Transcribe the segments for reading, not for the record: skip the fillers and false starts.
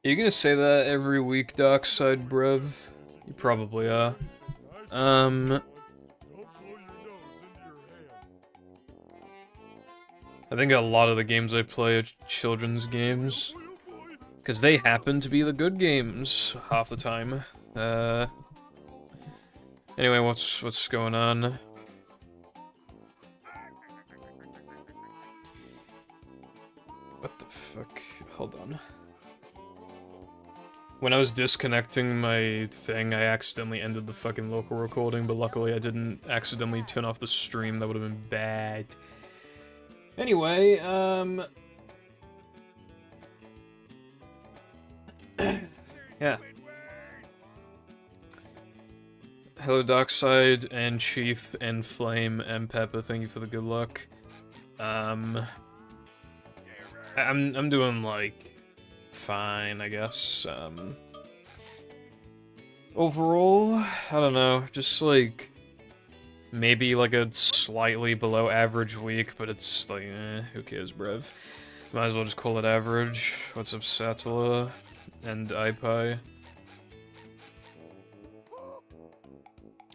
You gonna say that every week, Dockside Brev? You probably are. I think a lot of the games I play are children's games. Because they happen to be the good games, half the time. Anyway, what's going on? What the fuck? Hold on. When I was disconnecting my thing, I accidentally ended the fucking local recording, but luckily I didn't accidentally turn off the stream. That would have been bad. Anyway, yeah. Hello, Dockside, and Chief, and Flame, and Pepper, thank you for the good luck. I'm doing, like, fine, I guess. Overall, I don't know, just, like, maybe, like, a slightly below average week, but it's, like, who cares, bruv. Might as well just call it average. What's up, Satala? And iPie.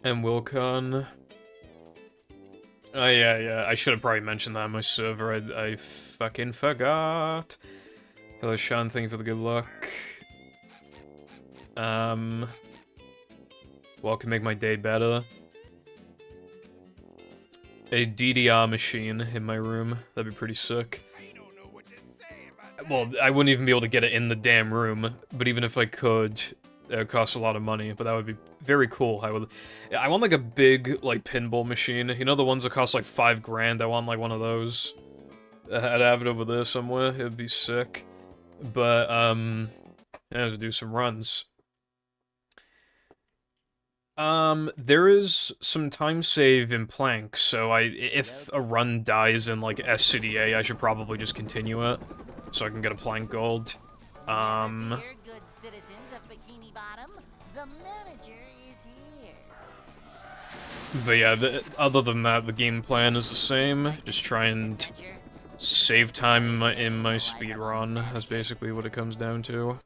And Wilcon. Oh, yeah, I should have probably mentioned that on my server. I fucking forgot. Hello, Sean, thank you for the good luck. What can make my day better? A DDR machine in my room. That'd be pretty sick. Well, I wouldn't even be able to get it in the damn room, but even if I could, it would cost a lot of money, but that would be very cool. I want like a big, like, pinball machine. You know the ones that cost like 5 grand? I want like one of those. I'd have it over there somewhere. It'd be sick. But, I have to do some runs. There is some time save in Plank, so if a run dies in, like, SCDA, I should probably just continue it, so I can get a Plank Gold. But yeah, other than that, the game plan is the same. Just try and save time in my speedrun. That's basically what it comes down to.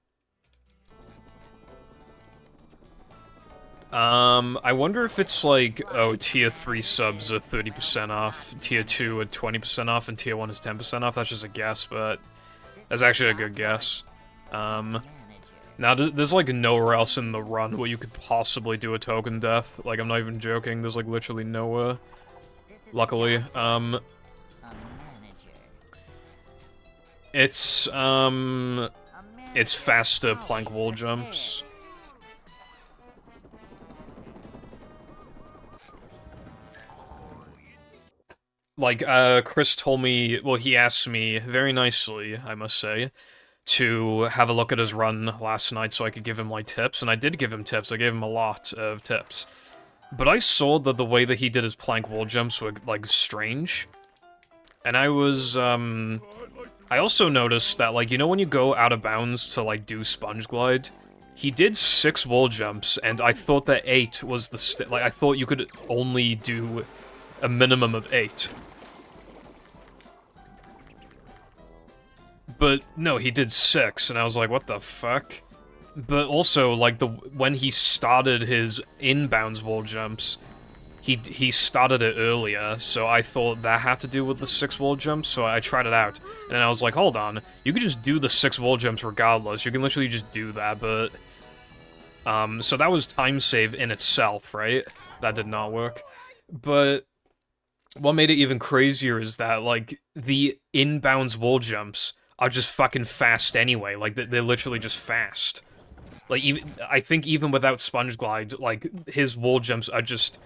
I wonder if it's like, oh, tier 3 subs are 30% off, tier 2 are 20% off, and tier 1 is 10% off. That's just a guess, but that's actually a good guess. Now, there's like nowhere else in the run where you could possibly do a token death. Like, I'm not even joking, there's like literally nowhere. Luckily. It's faster plank wall jumps. Like, Chris told me, well, he asked me, very nicely, I must say, to have a look at his run last night so I could give him, like, tips, and I did give him tips. I gave him a lot of tips. But I saw that the way that he did his plank wall jumps were, like, strange. And I was, I also noticed that, like, you know when you go out of bounds to, like, do sponge glide? He did 6 wall jumps, and I thought that 8 was the like, I thought you could only do a minimum of 8. But no, he did 6, and I was like, what the fuck? But also, like, when he started his inbounds wall jumps, he started it earlier, so I thought that had to do with the 6 wall jumps, so I tried it out. And I was like, hold on, you could just do the 6 wall jumps regardless, you can literally just do that, but... so that was time save in itself, right? That did not work. But what made it even crazier is that, like, the inbounds wall jumps are just fucking fast anyway. Like, they're literally just fast. Like, I think even without sponge glides, like, his wall jumps are just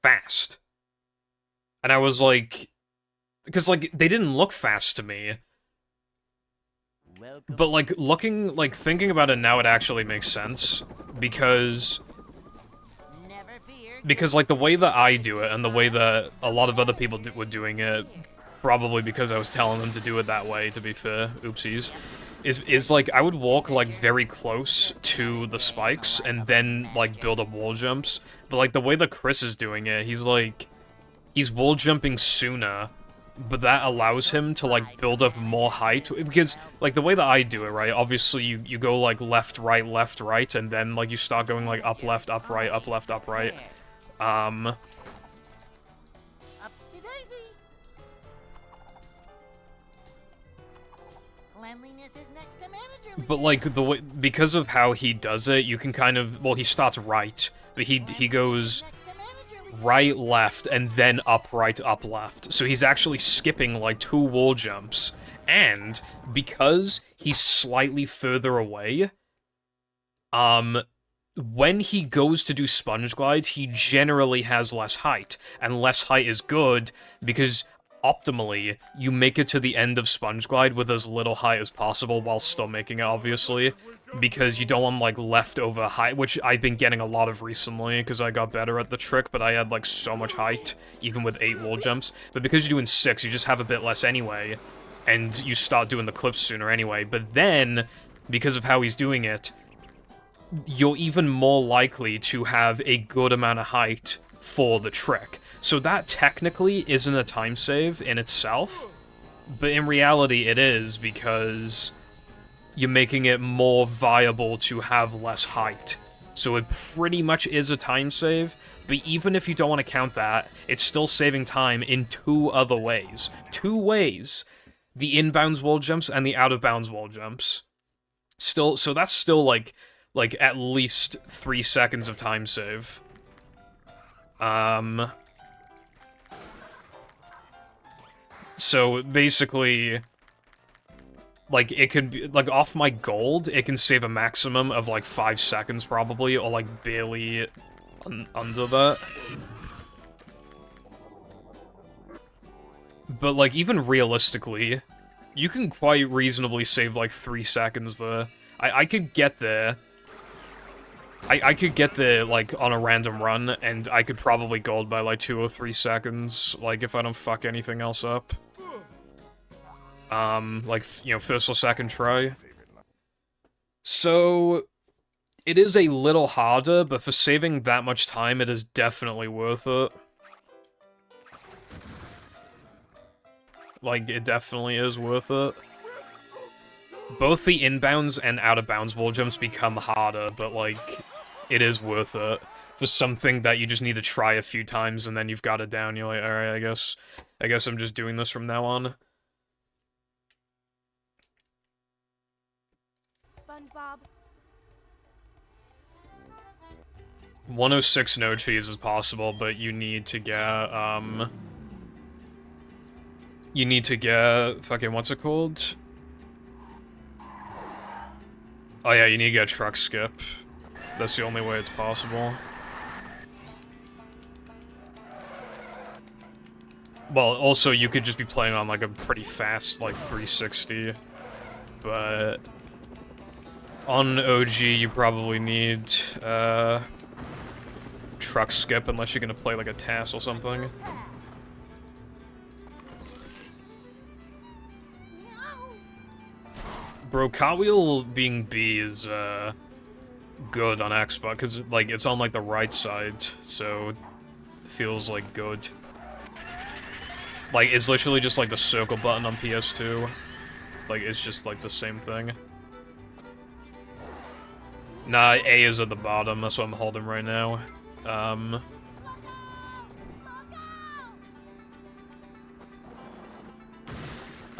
fast. And I was like... Because, like, they didn't look fast to me. But, like, thinking about it now, it actually makes sense. Because, like, the way that I do it, and the way that a lot of other people were doing it, probably because I was telling them to do it that way, to be fair, oopsies, is like, I would walk, like, very close to the spikes, and then, like, build up wall jumps, but, like, the way that Chris is doing it, he's wall jumping sooner, but that allows him to, like, build up more height, because, like, the way that I do it, right, obviously you go, like, left, right, and then, like, you start going, like, up, left, up, right, up, left, up, right. But, like, the way, because of how he does it, you can kind of, well, he starts right, but he goes right, left, and then up, right, up, left. So he's actually skipping, like, 2 wall jumps. And because he's slightly further away, when he goes to do sponge glides, he generally has less height. And less height is good, because optimally, you make it to the end of sponge glide with as little height as possible while still making it, obviously. Because you don't want, like, leftover height, which I've been getting a lot of recently, because I got better at the trick, but I had, like, so much height, even with 8 wall jumps. But because you're doing 6, you just have a bit less anyway, and you start doing the clips sooner anyway. But then, because of how he's doing it, you're even more likely to have a good amount of height for the trick. So that technically isn't a time save in itself, but in reality it is, because you're making it more viable to have less height. So it pretty much is a time save, but even if you don't want to count that, it's still saving time in 2 other ways. 2 ways. The inbounds wall jumps and the out-of-bounds wall jumps. Still, so that's still, like at least 3 seconds of time save. So basically, like, it could be, like, off my gold, it can save a maximum of, like, 5 seconds, probably, or, like, barely under that. But, like, even realistically, you can quite reasonably save, like, 3 seconds there. I could get there. I could get there, like, on a random run, and I could probably gold by, like, 2 or 3 seconds, like, if I don't fuck anything else up. Like, you know, first or second try. So, it is a little harder, but for saving that much time, it is definitely worth it. Like, it definitely is worth it. Both the inbounds and out-of-bounds wall jumps become harder, but, like, it is worth it. For something that you just need to try a few times, and then you've got it down, you're like, alright, I guess I'm just doing this from now on. SpongeBob. 106 no cheese is possible, but you need to get, you need to get, fucking, what's it called? Oh yeah, you need to get a truck skip. That's the only way it's possible. Well, also, you could just be playing on, like, a pretty fast, like, 360. But on OG, you probably need, truck skip, unless you're gonna play, like, a TAS or something. Bro, cartwheel being B is, good on Xbox, because, like, it's on, like, the right side, so it feels, like, good. Like, it's literally just, like, the circle button on PS2. Like, it's just, like, the same thing. Nah, A is at the bottom, that's what I'm holding right now.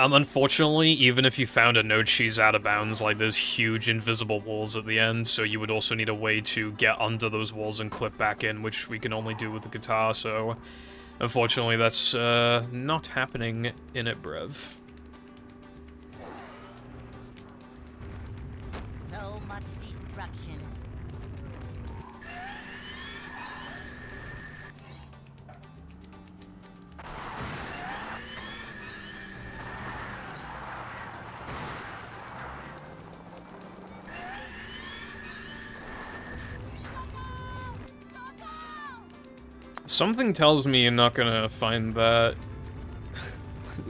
Unfortunately, even if you found a no cheese out of bounds, like, there's huge invisible walls at the end, so you would also need a way to get under those walls and clip back in, which we can only do with the guitar, so unfortunately that's, not happening in it, bruv. So much destruction. Something tells me you're not gonna find that.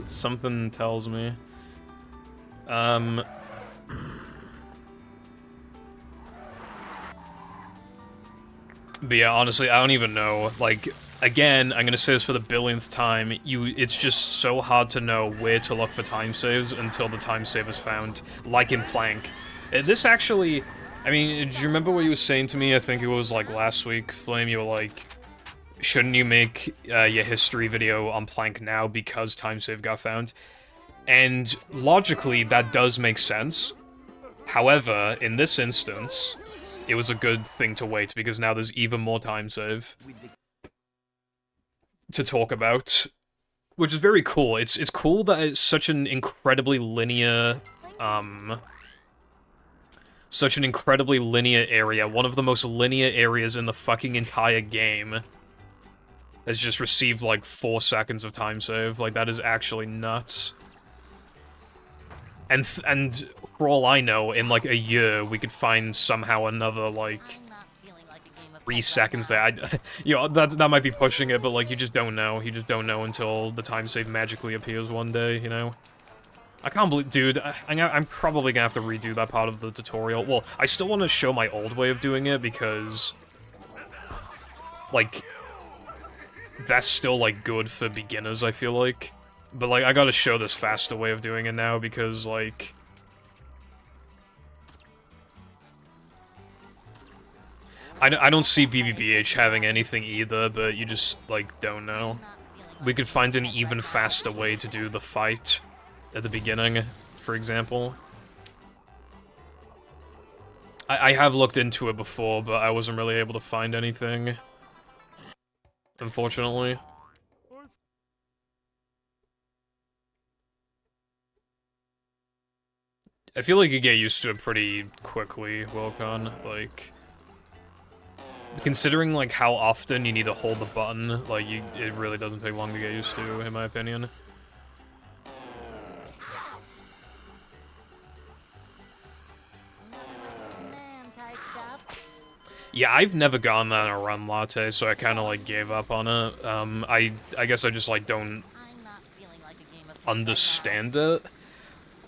Something tells me. But yeah, honestly, I don't even know. Like, again, I'm gonna say this for the billionth time, it's just so hard to know where to look for time saves until the time save is found, like in Plank. This actually, I mean, do you remember what you were saying to me? I think it was like last week, Flame, you were like, shouldn't you make your history video on Plank now because time save got found? And logically, that does make sense. However, in this instance, it was a good thing to wait because now there's even more time save to talk about, which is very cool. It's cool that it's such an incredibly linear, area, one of the most linear areas in the fucking entire game, has just received like 4 seconds of time save. Like, that is actually nuts. And for all I know, in like a year, we could find somehow another like 3 seconds there. You know, that might be pushing it, but like, you just don't know. You just don't know until the time save magically appears one day, you know? I can't believe, dude, I'm probably gonna have to redo that part of the tutorial. Well, I still want to show my old way of doing it because, like, that's still, like, good for beginners, I feel like. But, like, I gotta show this faster way of doing it now because, like... I don't see BBBH having anything either, but you just, like, don't know. We could find an even faster way to do the fight at the beginning, for example. I have looked into it before, but I wasn't really able to find anything, unfortunately. I feel like you get used to it pretty quickly, Wilcon. Like, considering like how often you need to hold the button, like it really doesn't take long to get used to, in my opinion. Yeah, I've never gotten that in a run latte, so I kind of like gave up on it. I guess I just like don't understand it.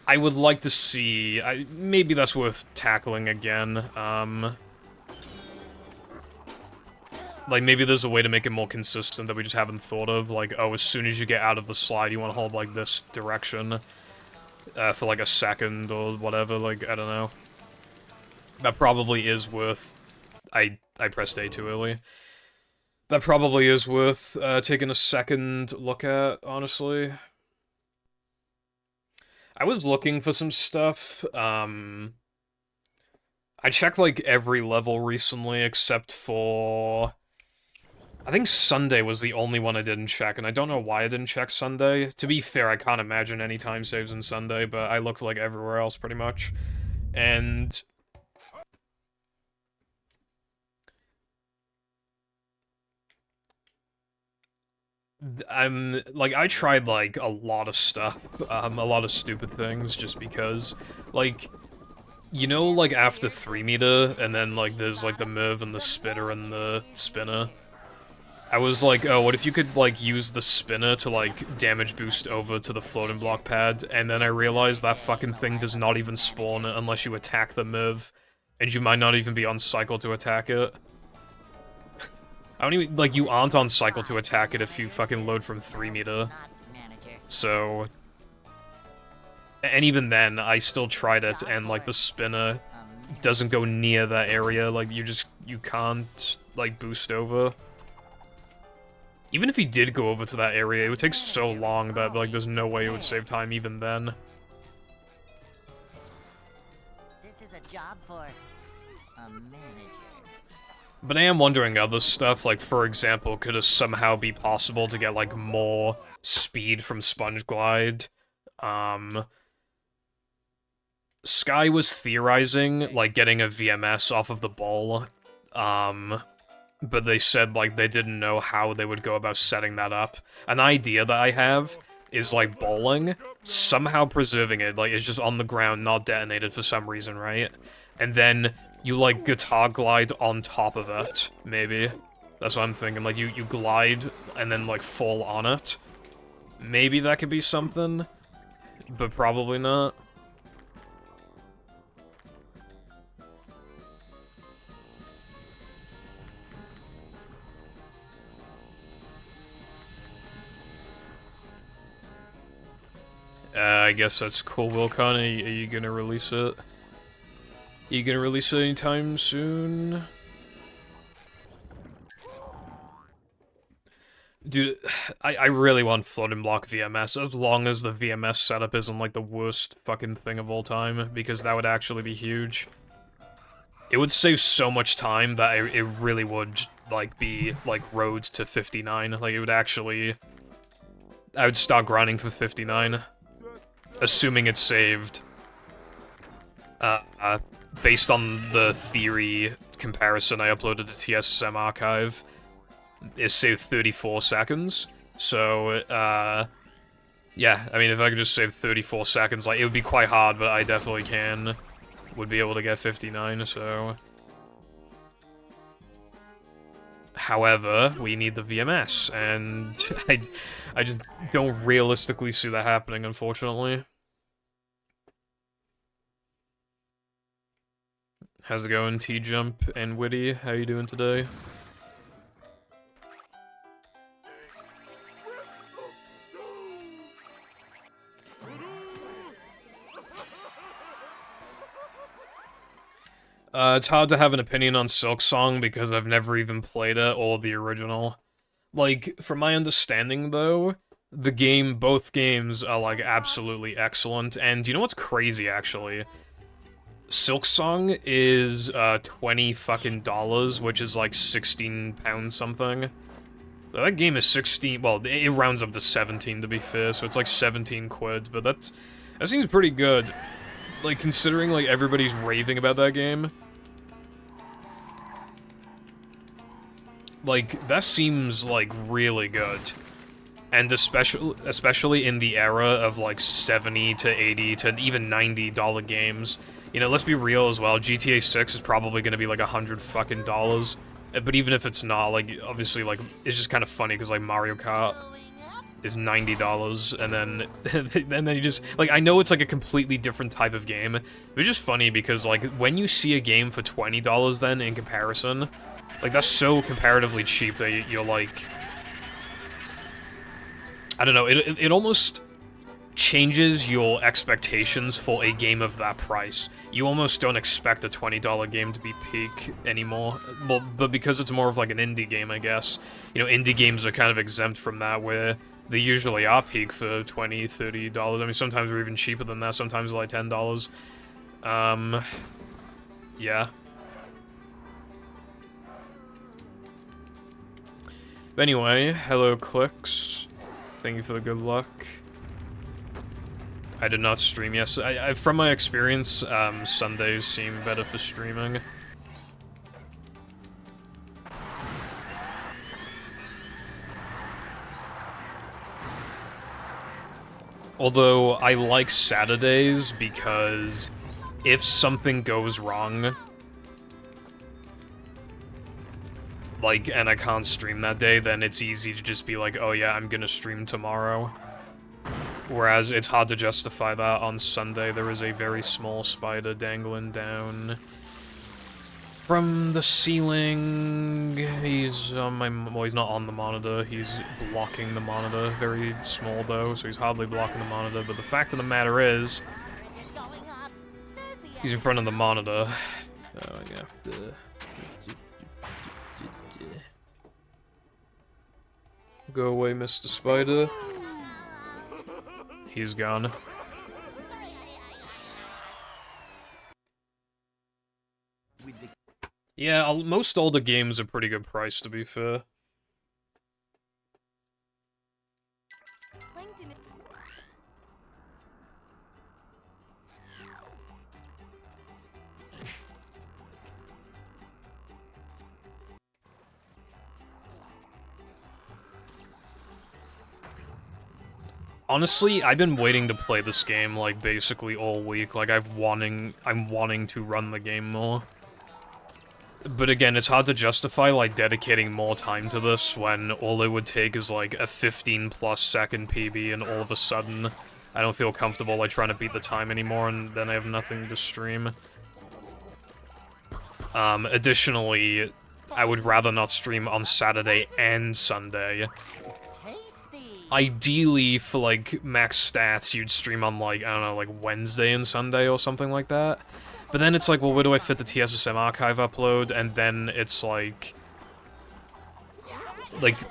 I would like to see. Maybe that's worth tackling again. Like, maybe there's a way to make it more consistent that we just haven't thought of. Like, oh, as soon as you get out of the slide, you want to hold, like, this direction for, like, a second or whatever. Like, I don't know. That probably is worth... I pressed A too early. That probably is worth taking a second look at, honestly. I was looking for some stuff. I checked, like, every level recently except for... I think Sunday was the only one I didn't check, and I don't know why I didn't check Sunday. To be fair, I can't imagine any time saves in Sunday, but I looked, like, everywhere else, pretty much. And... I tried, like, a lot of stuff, a lot of stupid things, just because, like, you know, like, after 3 meter, and then, like, there's, like, the Merv and the Spitter and the Spinner? I was like, oh, what if you could, like, use the spinner to, like, damage boost over to the floating block pad, and then I realized that fucking thing does not even spawn unless you attack the Merv, and you might not even be on cycle to attack it. I don't even, like, you aren't on cycle to attack it if you fucking load from 3 meter. So... And even then, I still tried it, and, like, the spinner doesn't go near that area, like, you can't, like, boost over. Even if he did go over to that area, it would take so long that, like, there's no way it would save time even then. This is a job for a manager. But I am wondering other stuff, like, for example, could it somehow be possible to get, like, more speed from Sponge Glide? Sky was theorizing, like, getting a VMS off of the ball, but they said, like, they didn't know how they would go about setting that up. An idea that I have is, like, bowling, somehow preserving it, like, it's just on the ground, not detonated for some reason, right? And then you, like, guitar glide on top of it, maybe. That's what I'm thinking, like, you glide and then, like, fall on it. Maybe that could be something, but probably not. I guess that's cool, Wilcon. Are you gonna release it? Are you gonna release it anytime soon? Dude, I really want floating block VMS, as long as the VMS setup isn't like the worst fucking thing of all time, because that would actually be huge. It would save so much time that it really would, like, be, like, road to 59. Like, it would actually... I would start grinding for 59. Assuming it's saved. Based on the theory comparison I uploaded to TSM archive, is saved 34 seconds. So, yeah, I mean, if I could just save 34 seconds, like, it would be quite hard, but I definitely would be able to get 59, so... However, we need the VMS, and I just don't realistically see that happening, unfortunately. How's it going, T-Jump and Witty? How you doing today? It's hard to have an opinion on Silksong because I've never even played it or the original. Like, from my understanding, though, both games are, like, absolutely excellent, and you know what's crazy, actually? Silksong is, $20 fucking dollars, which is, like, 16 pounds something. That game is 16, well, it rounds up to 17, to be fair, so it's, like, 17 quid, but that seems pretty good. Like, considering, like, everybody's raving about that game. Like, that seems, like, really good. And especially in the era of, like, 70 to 80 to even $90 games. You know, let's be real as well, GTA 6 is probably gonna be, like, $100 fucking dollars. But even if it's not, like, obviously, like, it's just kind of funny, because, like, Mario Kart is $90, and then you just, like, I know it's, like, a completely different type of game, but it's just funny, because, like, when you see a game for $20 then, in comparison, like, that's so comparatively cheap that you're, like... I don't know, it almost changes your expectations for a game of that price. You almost don't expect a $20 game to be peak anymore, well, but because it's more of, like, an indie game, I guess. You know, indie games are kind of exempt from that, where they usually are peak for $20, $30. I mean, sometimes they're even cheaper than that, sometimes like $10. Yeah. But anyway, hello Clicks. Thank you for the good luck. I did not stream, yes. From my experience, Sundays seem better for streaming. Although, I like Saturdays because if something goes wrong, like, and I can't stream that day, then it's easy to just be like, oh yeah, I'm gonna stream tomorrow. Whereas it's hard to justify that on Sunday. There is a very small spider dangling down from the ceiling. He's on my... well, he's not on the monitor. He's blocking the monitor. Very small, though, so he's hardly blocking the monitor. But the fact of the matter is... he's in front of the monitor. So I have to... go away, Mr. Spider. He's gone. Yeah, most older games are pretty good price, to be fair. Honestly, I've been waiting to play this game, like, basically all week. Like, I'm wanting to run the game more. But again, it's hard to justify, like, dedicating more time to this when all it would take is, like, a 15+ second PB, and all of a sudden, I don't feel comfortable, like, trying to beat the time anymore, and then I have nothing to stream. Additionally, I would rather not stream on Saturday and Sunday. ideally, for, like, max stats, you'd stream on, like, I don't know, like, Wednesday and Sunday or something like that. But then it's like, well, where do I fit the TSSM archive upload? And then it's like,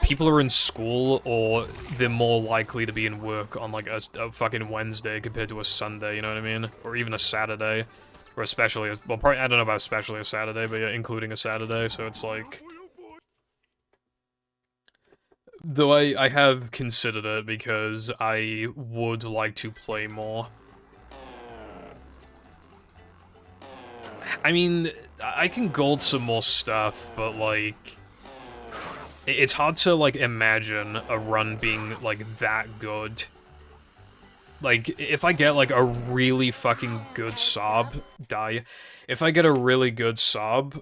people are in school, or they're more likely to be in work on, like, a fucking Wednesday compared to a Sunday, you know what I mean? Or even a Saturday. Or especially, well, probably, I don't know about especially a Saturday, but yeah, including a Saturday, so it's like... Though I have considered it because I would like to play more. I mean, I can gold some more stuff, but, like... It's hard to, like, imagine a run being, like, that good. Like, if I get, like, a really fucking good sob, if I get a really good sob,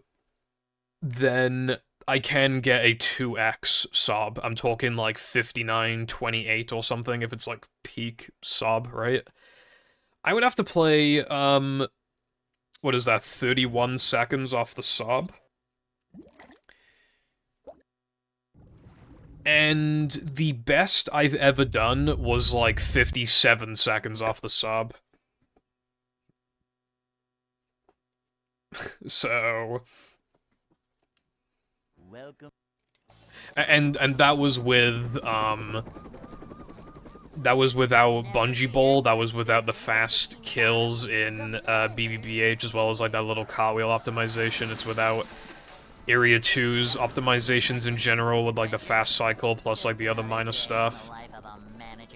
then I can get a 2x sob. I'm talking, like, 59-28 or something, if it's, like, peak sob, right? I would have to play, what is that, 31 seconds off the sob? And the best I've ever done was like 57 seconds off the sob. So... Welcome. And that was with, that was without Bungee Bowl, that was without the fast kills in, BBBH, as well as, like, that little cartwheel optimization. It's without Area 2's optimizations in general, with, like, the fast cycle, plus, like, the other minor stuff.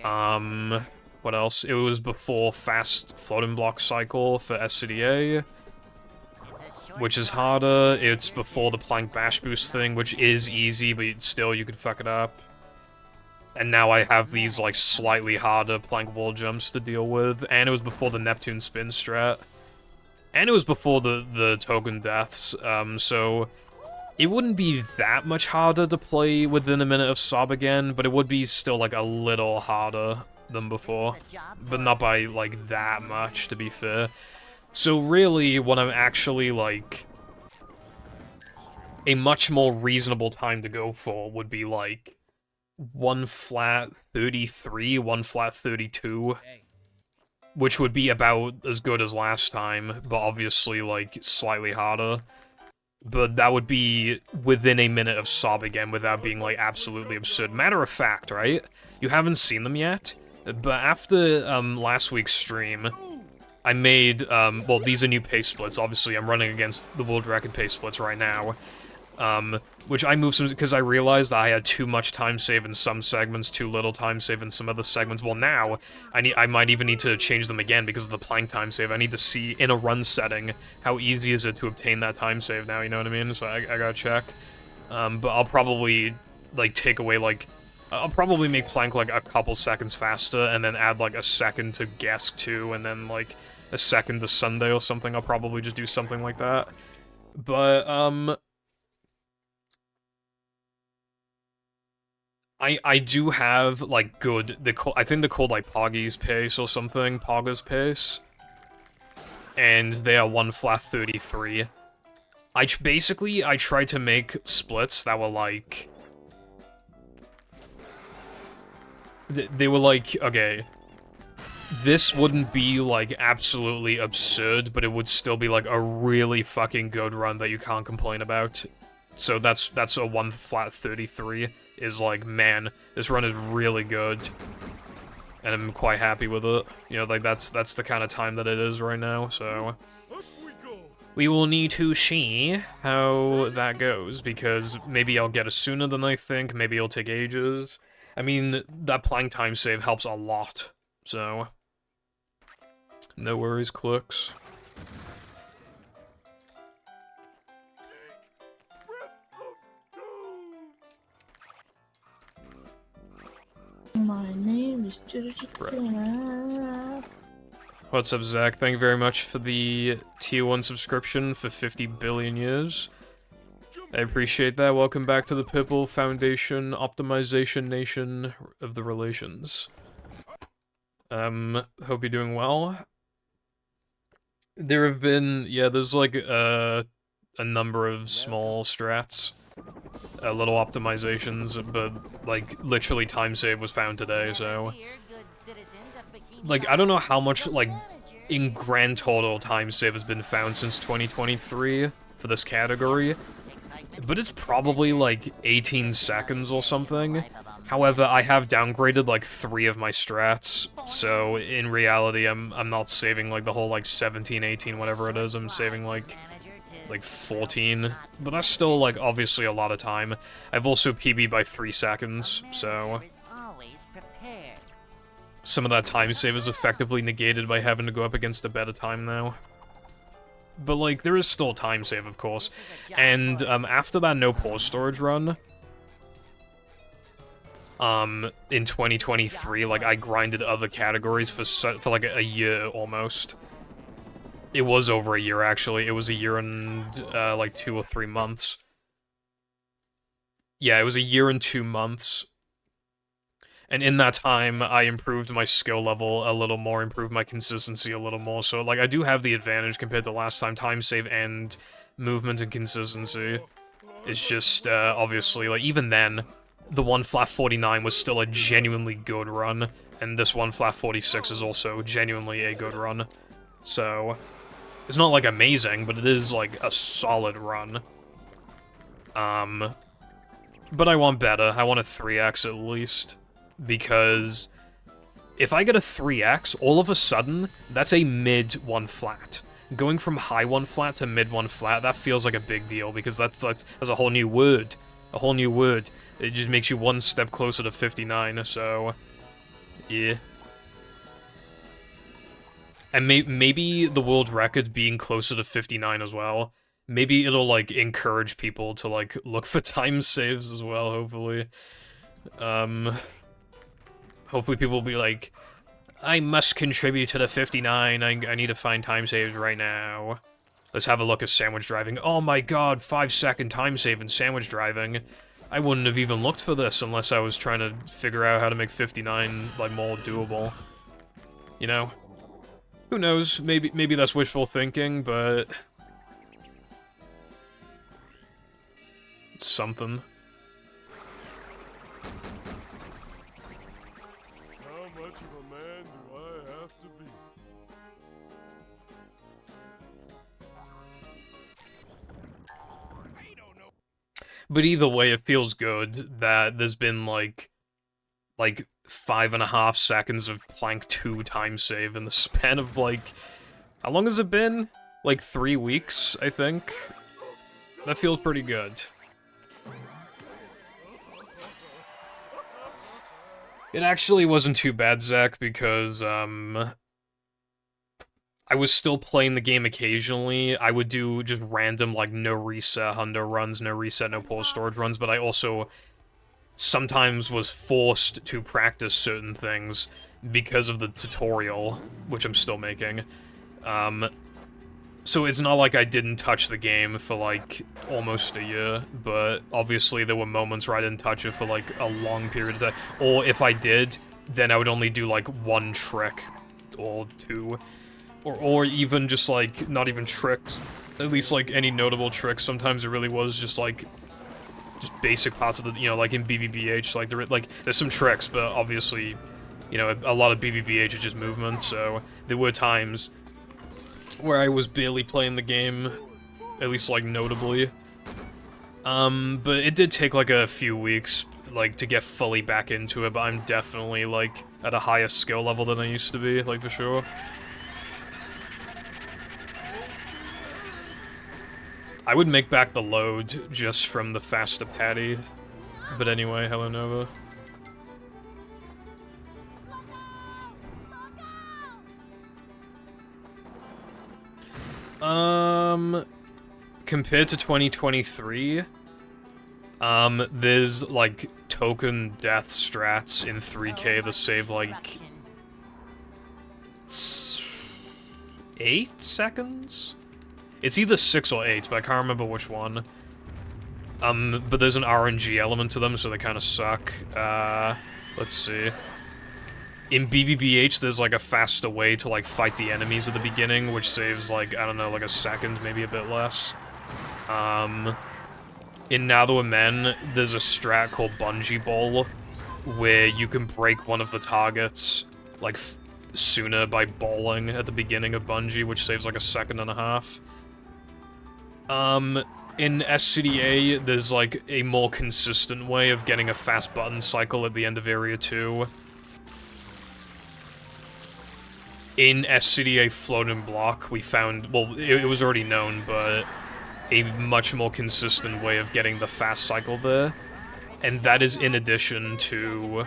What else? It was before fast floating block cycle for SCDA, which is harder. It's before the plank bash boost thing, which is easy, but still, you could fuck it up. And now I have these, like, slightly harder plank wall jumps to deal with, and it was before the Neptune spin strat. And it was before the token deaths, so... It wouldn't be that much harder to play within a minute of sob again, but it would be still, like, a little harder than before. But not by, like, that much, to be fair. So really, what I'm actually, like... a much more reasonable time to go for would be, like... 1 flat 33, 1 flat 32. Which would be about as good as last time, but obviously, like, slightly harder. But that would be within a minute of sob again without being, like, absolutely absurd. Matter of fact, right? You haven't seen them yet, but after, last week's stream, I made, well, these are new pace splits. Obviously, I'm running against the world record pace splits right now. Which I moved some, because I realized I had too much time save in some segments, too little time save in some other segments. Well, now, I might even need to change them again because of the plank time save. I need to see, in a run setting, how easy is it to obtain that time save now, you know what I mean? So I gotta check. But I'll probably, like, take away, like, I'll probably make plank, like, a couple seconds faster, and then add, like, a second to Gesk 2, and then, like, a second to Sunday or something. I'll probably just do something like that. But, I do have, like, good, I think they're called, like, Poggy's pace or something, Pogga's pace. And they are 1 flat 33. Basically, I tried to make splits that were, like... They were like, okay, this wouldn't be, like, absolutely absurd, but it would still be, like, a really fucking good run that you can't complain about. So that's a 1 flat 33. Is like, man, this run is really good, and I'm quite happy with it. You know, like, that's the kind of time that it is right now, so... We will need to see how that goes, because maybe I'll get it sooner than I think, maybe it'll take ages. I mean, that plank time save helps a lot, so... No worries, Clux. My name is What's up, Zach? Thank you very much for the tier 1 subscription for 50 billion years. I appreciate that. Welcome back to the Pipple Foundation Optimization Nation of the Relations. Hope you're doing well. There have been, yeah, there's like, a number of small strats little optimizations, but, like, literally time save was found today, so... Like, I don't know how much, like, in grand total time save has been found since 2023 for this category, but it's probably, like, 18 seconds or something. However, I have downgraded, like, 3 of my strats, so in reality, I'm not saving, like, the whole, like, 17, 18, whatever it is, I'm saving, like 14, but that's still, like, obviously a lot of time. I've also PB'd by 3 seconds, so... Some of that time save is effectively negated by having to go up against a better time now. But, like, there is still time save, of course. And, after that no pause storage run, in 2023, like, I grinded other categories for, like, a year, almost. It was over a year, actually. It was a year and, like, 2 or 3 months. Yeah, it was a year and 2 months. And in that time, I improved my skill level a little more, improved my consistency a little more, so, like, I do have the advantage compared to last time. Time save and movement and consistency. It's just, obviously, like, even then, the one flat 49 was still a genuinely good run, and this one flat 46 is also genuinely a good run. So, it's not, like, amazing, but it is, like, a solid run. But I want better. I want a 3x at least. Because if I get a 3x, all of a sudden, that's a mid 1 flat. Going from high 1 flat to mid 1 flat, that feels like a big deal, because that's a whole new word. A whole new word. It just makes you one step closer to 59, so... yeah. And maybe the world record being closer to 59 as well. Maybe it'll, like, encourage people to, like, look for time saves as well, hopefully. Hopefully people will be like, I must contribute to the 59, I need to find time saves right now. Let's have a look at sandwich driving. Oh my god, 5-second time save in sandwich driving. I wouldn't have even looked for this unless I was trying to figure out how to make 59, like, more doable. You know? Who knows? Maybe that's wishful thinking, but... it's something. But either way, it feels good that there's been, like 5.5 seconds of Plank 2 time save in the span of, like... how long has it been? Like, 3 weeks, I think? That feels pretty good. It actually wasn't too bad, Zach, because, I was still playing the game occasionally. I would do just random, like, no reset hundo runs, no reset, no pause storage runs, but I also sometimes was forced to practice certain things because of the tutorial, which I'm still making. So it's not like I didn't touch the game for, like, almost a year, but obviously there were moments where I didn't touch it for, like, a long period of time. Or if I did, then I would only do, like, 1 trick or 2. Or even just, like, not even tricks. At least, like, any notable tricks. Sometimes it really was just, like, just basic parts of the, you know, like in BBBH, like, there's some tricks, but obviously, you know, a lot of BBBH is just movement, so there were times where I was barely playing the game, at least, like, notably. But it did take, like, a few weeks, like, to get fully back into it, but I'm definitely, like, at a higher skill level than I used to be, like, for sure. I would make back the load just from the faster patty. But anyway, hello Nova. Compared to 2023, there's, like, token death strats in 3K that save, like, 8 seconds? It's either 6 or 8, but I can't remember which one. But there's an RNG element to them, so they kind of suck. Let's see. In BBBH, there's, like, a faster way to, like, fight the enemies at the beginning, which saves, like, I don't know, like a second, maybe a bit less. In Now There Were Men, there's a strat called Bungee Ball, where you can break one of the targets, like, sooner by balling at the beginning of Bungee, which saves like a second and a half. In SCDA, there's like a more consistent way of getting a fast button cycle at the end of Area 2. In SCDA Float and Block, we found, well, it was already known, but a much more consistent way of getting the fast cycle there. And that is in addition to...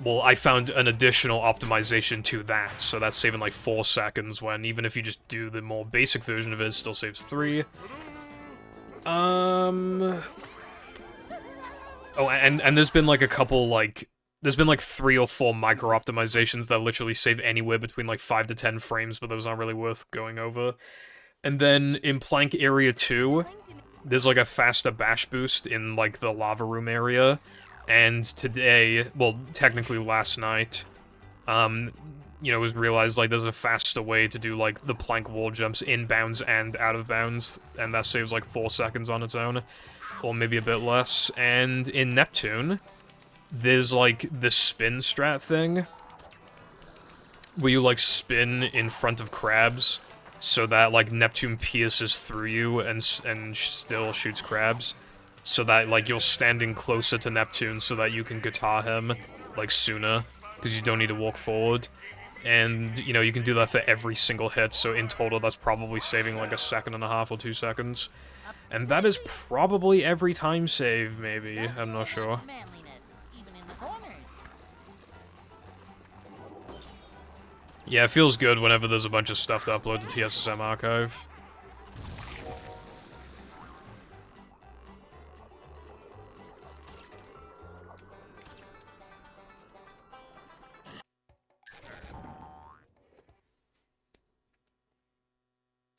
Well, I found an additional optimization to that, so that's saving like 4 seconds, when even if you just do the more basic version of it, it still saves 3. Oh, and there's been like a couple, like... There's been like 3 or 4 micro-optimizations that literally save anywhere between like 5 to 10 frames, but those aren't really worth going over. And then in Plank Area 2, there's like a faster bash boost in like the lava room area. And today, well, technically last night, you know, it was realized like there's a faster way to do like the plank wall jumps inbounds and out of bounds, and that saves like 4 seconds on its own, or maybe a bit less. And in Neptune, there's like the spin strat thing, where you like spin in front of crabs, so that like Neptune pierces through you and still shoots crabs. So that, like, you're standing closer to Neptune so that you can guitar him, like, sooner, because you don't need to walk forward. And, you know, you can do that for every single hit, so in total that's probably saving, like, a second and a half or 2 seconds. And that is probably every time save, maybe. I'm not sure. Yeah, it feels good whenever there's a bunch of stuff to upload to TSSM Archive.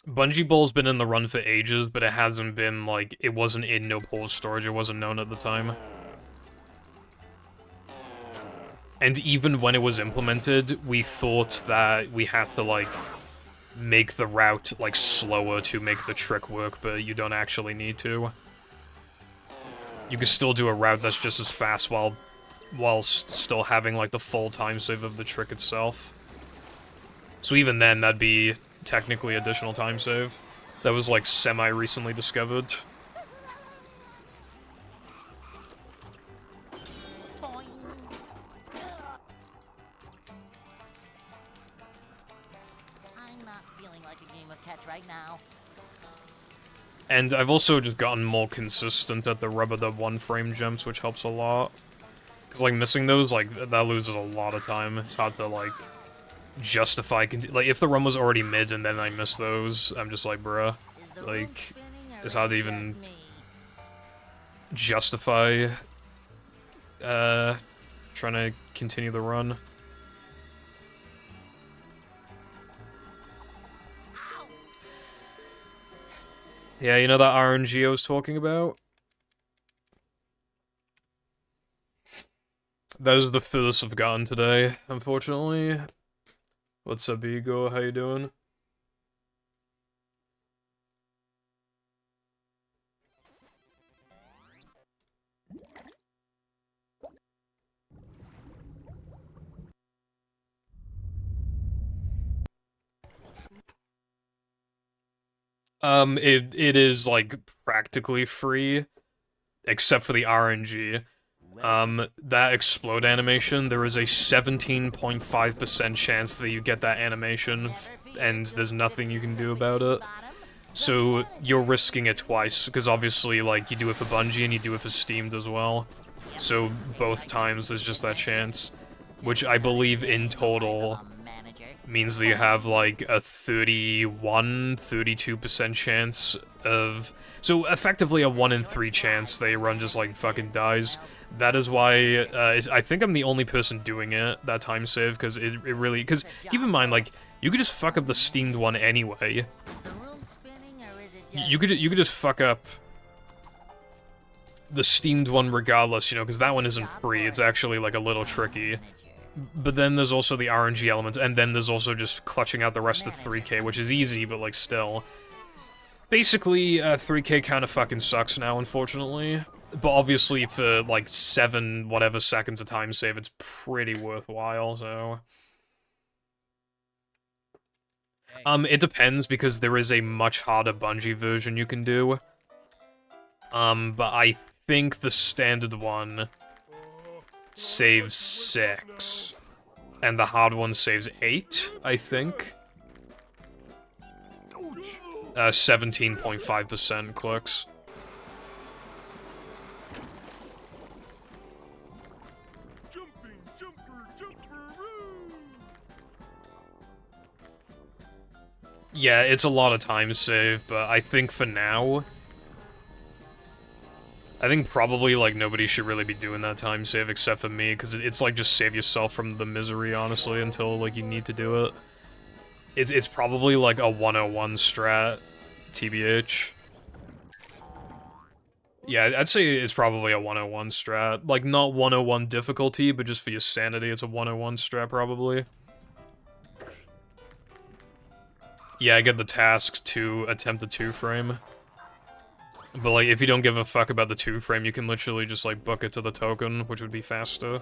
Bungee Ball's been in the run for ages, but it hasn't been, like, it wasn't in no pause storage, it wasn't known at the time. And even when it was implemented, we thought that we had to, like, make the route, like, slower to make the trick work, but you don't actually need to. You can still do a route that's just as fast while still having, like, the full time save of the trick itself. So even then, that'd be technically additional time save. That was, like, semi-recently discovered. I'm not feeling like a game of catch right now. And I've also just gotten more consistent at the rubber dub 1-frame jumps, which helps a lot. Because, like, missing those, like, that loses a lot of time. It's hard to, like, justify... Like, if the run was already mid and then I miss those, I'm just like, bruh. Like, it's hard to even justify trying to continue the run. Yeah, you know that RNG I was talking about? That is the furthest I've gotten today, unfortunately. What's up, Ego? How you doing? It is, like, practically free, except for the RNG. That explode animation, there is a 17.5% chance that you get that animation, and there's nothing you can do about it. So, you're risking it twice, because obviously, like, you do it for Bungie and you do it for Steamed as well. So, both times there's just that chance. Which I believe in total means that you have, like, a 32% chance of... So, effectively a 1 in 3 chance that your run just, like, fucking dies. That is why, I think I'm the only person doing it, that time save, because it really... Because, keep in mind, like, you could just fuck up the Steamed one anyway. You could just fuck up the Steamed one regardless, you know, because that one isn't free, it's actually, like, a little tricky. But then there's also the RNG element, and then there's also just clutching out the rest of 3K, which is easy, but, like, still. Basically, 3K kind of fucking sucks now, unfortunately. But obviously for, like, 7 whatever seconds of time save, it's pretty worthwhile, so... It depends, because there is a much harder Bungie version you can do. But I think the standard one saves 6. And the hard one saves 8, I think. 17.5% clicks. Yeah, it's a lot of time save, but I think for now... I think probably, like, nobody should really be doing that time save except for me, because it's like, just save yourself from the misery, honestly, until, like, you need to do it. It's probably, like, a 101 strat, TBH. Yeah, I'd say it's probably a 101 strat. Like, not 101 difficulty, but just for your sanity, it's a 101 strat, probably. Yeah, I get the task to attempt a 2-frame. But, like, if you don't give a fuck about the 2-frame, you can literally just, like, book it to the token, which would be faster.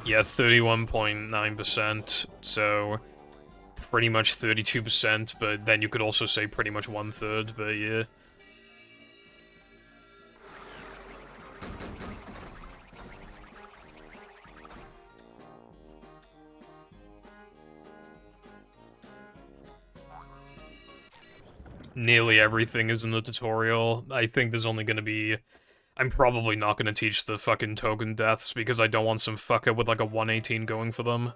Yeah, 31.9%, so pretty much 32%, but then you could also say pretty much 1/3, but yeah. Nearly everything is in the tutorial. I think there's only gonna be... I'm probably not gonna teach the fucking token deaths, because I don't want some fucker with like a 118 going for them.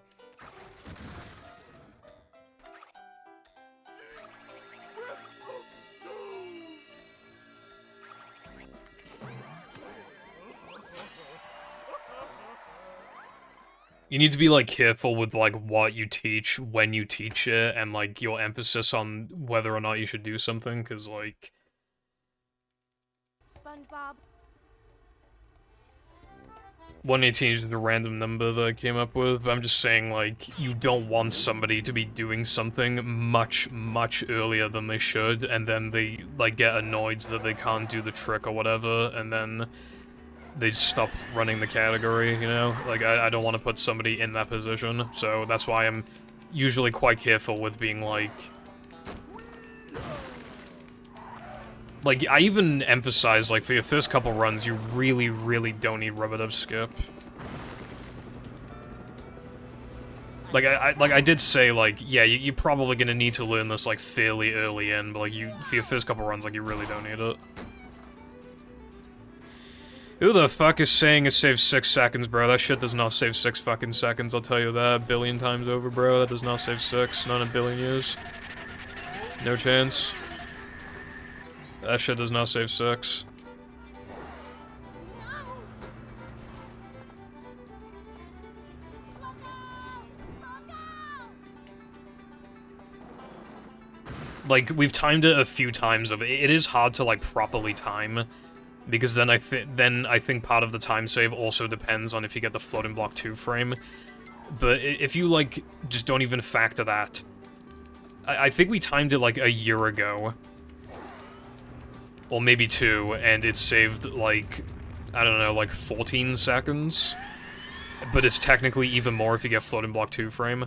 You need to be, like, careful with, like, what you teach, when you teach it, and, like, your emphasis on whether or not you should do something, because, like... SpongeBob. 118 is just a random number that I came up with, but I'm just saying, like, you don't want somebody to be doing something much, much earlier than they should, and then they, like, get annoyed that they can't do the trick or whatever, and then they just stop running the category, you know? Like, I don't want to put somebody in that position, so that's why I'm usually quite careful with being, like... Like, I even emphasize, like, for your first couple runs, you really, really don't need rubber-dub skip. Like, I did say, like, yeah, you're probably gonna need to learn this, like, fairly early in, but, like, for your first couple runs, like, you really don't need it. Who the fuck is saying it saves 6 seconds, bro? That shit does not save 6 fucking seconds, I'll tell you that a billion times over, bro. That does not save 6, not in a billion years. No chance. That shit does not save 6. Like, we've timed it a few times. It is hard to, like, properly time. Because then I think part of the time save also depends on if you get the floating block 2-frame. But if you, like, just don't even factor that... I think we timed it, like, a year ago. Or maybe 2, and it saved, like, I don't know, like 14 seconds? But it's technically even more if you get floating block 2-frame.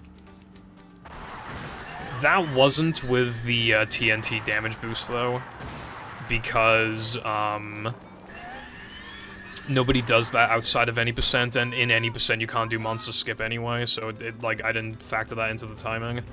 That wasn't with the TNT damage boost, though. Because, nobody does that outside of any percent, and in any percent you can't do monster skip anyway, so like, I didn't factor that into the timing.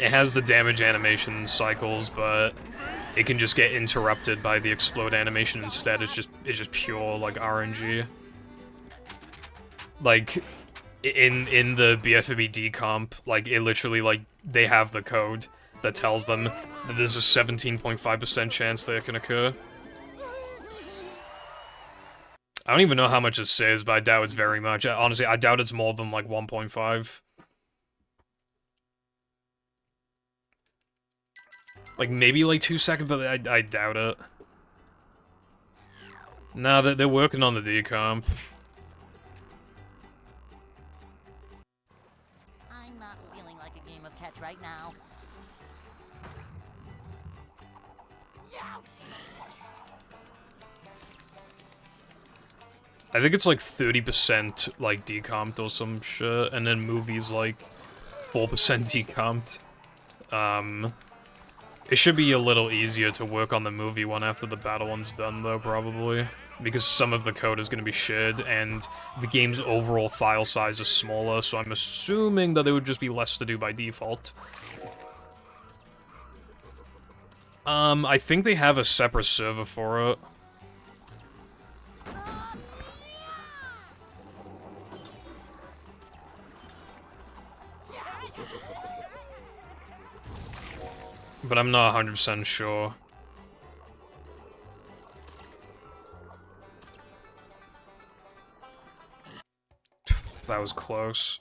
It has the damage animation cycles, but it can just get interrupted by the explode animation instead. It's just pure, like, RNG. Like, in the BFBD comp, like, it literally, like, they have the code that tells them that there's a 17.5% chance that it can occur. I don't even know how much it says, but I doubt it's very much. Honestly, I doubt it's more than like 1.5. Like maybe like 2 seconds, but I doubt it. Nah, they're working on the decomp. I'm not feeling like a game of catch right now. I think it's like 30% like decomped or some shit, and then movies like 4% decomped. It should be a little easier to work on the movie one after the battle one's done though, probably. Because some of the code is going to be shared, and the game's overall file size is smaller, so I'm assuming that there would just be less to do by default. I think they have a separate server for it. But I'm not 100% sure. That was close.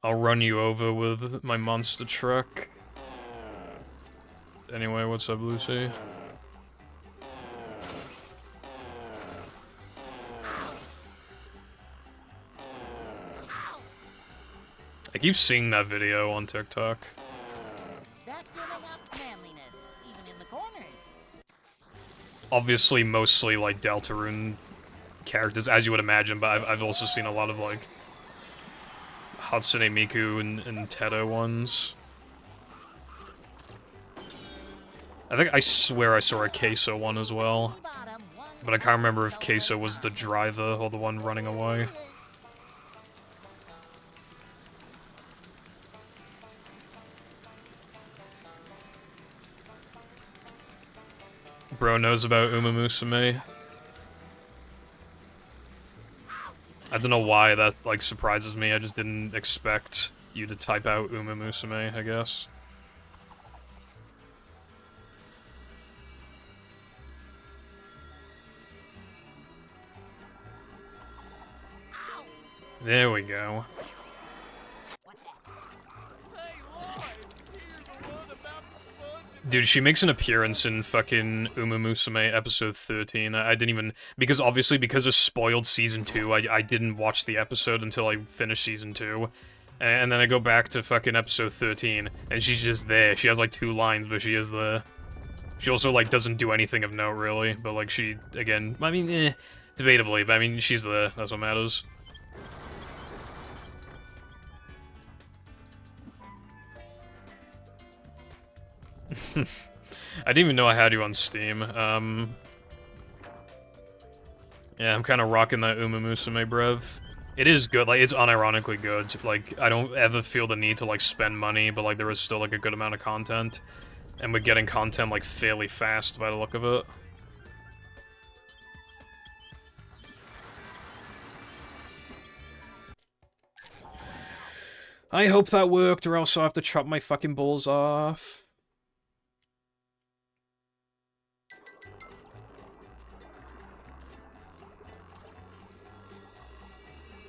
I'll run you over with my monster truck. Anyway, what's up, Lucy? I keep seeing that video on TikTok. That's giving up manliness, even in the corners. Obviously, mostly, like, Deltarune characters, as you would imagine, but I've also seen a lot of, like, Hatsune Miku and Teto ones. I swear I saw a Queso one as well. But I can't remember if Queso was the driver or the one running away. Bro knows about Uma Musume. I don't know why that, like, surprises me. I just didn't expect you to type out Uma Musume, I guess. There we go. Dude, she makes an appearance in fucking Uma Musume episode 13. I didn't even... Because obviously, because of spoiled season 2, I didn't watch the episode until I finished season 2. And then I go back to fucking episode 13, and she's just there. She has like 2 lines, but she is there. She also, like, doesn't do anything of note, really. But, like, she, again, I mean, debatably, but I mean, she's there. That's what matters. I didn't even know I had you on Steam. Yeah, I'm kind of rocking that Uma Musume brev. It is good, like, it's unironically good. Like, I don't ever feel the need to, like, spend money, but, like, there is still, like, a good amount of content. And we're getting content, like, fairly fast by the look of it. I hope that worked, or else I'll have to chop my fucking balls off.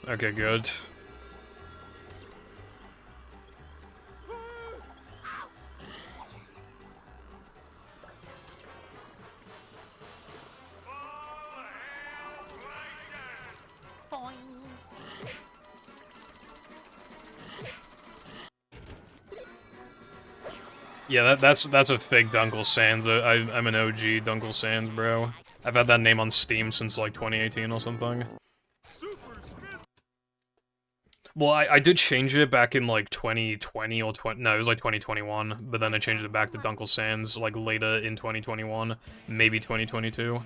Okay, good. Boing. Yeah, that's a fake Dunkel Sands. I'm an OG Dunkel Sands, bro. I've had that name on Steam since like 2018 or something. Well, I did change it back in like 2020 or no, it was like 2021, but then I changed it back to Dunkel Sands like later in 2021, maybe 2022.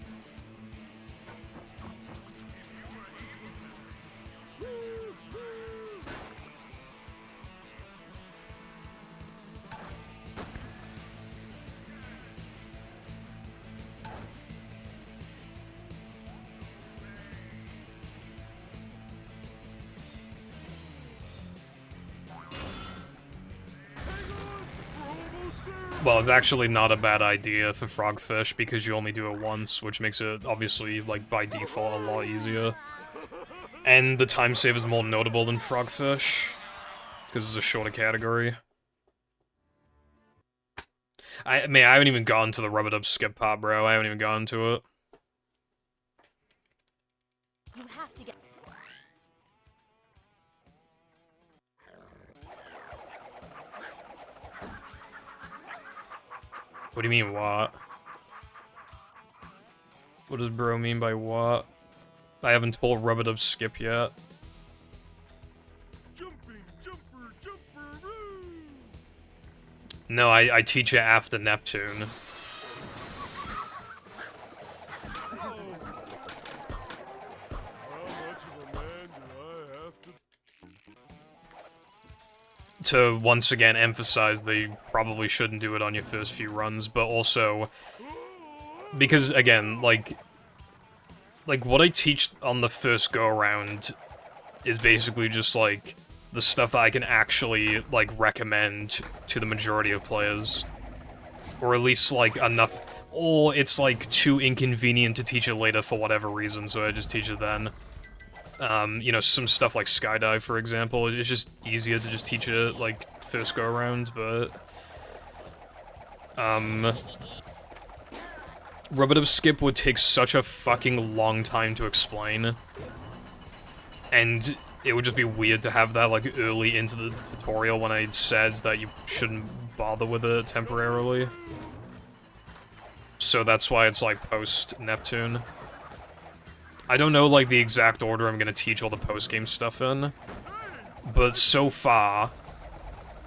Well, it's actually not a bad idea for Frogfish because you only do it once, which makes it, obviously, like, by default, a lot easier. And the time save is more notable than Frogfish, because it's a shorter category. I haven't even gotten to the rub-it-up skip part, bro. I haven't even gotten to it. You have to get. What do you mean, what? What does bro mean by what? I haven't told rub-it-up skip yet. No, I teach it after Neptune. To once again emphasize that you probably shouldn't do it on your first few runs, but also because again, like what I teach on the first go around is basically just like the stuff that I can actually like recommend to the majority of players, or at least like enough, or it's like too inconvenient to teach it later for whatever reason, so I just teach it then. You know, some stuff like skydive, for example, it's just easier to just teach it, like, first go-around, but... Rub-it-up skip would take such a fucking long time to explain. And it would just be weird to have that, like, early into the tutorial when I said that you shouldn't bother with it temporarily. So that's why it's, like, post-Neptune. I don't know, like, the exact order I'm gonna teach all the post-game stuff in, but so far,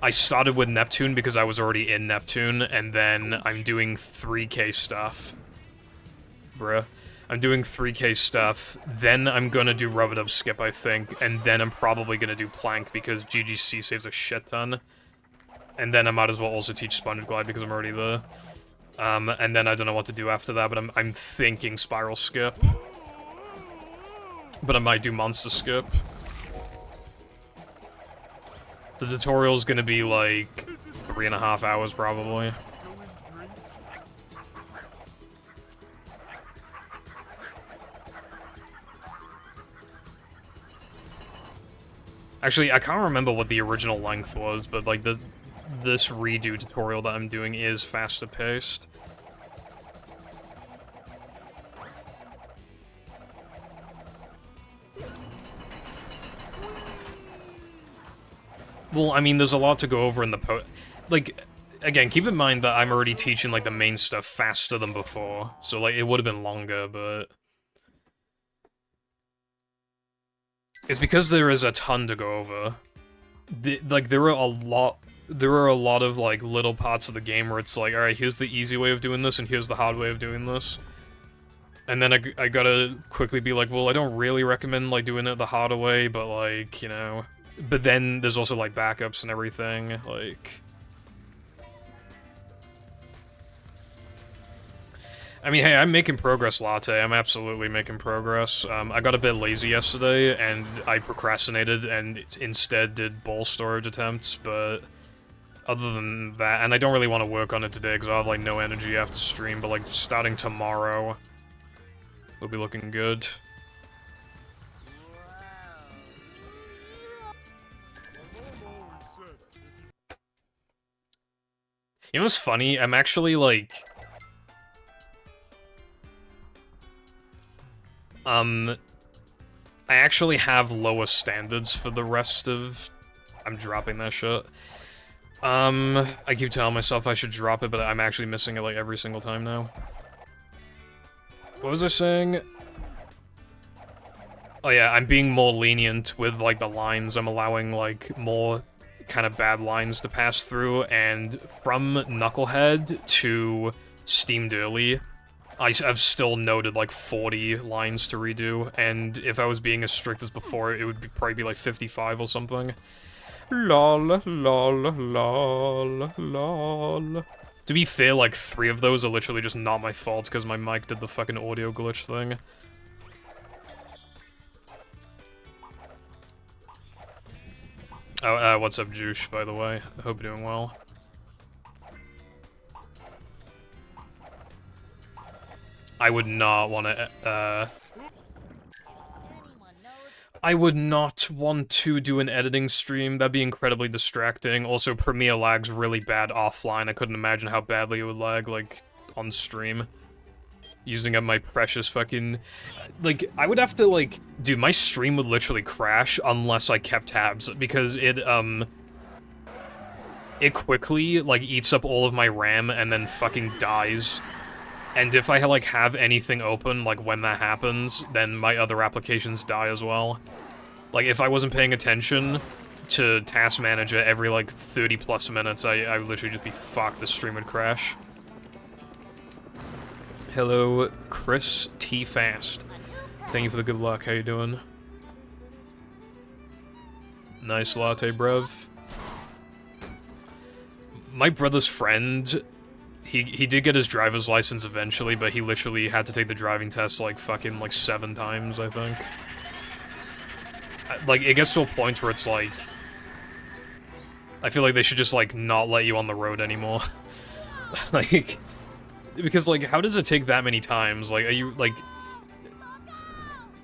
I started with Neptune because I was already in Neptune, and then I'm doing 3K stuff. Bruh. I'm doing 3K stuff, then I'm gonna do rub-it-up skip, I think, and then I'm probably gonna do plank because GGC saves a shit ton. And then I might as well also teach sponge glide because I'm already there. And then I don't know what to do after that, but I'm thinking spiral skip. But I might do monster skip. The tutorial's gonna be like 3.5 hours probably. Actually, I can't remember what the original length was, but like this redo tutorial that I'm doing is faster paced. Well, I mean, there's a lot to go over in the like, again, keep in mind that I'm already teaching, like, the main stuff faster than before. So, like, it would have been longer, but... It's because there is a ton to go over. Like, there are a lot of, like, little parts of the game where it's like, alright, here's the easy way of doing this, and here's the hard way of doing this. And then I gotta quickly be like, well, I don't really recommend, like, doing it the harder way, but, like, you know... But then there's also, like, backups and everything, like... I mean, hey, I'm making progress, Latte. I'm absolutely making progress. I got a bit lazy yesterday, and I procrastinated and instead did ball storage attempts, but... Other than that, and I don't really want to work on it today because I have, like, no energy after stream, but, like, starting tomorrow... will be looking good. You know what's funny? I'm actually, like... I actually have lower standards for the rest of... I'm dropping that shit. I keep telling myself I should drop it, but I'm actually missing it, like, every single time now. What was I saying? Oh yeah, I'm being more lenient with, like, the lines. I'm allowing, like, more kind of bad lines to pass through, and from Knucklehead to Steamed Early, I've still noted, like, 40 lines to redo, and if I was being as strict as before, it would probably be, like, 55 or something. Lol, lol, lol, lol. To be fair, like, 3 of those are literally just not my fault, because my mic did the fucking audio glitch thing. Oh, what's up, Juice, by the way? I hope you're doing well. I would not want to, Anyone knows? I would not want to do an editing stream. That'd be incredibly distracting. Also, Premiere lag's really bad offline. I couldn't imagine how badly it would lag, like, on stream. Using up my precious fucking... Like, I would have to, like... Dude, my stream would literally crash unless I kept tabs, because it quickly, like, eats up all of my RAM and then fucking dies. And if I, like, have anything open, like, when that happens, then my other applications die as well. Like, if I wasn't paying attention to Task Manager every, like, 30-plus minutes, I would literally just be fucked. The stream would crash. Hello, Chris T. Fast. Thank you for the good luck. How you doing? Nice latte, bruv. My brother's friend, he did get his driver's license eventually, but he literally had to take the driving test, like, fucking, like, 7 times, I think. Like, it gets to a point where it's, like... I feel like they should just, like, not let you on the road anymore. Like... Because, like, how does it take that many times? Like, are you, like...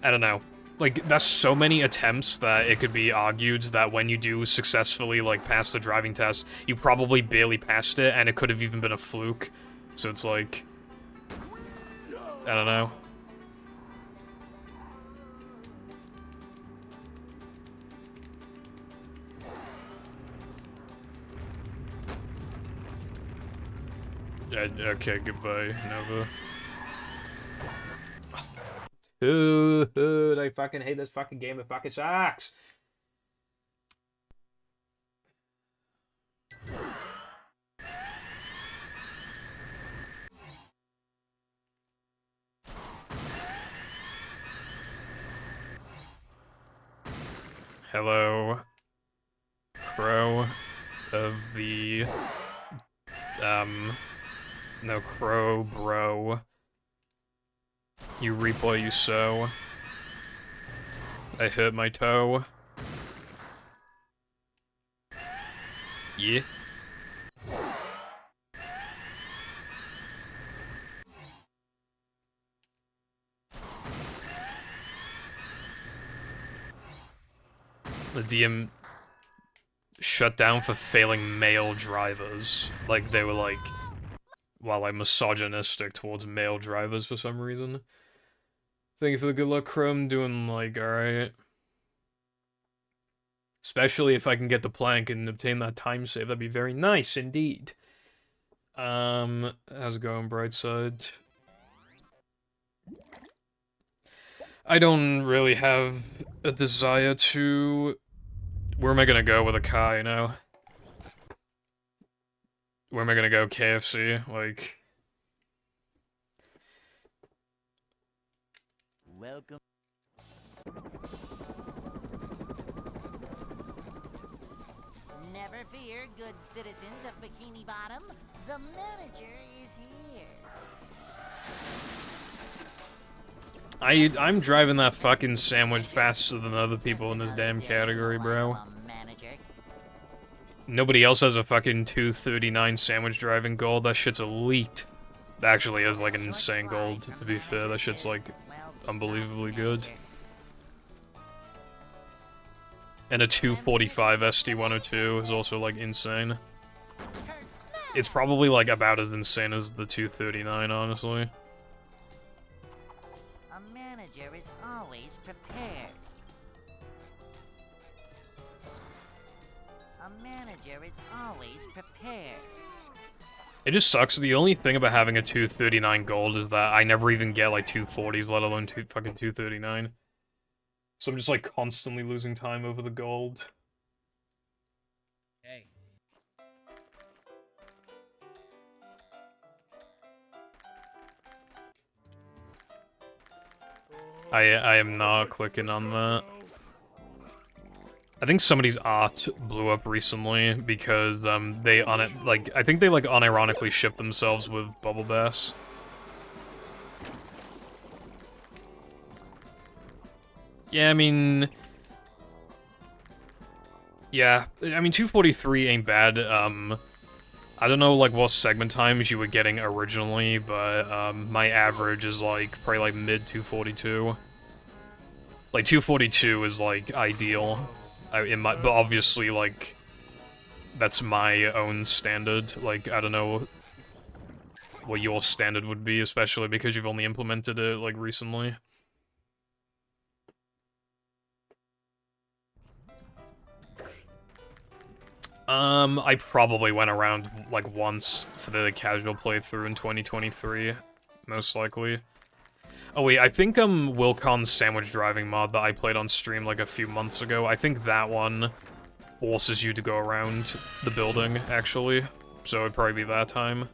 I don't know. Like, that's so many attempts that it could be argued that when you do successfully, like, pass the driving test, you probably barely passed it, and it could have even been a fluke. So it's like... I don't know. Okay, goodbye, Nova. Dude, I fucking hate this fucking game. It fucking sucks. Hello, Crow of the, no, Crow, bro. You reap what you sow. I hurt my toe. Yeah. The DM shut down for failing male drivers. Like, they were like, well, like, misogynistic towards male drivers for some reason. Thank you for the good luck, Chrome. Doing, like, alright. Especially if I can get the plank and obtain that time save. That'd be very nice indeed. How's it going, Brightside? I don't really have a desire to... Where am I gonna go with a car, you know? Where am I gonna go? KFC? Like... Welcome. Never fear, good citizens of Bikini Bottom. The manager is here. I'm driving that fucking sandwich faster than other people in this damn category, bro. Nobody else has a fucking 239 sandwich driving gold. That shit's elite. That actually is like an insane gold, to be fair. That shit's like unbelievably good. And a 245 SD102 is also like insane. It's probably like about as insane as the 239, honestly. A manager is always prepared. A manager is always prepared. It just sucks. The only thing about having a 239 gold is that I never even get like 240s, let alone fucking 239. So I'm just like constantly losing time over the gold. Hey. I am not clicking on that. I think somebody's art blew up recently because they I think they like unironically shipped themselves with Bubble Bass. Yeah, I mean 243 ain't bad. I don't know, like, what segment times you were getting originally, but, my average is, like, probably, like, mid-242. Like, 242 is, like, ideal. But obviously, like, that's my own standard. Like, I don't know what your standard would be, especially because you've only implemented it, like, recently. I probably went around, like, once for the casual playthrough in 2023, most likely. Oh wait, I think, Wilcon's sandwich driving mod that I played on stream, like, a few months ago, I think that one forces you to go around the building, actually. So it'd probably be that time.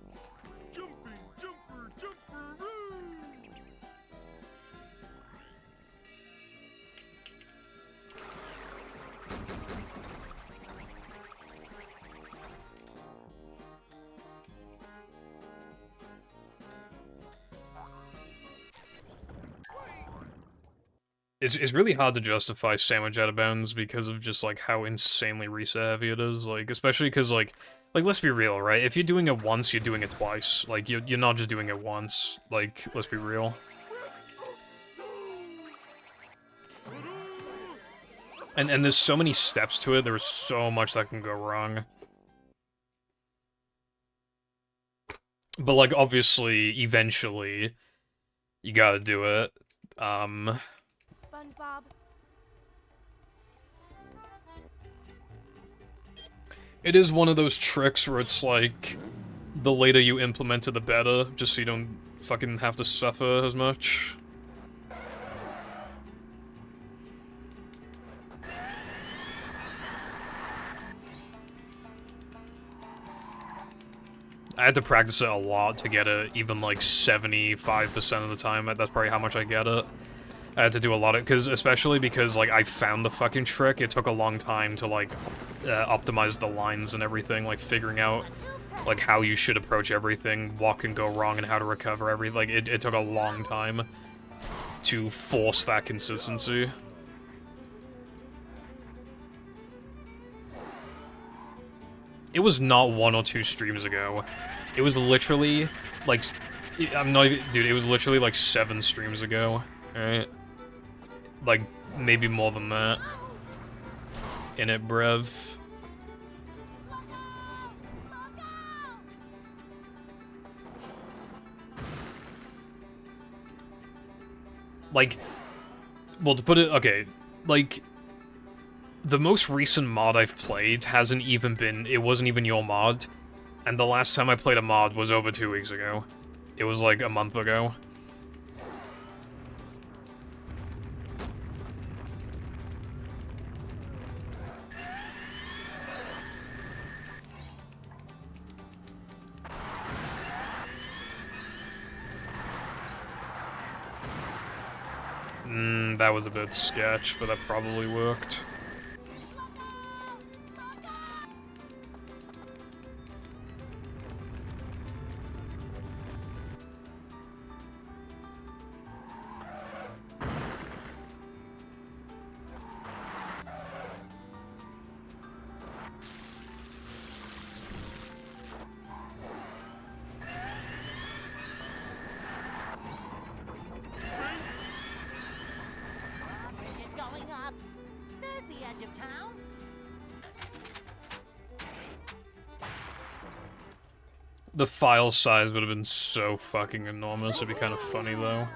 It's really hard to justify sandwich out of bounds because of just, like, how insanely reset heavy it is, like, especially because, like, let's be real, right? If you're doing it once, you're doing it twice. Like, you're not just doing it once. Like, let's be real. And there's so many steps to it, there's so much that can go wrong. But, like, obviously, eventually, you gotta do it. SpongeBob. It is one of those tricks where it's like, the later you implement it, the better, just so you don't fucking have to suffer as much. I had to practice it a lot to get it even, like, 75% of the time. That's probably how much I get it. I had to do a lot of, especially because, like, I found the fucking trick. It took a long time to, like, optimize the lines and everything, like, figuring out, like, how you should approach everything, what can go wrong, and how to recover everything. Like, it took a long time to force that consistency. It was not 1 or 2 streams ago. It was literally, like, I'm not even, dude, it was literally, like, 7 streams ago, alright? Like, maybe more than that. In it, brev. Like, well, to put it, okay, like, the most recent mod I've played hasn't even been, it wasn't even your mod, and the last time I played a mod was over 2 weeks ago. It was like a month ago. That was a bit sketch, but that probably worked. Bridget's going up. There's the edge of town. The file size would have been so fucking enormous, it'd be kind of funny though.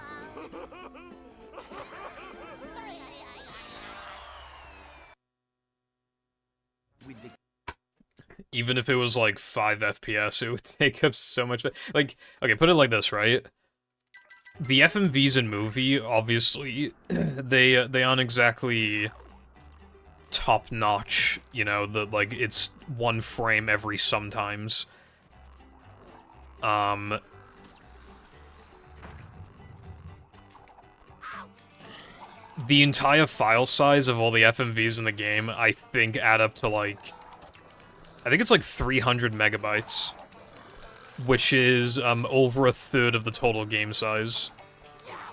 Even if it was like 5 FPS, it would take up so much. Like, okay, put it like this, right? The FMVs in movie, obviously, they aren't exactly top notch. You know, like it's 1 frame every sometimes. The entire file size of all the FMVs in the game, I think, add up to like, I think it's like 300 megabytes, which is over a third of the total game size.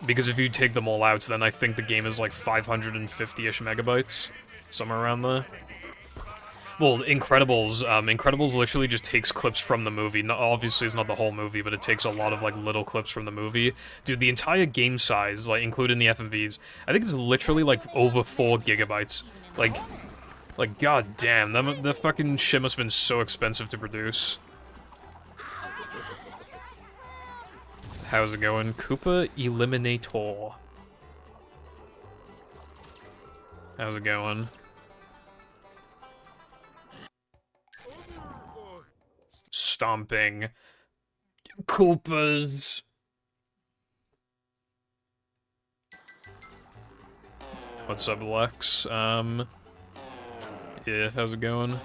Because if you take them all out, then I think the game is like 550-ish megabytes, somewhere around there. Well, Incredibles, Incredibles literally just takes clips from the movie. Obviously, it's not the whole movie, but it takes a lot of, like, little clips from the movie. Dude, the entire game size, like, including the FMVs, I think it's literally, like, over 4 gigabytes. Like, god damn, the fucking shit must have been so expensive to produce. How's it going? Koopa Eliminator. How's it going? Stomping. Koopas. What's up, Lex? Yeah, how's it going?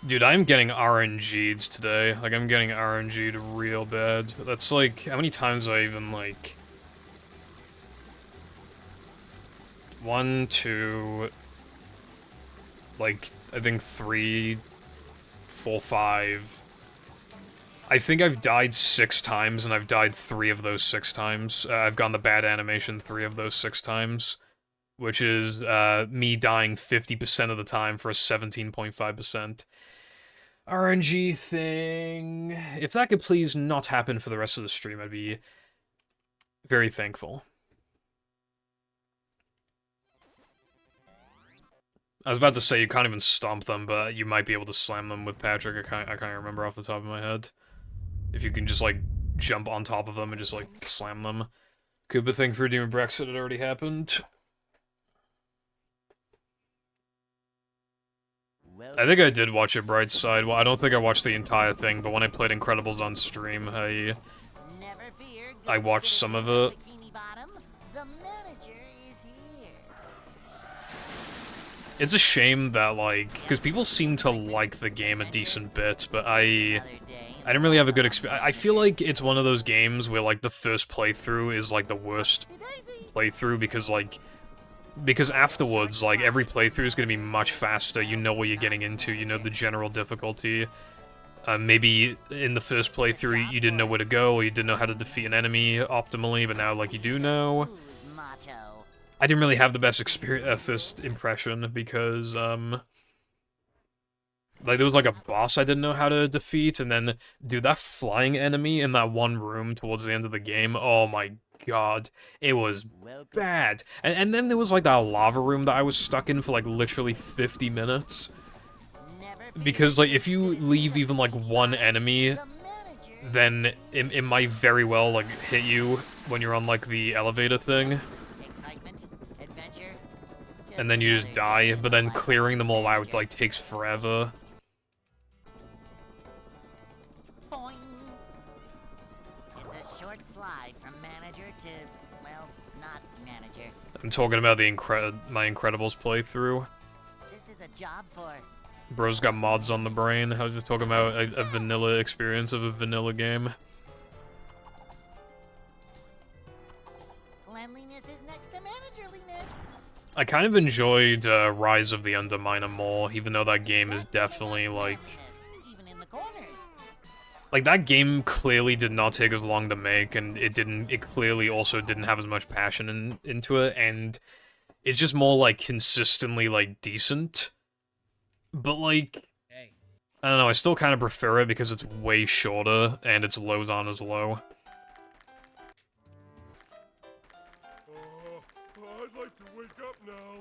Dude, I'm getting RNG'd today. Like, I'm getting RNG'd real bad. That's like, how many times have I even, like... 1, 2... Like, I think 3, 4, 5... I think I've died 6 times, and I've died 3 of those 6 times. I've gotten the bad animation 3 of those 6 times. Which is, me dying 50% of the time for a 17.5%. RNG thing. If that could please not happen for the rest of the stream, I'd be very thankful. I was about to say you can't even stomp them, but you might be able to slam them with Patrick. I can't remember off the top of my head. If you can just, like, jump on top of them and just, like, slam them. Koopa thing for Demon Brexit had already happened. I think I did watch it Brightside. Well, I don't think I watched the entire thing, but when I played Incredibles on stream, I watched some of it. It's a shame that, like, because people seem to like the game a decent bit, but I didn't really have a good experience. I feel like it's one of those games where, like, the first playthrough is, like, the worst playthrough, because afterwards, like, every playthrough is going to be much faster. You know what you're getting into, you know the general difficulty. Maybe in the first playthrough you didn't know where to go, or you didn't know how to defeat an enemy optimally, but now, like, you do know. I didn't really have the best first impression, because, like, there was, like, a boss I didn't know how to defeat, and then, dude, that flying enemy in that one room towards the end of the game, oh my god, it was bad. And then there was, like, that lava room that I was stuck in for, like, literally 50 minutes. Because, like, if you leave even, like, one enemy, then it might very well, like, hit you when you're on, like, the elevator thing. And then you just die, but then clearing them all out, like, takes forever. I'm talking about the my Incredibles playthrough. This is a job for... Bro's got mods on the brain. I was just talking about a vanilla experience of a vanilla game. Cleanliness is next to managerliness. I kind of enjoyed Rise of the Underminer more, even though that game is definitely, like... Even in the corners. Like, that game clearly did not take as long to make, and it clearly also didn't have as much passion into it, and it's just more, like, consistently, like, decent. But, like, I don't know, I still kind of prefer it because it's way shorter, and its lows aren't as low. I'd like to wake up now.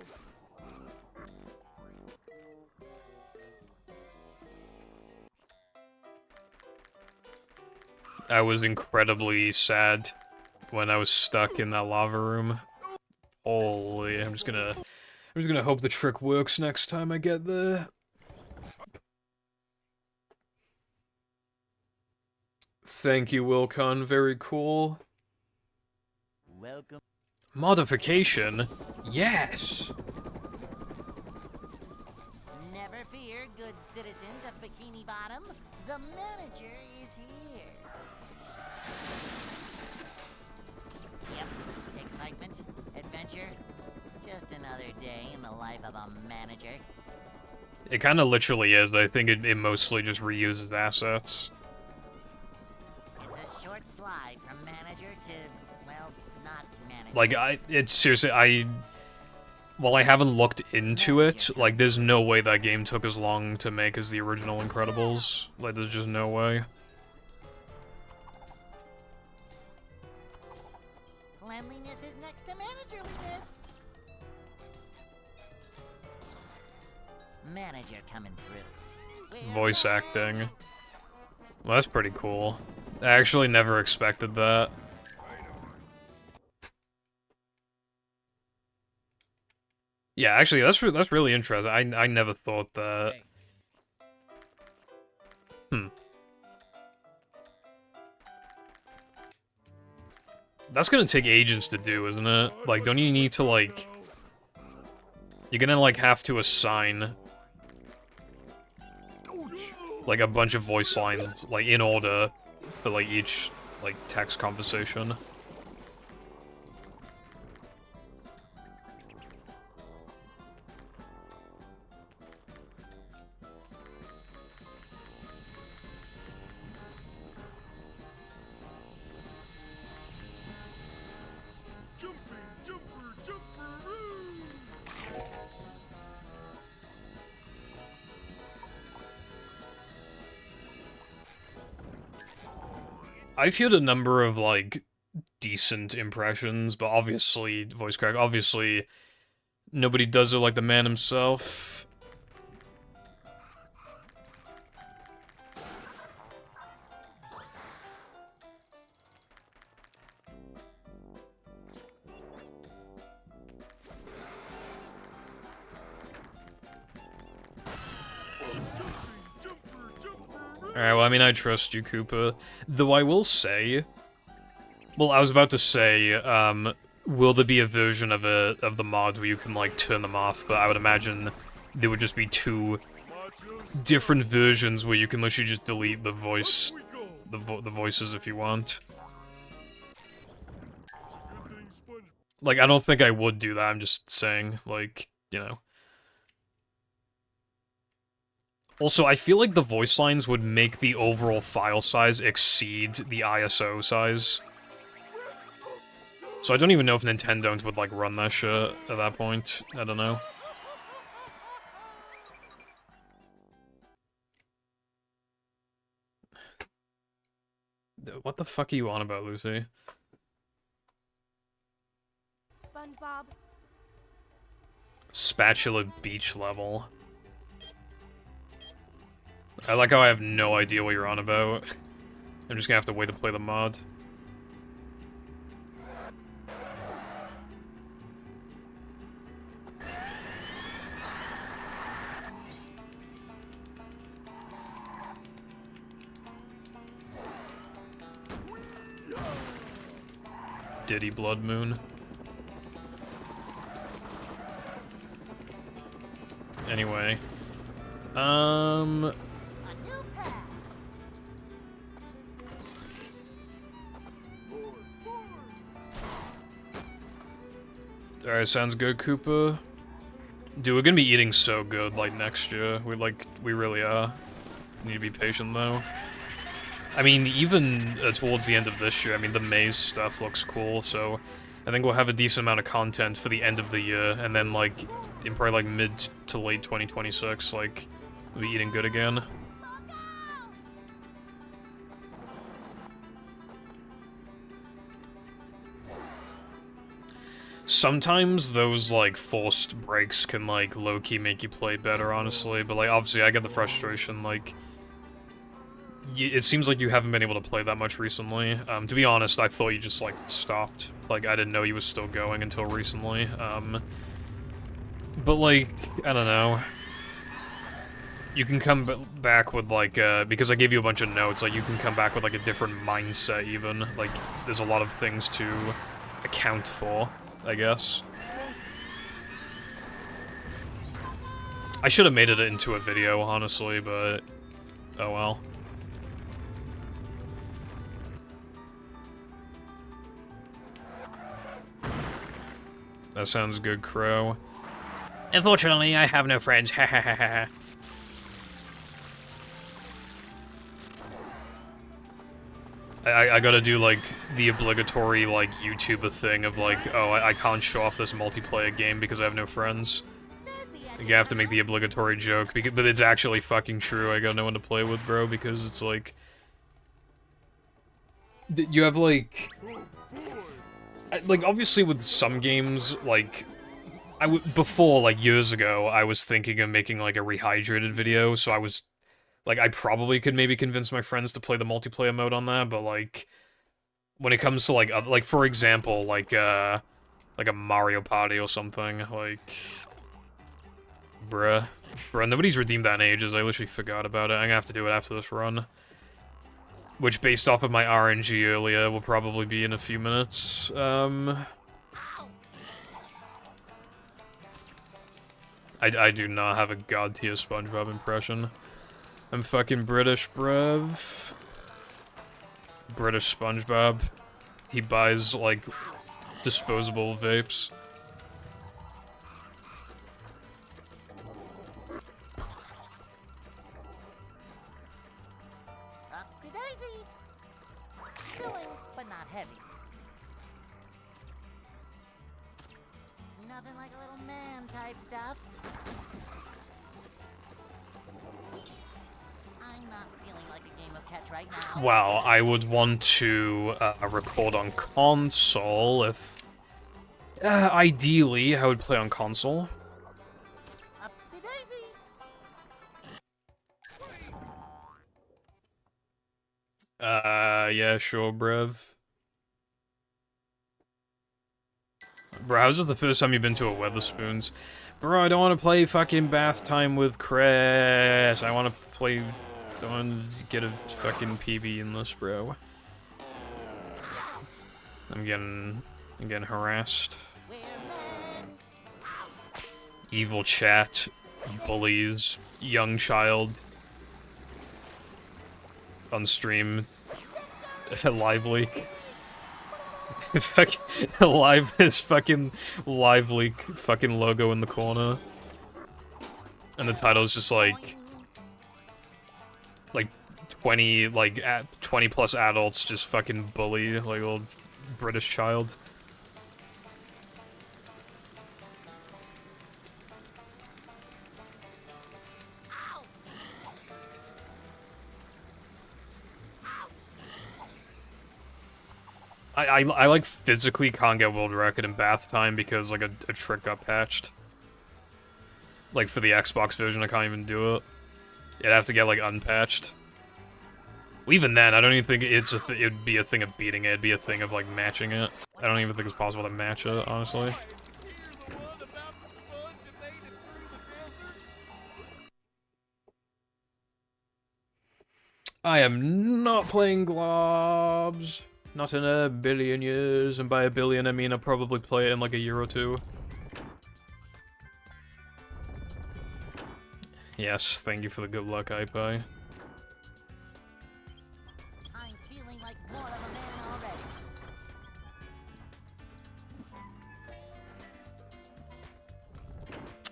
I was incredibly sad when I was stuck in that lava room. Holy, I'm just gonna hope the trick works next time I get there. Thank you, Wilcon, very cool. Welcome. Modification? Yes! Never fear, good citizens of Bikini Bottom. The manager is here. Yep, excitement, adventure. Just another day in the life of a manager. It kind of literally is. I think it mostly just reuses assets. It's a short slide from manager to, well, not manager. Like, it's seriously, while I haven't looked into it, like, there's no way that game took as long to make as the original Incredibles. Like, there's just no way. Cleanliness is next to managerliness. Manager coming through. Voice acting. Well, that's pretty cool. I actually never expected that. Yeah, actually, that's really interesting. I never thought that. That's gonna take ages to do, isn't it? Like, don't you need to, like... You're gonna, like, have to assign... like, a bunch of voice lines, like, in order for, like, each, like, text conversation. I've heard a number of, like, decent impressions, but obviously, voice crack, obviously, nobody does it like the man himself. Alright, well, I mean, I trust you, Koopa. Though I will say... Well, I was about to say, will there be a version of the mod where you can, like, turn them off, but I would imagine there would just be two different versions where you can literally just delete the voice... the voices if you want. Like, I don't think I would do that, I'm just saying, like, you know. Also, I feel like the voice lines would make the overall file size exceed the ISO size. So I don't even know if Nintendo would, like, run that shit at that point. I don't know. What the fuck are you on about, Lucy? SpongeBob. Spatula beach level. I like how I have no idea what you're on about. I'm just gonna have to wait to play the mod. Diddy Blood Moon. Anyway. A new path. Alright, sounds good, Koopa. Dude, we're gonna be eating so good, like, next year. We really are. Need to be patient, though. I mean, even towards the end of this year, I mean, the maze stuff looks cool, so I think we'll have a decent amount of content for the end of the year, and then, like, in probably, like, mid to late 2026, like, we'll be eating good again. Sometimes those, like, forced breaks can, like, low-key make you play better, honestly, but, like, obviously I get the frustration, like, it seems like you haven't been able to play that much recently. To be honest, I thought you just, like, stopped. Like, I didn't know you was still going until recently. But, like, I don't know. You can come back with, like, because I gave you a bunch of notes, like, you can come back with, like, a different mindset, even. Like, there's a lot of things to account for, I guess. I should have made it into a video, honestly, but... oh well. That sounds good, Crow. Unfortunately, I have no friends, ha ha ha ha. I gotta do, like, the obligatory, like, YouTuber thing of, like, oh, I can't show off this multiplayer game because I have no friends. You have to make the obligatory joke, because, but it's actually fucking true. I got no one to play with, bro, because it's, like... You have, like... Like, obviously with some games, like... before, like, years ago, I was thinking of making, like, a rehydrated video, so I was... Like, I probably could maybe convince my friends to play the multiplayer mode on that, but, like... When it comes to, like, for example, like a Mario Party or something, like... Bruh. Bruh, nobody's redeemed that in ages, I literally forgot about it. I'm gonna have to do it after this run. Which, based off of my RNG earlier, will probably be in a few minutes. I do not have a god-tier SpongeBob impression. I'm fucking British, bruv. British SpongeBob. He buys, like, disposable vapes. Upsy-daisy! Filling, but not heavy. Nothing like a little man type stuff. I'm not feeling like a game of catch right now. Well, I would want to record on console if... ideally, I would play on console. Upsy-daisy! Yeah, sure, bruv. Bro, how's it the first time you've been to a Weatherspoons? Bro, I don't want to play fucking bath time with Chris. I want to play... I want to get a fucking PB in this, bro. I'm getting harassed. Evil chat. Bullies. Young child. On stream. Lively. Live is fucking lively fucking logo in the corner. And the title is just like 20 20 plus adults just fucking bully like a little British child. I like physically can't get world record in bath time because like a trick got patched. Like for the Xbox version I can't even do it. It'd have to get like unpatched. Well, even then, I don't even think it'd be a thing of beating it, it'd be a thing of like matching it. I don't even think it's possible to match it, honestly. I am not playing globs. Not in a billion years, and by a billion I mean I'll probably play it in like a year or two. Yes, thank you for the good luck, iPie. I'm feeling like more of a man already.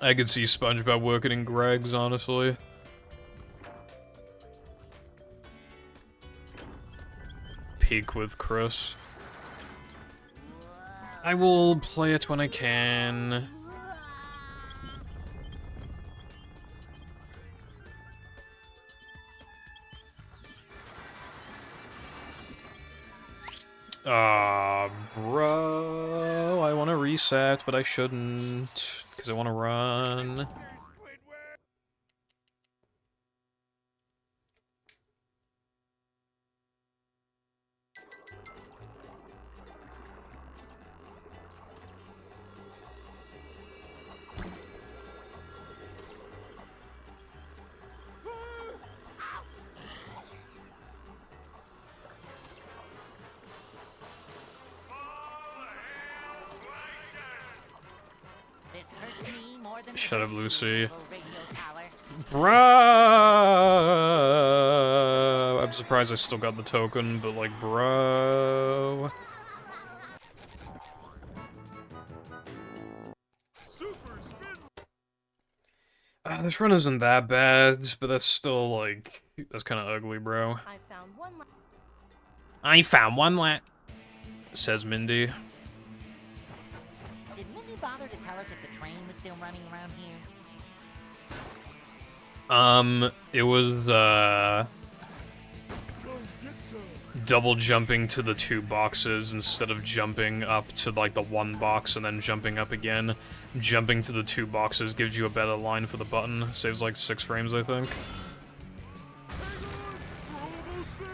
I could see SpongeBob working in Greg's, honestly. Peak with Chris. I will play it when I can. Bro, I want to reset, but I shouldn't, because I want to run. This hurts me more than Shut up, Lucy. radio tower. Bro, I'm surprised I still got the token, but like, bro. This run isn't that bad, but that's still like, that's kind of ugly, bro. I found one. I found one, says Mindy. Did Mindy bother to tell us if the train was still running around here? It was, Go get some. double jumping to the 2 boxes instead of jumping up to, like, the 1 box and then jumping up again. Jumping to the 2 boxes gives you a better line for the button. Saves, like, 6 frames, I think. Hang on. We're almost there,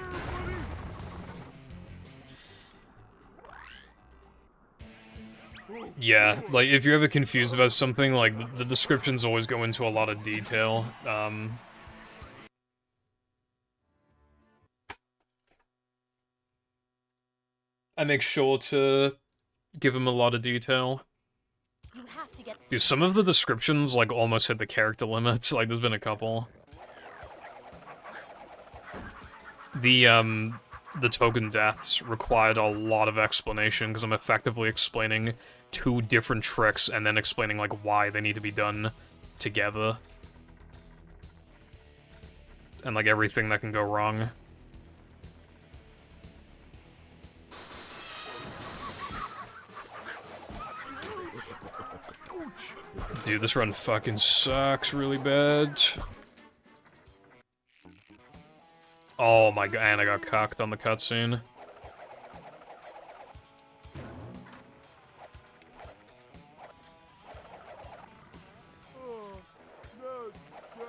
buddy. Yeah, like, if you're ever confused about something, like, the descriptions always go into a lot of detail. I make sure to give them a lot of detail. You have to get. Dude, some of the descriptions, like, almost hit the character limits. Like, there's been a couple. The token deaths required a lot of explanation, because I'm effectively explaining 2 different tricks and then explaining, like, why they need to be done together. And, like, everything that can go wrong. Dude, this run fucking sucks really bad. Oh my god, and I got cocked on the cutscene. Oh, no, no.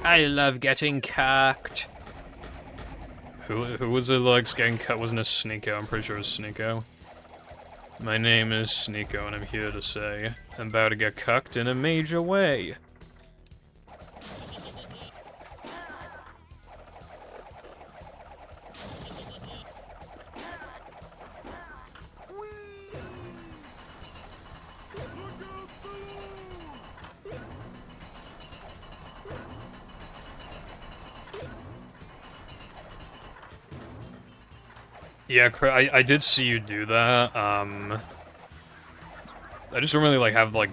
I love getting cocked. Who was it, like, getting cut? Wasn't it Sneeko? I'm pretty sure it was Sneeko. My name is Sneeko, and I'm here to say I'm about to get cucked in a major way. Yeah, I did see you do that. I just don't really, like, have, like,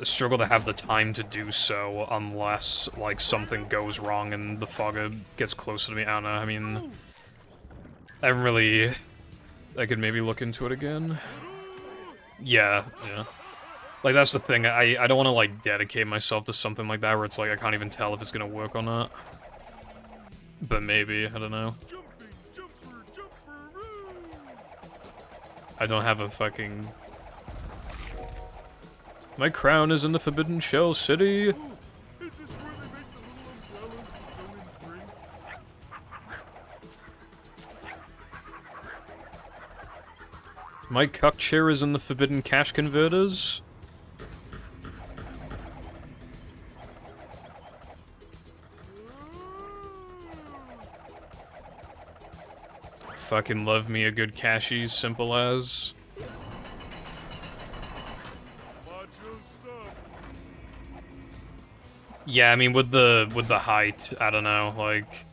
struggle to have the time to do so unless, like, something goes wrong and the fogger gets closer to me. I don't know, I mean, I haven't really... I could maybe look into it again. Yeah. Like, that's the thing, I don't want to, like, dedicate myself to something like that where it's like I can't even tell if it's gonna work or not. But maybe, I don't know. I don't have a fucking... My crown is in the Forbidden Shell City. Is this where they make the little umbrellas that go in drinks? My cuck chair is in the Forbidden Cash Converters. Fucking love me a good cashy, simple as. Macho stuff. Yeah, I mean, with the height, I don't know, like...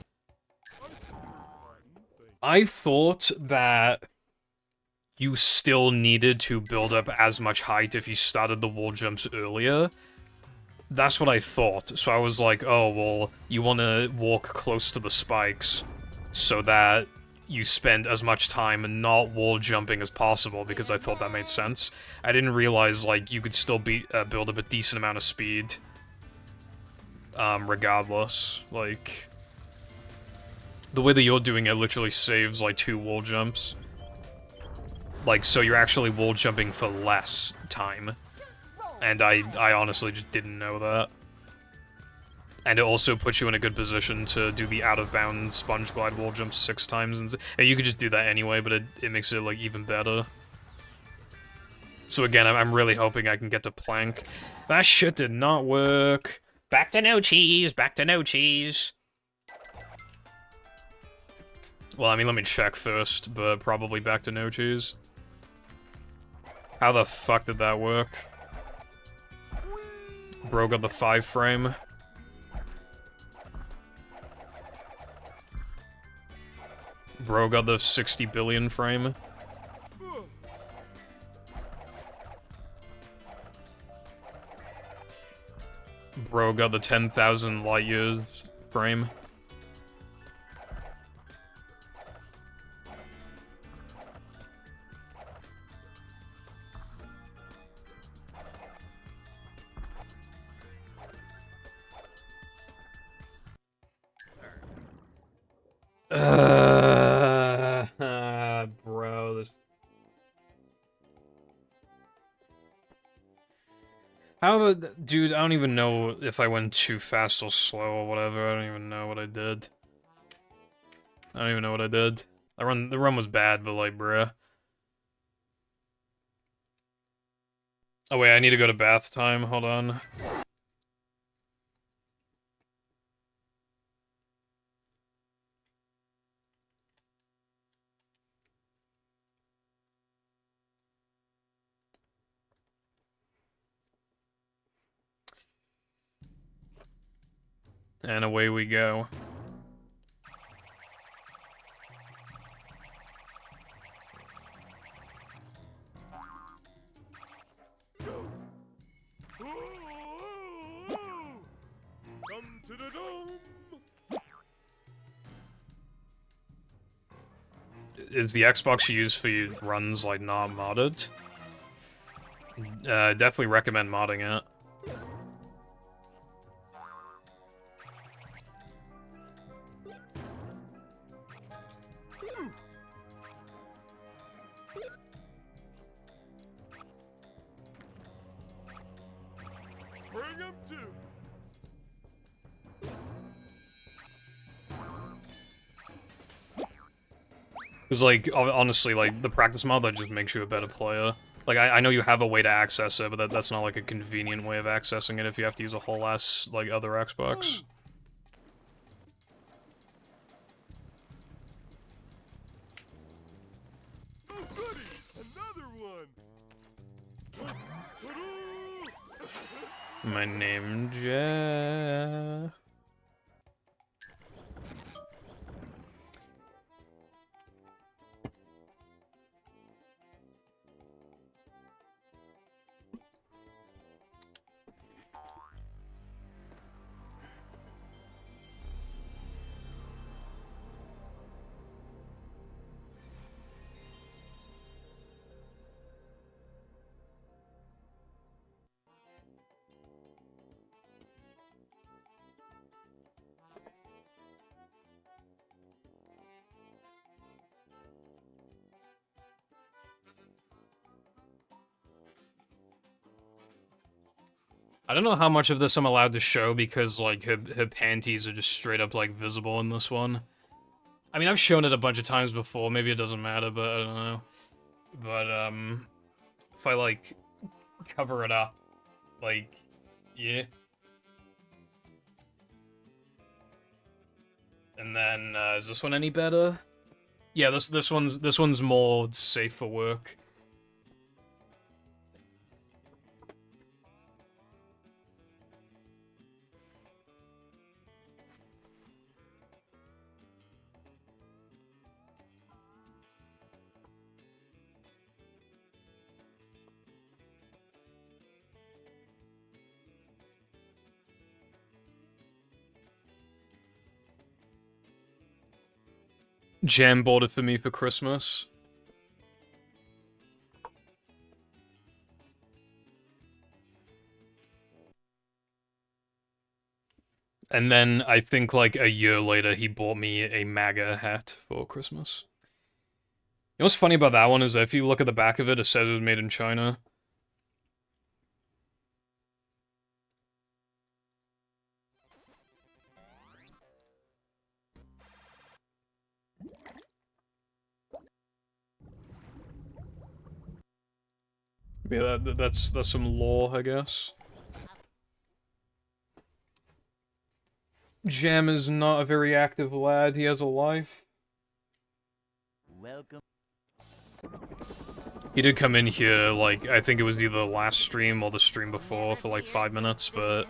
I thought that you still needed to build up as much height if you started the wall jumps earlier. That's what I thought, so I was like, oh, well, you want to walk close to the spikes so that you spend as much time not wall jumping as possible, because I thought that made sense. I didn't realize, like, you could still build up a decent amount of speed. Regardless. Like, the way that you're doing it literally saves, like, 2 wall jumps. Like, so you're actually wall jumping for less time. And I honestly just didn't know that. And it also puts you in a good position to do the out-of-bounds sponge glide wall jump 6 times. And you could just do that anyway, but it makes it, like, even better. So again, I'm really hoping I can get to plank. That shit did not work. Back to no cheese, back to no cheese. Well, I mean, let me check first, but probably back to no cheese. How the fuck did that work? Bro got the 5 frame. Bro got the 60 billion frame. Bro got the 10,000 light years frame. Bro, this. How the dude? I don't even know if I went too fast or slow or whatever. I don't even know what I did. I don't even know what I did. The run was bad, but like, bruh. Oh wait, I need to go to bath time. Hold on. And away we go. Come to the dome. Is the Xbox you use for your runs like not modded? Definitely recommend modding it. Bring him too. Because, like, honestly, like, the practice mod, that just makes you a better player. Like, I know you have a way to access it, but that's not, like, a convenient way of accessing it if you have to use a whole ass, like, other Xbox. Oh, goody! Another one. My name, Jeff. I don't know how much of this I'm allowed to show because, like, her panties are just straight up, like, visible in this one. I mean, I've shown it a bunch of times before, maybe it doesn't matter, but I don't know. But, if I, like, cover it up, like, yeah. And then, is this one any better? Yeah, this one's more safe for work. Jam bought it for me for Christmas. And then I think like a year later he bought me a MAGA hat for Christmas. You know what's funny about that one is that if you look at the back of it, it says it was made in China. Yeah, that's some lore, I guess. Jam is not a very active lad. He has a life. Welcome. He did come in here, like, I think it was either the last stream or the stream before for like 5 minutes, but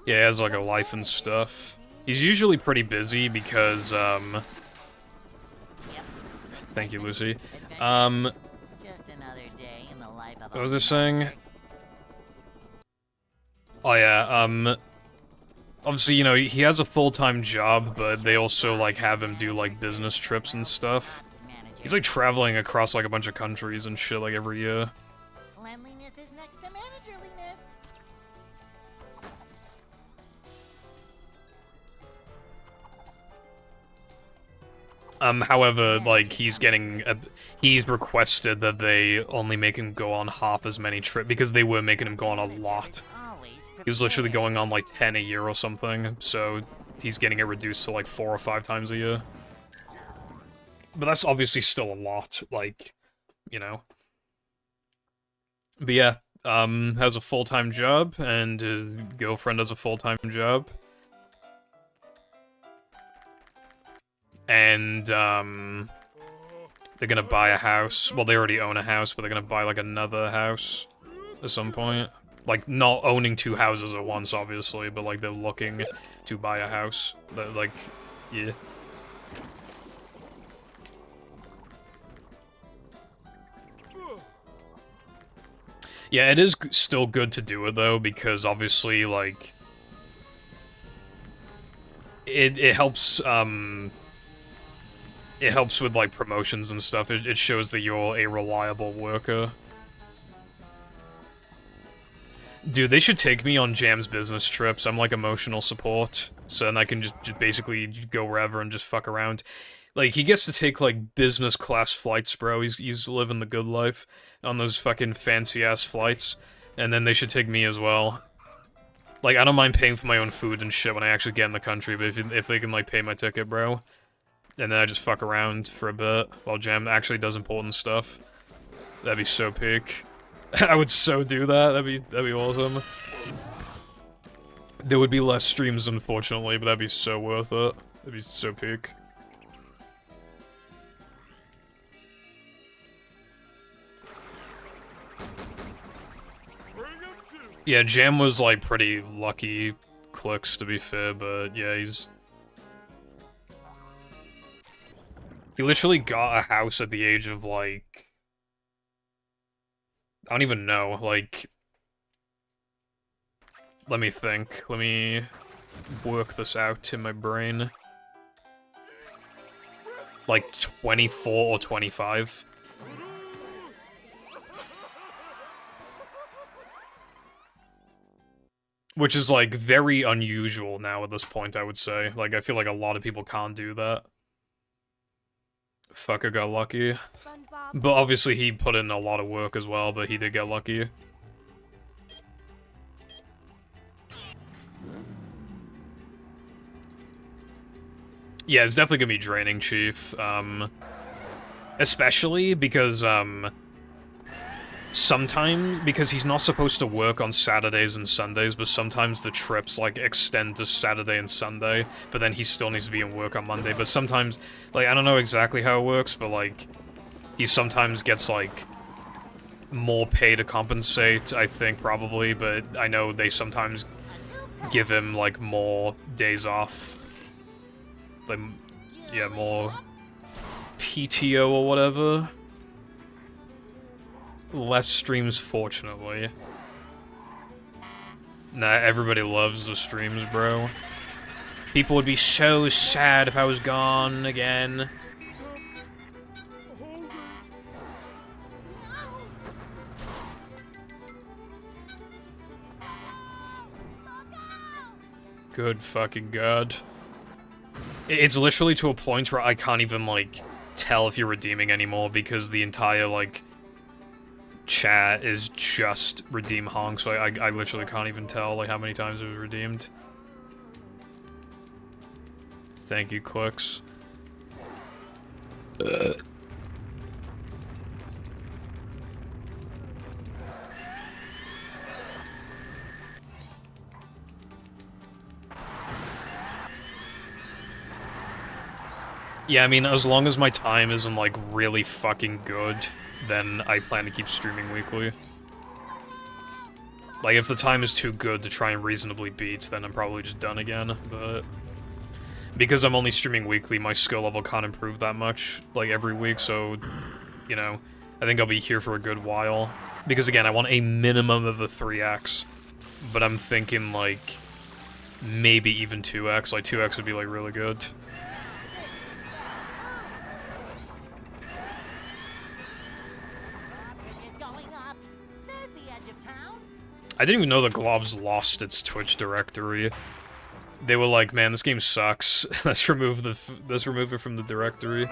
yeah, he has like a life and stuff. He's usually pretty busy because, thank you, Lucy. What was I saying? Oh yeah, obviously, you know, he has a full-time job, but they also, like, have him do, like, business trips and stuff. He's, like, traveling across, like, a bunch of countries and shit, like, every year. Cleanliness is next to managerliness. However, like, he's requested that they only make him go on half as many trips, because they were making him go on a lot. He was literally going on, like, 10 a year or something, so he's getting it reduced to, like, 4 or 5 times a year. But that's obviously still a lot, like, you know. But yeah, has a full-time job, and his girlfriend has a full-time job. And, they're gonna buy a house. Well, they already own a house, but they're gonna buy, like, another house at some point. Like, not owning 2 houses at once, obviously, but, like, they're looking to buy a house. But, like, yeah. Yeah, it is still good to do it, though, because obviously, like, it helps, it helps with, like, promotions and stuff. It shows that you're a reliable worker. Dude, they should take me on Jam's business trips. I'm, like, emotional support, so then I can just basically go wherever and just fuck around. Like, he gets to take, like, business class flights, bro. He's living the good life on those fucking fancy-ass flights. And then they should take me as well. Like, I don't mind paying for my own food and shit when I actually get in the country, but if they can, like, pay my ticket, bro. And then I just fuck around for a bit while Jam actually does important stuff. That'd be so peak. I would so do that. That'd be awesome. There would be less streams, unfortunately, but that'd be so worth it. That'd be so peak. Yeah, Jam was, like, pretty lucky clicks, to be fair, but yeah, he literally got a house at the age of, like, I don't even know, like, let me think, let me work this out in my brain. Like, 24 or 25. Which is, like, very unusual now at this point, I would say. Like, I feel like a lot of people can't do that. Fucker got lucky. But obviously he put in a lot of work as well, but he did get lucky. Yeah, it's definitely gonna be draining, Chief. Especially because, sometimes, because he's not supposed to work on Saturdays and Sundays, but sometimes the trips, like, extend to Saturday and Sunday, but then he still needs to be in work on Monday. But sometimes, like, I don't know exactly how it works, but, like, he sometimes gets, like, more pay to compensate, I think, probably, but I know they sometimes give him, like, more days off. Like, yeah, more PTO or whatever. Less streams, fortunately. Nah, everybody loves the streams, bro. People would be so sad if I was gone again. Good fucking god. It's literally to a point where I can't even, like, tell if you're redeeming anymore because the entire, like, chat is just redeem honk, so I literally can't even tell, like, how many times it was redeemed. Thank you, Clicks. Yeah, I mean, as long as my time isn't, like, really fucking good, then I plan to keep streaming weekly. Like, if the time is too good to try and reasonably beat, then I'm probably just done again, but... because I'm only streaming weekly, my skill level can't improve that much, like, every week, so, you know, I think I'll be here for a good while. Because, again, I want a minimum of a 3x, but I'm thinking, like, maybe even 2x. Like, 2x would be, like, really good. It's going up. There's the edge of town. I didn't even know the Globs lost its Twitch directory. They were like, man, this game sucks. Let's remove it from the directory.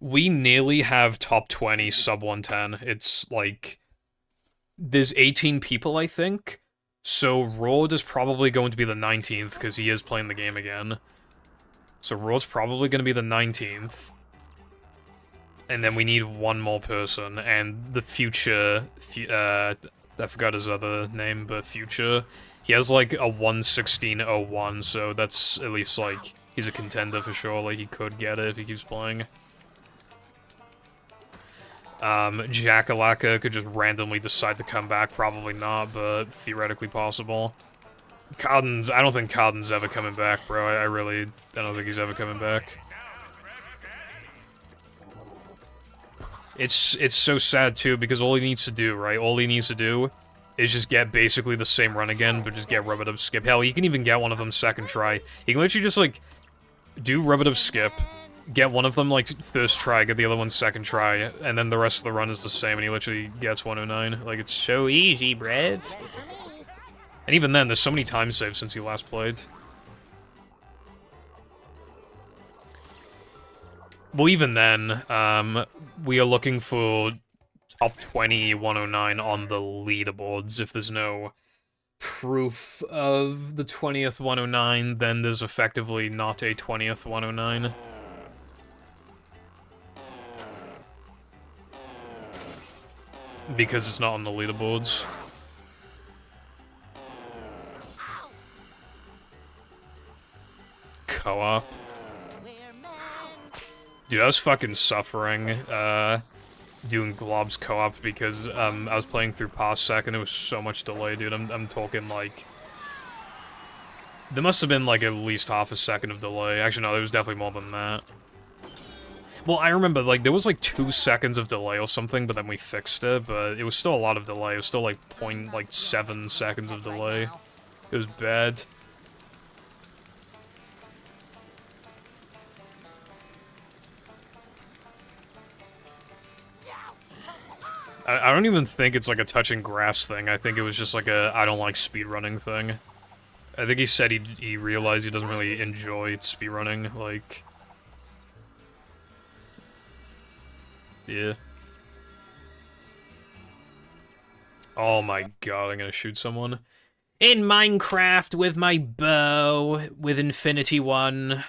We nearly have top 20 sub 110. It's like, there's 18 people, I think. So Rord is probably going to be the 19th, because he is playing the game again. So Rord's probably going to be the 19th. And then we need one more person, and the Future, I forgot his other name, but Future, he has like a 116.01, so that's at least like, he's a contender for sure, like he could get it if he keeps playing. Jackalaka could just randomly decide to come back, probably not, but theoretically possible. Cardin's, I don't think Cardin's ever coming back, bro, I don't think he's ever coming back. It's so sad, too, because all he needs to do, right, all he needs to do is just get basically the same run again, but just get Rub-a-Dub Skip. Hell, he can even get one of them second try. He can literally just, like, do Rub-a-Dub Skip, get one of them, like, first try, get the other one second try, and then the rest of the run is the same, and he literally gets 109. Like, it's so easy, bruv. And even then, there's so many time saves since he last played. Well, even then, we are looking for top 20 109 on the leaderboards. If there's no proof of the 20th 109, then there's effectively not a 20th 109. Because it's not on the leaderboards. Co-op. Dude, I was fucking suffering, doing Glob's co-op because, I was playing through Parsec and there was so much delay, dude. I'm talking, like... There must have been, like, at least half a second of delay. Actually, no, there was definitely more than that. Well, I remember, like, there was, like, 2 seconds of delay or something, but then we fixed it, but it was still a lot of delay. It was still, like, 0.7 seconds of delay. It was bad. I don't even think it's like a touching grass thing. I think it was just like a I don't like speedrunning thing. I think he said he realized he doesn't really enjoy speedrunning, like... Yeah. Oh my god, I'm gonna shoot someone. In Minecraft with my bow, with Infinity 1.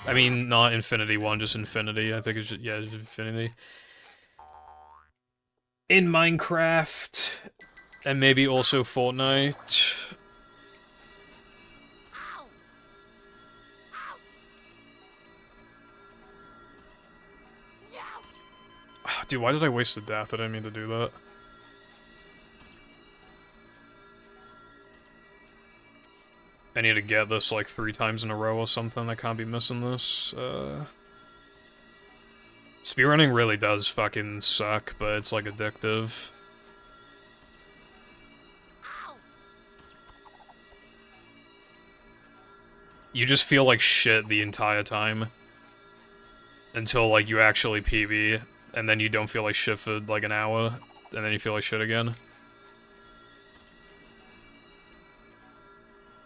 I mean, not Infinity 1, just Infinity. I think it's just, yeah, it's Infinity. In Minecraft, and maybe also Fortnite. Dude, why did I waste the death? I didn't mean to do that. I need to get this like 3 times in a row or something. I can't be missing this. Speedrunning really does fucking suck, but it's like addictive. You just feel like shit the entire time. Until like you actually PB, and then you don't feel like shit for like an hour, and then you feel like shit again.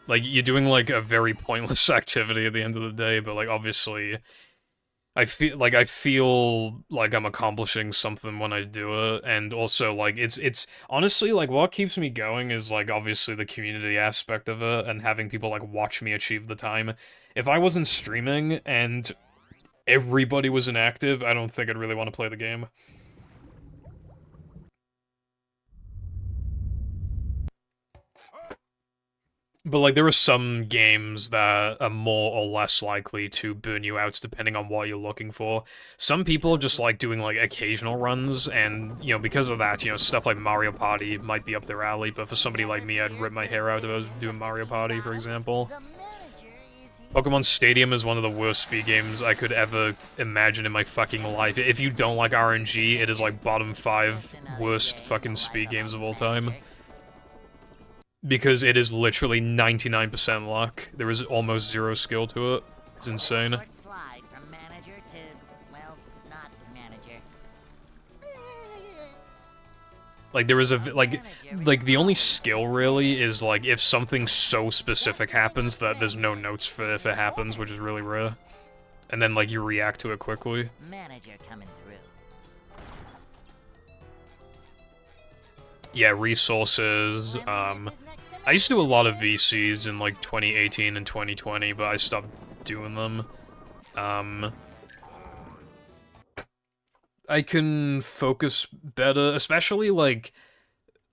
Like, you're doing like a very pointless activity at the end of the day, but like obviously... I feel like I'm accomplishing something when I do it, and also, like, it's honestly, like, what keeps me going is, like, obviously the community aspect of it, and having people, like, watch me achieve the time. If I wasn't streaming, and everybody was inactive, I don't think I'd really want to play the game. But, like, there are some games that are more or less likely to burn you out depending on what you're looking for. Some people just like doing, like, occasional runs, and, you know, because of that, you know, stuff like Mario Party might be up their alley, but for somebody like me, I'd rip my hair out if I was doing Mario Party, for example. Pokemon Stadium is one of the worst speed games I could ever imagine in my fucking life. If you don't like RNG, it is like bottom 5 worst fucking speed games of all time. Because it is literally 99% luck. There is almost zero skill to it. It's insane. Short slide from manager to, well, not manager. Like, there is a, like, the only skill, really, is, like, if something so specific happens that there's no notes for if it happens, which is really rare. And then, like, you react to it quickly. Manager coming through. Yeah, resources, I used to do a lot of VCs in, like, 2018 and 2020, but I stopped doing them. I can focus better, especially, like,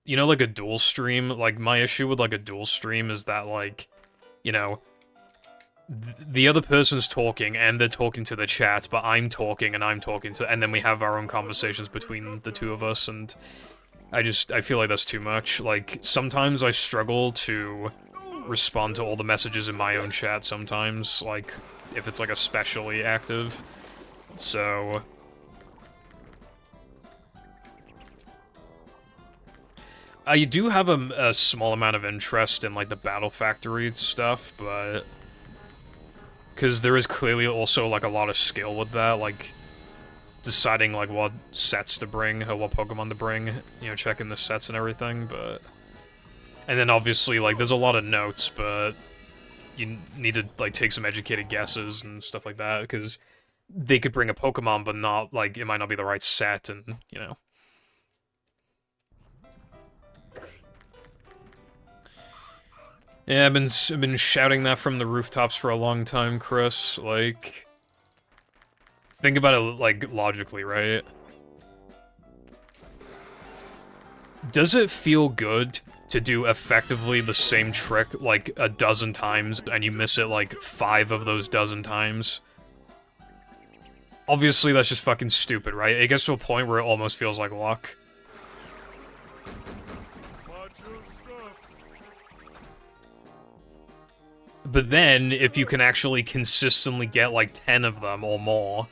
you know, like a dual stream. Like, my issue with, like, a dual stream is that, like, you know, the other person's talking, and they're talking to the chat, but I'm talking, and I'm talking to, and then we have our own conversations between the two of us, and I feel like that's too much. Like, sometimes I struggle to respond to all the messages in my own chat sometimes, like, if it's, like, especially active. So I do have a small amount of interest in, like, the Battle Factory stuff, but because there is clearly also, like, a lot of skill with that, like, deciding, like, what sets to bring, or what Pokemon to bring, you know, checking the sets and everything, but... And then, obviously, like, there's a lot of notes, but you need to, like, take some educated guesses and stuff like that, because they could bring a Pokemon, but not, like, it might not be the right set, and, you know. Yeah, I've been shouting that from the rooftops for a long time, Chris, like... Think about it, like, logically, right? Does it feel good to do effectively the same trick, like, a dozen times, and you miss it, like, 5 of those dozen times? Obviously, that's just fucking stupid, right? It gets to a point where it almost feels like luck. But then, if you can actually consistently get, like, 10 of them or more...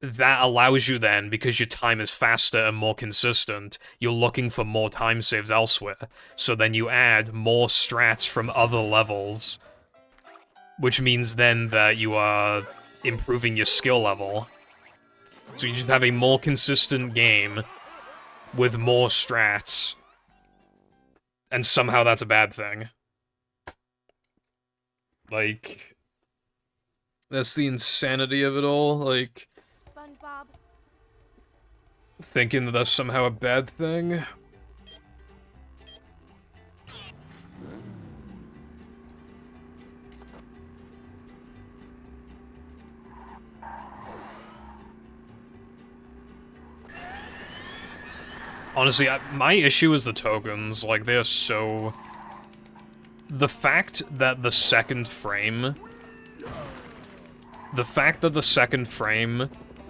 That allows you then, because your time is faster and more consistent, you're looking for more time saves elsewhere. So then you add more strats from other levels. Which means then that you are improving your skill level. So you just have a more consistent game with more strats. And somehow that's a bad thing. Like... That's the insanity of it all, like... SpongeBob. Thinking that that's somehow a bad thing. Honestly, my issue is the tokens. Like, they are so... The fact that the second frame... The fact that the second frame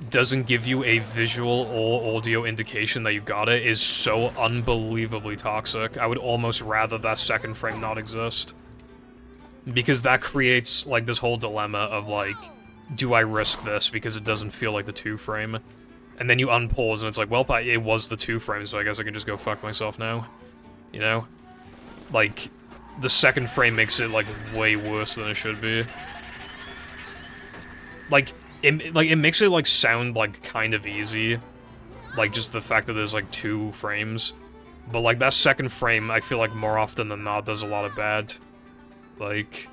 doesn't give you a visual or audio indication that you got it is so unbelievably toxic. I would almost rather that second frame not exist. Because that creates, like, this whole dilemma of, like, do I risk this because it doesn't feel like the 2-frame? And then you unpause and it's like, well, it was the 2-frame, so I guess I can just go fuck myself now. You know? Like, the second frame makes it, like, way worse than it should be. Like, it makes it, like, sound, like, kind of easy. Like, just the fact that there's, like, 2 frames. But, like, that second frame, I feel like more often than not does a lot of bad. Like...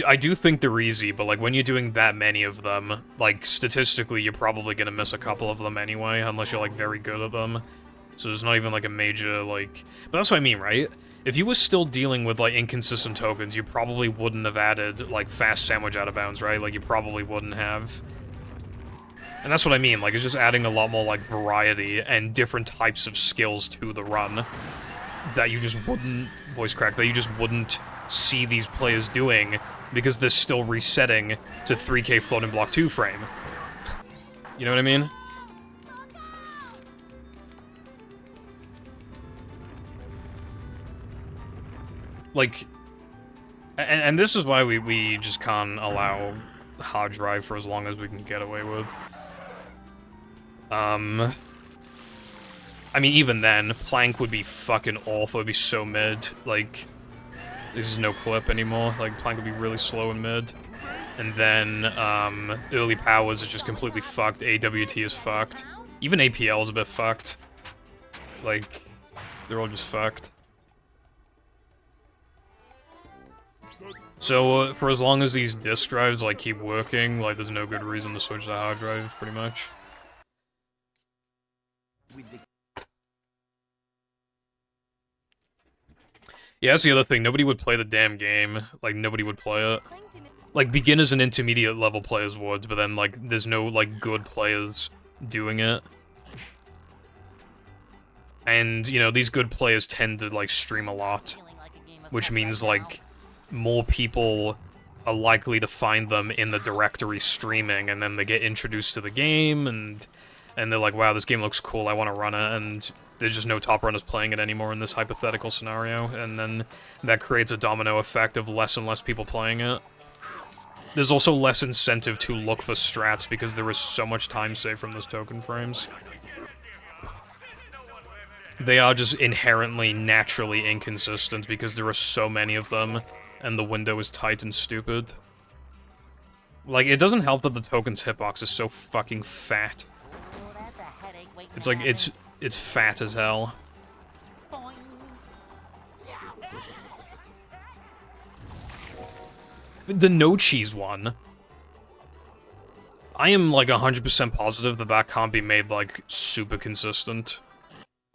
I do think they're easy, but, like, when you're doing that many of them, like, statistically, you're probably gonna miss a couple of them anyway, unless you're, like, very good at them. So there's not even, like, a major, like... But that's what I mean, right? If you were still dealing with, like, inconsistent tokens, you probably wouldn't have added, like, fast sandwich out of bounds, right? Like, you probably wouldn't have. And that's what I mean, like, it's just adding a lot more, like, variety and different types of skills to the run that you just wouldn't... Voice crack, that you just wouldn't see these players doing because they're still resetting to 3K floating block 2 frame. You know what I mean? Like, and this is why we just can't allow hard drive for as long as we can get away with. I mean, even then, Plank would be fucking awful. It'd be so mid. Like, this is no clip anymore. Like, Plank would be really slow and mid. And then, early powers is just completely fucked. AWT is fucked. Even APL is a bit fucked. Like, they're all just fucked. So, for as long as these disk drives, like, keep working, like, there's no good reason to switch to hard drive, pretty much. Yeah, that's the other thing. Nobody would play the damn game. Like, nobody would play it. Like, beginners and intermediate level players would, but then, like, there's no, like, good players doing it. And, you know, these good players tend to, like, stream a lot. Which means, like, more people are likely to find them in the directory streaming, and then they get introduced to the game, and they're like, wow, this game looks cool, I want to run it, and there's just no top runners playing it anymore in this hypothetical scenario, and then that creates a domino effect of less and less people playing it. There's also less incentive to look for strats because there is so much time saved from those token frames. They are just inherently, naturally inconsistent because there are so many of them, and the window is tight and stupid. Like, it doesn't help that the token's hitbox is so fucking fat. It's like, it's fat as hell. The no cheese one. I am like 100% positive that that can't be made like super consistent.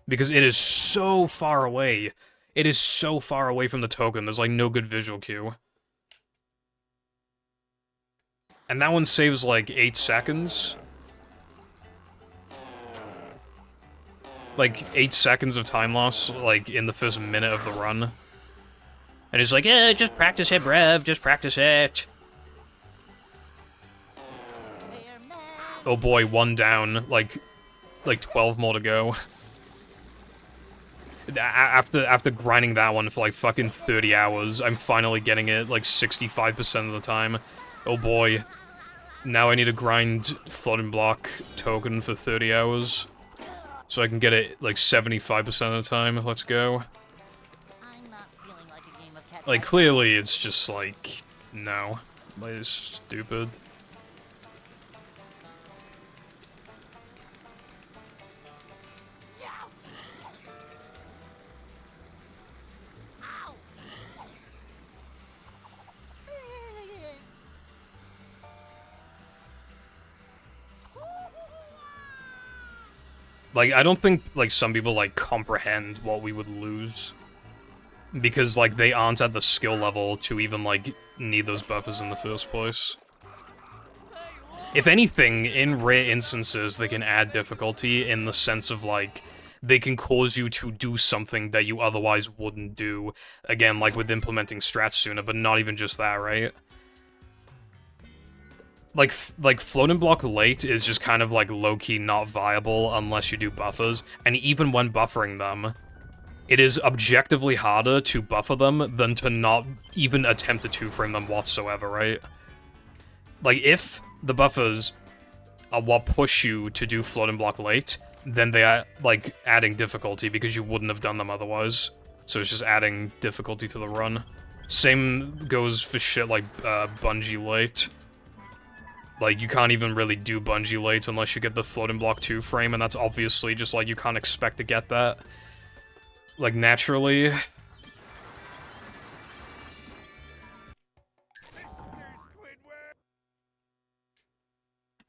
Because it is so far away. It is so far away from the token, there's like no good visual cue. And that one saves like 8 seconds. Like 8 seconds of time loss, like in the first minute of the run. And it's like, eh, just practice it, bruv, just practice it. Oh boy, 1 down, like 12 more to go. After grinding that one for like fucking 30 hours, I'm finally getting it like 65% of the time. Oh boy. Now I need to grind floating block token for 30 hours. So I can get it like 75% of the time. Let's go. Like, clearly it's just like, no. Like, it's stupid. Like, I don't think, like, some people, like, comprehend what we would lose. Because, like, they aren't at the skill level to even, like, need those buffers in the first place. If anything, in rare instances, they can add difficulty in the sense of, like, they can cause you to do something that you otherwise wouldn't do. Again, like with implementing strats sooner, but not even just that, right? Like floating block late is just kind of like low-key not viable unless you do buffers, and even when buffering them, it is objectively harder to buffer them than to not even attempt to two-frame them whatsoever, right? Like, if the buffers are what push you to do floating block late, then they are, like, adding difficulty because you wouldn't have done them otherwise. So it's just adding difficulty to the run. Same goes for shit like bungee late. Like, you can't even really do bungee late unless you get the floating block 2 frame, and that's obviously just, like, you can't expect to get that. Like, naturally.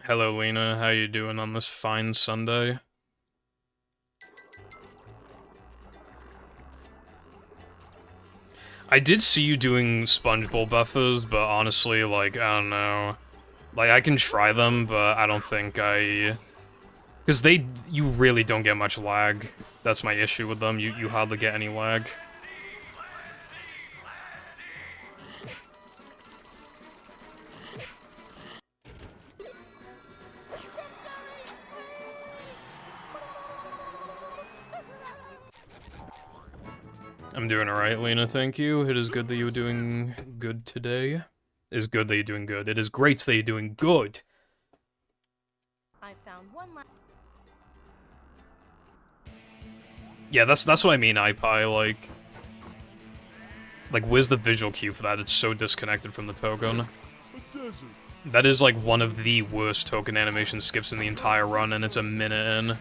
Hello, Lena. How you doing on this fine Sunday? I did see you doing sponge bowl buffers, but honestly, like, I don't know. Like, I can try them, but I don't think I... Because you really don't get much lag. That's my issue with them, you hardly get any lag. I'm doing alright, Lena, thank you. It is good that you were doing good today. It is good that you're doing good. It is great that you're doing good. I found one last. Yeah, that's what I mean, iPie, like, where's the visual cue for that? It's so disconnected from the token. A desert. That is, like, one of the worst token animation skips in the entire run, and it's a minute in.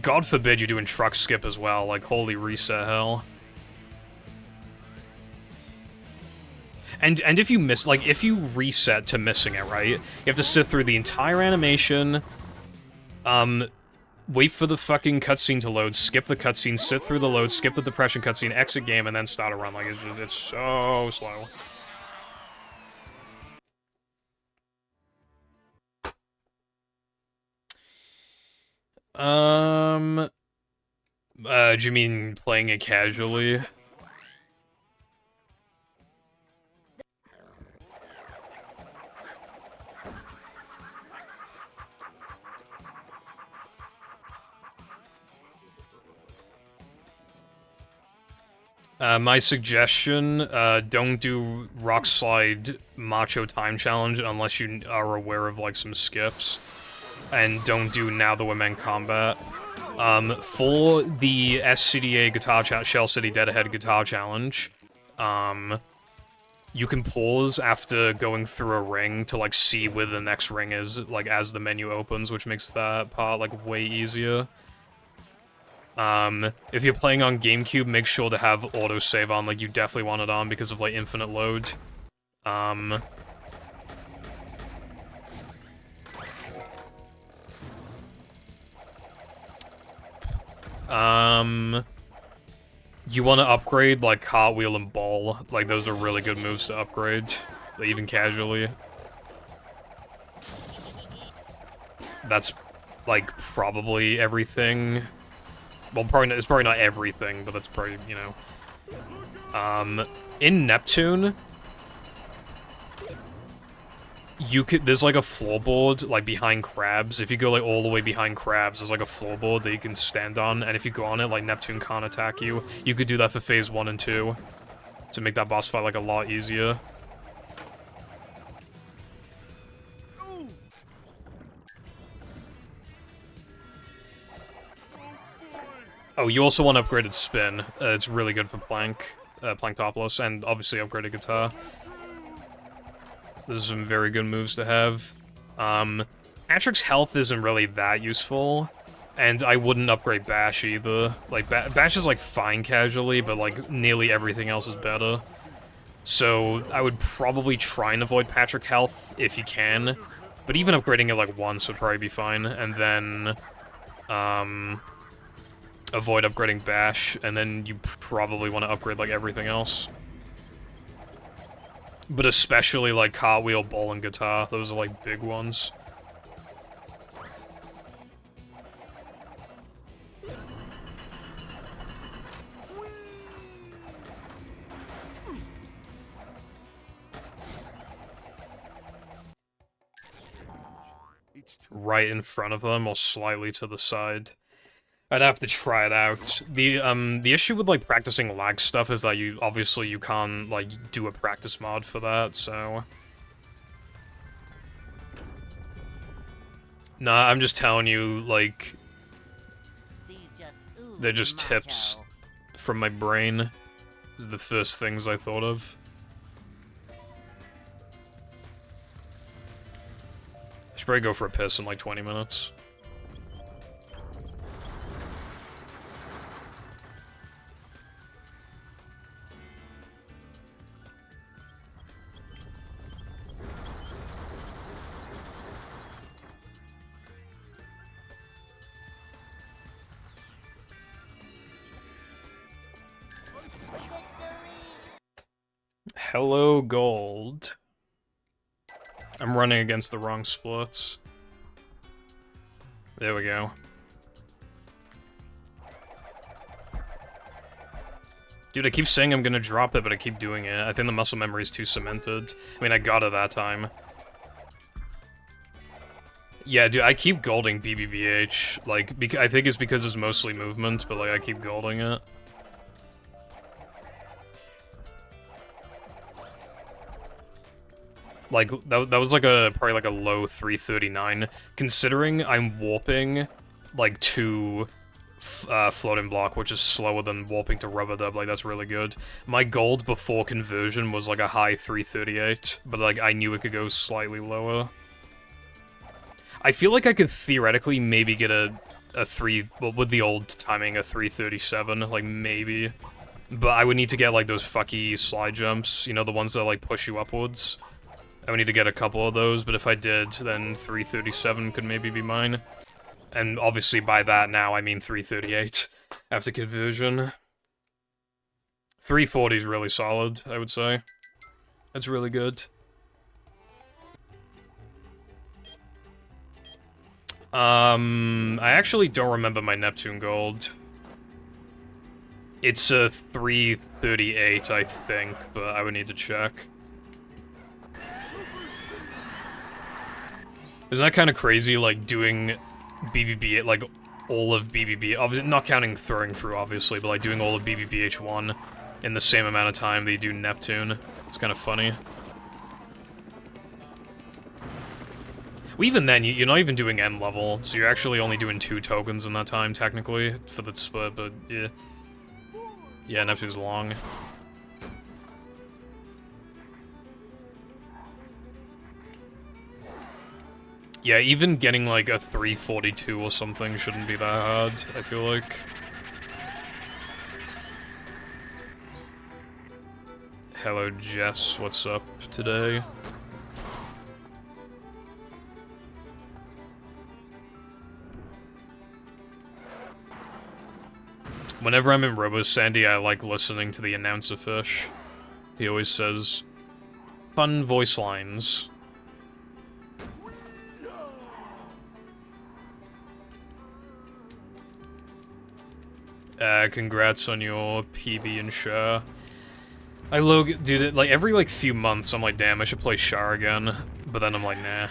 God forbid you're doing truck skip as well, like, holy reset hell. And if you miss, like, if you reset to missing it, right, you have to sit through the entire animation, wait for the fucking cutscene to load, skip the cutscene, sit through the load, skip the depression cutscene, exit game, and then start a run. Like, it's so slow. Do you mean playing it casually? My suggestion, don't do Rock Slide Macho Time Challenge unless you are aware of, like, some skips. And don't do Now That We're Men Combat. For the SCDA Guitar Shell City Dead Ahead Guitar Challenge, you can pause after going through a ring to, like, see where the next ring is, like, as the menu opens, which makes that part, like, way easier. If you're playing on GameCube, make sure to have autosave on, like, you definitely want it on because of, like, infinite load. You want to upgrade, like, Cartwheel and Ball. Like, those are really good moves to upgrade, like, even casually. That's, like, probably everything. Well, it's probably not everything, but that's probably, you know. In Neptune, there's, like, a floorboard, like, behind crabs. If you go, like, all the way behind crabs, there's, like, a floorboard that you can stand on, and if you go on it, like, Neptune can't attack you. You could do that for Phase 1 and 2, to make that boss fight, like, a lot easier. Oh, you also want upgraded Spin. It's really good for Plank, Planktopoulos, and obviously upgraded Guitar. Those are some very good moves to have. Patrick's health isn't really that useful, and I wouldn't upgrade Bash either. Like, Bash is, like, fine casually, but, like, nearly everything else is better. So, I would probably try and avoid Patrick health if you can, but even upgrading it, like, once would probably be fine, and then, avoid upgrading Bash, and then you probably want to upgrade, like, everything else. But especially, like, Cartwheel, Ball, and Guitar. Those are, like, big ones. Right in front of them, or slightly to the side. I'd have to try it out. The issue with, like, practicing lag stuff is that you can't, like, do a practice mod for that, so... Nah, I'm just telling you, like... They're just tips from my brain. The first things I thought of. I should probably go for a piss in, like, 20 minutes. Hello, Gold. I'm running against the wrong splits. There we go. Dude, I keep saying I'm gonna drop it, but I keep doing it. I think the muscle memory is too cemented. I mean, I got it that time. Yeah, dude, I keep golding BBBH. Like, I think it's because it's mostly movement, but, like, I keep golding it. Like, that was like probably like a low 339. Considering I'm warping, like, to floating block, which is slower than warping to rubber dub, like, that's really good. My gold before conversion was like a high 338, but, like, I knew it could go slightly lower. I feel like I could theoretically maybe get a well, with the old timing, a 337, like, maybe. But I would need to get, like, those fucky slide jumps, you know, the ones that, like, push you upwards. I would need to get a couple of those, but if I did, then 337 could maybe be mine. And obviously by that now, I mean 338 after conversion. 340 is really solid, I would say. That's really good. I actually don't remember my Neptune gold. It's a 338, I think, but I would need to check. Isn't that kind of crazy, like, doing BBB, like, all of BBB, obviously, not counting throwing through, obviously, but, like, doing all of BBBH1 in the same amount of time that you do Neptune. It's kind of funny. Well, even then, you're not even doing end level, so you're actually only doing 2 tokens in that time, technically, for the split, but, yeah. Yeah, Neptune's long. Yeah, even getting, like, a 342 or something shouldn't be that hard, I feel like. Hello, Jess, what's up today? Whenever I'm in Robo Sandy, I like listening to the announcer fish. He always says, fun voice lines. Congrats on your PB and Shah. Dude, like, every, like, few months, I'm like, damn, I should play Shah again. But then I'm like, nah.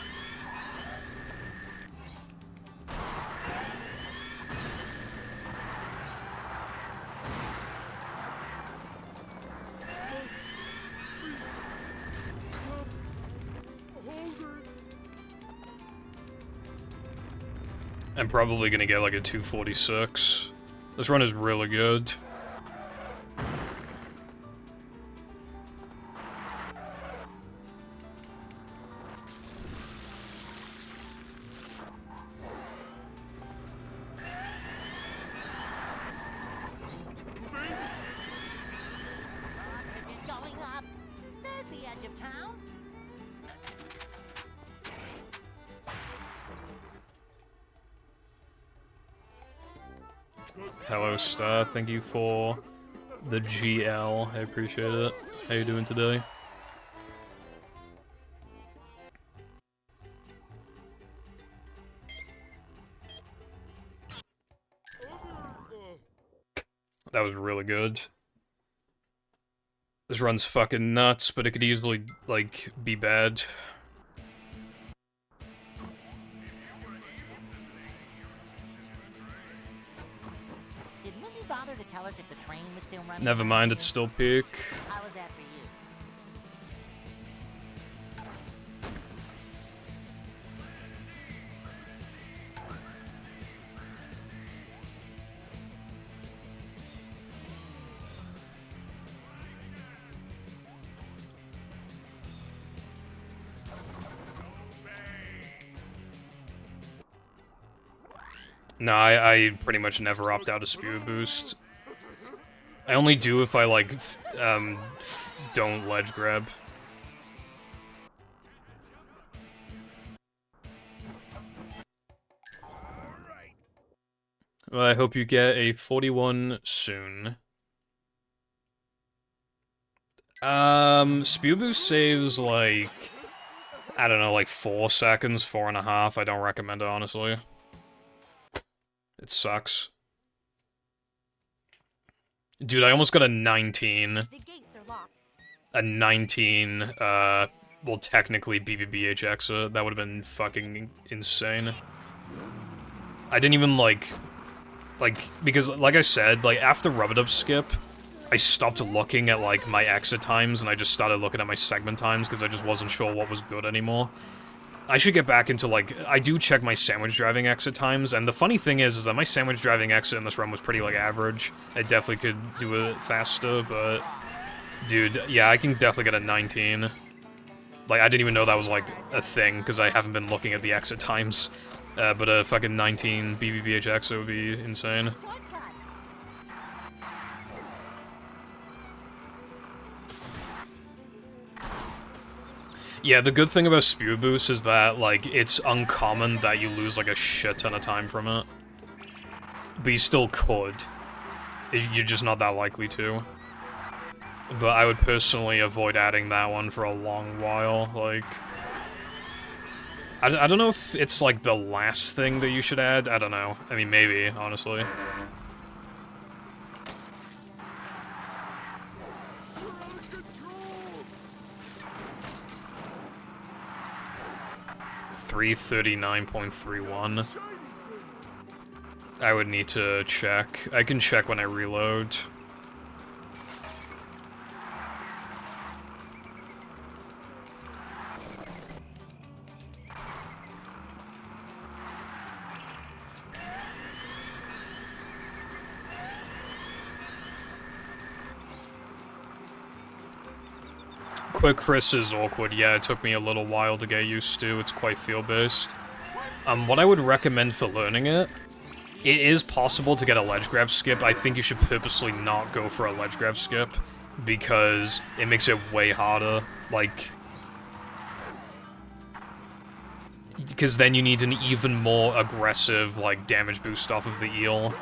I'm probably gonna get, like, a 246. This run is really good. It's going up. There's the edge of town. Hello, Star. Thank you for the GL. I appreciate it. How you doing today? That was really good. This run's fucking nuts, but it could easily, like, be bad. Did Mindy bother to tell us if the train was still running? Never mind, it's still peak. How was that for you? No, I pretty much never opt out of Spew Boost. I only do if I, like, don't ledge grab. Well, I hope you get a 41 soon. Spew Boost saves, like, I don't know, like 4 seconds, 4.5. I don't recommend it, honestly. It sucks. Dude, I almost got a 19. The gates are locked. A 19, well, technically BBBH exit. That would have been fucking insane. I didn't even, like, because, like I said, like, after Rub-a-Dub skip, I stopped looking at, like, my exit times, and I just started looking at my segment times, because I just wasn't sure what was good anymore. I should get back into, like, I do check my sandwich driving exit times, and the funny thing is that my sandwich driving exit in this run was pretty, like, average. I definitely could do it faster, but... Dude, yeah, I can definitely get a 19. Like, I didn't even know that was, like, a thing, because I haven't been looking at the exit times. But a fucking 19 BBBH exit would be insane. Yeah, the good thing about Spew Boost is that, like, it's uncommon that you lose, like, a shit ton of time from it. But you still could. You're just not that likely to. But I would personally avoid adding that one for a long while, like... I don't know if it's, like, the last thing that you should add, I don't know. I mean, maybe, honestly. $339.31. I would need to check. I can check when I reload. Quick Chris is awkward. Yeah, it took me a little while to get used to. It's quite feel-based. What I would recommend for learning it, it is possible to get a ledge grab skip. I think you should purposely not go for a ledge grab skip, because it makes it way harder. Like... Because then you need an even more aggressive, like, damage boost off of the eel.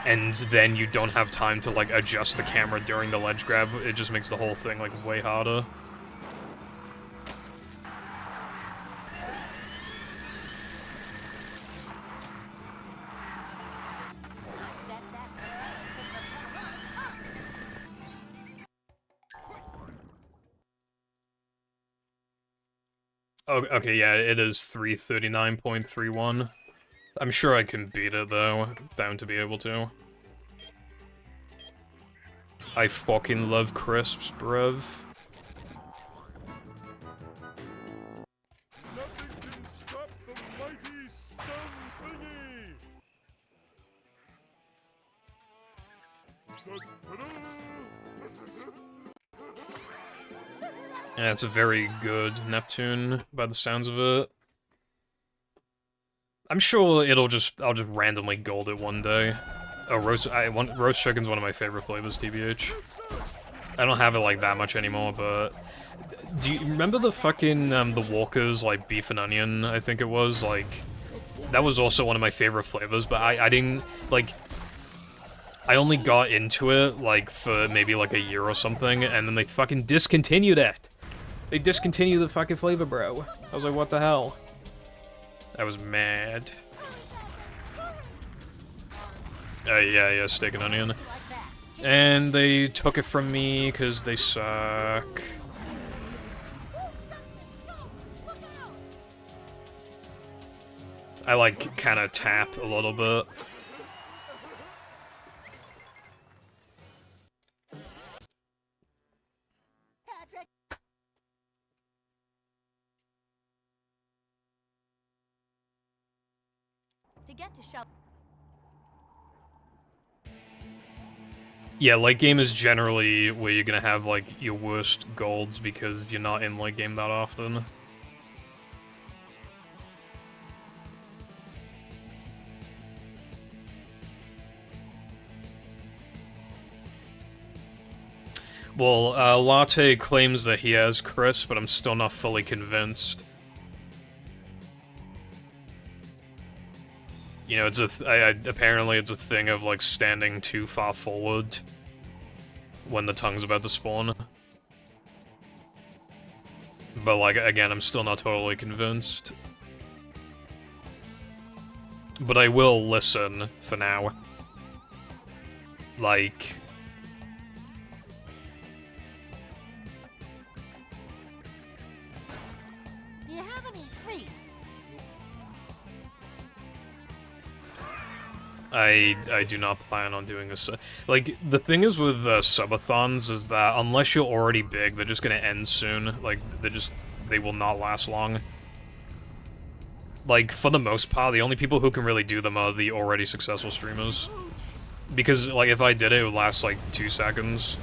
And then you don't have time to, like, adjust the camera during the ledge grab. It just makes the whole thing, like, way harder. Oh, okay, yeah, it is 339.31. I'm sure I can beat it, though. Bound to be able to. I fucking love crisps, bruv. Nothing can stop the mighty stun thingy! Yeah, it's a very good Neptune, by the sounds of it. I'm sure I'll just randomly gold it one day. Oh, roast chicken's one of my favorite flavors, TBH. I don't have it, like, that much anymore, but... Do you remember the fucking, the Walker's, like, beef and onion, I think it was? Like, that was also one of my favorite flavors, but I didn't, like... I only got into it, like, for maybe, like, a year or something, and then they fucking discontinued it! They discontinued the fucking flavor, bro. I was like, what the hell? I was mad. Yeah, steak and onion. And they took it from me, because they suck. I, like, kinda tap a little bit. To get to shell. Yeah, late game is generally where you're gonna have, like, your worst golds because you're not in late game that often. Well, Latte claims that he has Chris, but I'm still not fully convinced. You know, it's apparently it's a thing of, like, standing too far forward when the tongue's about to spawn. But, like, again, I'm still not totally convinced. But I will listen for now. Like... I do not plan on doing a like, the thing is with subathons is that unless you're already big, they're just gonna end soon. Like, they will not last long. Like, for the most part, the only people who can really do them are the already successful streamers. Because, like, if I did it, it would last, like, 2 seconds.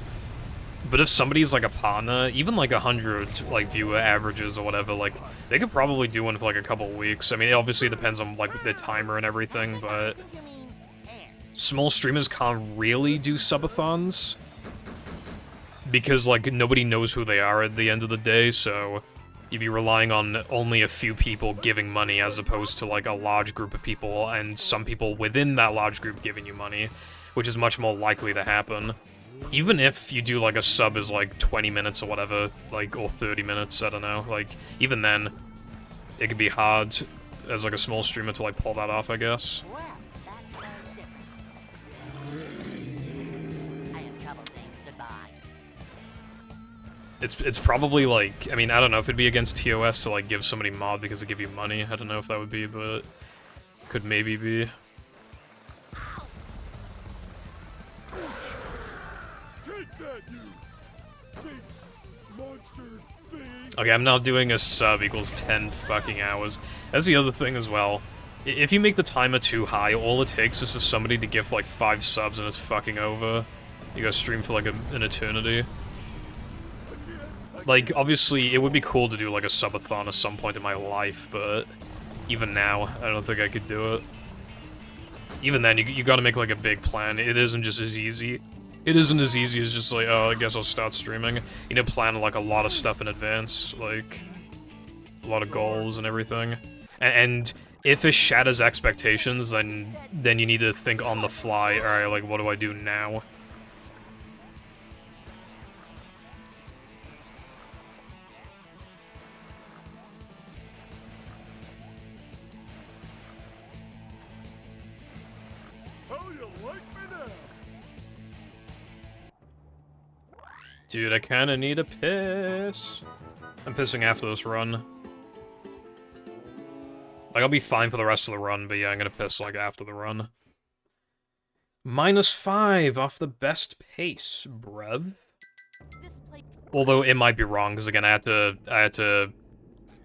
But if somebody's, like, a partner, even, like, 100, like, viewer averages or whatever, like, they could probably do one for, like, a couple weeks. I mean, it obviously depends on, like, the timer and everything, but small streamers can't really do subathons. Because, like, nobody knows who they are at the end of the day, so you'd be relying on only a few people giving money as opposed to, like, a large group of people and some people within that large group giving you money, which is much more likely to happen. Even if you do, like, a sub is, like, 20 minutes or whatever, like, or 30 minutes, I don't know, like, even then, it could be hard as, like, a small streamer to, like, pull that off, I guess. Well, that's different. I have trouble saying goodbye. It's probably, like, I mean, I don't know if it'd be against TOS to, like, give somebody mod because they give you money. I don't know if that would be, but could maybe be. Take that, you big monster thing. Okay, I'm now doing a sub equals 10 fucking hours. That's the other thing as well. If you make the timer too high, all it takes is for somebody to give, like, 5 subs and it's fucking over. You gotta stream for, like, an eternity. Like, obviously, it would be cool to do, like, a subathon at some point in my life, but even now, I don't think I could do it. Even then, you gotta make, like, a big plan. It isn't just as easy. It isn't as easy as just, like, oh, I guess I'll start streaming. You need to plan, like, a lot of stuff in advance, like, a lot of goals and everything. And if it shatters expectations, then you need to think on the fly, alright, like, what do I do now? How you like me now? Dude, I kinda need a piss. I'm pissing after this run. Like, I'll be fine for the rest of the run, but yeah, I'm gonna piss, like, after the run. -5 off the best pace, bruv. This place. Although, it might be wrong, because again, I had to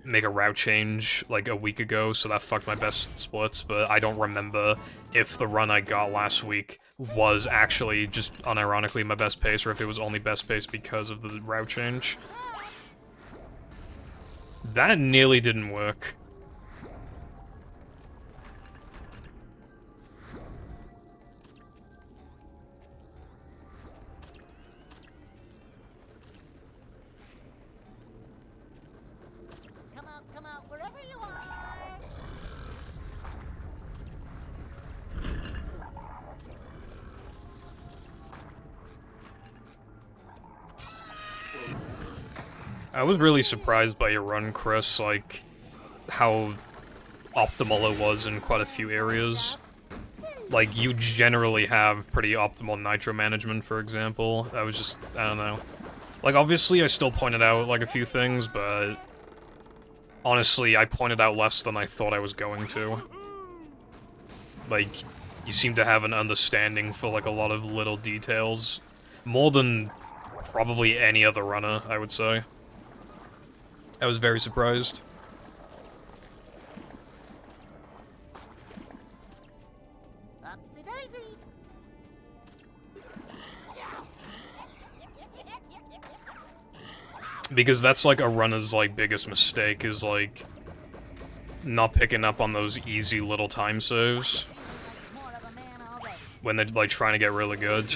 make a route change, like, a week ago, so that fucked my best splits, but I don't remember if the run I got last week was actually just unironically my best pace, or if it was only best pace because of the route change. That nearly didn't work. Come out, wherever you are. I was really surprised by your run, Chris, like, how optimal it was in quite a few areas. Like, you generally have pretty optimal nitro management, for example. I was just, I don't know. Like, obviously, I still pointed out, like, a few things, but honestly, I pointed out less than I thought I was going to. Like, you seem to have an understanding for, like, a lot of little details. More than probably any other runner, I would say. I was very surprised. Upsy daisy. Because that's, like, a runner's, like, biggest mistake, is, like, not picking up on those easy little time saves More of a man already. when they're, like, trying to get really good.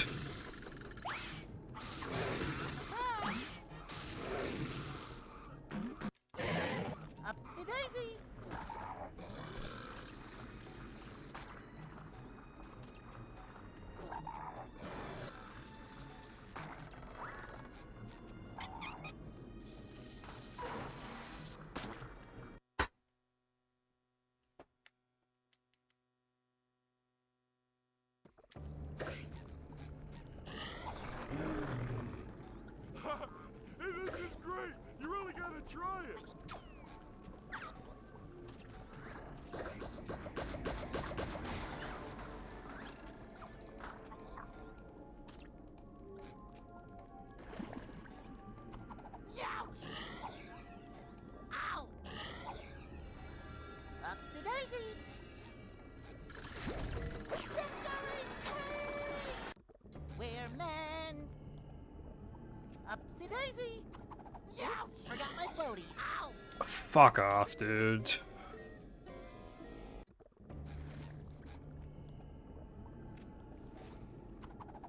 Upsy daisy. Daisy! Ouch! Forgot my floaty. Ow! Fuck off, dude.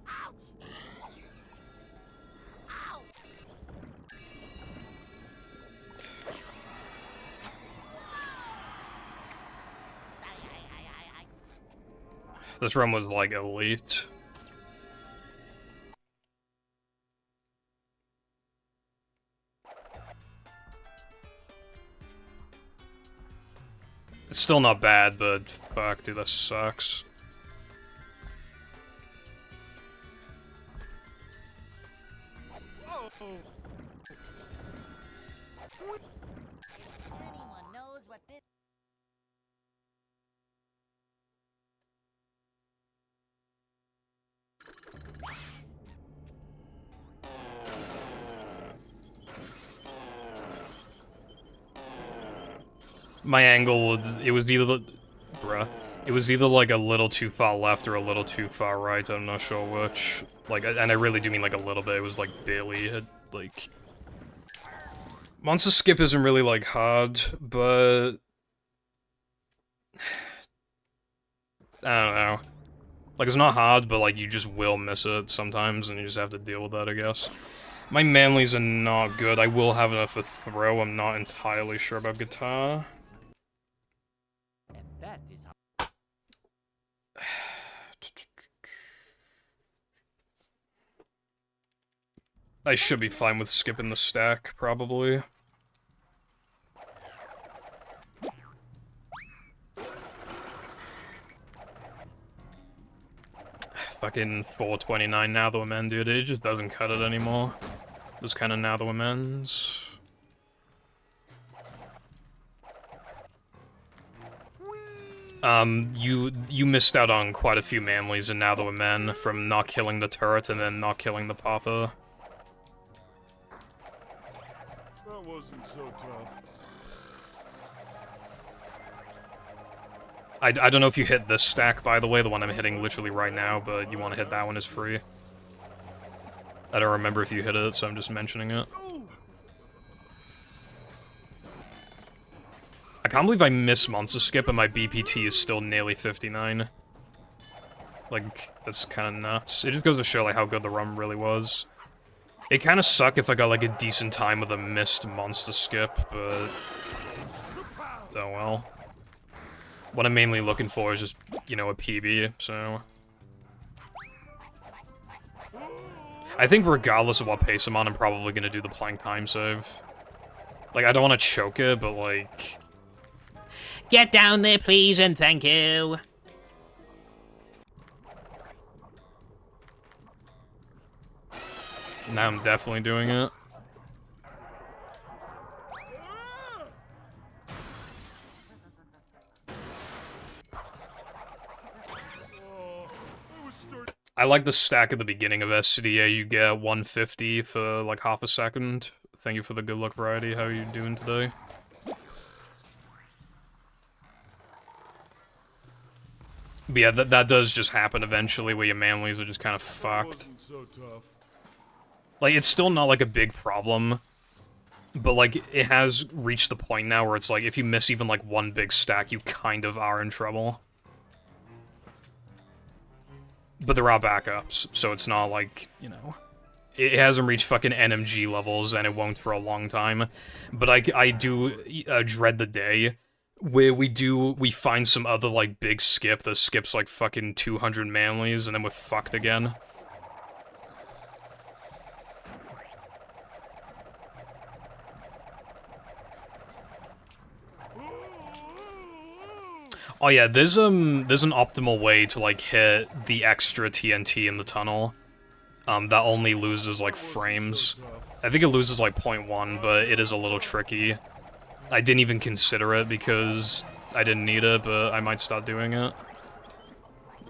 Ouch! Ow! This run was like elite. It's still not bad, but fuck, dude, that sucks. Anyone knows what this... My angle was, it was either, bruh, it was either like a little too far left or a little too far right, I'm not sure which. Like, and I really do mean like a little bit, it was like barely, like... Monster skip isn't really like hard, but... I don't know. Like, it's not hard, but like, you just will miss it sometimes, and you just have to deal with that, I guess. My manlies are not good, I will have enough for throw, I'm not entirely sure about guitar. And that is how I should be fine with skipping the stack, probably. Fucking 429 now the women, dude, it just doesn't cut it anymore. Those kind of now the women's. You missed out on quite a few manlies and now the women from not killing the turret and then not killing the papa. That wasn't so tough. I don't know if you hit this stack, by the way, the one I'm hitting literally right now, but you want to hit that one, is free. I don't remember if you hit it, so I'm just mentioning it. I can't believe I missed Monster Skip and my BPT is still nearly 59. Like, that's kind of nuts. It just goes to show, like, how good the run really was. It kind of sucked if I got, like, a decent time with a missed Monster Skip, but... oh well. What I'm mainly looking for is just, you know, a PB, so... I think regardless of what pace I'm on, I'm probably gonna do the plank time save. Like, I don't want to choke it, but, like... Get down there, please, and thank you. Now I'm definitely doing it. I like the stack at the beginning of SCDA. You get 150 for like half a second. Thank you for the good luck variety. How are you doing today? But yeah, that does just happen eventually, where your manlies are just kind of fucked. So tough. Like, it's still not like a big problem, but like, it has reached the point now where it's like, if you miss even like one big stack, you kind of are in trouble. But there are backups, so it's not like, you know... It hasn't reached fucking NMG levels, and it won't for a long time. But I do dread the day where we find some other, like, big skip that skips, like, fucking 200 manlies, and then we're fucked again. Oh yeah, there's an optimal way to, like, hit the extra TNT in the tunnel. That only loses, like, frames. I think it loses, like, 0.1, but it is a little tricky. I didn't even consider it because I didn't need it, but I might start doing it.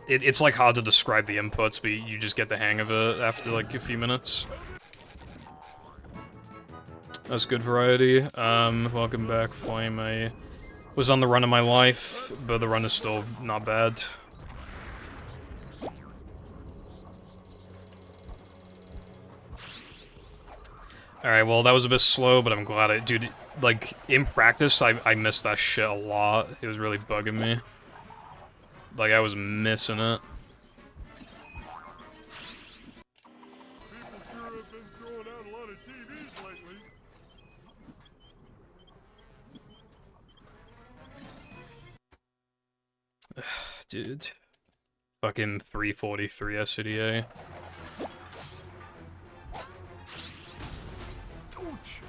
It's, like, hard to describe the inputs, but you just get the hang of it after, like, a few minutes. That's good variety. Welcome back, Flame. I was on the run of my life, but the run is still not bad. Alright, well, that was a bit slow, but I'm glad I... Dude, like, in practice, I missed that shit a lot. It was really bugging me. Like, I was missing it. People sure have been throwing out a lot of TVs lately. Dude. Fucking 343 SCDA. Ouch!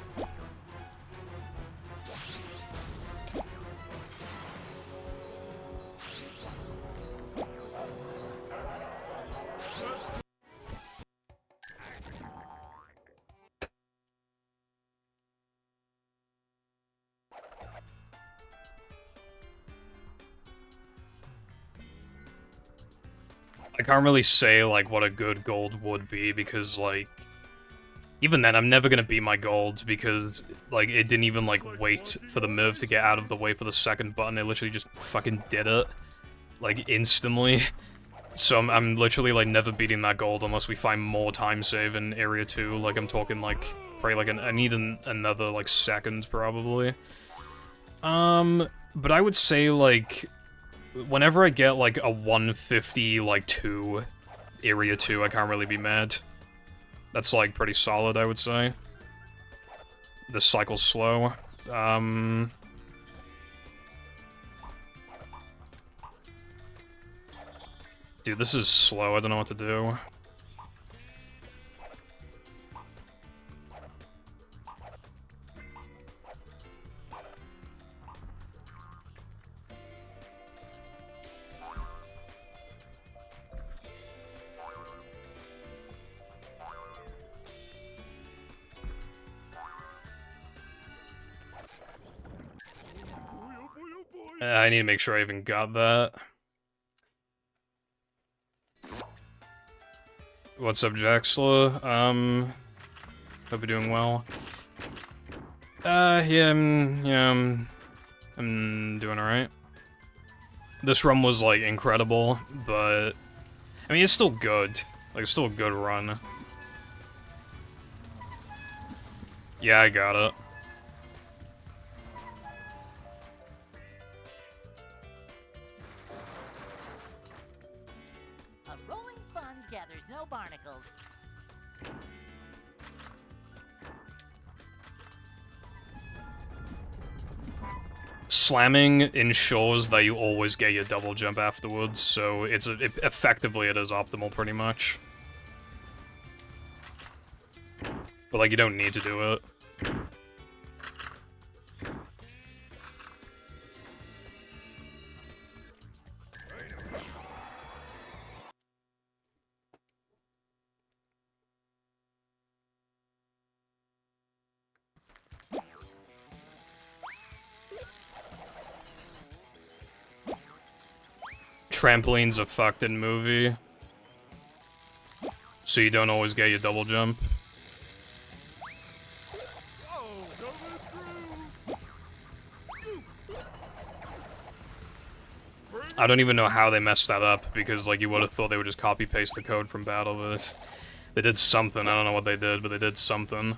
I can't really say, like, what a good gold would be, because, like... Even then, I'm never gonna beat my gold, because, like, it didn't even, like, wait for the move to get out of the way for the second button. It literally just fucking did it. Like, instantly. So I'm literally, like, never beating that gold unless we find more time save in Area 2. Like, I'm talking, like, probably, like, I need another, like, second, probably. But I would say, like... Whenever I get, like, a 150, like, 2, Area 2, I can't really be mad. That's, like, pretty solid, I would say. This cycle's slow. Dude, this is slow, I don't know what to do. I need to make sure I even got that. What's up, Jaxla? Hope you're doing well. Yeah, I'm doing alright. This run was, like, incredible, but... I mean, it's still good. Like, it's still a good run. Yeah, I got it. A rolling sponge gathers no barnacles. Slamming ensures that you always get your double jump afterwards, so effectively it is optimal pretty much. But, like, you don't need to do it. Trampoline's a fucked in movie, so you don't always get your double jump. Oh, coming through! I don't even know how they messed that up, because, like, you would have thought they would just copy-paste the code from Battle, but they did something. I don't know what they did, but they did something.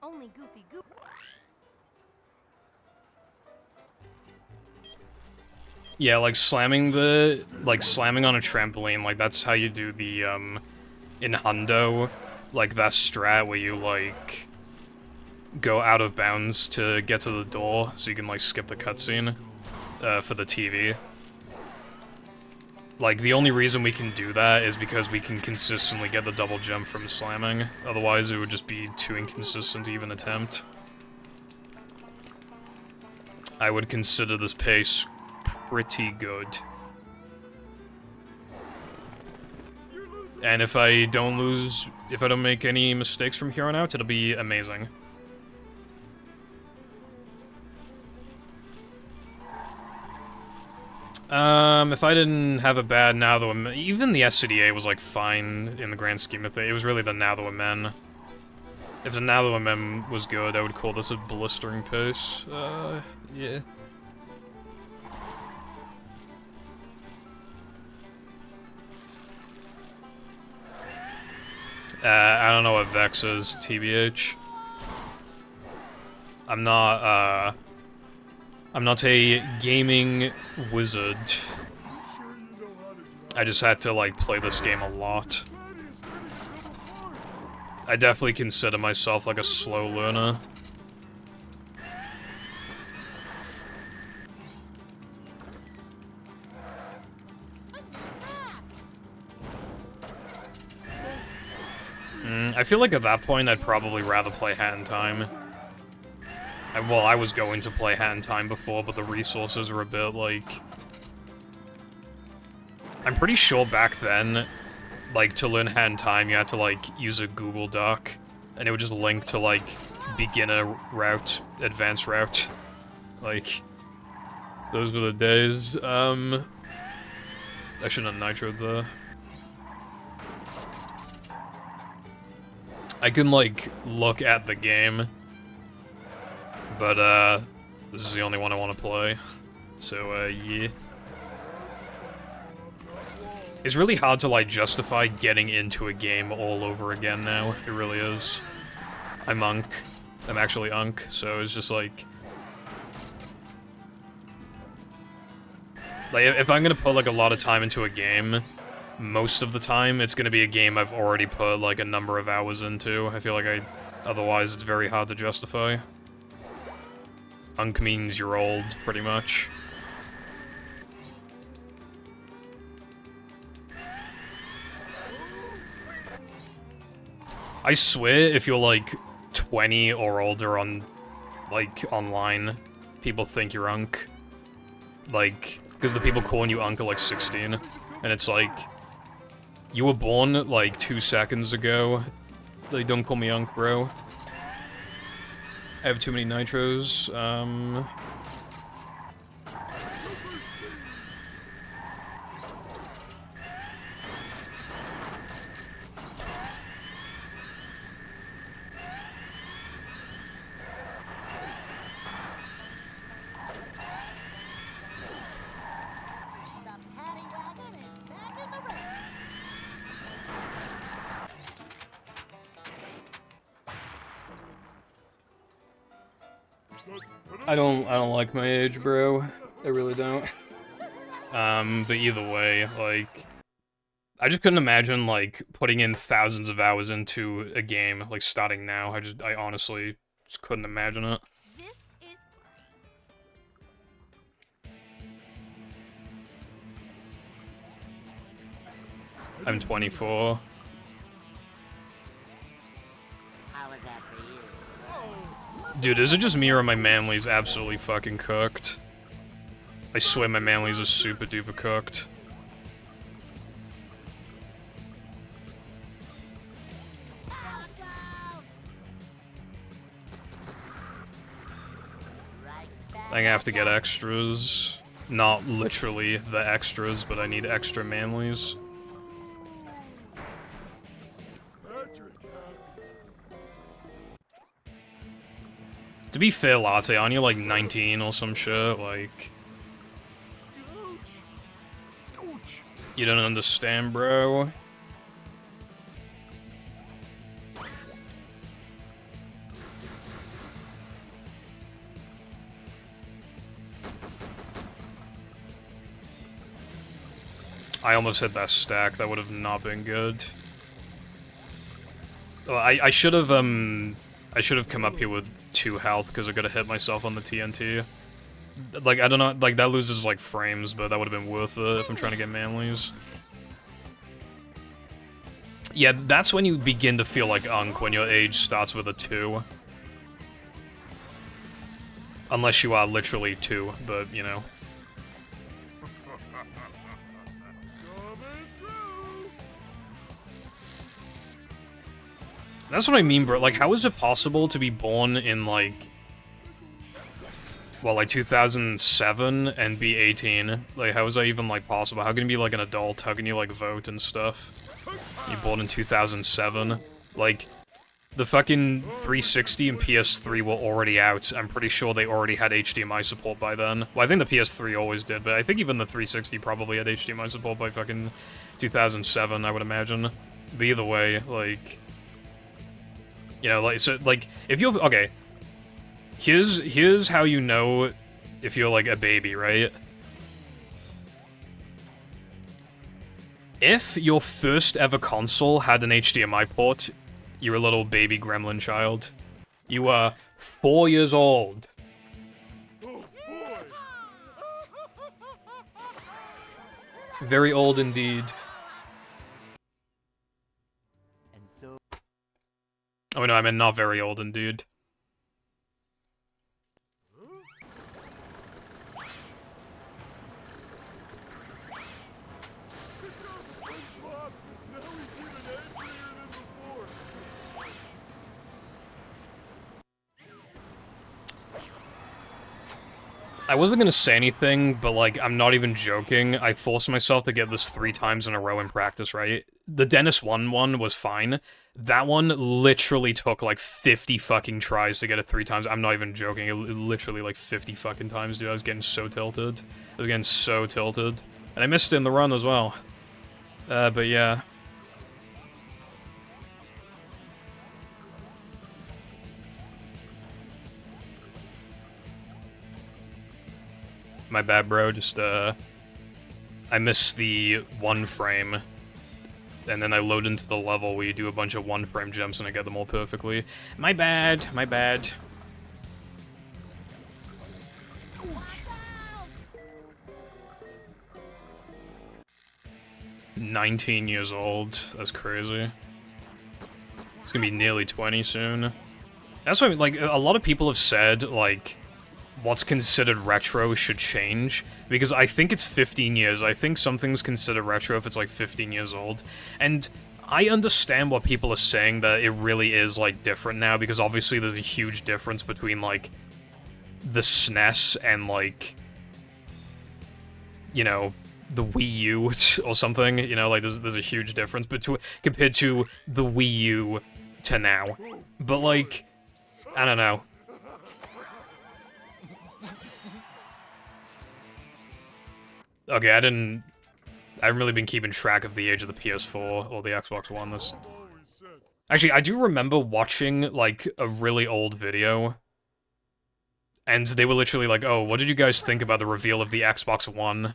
Only Goofy Goop. Yeah, like, slamming on a trampoline, like, that's how you do the, in Hundo, like, that strat where you, like, go out of bounds to get to the door, so you can, like, skip the cutscene, for the TV. Like, the only reason we can do that is because we can consistently get the double jump from slamming. Otherwise, it would just be too inconsistent to even attempt. I would consider this pace pretty good. You're losing And if I don't make any mistakes from here on out, it'll be amazing. If I didn't have a bad now that we're even the SCDA was like fine in the grand scheme of things. It was really the now that we're men. If the now that we're men was good, I would call this a blistering pace. Yeah. I don't know what Vex is, TBH. I'm not a gaming wizard. I just had to, like, play this game a lot. I definitely consider myself, like, a slow learner. I feel like at that point I'd probably rather play Hat in Time. Well, I was going to play Hat in Time before, but the resources were a bit, like... I'm pretty sure back then, like, to learn Hat in Time, you had to, like, use a Google Doc, and it would just link to, like, beginner route, advanced route. Like, those were the days. I shouldn't have nitroed there. I can, like, look at the game, but, this is the only one I want to play. So, yeah. It's really hard to, like, justify getting into a game all over again now. It really is. I'm Unk. I'm actually Unk, so it's just, like... Like, if I'm gonna put, like, a lot of time into a game, most of the time, it's gonna be a game I've already put, like, a number of hours into. I feel like otherwise it's very hard to justify. Unk means you're old, pretty much. I swear, if you're, like, 20 or older on, like, online, people think you're Unk. Like, because the people calling you Unk are, like, 16. And it's like... You were born, like, 2 seconds ago. Like, don't call me Unk, bro. I have too many nitros. The paddy wagon is back in the race. I don't like my age, bro. I really don't. But either way, like... I just couldn't imagine, like, putting in thousands of hours into a game, like, starting now. I honestly just couldn't imagine it. This is I'm 24. How was that for you? Dude, is it just me or my manly's absolutely fucking cooked? I swear my manly's is super duper cooked. I have to get extras. Not literally the extras, but I need extra manlies. To be fair, Latte, aren't you like 19 or some shit? Like... You don't understand, bro? I almost hit that stack. That would have not been good. Well, I should have come up here with 2 health because I could have hit myself on the TNT. Like, I don't know, like, that loses, like, frames, but that would have been worth it if I'm trying to get manlies. Yeah, that's when you begin to feel like Unk, when your age starts with a 2. Unless you are literally 2, but, you know. That's what I mean, bro. Like, how is it possible to be born in, like... Well, like, 2007 and be 18? Like, how is that even, like, possible? How can you be, like, an adult? How can you, like, vote and stuff? You're born in 2007? Like, the fucking 360 and PS3 were already out. I'm pretty sure they already had HDMI support by then. Well, I think the PS3 always did, but I think even the 360 probably had HDMI support by fucking 2007, I would imagine. But either way, like... You know, like, so, like, if you're... Okay. Here's how you know if you're, like, a baby, right? If your first ever console had an HDMI port, you're a little baby gremlin child. You are 4 years old. Oh boy! Very old indeed. And so Oh no, I meant not very old indeed. SpongeBob! Now he's even angrier than before! I wasn't gonna say anything, but, like, I'm not even joking. I forced myself to get this 3 times in a row in practice, right? The Dennis 1 was fine. That one literally took, like, 50 fucking tries to get it 3 times. I'm not even joking. It literally, like, 50 fucking times, dude. I was getting so tilted. I was getting so tilted. And I missed it in the run as well. But yeah. My bad, bro. Just, I missed the 1 frame. And then I load into the level where you do a bunch of 1 frame jumps and I get them all perfectly. My bad, my bad. 19 years old. That's crazy. It's gonna be nearly 20 soon. That's what I mean, like, a lot of people have said, like, what's considered retro should change, because I think it's 15 years. I think something's considered retro if it's, like, 15 years old. And I understand what people are saying, that it really is, like, different now, because obviously there's a huge difference between, like, the SNES and, like, you know, the Wii U or something, you know, like, there's a huge difference compared to the Wii U to now. But, like, I don't know. Okay, I haven't really been keeping track of the age of the PS4 or the Xbox One. This actually, I do remember watching, like, a really old video, and they were literally like, "Oh, what did you guys think about the reveal of the Xbox One?"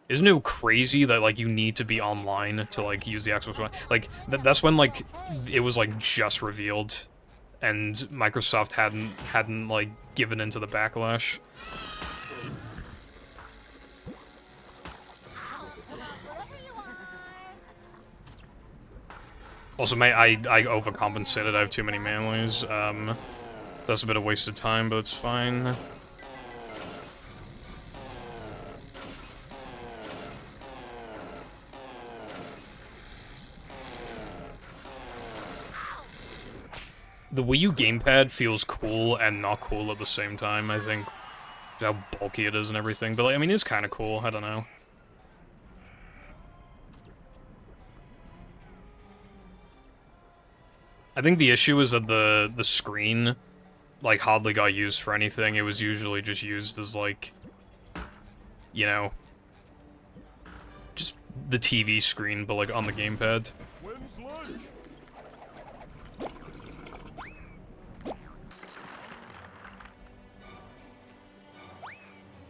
Isn't it crazy that, like, you need to be online to, like, use the Xbox One? Like, that's when, like, it was, like, just revealed, and Microsoft hadn't, like, given into the backlash. Also, mate, I overcompensated. I have too many manlies. That's a bit of wasted time, but it's fine. The Wii U gamepad feels cool and not cool at the same time, I think. How bulky it is and everything. But, like, I mean, it's kind of cool. I don't know. I think the issue is that the screen, like, hardly got used for anything. It was usually just used as, like, you know, just the TV screen, but, like, on the gamepad. When's lunch?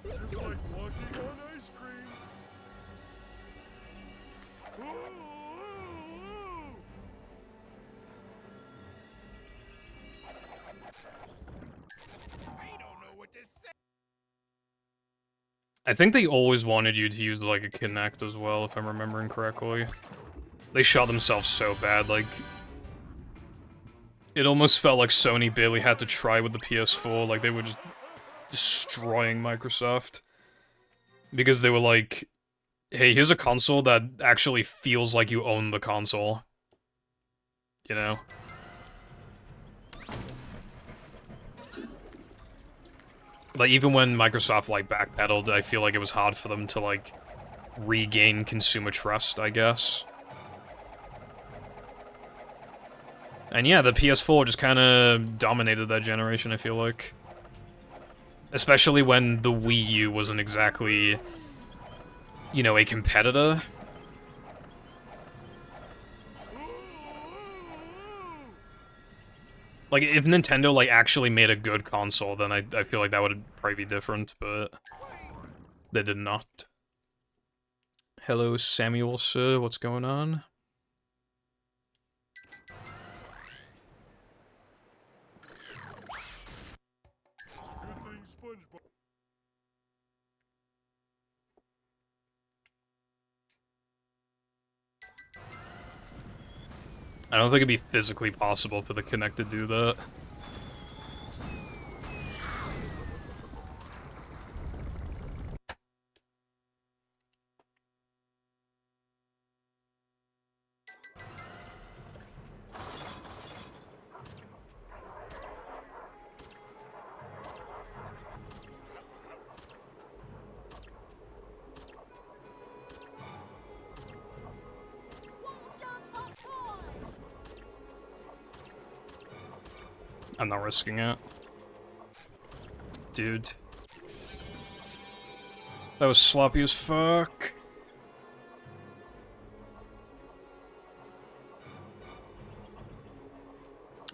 Just like walking on ice cream. Ooh, ooh, ooh. I think they always wanted you to use, like, a Kinect as well, if I'm remembering correctly. They shot themselves so bad, like... It almost felt like Sony barely had to try with the PS4, like, they were just destroying Microsoft. Because they were like, hey, here's a console that actually feels like you own the console. You know? Like, even when Microsoft, like, backpedaled, I feel like it was hard for them to, like, regain consumer trust, I guess. And yeah, the PS4 just kind of dominated that generation, I feel like. Especially when the Wii U wasn't exactly, you know, a competitor. Like, if Nintendo, like, actually made a good console, then I feel like that would probably be different, but they did not. Hello, Samuel, sir, what's going on? Good thing SpongeBob. I don't think it'd be physically possible for the Kinect to do that. I'm not risking it. Dude. That was sloppy as fuck.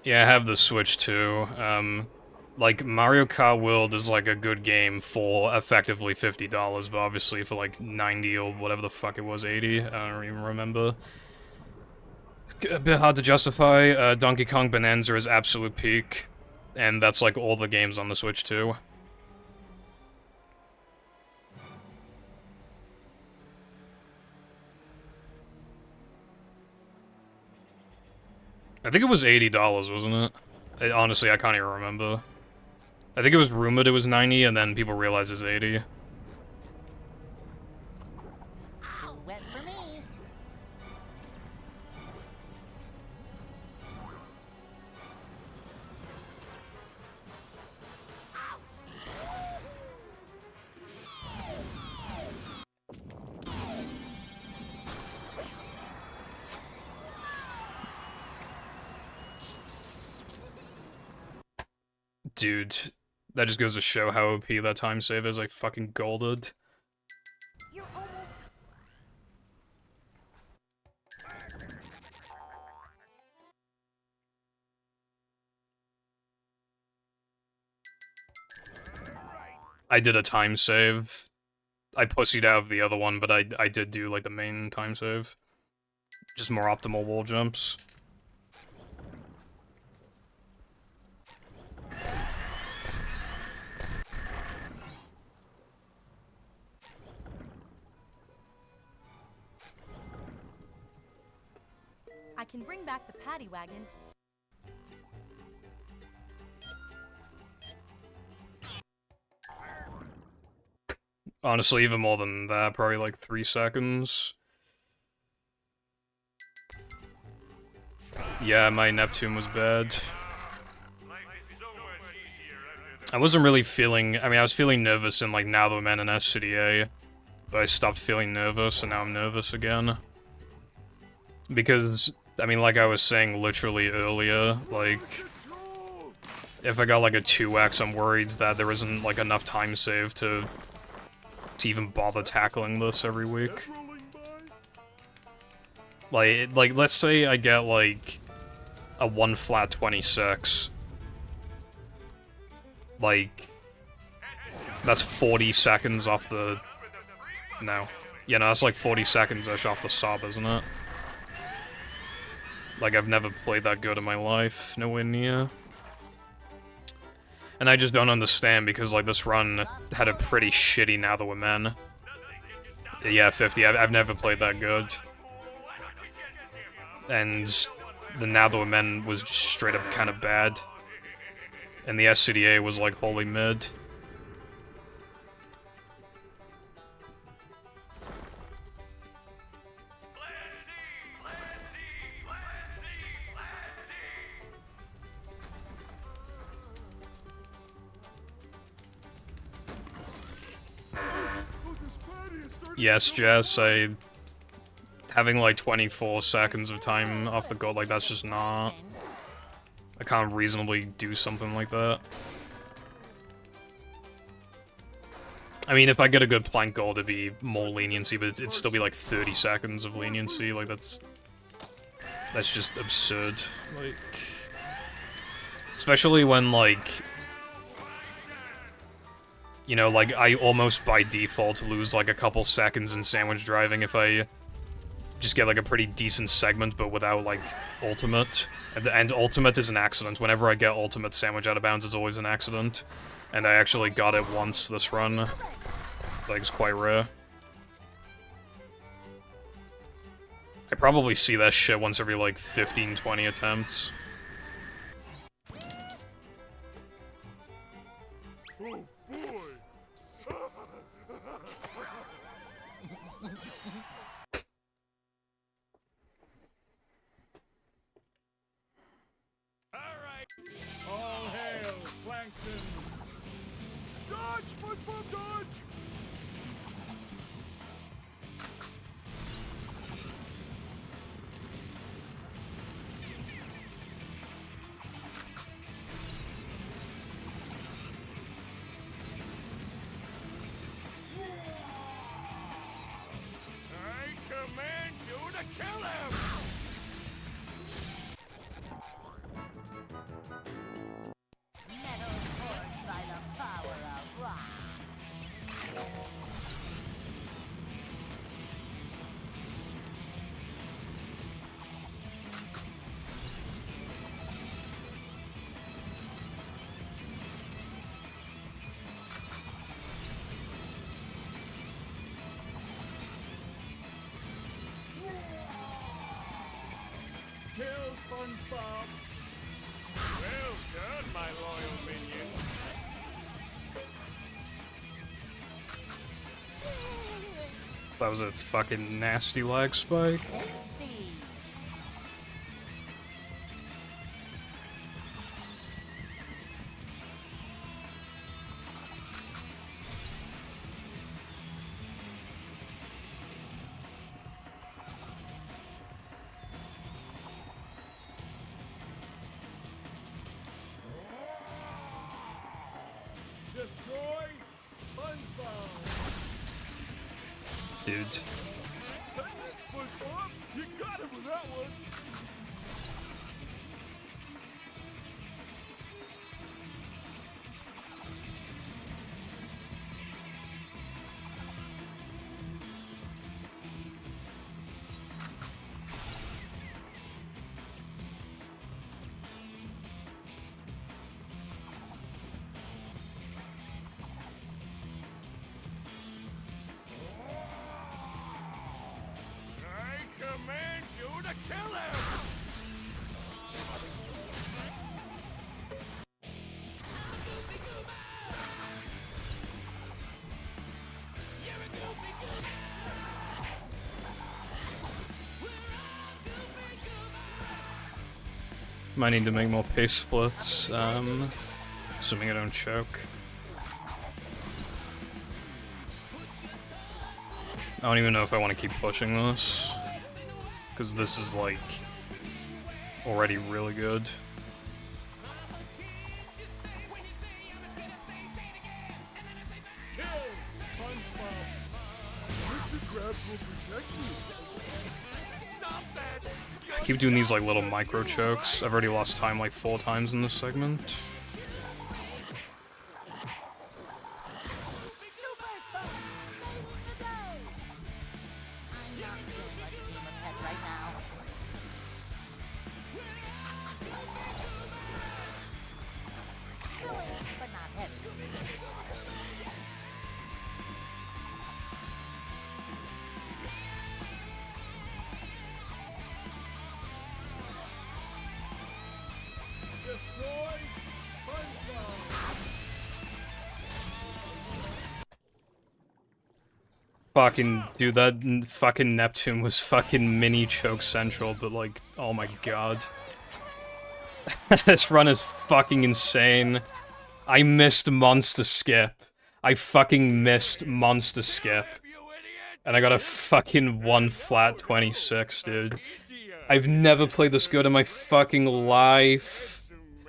Yeah, I have the Switch too. Like, Mario Kart World is like a good game for effectively $50, but obviously for like 90 or whatever the fuck it was, 80, I don't even remember. A bit hard to justify. Donkey Kong Bonanza is absolute peak, and that's like all the games on the Switch too. I think it was $80, wasn't it? Honestly, I can't even remember. I think it was rumored it was 90, and then people realized it's 80. Too wet for me. Dude, that just goes to show how OP that time save is. I fucking golded. You're almost. I did a time save. I pussied out of the other one, but I did do, like, the main time save. Just more optimal wall jumps. I can bring back the paddy wagon. Honestly, even more than that, probably like 3 seconds. Yeah, my Neptune was bad. I wasn't really feeling... I mean, I was feeling nervous in, like, Now the Men and SCDA, but I stopped feeling nervous, and now I'm nervous again. Because, I mean, like I was saying literally earlier, like... If I got, like, a 2x, I'm worried that there isn't, like, enough time save to even bother tackling this every week. Like, let's say I get, like, a 1 flat 26. Like, that's 40 seconds off the... No. Yeah, no, that's like 40 seconds-ish off the sub, isn't it? Like, I've never played that good in my life. Nowhere near. And I just don't understand, because, like, this run had a pretty shitty Now That We're Men. Yeah, 50. I've never played that good. And the Now That We're Men was straight up kind of bad. And the SCDA was, like, wholly mid. Yes, Jess, having like 24 seconds of time off the goal, like that's just not... I can't reasonably do something like that. I mean, if I get a good plank goal, it'd be more leniency, but it'd still be like 30 seconds of leniency, like that's just absurd, like... Especially when, like... You know, like, I almost by default lose like a couple seconds in sandwich driving if I just get like a pretty decent segment, but without like ultimate. And ultimate is an accident. Whenever I get ultimate sandwich out of bounds, it's always an accident. And I actually got it once this run. Like, it's quite rare. I probably see that shit once every like 15, 20 attempts. Oh boy! Alright! All hail, Plankton! Dodge, SpongeBob, dodge! I command you to kill him! Metal forged by the power of rock. Kill SpongeBob! Well done, my loyal minion. That was a fucking nasty lag spike. Speed. Destroy SpongeBob! Dude. That's it, SpongeBob! You got him with that one! I command you to kill him! Might need to make more pace splits, assuming I don't choke. I don't even know if I want to keep pushing this, because this is, like, already really good. Kill SpongeBob! Mr. Krabs will protect you! Stop that! I keep doing these, like, little micro chokes. I've already lost time, like, 4 times in this segment. I'm not feeling like a game of pet right now. Filling, but not heavy. Destroy SpongeBob! Fucking, dude, that fucking Neptune was fucking mini choke central, but like, oh my god. This run is fucking insane. I missed Monster Skip. I fucking missed Monster Skip. You idiot! And I got a fucking 1 flat 26, dude. I've never played this good in my fucking life.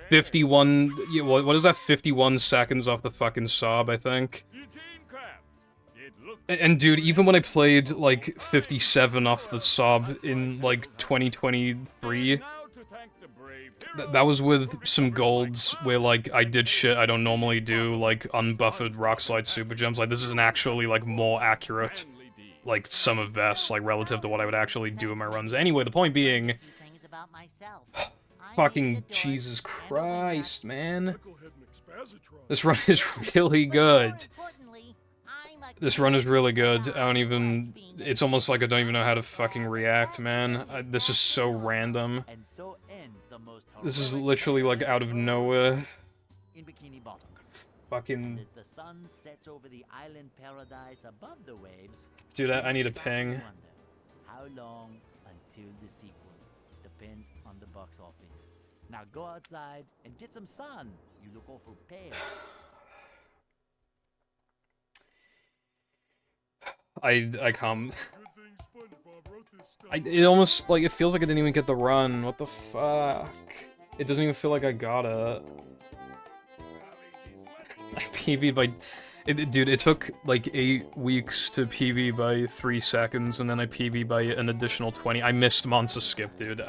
51, yeah, what is that, 51 seconds off the fucking sob, I think. And dude, even when I played, like, 57 off the sob in, like, 2023, that was with some golds where, like, I did shit I don't normally do, like, unbuffered rock slide super jumps. Like, this is an actually, like, more accurate, like, sum of best, like, relative to what I would actually do in my runs. Anyway, the point being, fucking Jesus Christ, man. This run is really good. This run is really good. I don't even... It's almost like I don't even know how to fucking react, man. This is so random. This is literally, like, out of nowhere. In Bikini Bottom. Fucking... As the sun sets over the island paradise above the waves... Dude, I need a ping. How long until the sequel? Depends on the box office. Now go outside and get some sun. You look awful pale. I can't... it almost, like, it feels like I didn't even get the run. What the fuck? It doesn't even feel like I got it. I PB'd by... dude, it took, like, 8 weeks to PB by 3 seconds, and then I PB by an additional 20. I missed Monster Skip, dude.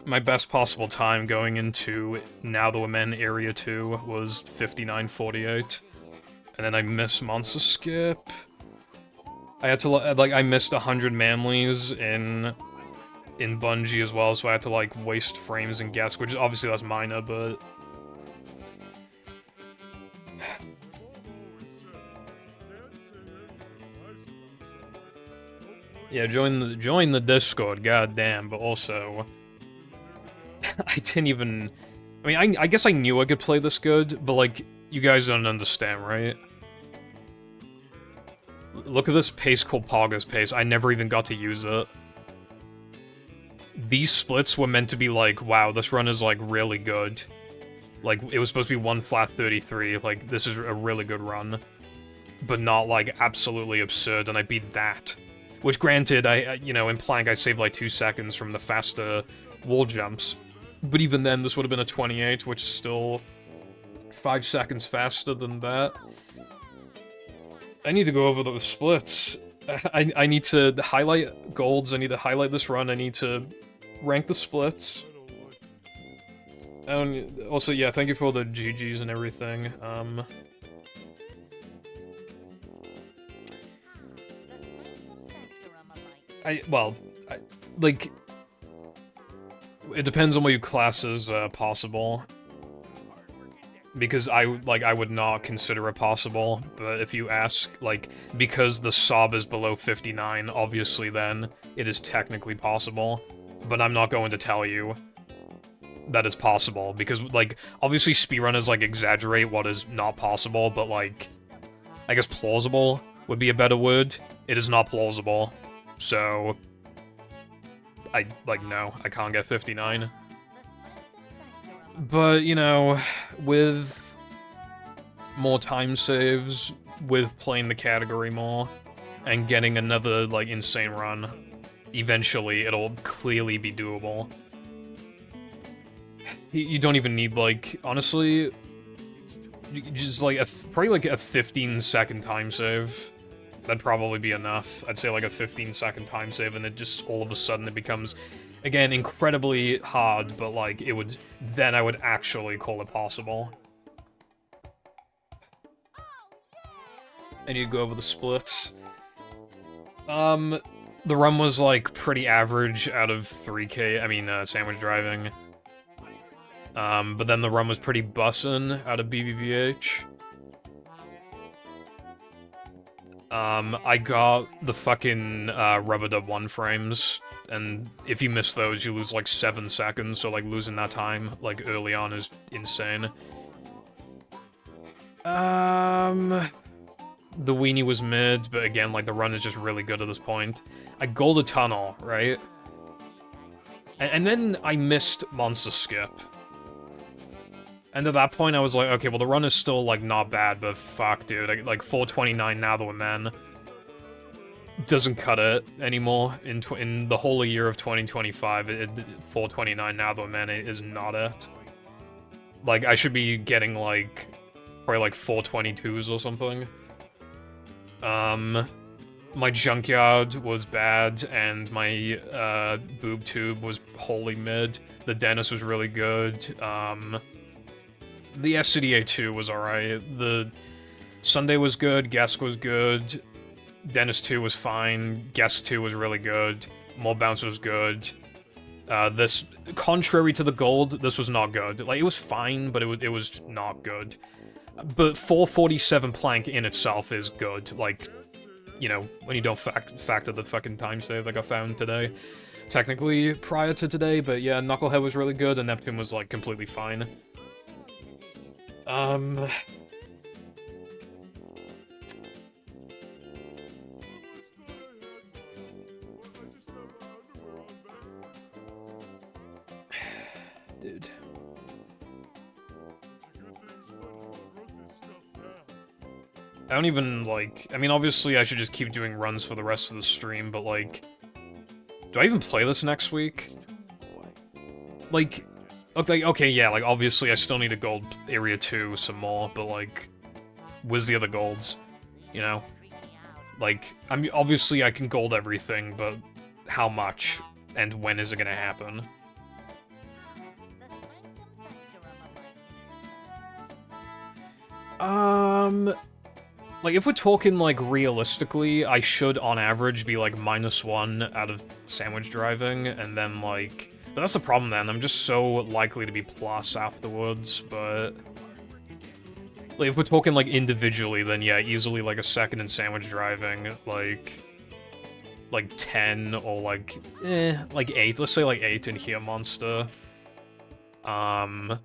My best possible time going into Now That We're Men Area 2 was 59:48. And then I missed Monster Skip. I had to, like, I missed 100 Manleys in Bungie as well, so I had to, like, waste frames and guess, which obviously that's minor, but... yeah, join the Discord, goddamn, but also... I didn't even... I mean, I guess I knew I could play this good, but, like, you guys don't understand, right? Look at this pace called Pogger's Pace. I never even got to use it. These splits were meant to be like, wow, this run is, like, really good. Like, it was supposed to be 1 flat 33, like, this is a really good run. But not, like, absolutely absurd, and I beat that. Which, granted, you know, in Plank I saved, like, 2 seconds from the faster wall jumps. But even then, this would have been a 28, which is still 5 seconds faster than that. I need to go over the splits. I need to highlight golds, I need to highlight this run, I need to rank the splits. And also, yeah, thank you for all the GGs and everything. Like, it depends on what you class as possible. Because I would not consider it possible, but if you ask, like, because the sob is below 59, obviously then, it is technically possible. But I'm not going to tell you that it's possible, because, like, obviously speedrunners, like, exaggerate what is not possible, but, like, I guess plausible would be a better word. It is not plausible, so... no, I can't get 59. But, you know, with more time saves, with playing the category more, and getting another, like, insane run, eventually it'll clearly be doable. You don't even need, like, honestly, just, like, probably, like, a 15-second time save. That'd probably be enough. I'd say, like, a 15-second time save, and it just, all of a sudden, it becomes... again, incredibly hard, but, like, it would... then I would actually call it possible. I need to go over the splits. The run was, like, pretty average out of 3K, I mean, sandwich driving. But then the run was pretty bussin' out of BBBH. I got the fucking, rubber dub 1 frames, and if you miss those, you lose, like, 7 seconds, so, like, losing that time, like, early on is insane. The weenie was mid, but again, like, the run is just really good at this point. I gold a tunnel, right? And then I missed Monster Skip. And at that point, I was like, okay, well, the run is still, like, not bad, but fuck, dude. Like, 429 now that we're men doesn't cut it anymore. In the whole year of 2025, 429 now that we're men is not it. Like, I should be getting, like, probably, like, 422s or something. My junkyard was bad, and my, boob tube was wholly mid. The dentist was really good. The SCDA 2 was alright. The Sunday was good, Guest was good, Dentist 2 was fine, Guest 2 was really good, More Bounce was good. This, contrary to the gold, this was not good. Like, it was fine, but it was not good. But 447 plank in itself is good, like, you know, when you don't factor the fucking time save that got found today. Technically, prior to today, but yeah, Knucklehead was really good, and Neptune was, like, completely fine. Dude. I don't even, like... I mean, obviously I should just keep doing runs for the rest of the stream, but, like... Do I even play this next week? Like... Okay, yeah, like, obviously I still need to gold Area 2 some more, but, like... Where's the other golds? You know? Like, obviously I can gold everything, but how much? And when is it gonna happen? Like, if we're talking, like, realistically, I should, on average, be, like, -1 out of sandwich driving, and then, like... But that's the problem, then. I'm just so likely to be plus afterwards, but... Like, if we're talking, like, individually, then, yeah, easily, like, a 2nd in sandwich driving, like... Like, 10, or, like... like, 8. Let's say, like, 8 in here, Monster. Like,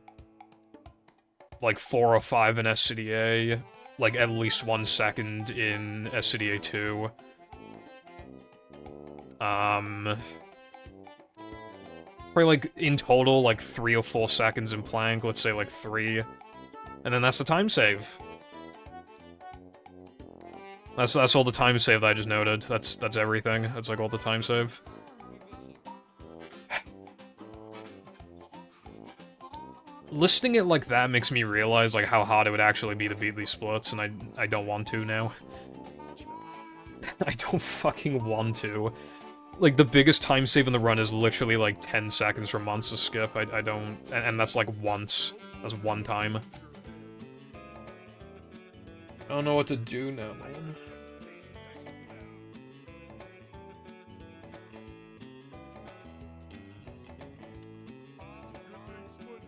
4 or 5 in SCDA. Like, at least 1 second in SCDA 2. Probably, like, in total, like, 3 or 4 seconds in plank. Let's say, like, 3. And then that's the time save. That's all the time save that I just noted. That's everything. That's, like, all the time save. Listing it like that makes me realize, like, how hard it would actually be to beat these splits, and I don't want to now. I don't fucking want to. Like, the biggest time save in the run is literally, like, 10 seconds from monster skip. I don't... And that's, like, once. That's one time. I don't know what to do now, man.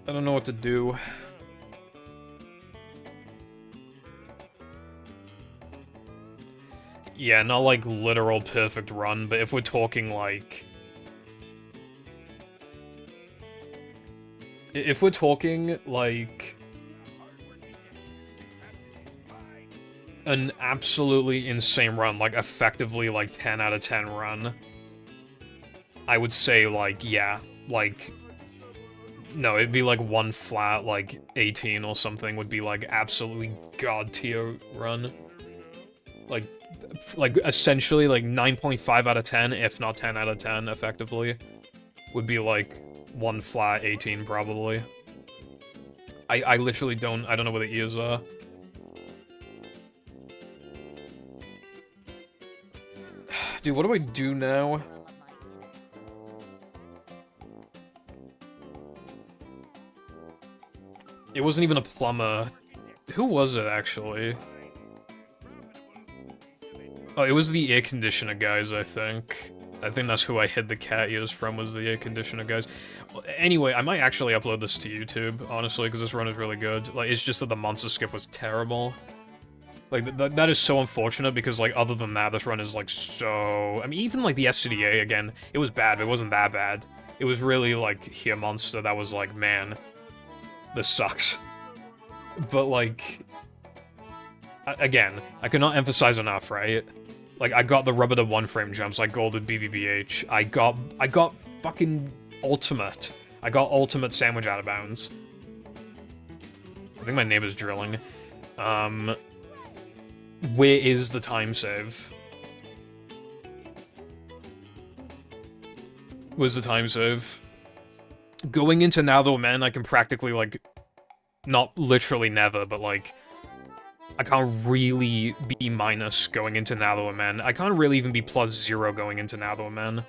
I don't know what to do. Yeah, not like literal perfect run, but if we're talking like... If we're talking like... An absolutely insane run, like effectively like 10 out of 10 run, I would say like, yeah, like... No, it'd be like 1 flat, like 18 or something would be like absolutely god tier run. Like essentially like 9.5 out of 10, if not 10 out of 10, effectively, would be like 1 flat 18 probably. I literally don't know where the ears are. Dude, what do I do now? It wasn't even a plumber. Who was it, actually? Oh, it was the air conditioner guys, I think. I think that's who I hid the cat ears from, was the air conditioner guys. Well, anyway, I might actually upload this to YouTube, honestly, because this run is really good. Like, it's just that the monster skip was terrible. Like, that is so unfortunate, because, like, other than that, this run is, like, so... I mean, even, like, the SCDA, again, it was bad, but it wasn't that bad. It was really, like, here monster that was like, man... This sucks. But, like... Again, I cannot emphasize enough, right? Like, I got the rubber to 1-frame jumps, I golded BBBH, I got fucking ultimate. I got ultimate sandwich out of bounds. I think my neighbor's drilling. Where is the time save? Where's the time save? Going into Now Though Men, I can practically, like, not literally never, but, like, I can't really be minus going into Now Though Men. I can't really even be +0 going into Now Though Men.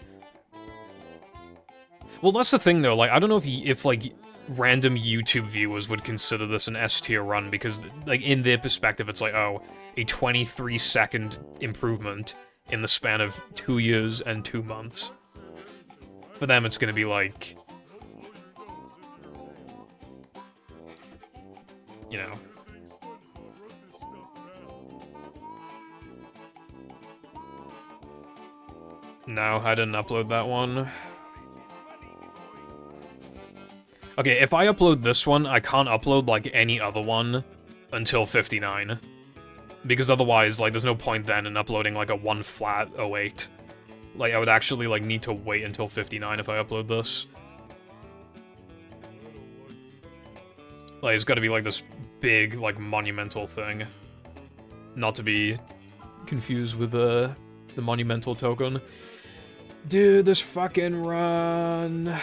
Well, that's the thing, though. Like, I don't know if like, random YouTube viewers would consider this an S-tier run, because, like, in their perspective, it's like, oh, a 23-second improvement in the span of 2 years and 2 months. For them, it's gonna be like... You know. No, I didn't upload that one. Okay, if I upload this one, I can't upload, like, any other one until 59. Because otherwise, like, there's no point then in uploading, like, a 1 flat 08. Like, I would actually, like, need to wait until 59 if I upload this. Like, it's gotta be, like, this big, like, monumental thing. Not to be confused with, the monumental token. Dude, this fucking run...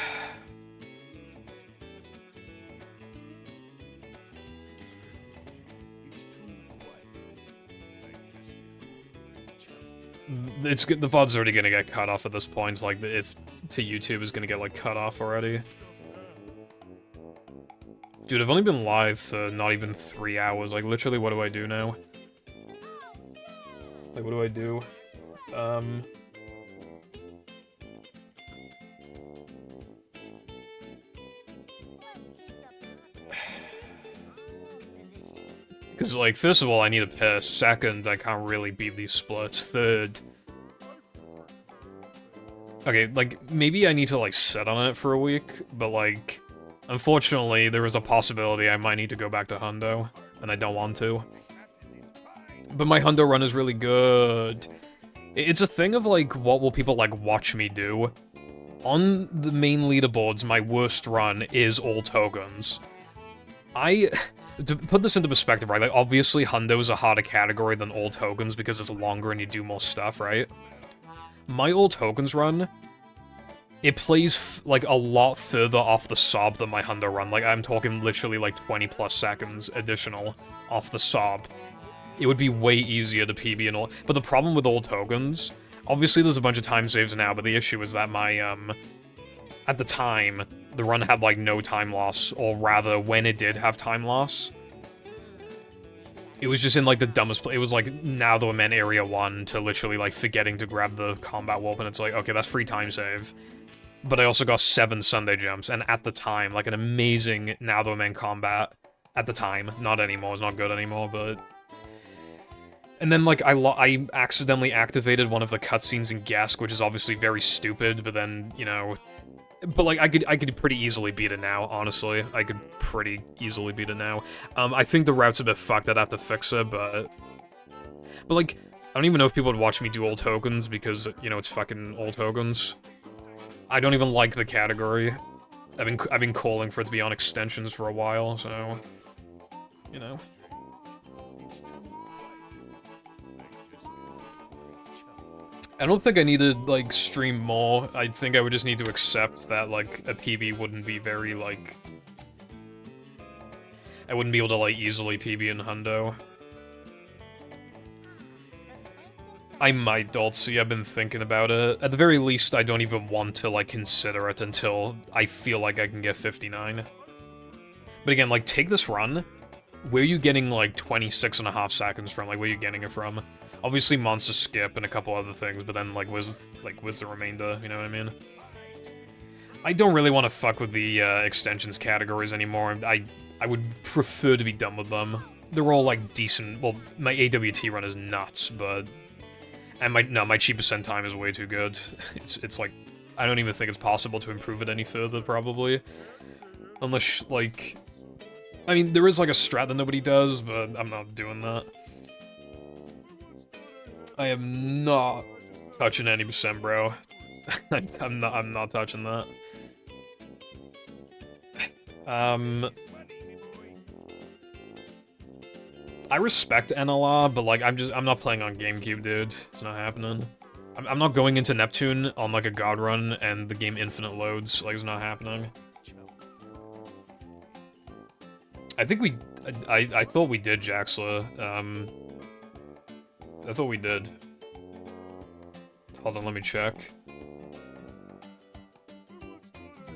It's good. The VOD's already gonna get cut off at this point. Like, if to YouTube is gonna get like cut off already. Dude, I've only been live for not even 3 hours. Like, literally, what do I do now? Like, what do I do? Because, like, first of all, I need a piss. Second, I can't really beat these splits. Third... Okay, like, maybe I need to, like, sit on it for a week, but, like, unfortunately, there is a possibility I might need to go back to Hundo, and I don't want to. But my Hundo run is really good. It's a thing of, like, what will people, like, watch me do? On the main leaderboards, my worst run is all tokens. To put this into perspective, right, like, obviously Hundo is a harder category than all tokens because it's longer and you do more stuff, right? My all tokens run, it plays, like, a lot further off the sob than my Hundo run. Like, I'm talking literally, like, 20+ seconds additional off the sob. It would be way easier to PB and all. But the problem with all tokens, obviously there's a bunch of time saves now, but the issue is that my, at the time, the run had, like, no time loss, or rather, when it did have time loss, it was just in, like, the dumbest place. It was, like, Now Though Men Area 1 to literally, like, forgetting to grab the combat warp, and it's like, okay, that's free time save. But I also got 7 Sunday jumps, and at the time, like, an amazing Now Though Men combat, at the time, not anymore, it's not good anymore, but... And then, like, I accidentally activated one of the cutscenes in Gesk, which is obviously very stupid, but then, you know... But, like, I could pretty easily beat it now, honestly. I could pretty easily beat it now. I think the route's a bit fucked, I'd have to fix it, but... But, like, I don't even know if people would watch me do all tokens, because, you know, it's fucking all tokens. I don't even like the category. I've been calling for it to be on extensions for a while, so... You know. I don't think I need to, like, stream more. I think I would just need to accept that, like, a PB wouldn't be very, like... I wouldn't be able to, like, easily PB in Hundo. I might, Dolce, I've been thinking about it. At the very least, I don't even want to, like, consider it until I feel like I can get 59. But again, like, take this run. Where are you getting, like, 26.5 seconds from? Like, where are you getting it from? Obviously, Monster Skip and a couple other things, but then, like, where's the remainder, you know what I mean? I don't really want to fuck with the, extensions categories anymore. I would prefer to be done with them. They're all, like, decent. Well, my AWT run is nuts, but... And my cheapest send time is way too good. It's like... I don't even think it's possible to improve it any further, probably. Unless, like... I mean, there is, like, a strat that nobody does, but I'm not doing that. I am not touching any percent, bro. I'm not touching that. I respect NLR, but like I'm not playing on GameCube, dude. It's not happening. I'm not going into Neptune on like a god run and the game infinite loads. Like, it's not happening. I think I thought we did, Jaxla. I thought we did. Hold on, let me check.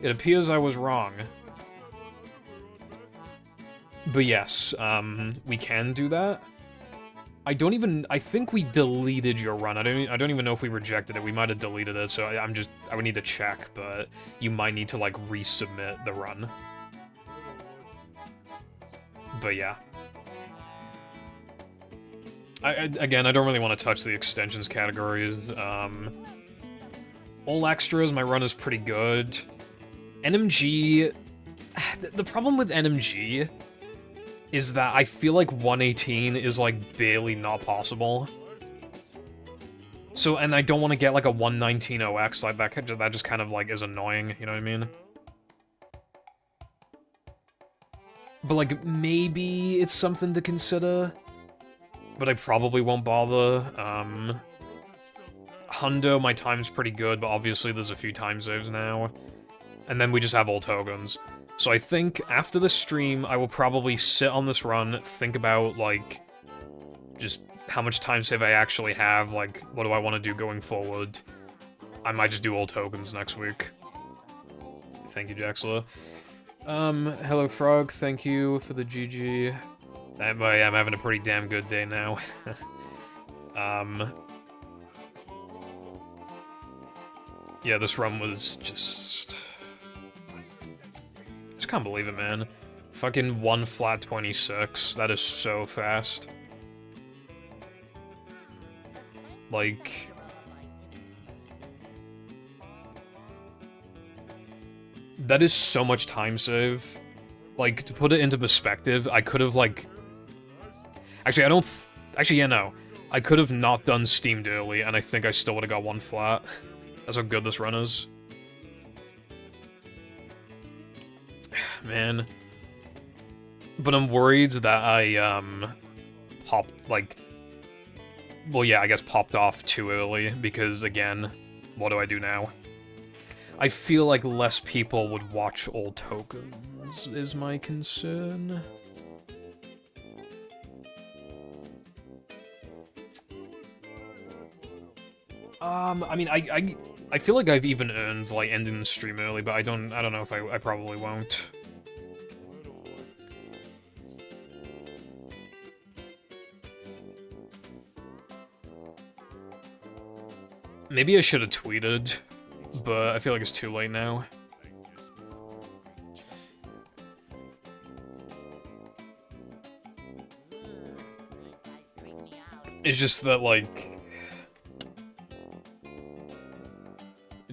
It appears I was wrong. But yes, we can do that. I think we deleted your run. I don't even know if we rejected it. We might have deleted it, so I would need to check, but you might need to, like, resubmit the run. But yeah. Again, I don't really want to touch the extensions categories. All extras, my run is pretty good. NMG... The problem with NMG is that I feel like 118 is, like, barely not possible. So, and I don't want to get, like, a 119 OX, like, that just kind of, like, is annoying, you know what I mean? But, like, maybe it's something to consider. But I probably won't bother. Hundo, my time's pretty good, but obviously there's a few time saves now. And then we just have all tokens. So I think after the stream, I will probably sit on this run, think about, like, just how much time save I actually have, like, what do I want to do going forward. I might just do all tokens next week. Thank you, Jaxla. Hello Frog, thank you for the GG. I'm having a pretty damn good day now. Yeah, this run was just can't believe it, man. Fucking 1 flat 26. That is so fast. Like... That is so much time save. Like, to put it into perspective, I could have, like... Actually, I don't... Actually, yeah, no. I could have not done Steamed early, and I think I still would have got 1 flat. That's how good this run is. Man. But I'm worried that I, popped, like... Well, yeah, I guess popped off too early, because, again, what do I do now? I feel like less people would watch all tokens, is my concern. I mean, I feel like I've even earned, like, ending the stream early, but I don't know if I probably won't. Maybe I should have tweeted, but I feel like it's too late now. It's just that, like...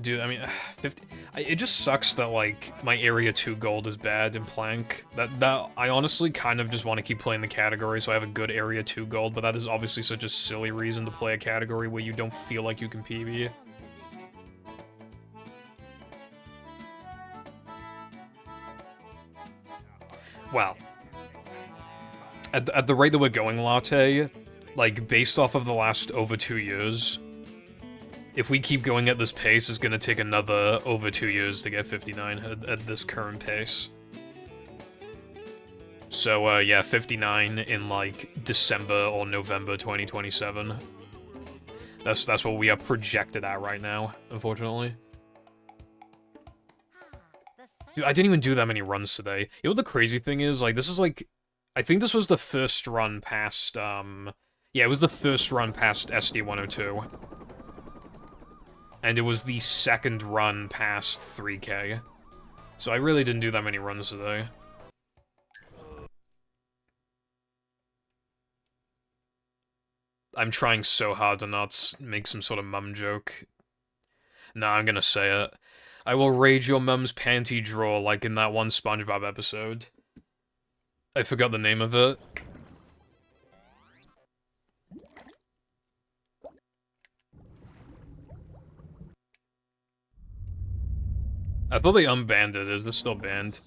Dude, I mean, 50... It just sucks that, like, my Area 2 gold is bad in Plank. That I honestly kind of just want to keep playing the category so I have a good Area 2 gold, but that is obviously such a silly reason to play a category where you don't feel like you can PB. Wow. At the rate that we're going, Latte, like, based off of the last over 2 years, if we keep going at this pace, it's gonna take another over 2 years to get 59 at this current pace. So, yeah, 59 in, like, December or November 2027. That's what we are projected at right now, unfortunately. Dude, I didn't even do that many runs today. You know what the crazy thing is? Like, this is, like... I think this was the first run past, Yeah, it was the first run past SD102. And it was the second run past 3K. So I really didn't do that many runs today. I'm trying so hard to not make some sort of mum joke. Nah, I'm gonna say it. I will raid your mum's panty drawer like in that one SpongeBob episode. I forgot the name of it. I thought they unbanned it. Is this still banned?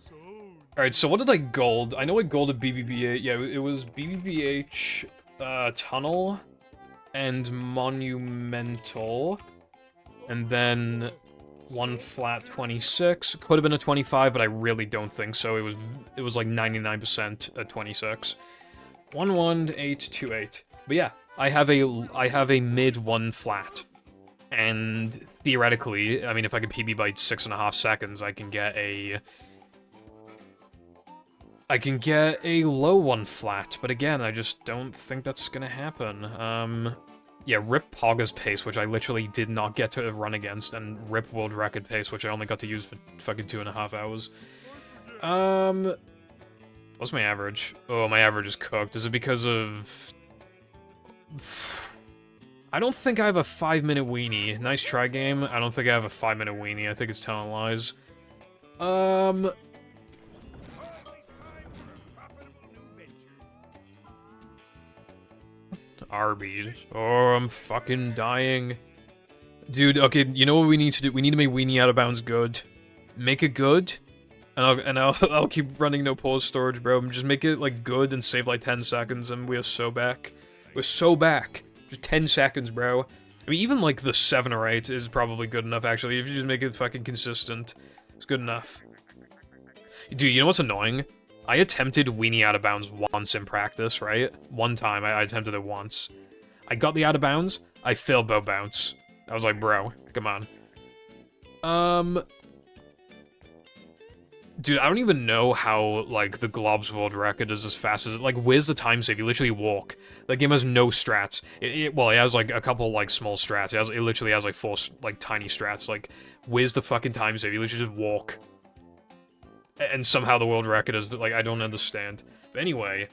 Alright, so what did I gold? I know I golded BBBH. Yeah, it was BBBH, Tunnel, and Monumental. And then one flat 26. Could have been a 25, but I really don't think so. It was like 99% at 26. 11828. But yeah, I have a mid 1 flat. And theoretically, I mean, if I can PB by 6.5 seconds, I can get a low 1 flat, but again, I just don't think that's gonna happen. Yeah, rip Pogga's pace, which I literally did not get to run against, and rip world record pace, which I only got to use for fucking 2.5 hours. What's my average? Oh, my average is cooked. Is it because of... I don't think I have a 5-minute weenie. Nice try, game. I don't think I have a 5-minute weenie. I think it's telling lies. Arby's. Oh, I'm fucking dying. Dude, okay, you know what we need to do? We need to make weenie out of bounds good. Make it good, and I'll keep running no pause storage, bro. Just make it, like, good and save, like, 10 seconds, and we are so back. We're so back. Just 10 seconds, bro. I mean, even, like, the 7 or 8 is probably good enough, actually. If you just make it fucking consistent, it's good enough. Dude, you know what's annoying? I attempted weenie out of bounds once in practice, right? One time, I attempted it once. I got the out of bounds, I failed bow bounce. I was like, bro, come on. Dude, I don't even know how, like, the Glob's world record is as fast as... Like, where's the time save? You literally walk. That game has no strats. Well, it has, like, a couple, like, small strats. It literally has, like, 4, like, tiny strats. Like, where's the fucking time save? You literally just walk. And somehow the world record is, like, I don't understand. But anyway...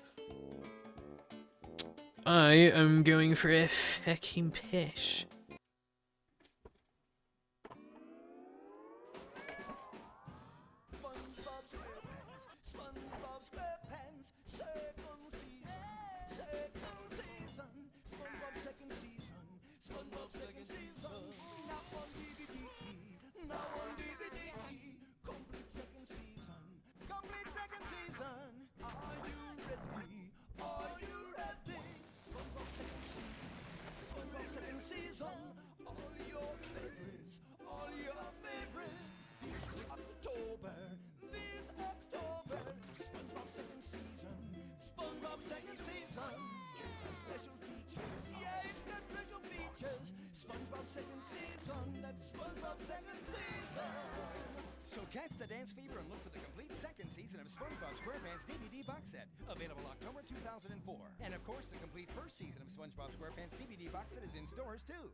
I am going for a fucking piss. So catch the dance fever and look for the complete second season of SpongeBob SquarePants DVD box set, available October 2004. And of course, the complete first season of SpongeBob SquarePants DVD box set is in stores too.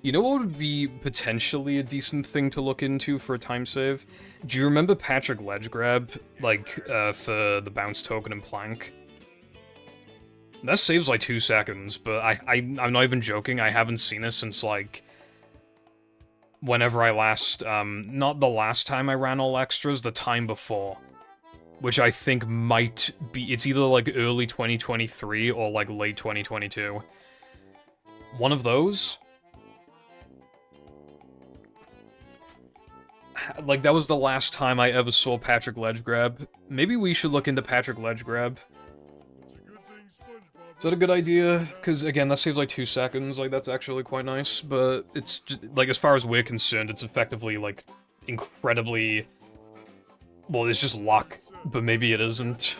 You know what would be potentially a decent thing to look into for a time save? Do you remember Patrick Ledge Grab, like, for the bounce token and plank? That saves like 2 seconds, but I'm not even joking, I haven't seen it since, like, whenever I last, not the last time I ran all extras, the time before. Which I think might be, it's either, like, early 2023 or, like, late 2022. One of those? Like, that was the last time I ever saw Patrick Ledge Grab. Maybe we should look into Patrick Ledge Grab. Is that a good idea? Because, again, that saves like 2 seconds, like, that's actually quite nice, but it's just, like, as far as we're concerned, it's effectively, like, incredibly... Well, it's just luck, but maybe it isn't.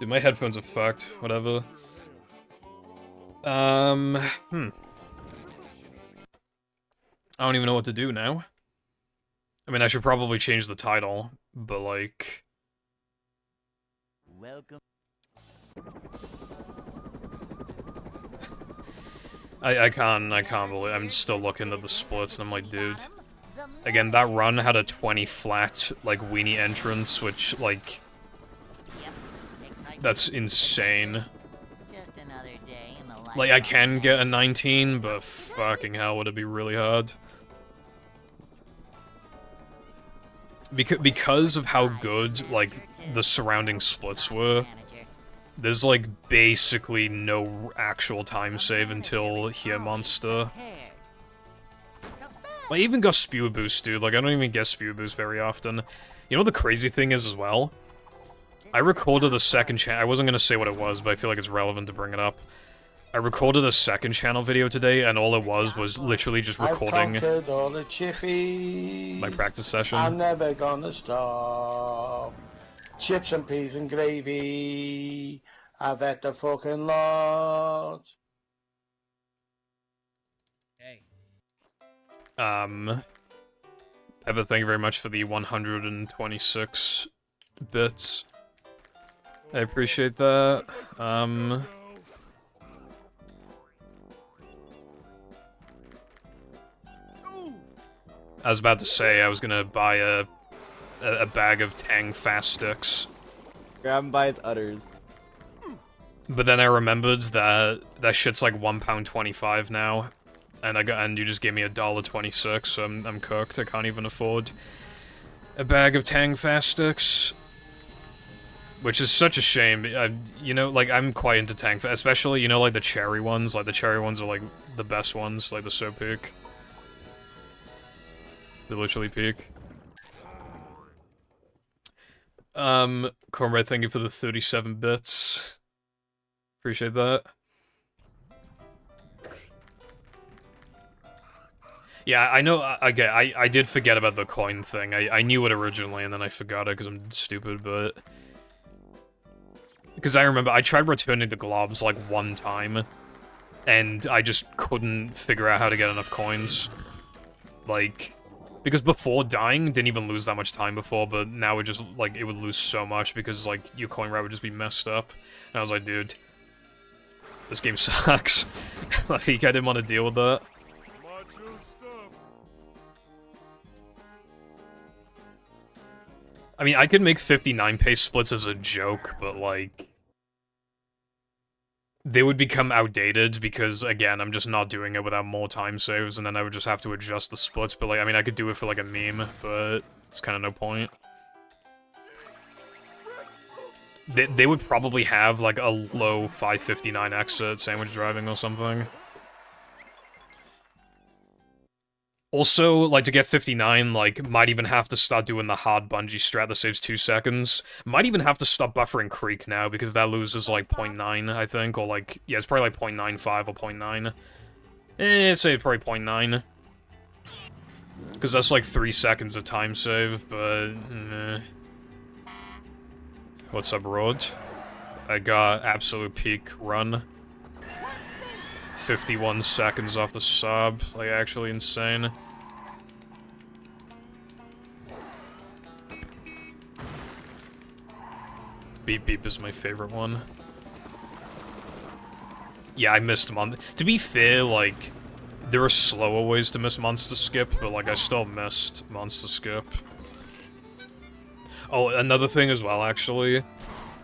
Dude, my headphones are fucked, whatever. I don't even know what to do now. I mean, I should probably change the title, but, like... Welcome. I can't believe... I'm still looking at the splits, and I'm like, dude... Again, that run had a 20 flat, like, weenie entrance, which, like, that's insane. Just another day in the life Like, I of can a get a 19, but fucking hell would it be really hard. Because of how good, like, the surrounding splits were, manager. there's, like, basically no actual time save until here monster. Prepared. I even got Spew Boost, dude. Like, I don't even get Spew Boost very often. You know what the crazy thing is as well? I recorded a second channel. I wasn't gonna say what it was, but I feel like it's relevant to bring it up. I recorded a second channel video today, and all it was literally just recording I've conquered all the chippies. my practice session. I'm never gonna stop. Chips and peas and gravy. I've had the fucking lot. Hey. Evan, thank you very much for the 126 bits. I appreciate that. I was about to say I was gonna buy a bag of Tang Fast Sticks. Grab him by its udders. But then I remembered that that shit's like £1.25 now, and you just gave me $1.26, so I'm cooked. I can't even afford a bag of Tang Fast Sticks, which is such a shame. You know, like I'm quite into Tang Fast, especially you know like the cherry ones. Like the cherry ones are like the best ones, like the so peak. They literally peak. Cornbread, thank you for the 37 bits. Appreciate that. Yeah, I know, again, I did forget about the coin thing. I knew it originally, and then I forgot it because I'm stupid, but... Because I remember, I tried returning the globs, like, one time, and I just couldn't figure out how to get enough coins. Like... Because before dying, didn't even lose that much time before, but now it just, like, it would lose so much because, like, your coin route would just be messed up. And I was like, dude, this game sucks. Like, I didn't want to deal with that. Macho stuff. I mean, I could make 59 pace splits as a joke, but, like... They would become outdated because, again, I'm just not doing it without more time saves, and then I would just have to adjust the splits, but, like, I mean, I could do it for, like, a meme, but it's kind of no point. They would probably have, like, a low 559 exit sandwich driving or something. Also, like, to get 59, like, might even have to start doing the hard bungee strat that saves 2 seconds. Might even have to stop buffering Creek now, because that loses, like, 0.9, I think, or, like, yeah, it's probably, like, 0.95 or 0.9. I'd say probably 0.9. Because that's, like, 3 seconds of time save, but... What's up, Rod? I got absolute peak run. 51 seconds off the sub, like, actually insane. Beep Beep is my favorite one. Yeah, I missed to be fair, like, there are slower ways to miss Monster Skip, but, like, I still missed Monster Skip. Oh, another thing as well, actually.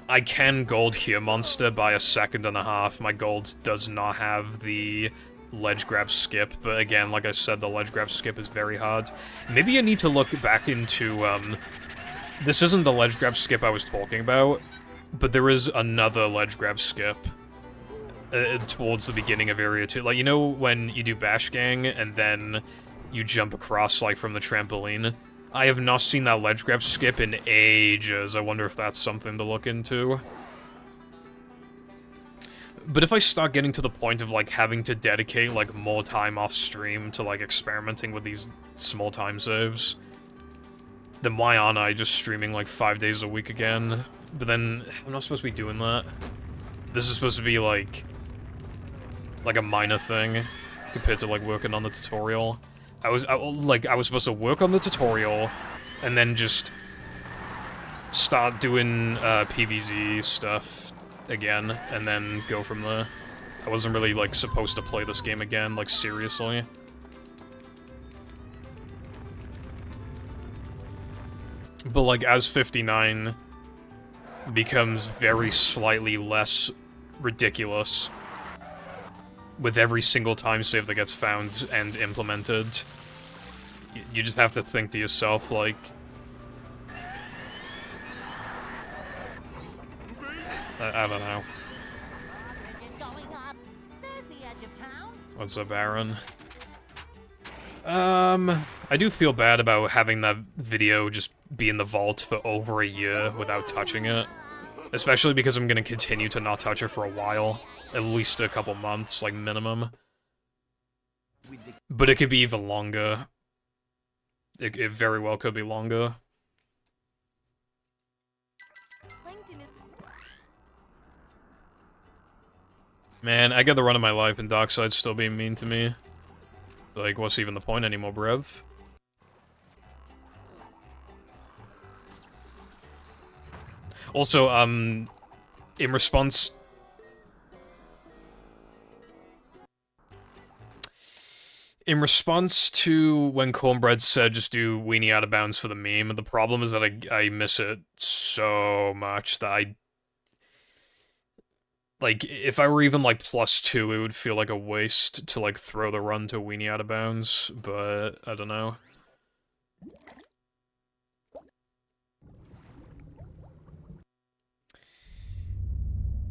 I can gold here monster by 1.5 seconds. My gold does not have the ledge grab skip, but again, like I said, the ledge grab skip is very hard. Maybe I need to look back into, this isn't the ledge grab skip I was talking about, but there is another ledge grab skip towards the beginning of Area 2. Like, you know when you do Bash Gang, and then you jump across, like, from the trampoline? I have not seen that ledge grab skip in ages. I wonder if that's something to look into. But if I start getting to the point of, like, having to dedicate, like, more time off stream to, like, experimenting with these small time saves, then why aren't I just streaming, like, 5 days a week again? But then, I'm not supposed to be doing that. This is supposed to be, like a minor thing, compared to, like, working on the tutorial. I was supposed to work on the tutorial, and then just start doing PvZ stuff again, and then go from there. I wasn't really, like, supposed to play this game again, like, seriously. but like as 59 becomes very slightly less ridiculous with every single time save that gets found and implemented. You just have to think to yourself, like... I don't know. What's up, Aaron? I do feel bad about having that video just be in the vault for over a year without touching it. Especially because I'm gonna continue to not touch it for a while. At least a couple months, like, minimum. But it could be even longer. It very well could be longer. Man, I get the run of my life and Darkside's still being mean to me. Like, what's even the point anymore, bruv? Also, in response... In response to when Cornbread said just do Weenie Out of Bounds for the meme, the problem is that I miss it so much that I... Like, if I were even, like, +2, it would feel like a waste to, like, throw the run to Weenie Out of Bounds, but I don't know.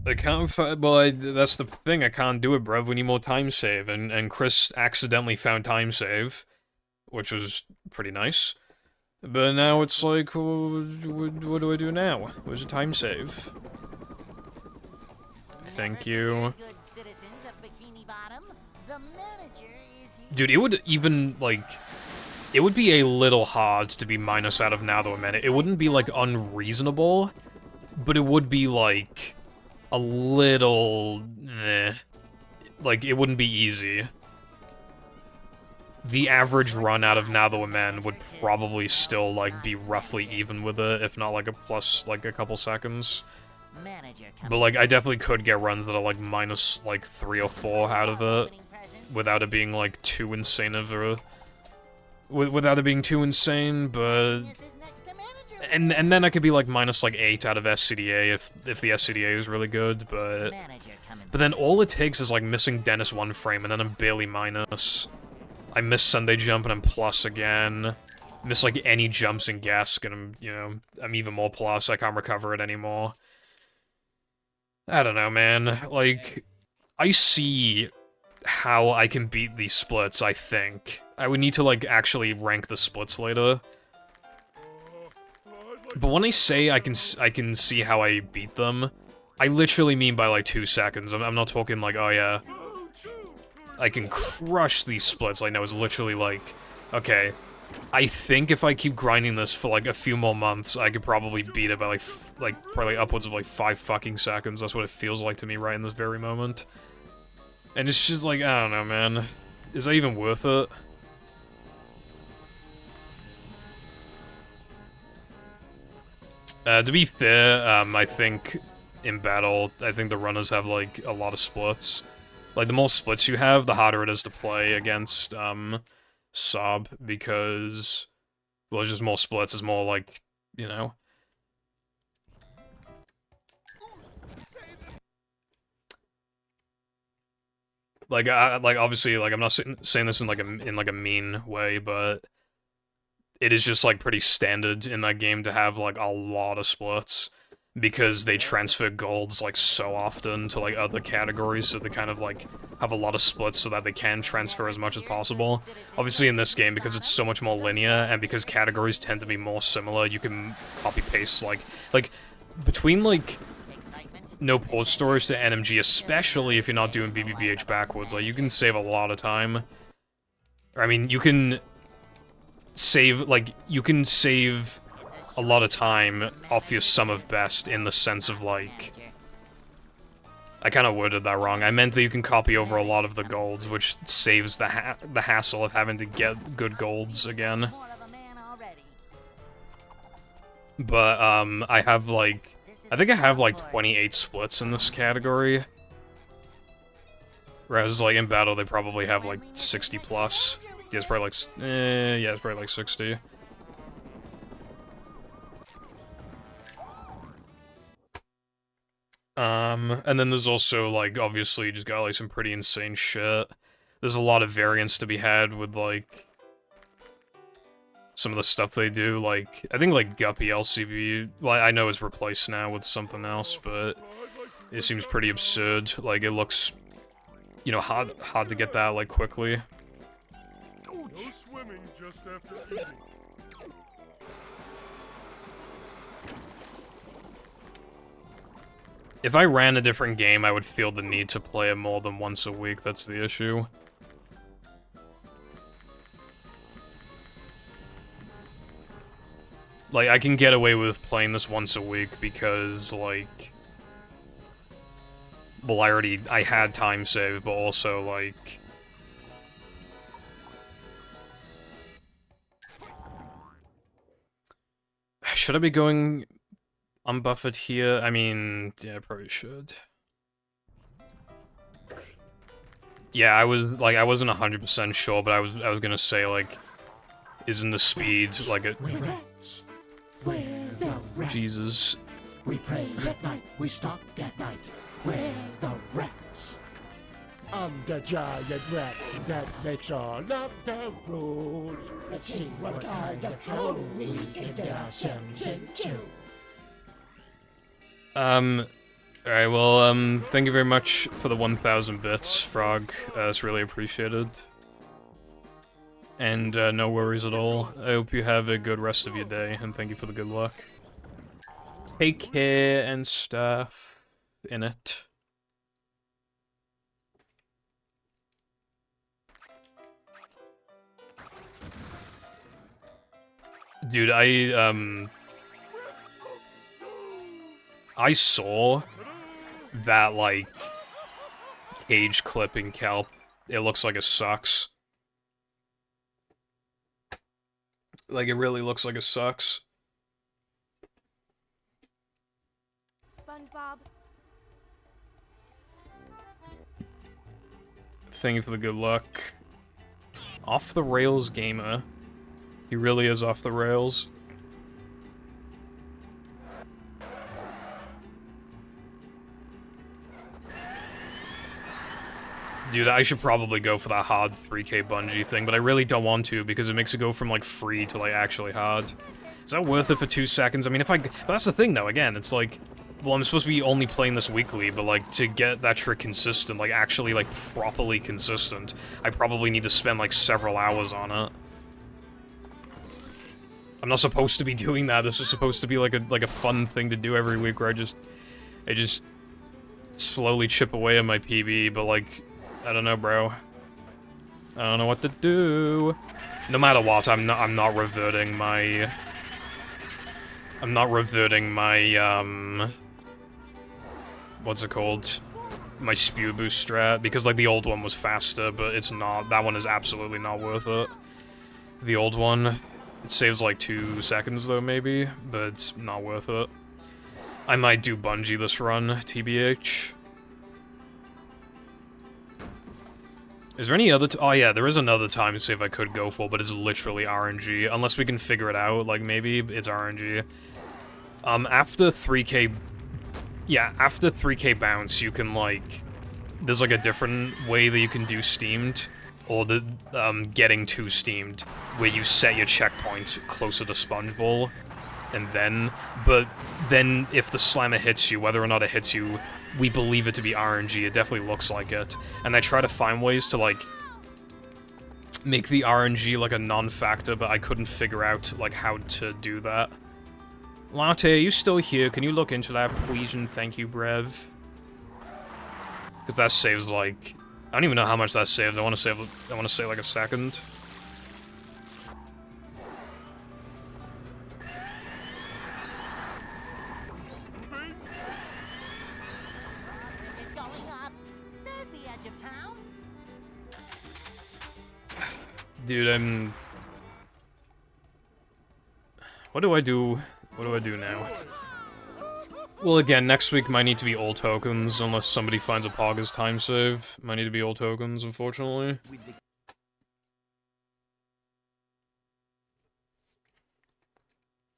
I can't well, that's the thing, I can't do it, bruv. We need more time save, and Chris accidentally found time save, which was pretty nice. But now it's like, what do I do now? Where's the time save? Thank you. Dude, it would even, like... It would be a little hard to be minus out of now, though, man. It wouldn't be, like, unreasonable, but it would be, like... a little... Like, it wouldn't be easy. The average run out of Now the Man would probably still, like, be roughly even with it, if not, like, a plus, like, a couple seconds. But, like, I definitely could get runs that are, like, minus, like, 3 or 4 out of it, without it being, like, too insane of a... Without it being too insane, but... And then I could be, like, minus, like, 8 out of SCDA if the SCDA is really good, but... But then all it takes is, like, missing Dennis 1 frame, and then I'm barely minus. I miss Sunday Jump, and I'm plus again. Miss, like, any jumps in Gask, and I'm, you know, I'm even more plus. I can't recover it anymore. I don't know, man. Like, I see how I can beat these splits, I think. I would need to, like, actually rank the splits later. But when I say I can see how I beat them, I literally mean by, like, 2 seconds. I'm not talking, like, oh, yeah, I can crush these splits. Like, no, it's literally, like, okay, I think if I keep grinding this for, like, a few more months, I could probably beat it by, like probably upwards of, like, 5 fucking seconds. That's what it feels like to me right in this very moment. And it's just, like, I don't know, man. Is that even worth it? To be fair, I think in battle, I think the runners have, like, a lot of splits. Like, the more splits you have, the harder it is to play against, Sob, because, well, it's just more splits, it's more, like, you know. Like, obviously, like, I'm not saying this in, like, a mean way, but it is just, like, pretty standard in that game to have, like, a lot of splits, because they transfer golds, like, so often to, like, other categories, so they kind of, like, have a lot of splits so that they can transfer as much as possible. Obviously, in this game, because it's so much more linear, and because categories tend to be more similar, you can copy-paste, like, between, like, no pause storage to NMG, especially if you're not doing BBBH backwards, like, you can save a lot of time. I mean, you can save, like, you can save a lot of time off your sum of best in the sense of, like... I kind of worded that wrong. I meant that you can copy over a lot of the golds, which saves the hassle of having to get good golds again. But, I have, like... I think I have, like, 28 splits in this category. Whereas, like, in battle, they probably have, like, 60 plus. Yeah, it's probably, like, yeah, it's probably, like, 60. And then there's also, like, obviously you just got, like, some pretty insane shit. There's a lot of variance to be had with, like, some of the stuff they do, like, I think, like, Guppy LCB, well, I know it's replaced now with something else, but it seems pretty absurd. Like, it looks, you know, hard to get that, like, quickly. No swimming just after eating. If I ran a different game, I would feel the need to play it more than once a week, that's the issue. Like, I can get away with playing this once a week because, like... Well, I had time save, but also, like... Should I be going unbuffered here? I mean, yeah, I probably should. Yeah, I wasn't 100% sure, but I was gonna say, like, isn't the speed, like, it... Jesus. We pray at night, we stalk at night. We're the rats. I'm the giant rat that makes all of the rules. Let's see what kind of trouble we can get ourselves into. Alright, well, thank you very much for the 1,000 bits, Frog. It's really appreciated. And, no worries at all. I hope you have a good rest of your day, and thank you for the good luck. Take care and stuff in it. Dude, I saw that, like, cage clipping kelp. It looks like it sucks. Like, it really looks like it sucks. SpongeBob. Thank you for the good luck. Off the rails gamer. He really is off the rails. Dude, I should probably go for that hard 3K Bungie thing, but I really don't want to because it makes it go from, like, free to, like, actually hard. Is that worth it for 2 seconds? I mean, but that's the thing, though, again, it's like, well, I'm supposed to be only playing this weekly, but, like, to get that trick consistent, like, actually, like, properly consistent, I probably need to spend, like, several hours on it. I'm not supposed to be doing that. This is supposed to be, like a fun thing to do every week where I just slowly chip away at my PB, but, like, I don't know, bro. I don't know what to do. No matter what, I'm not reverting my what's it called? My spew boost strat, because, like, the old one was faster, but it's not. That one is absolutely not worth it. The old one, it saves, like, 2 seconds, though, maybe, but it's not worth it. I might do Bungie this run, TBH. Is there any other oh yeah, there is another time save I could go for, but it's literally RNG. Unless we can figure it out, like, maybe it's RNG. After 3K... Yeah, after 3K bounce, you can, like... There's, like, a different way that you can do steamed. Or the, getting to steamed, where you set your checkpoint closer to Sponge Bowl. And then... But then, if the slammer hits you, whether or not it hits you... We believe it to be RNG, it definitely looks like it. And I try to find ways to, like, make the RNG, like, a non-factor, but I couldn't figure out, like, how to do that. Latte, are you still here? Can you look into that, please, and thank you, Brev? Because that saves, like... I don't even know how much that saves. I want to say, like, a second. Dude, what do I do? What do I do now? Well, again, next week might need to be all tokens, unless somebody finds a Pogger's time save. Might need to be all tokens, unfortunately.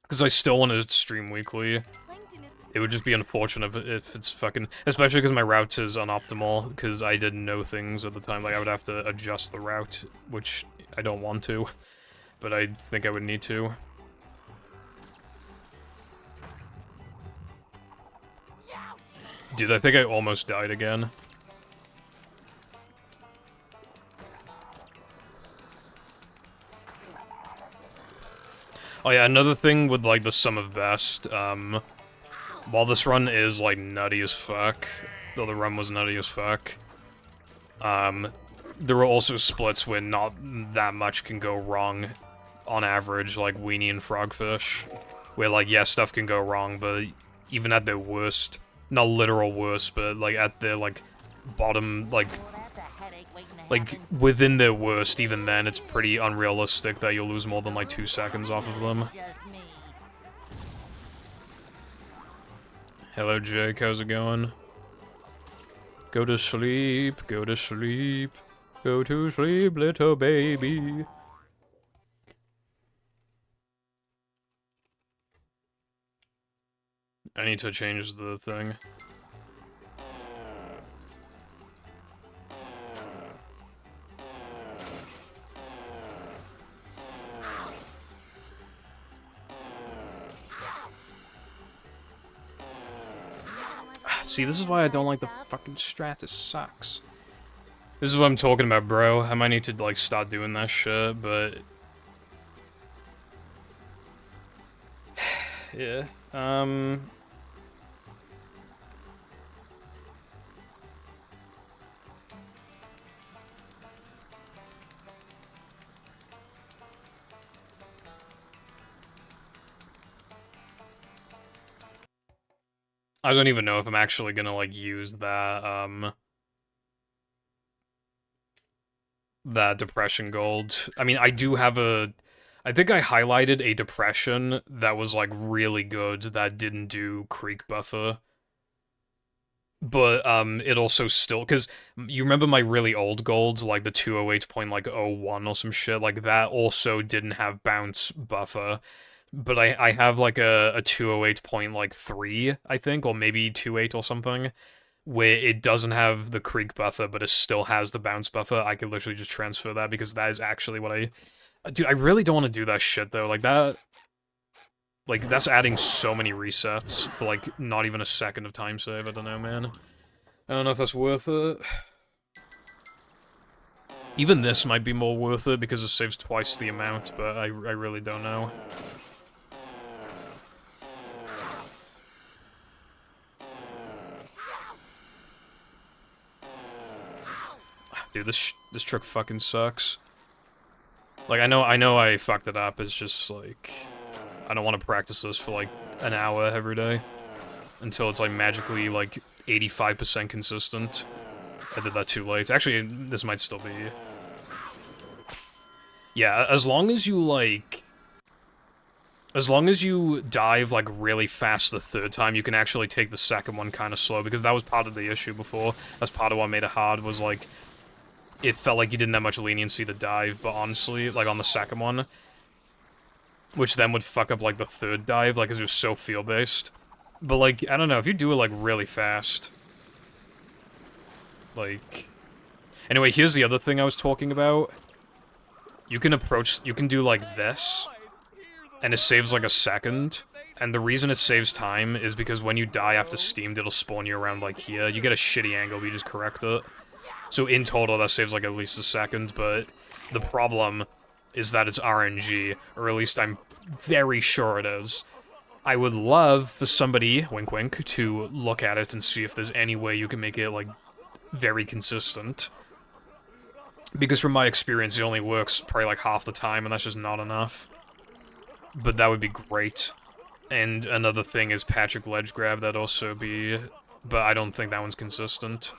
Because I still want to stream weekly. It would just be unfortunate if it's fucking... Especially because my route is unoptimal, because I didn't know things at the time. Like, I would have to adjust the route, which I don't want to. But I think I would need to. Dude, I think I almost died again. Oh yeah, another thing with, like, the sum of best, while this run is, like, nutty as fuck, though the run was nutty as fuck, there were also splits where not that much can go wrong on average, like Weenie and Frogfish, where, like, yeah, stuff can go wrong, but even at their worst, not literal worst, but, like, at their, like, bottom, like, within their worst, even then, it's pretty unrealistic that you'll lose more than, like, 2 seconds off of them. Hello, Jake, how's it going? Go to sleep, go to sleep, go to sleep, little baby. I need to change the thing. See, this is why I don't like the fucking Stratus. Sucks. This is what I'm talking about, bro. I might need to, like, start doing that shit, but... yeah, I don't even know if I'm actually gonna, like, use that, that depression gold. I mean, I do have a... I think I highlighted a depression that was, like, really good that didn't do creek buffer. But, it also still... Because you remember my really old golds, like the 208.01 or some shit? Like, that also didn't have bounce buffer. But I have, like, a 208.3, I think, or maybe 28 or something, where it doesn't have the creek buffer, but it still has the bounce buffer. I could literally just transfer that, because that is actually what I... Dude, I really don't want to do that shit, though. Like, that... Like, that's adding so many resets for, like, not even a second of time save. I don't know, man. I don't know if that's worth it. Even this might be more worth it, because it saves twice the amount, but I really don't know. Dude, this trick fucking sucks. Like, I know I fucked it up, it's just, like... I don't want to practice this for, like, an hour every day. Until it's, like, magically, like, 85% consistent. I did that too late. Actually, this might still be... Yeah, as long as you, like... As long as you dive, like, really fast the third time, you can actually take the second one kind of slow, because that was part of the issue before. That's part of what made it hard, was, like... It felt like you didn't have much leniency to dive, but honestly, like, on the second one... Which then would fuck up, like, the third dive, like, because it was so feel-based. But, like, I don't know, if you do it, like, really fast... Like... Anyway, here's the other thing I was talking about. You can do, like, this, and it saves, like, a second. And the reason it saves time is because when you die after steamed, it'll spawn you around, like, here. You get a shitty angle, but you just correct it. So in total, that saves, like, at least a second, but the problem is that it's RNG, or at least I'm very sure it is. I would love for somebody, wink wink, to look at it and see if there's any way you can make it, like, very consistent. Because from my experience, it only works probably, like, half the time, and that's just not enough. But that would be great. And another thing is Patrick Ledge Grab, that'd also be... But I don't think that one's consistent.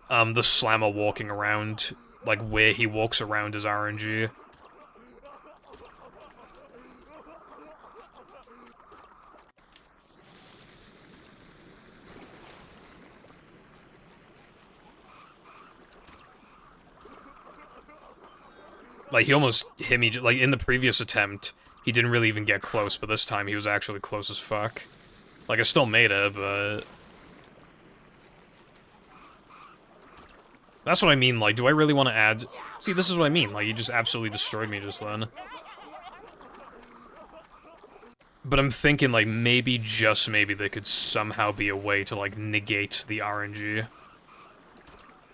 The Slammer walking around, like, where he walks around is RNG. Like, he almost hit me, like, in the previous attempt, he didn't really even get close, but this time he was actually close as fuck. Like, I still made it, but... That's what I mean, like, do I really want to add... See, this is what I mean, like, you just absolutely destroyed me just then. But I'm thinking, like, maybe, just maybe, there could somehow be a way to, like, negate the RNG.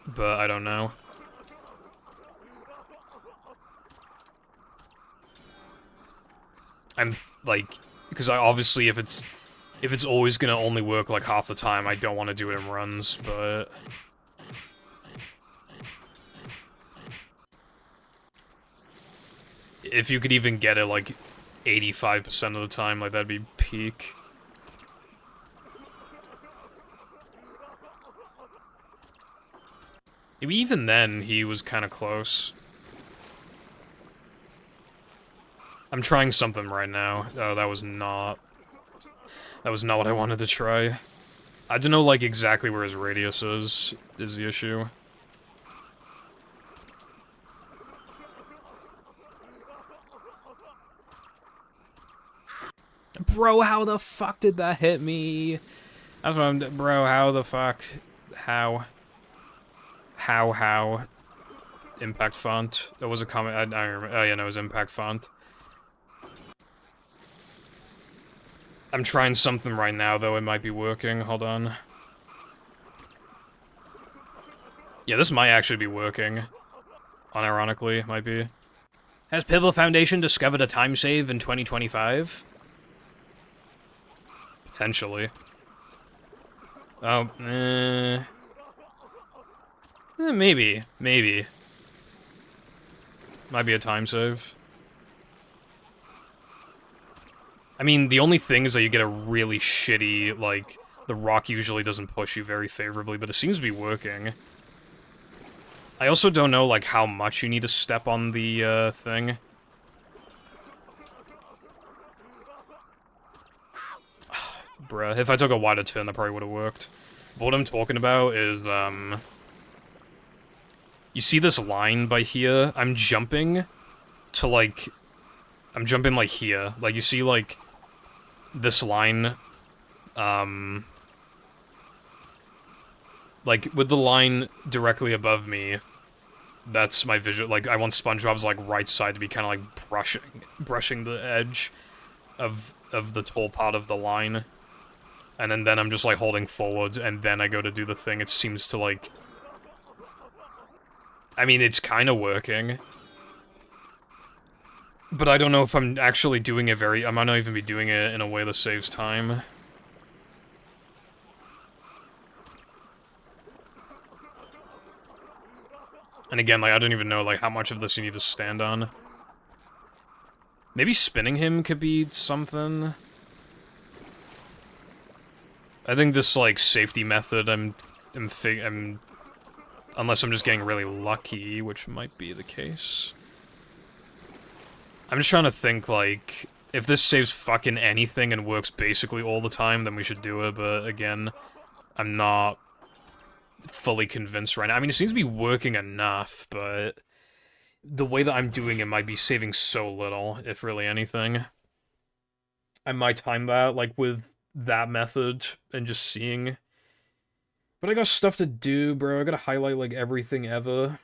But I don't know. I'm, like... Because obviously, if it's always gonna only work, like, half the time, I don't want to do it in runs, but... If you could even get it, like, 85% of the time, like, that'd be peak. Maybe even then, he was kind of close. I'm trying something right now. Oh, that was not what I wanted to try. I don't know, like, exactly where his radius is the issue. Bro, how the fuck did that hit me? That's what I'm... Bro, how the fuck? How? Impact font. That was a comment. I remember. Oh, yeah, no, it was impact font. I'm trying something right now, though. It might be working. Hold on. Yeah, this might actually be working. Unironically, it might be. Has Pibble Foundation discovered a time save in 2025? Potentially. Oh, maybe. Maybe. Might be a time save. I mean, the only thing is that you get a really shitty, like, the rock usually doesn't push you very favorably, but it seems to be working. I also don't know, like, how much you need to step on the, thing. Bruh, if I took a wider turn, that probably would have worked. But what I'm talking about is, you see this line by here? I'm jumping to, like... I'm jumping, like, here. Like, you see, like, this line, like, with the line directly above me, that's my vision. Like, I want SpongeBob's, like, right side to be kind of, like, brushing the edge of the tall part of the line. And then I'm just, like, holding forwards, and then I go to do the thing. It seems to, like... I mean, it's kind of working. But I don't know if I'm actually doing it I might not even be doing it in a way that saves time. And again, like, I don't even know, like, how much of this you need to stand on. Maybe spinning him could be something. I think this, like, safety method, unless I'm just getting really lucky, which might be the case. I'm just trying to think, like, if this saves fucking anything and works basically all the time, then we should do it, but again, I'm not fully convinced right now. I mean, it seems to be working enough, but the way that I'm doing it might be saving so little, if really anything. I might time that, like, with that method and just seeing. But I got stuff to do, bro. I gotta highlight, like, everything ever.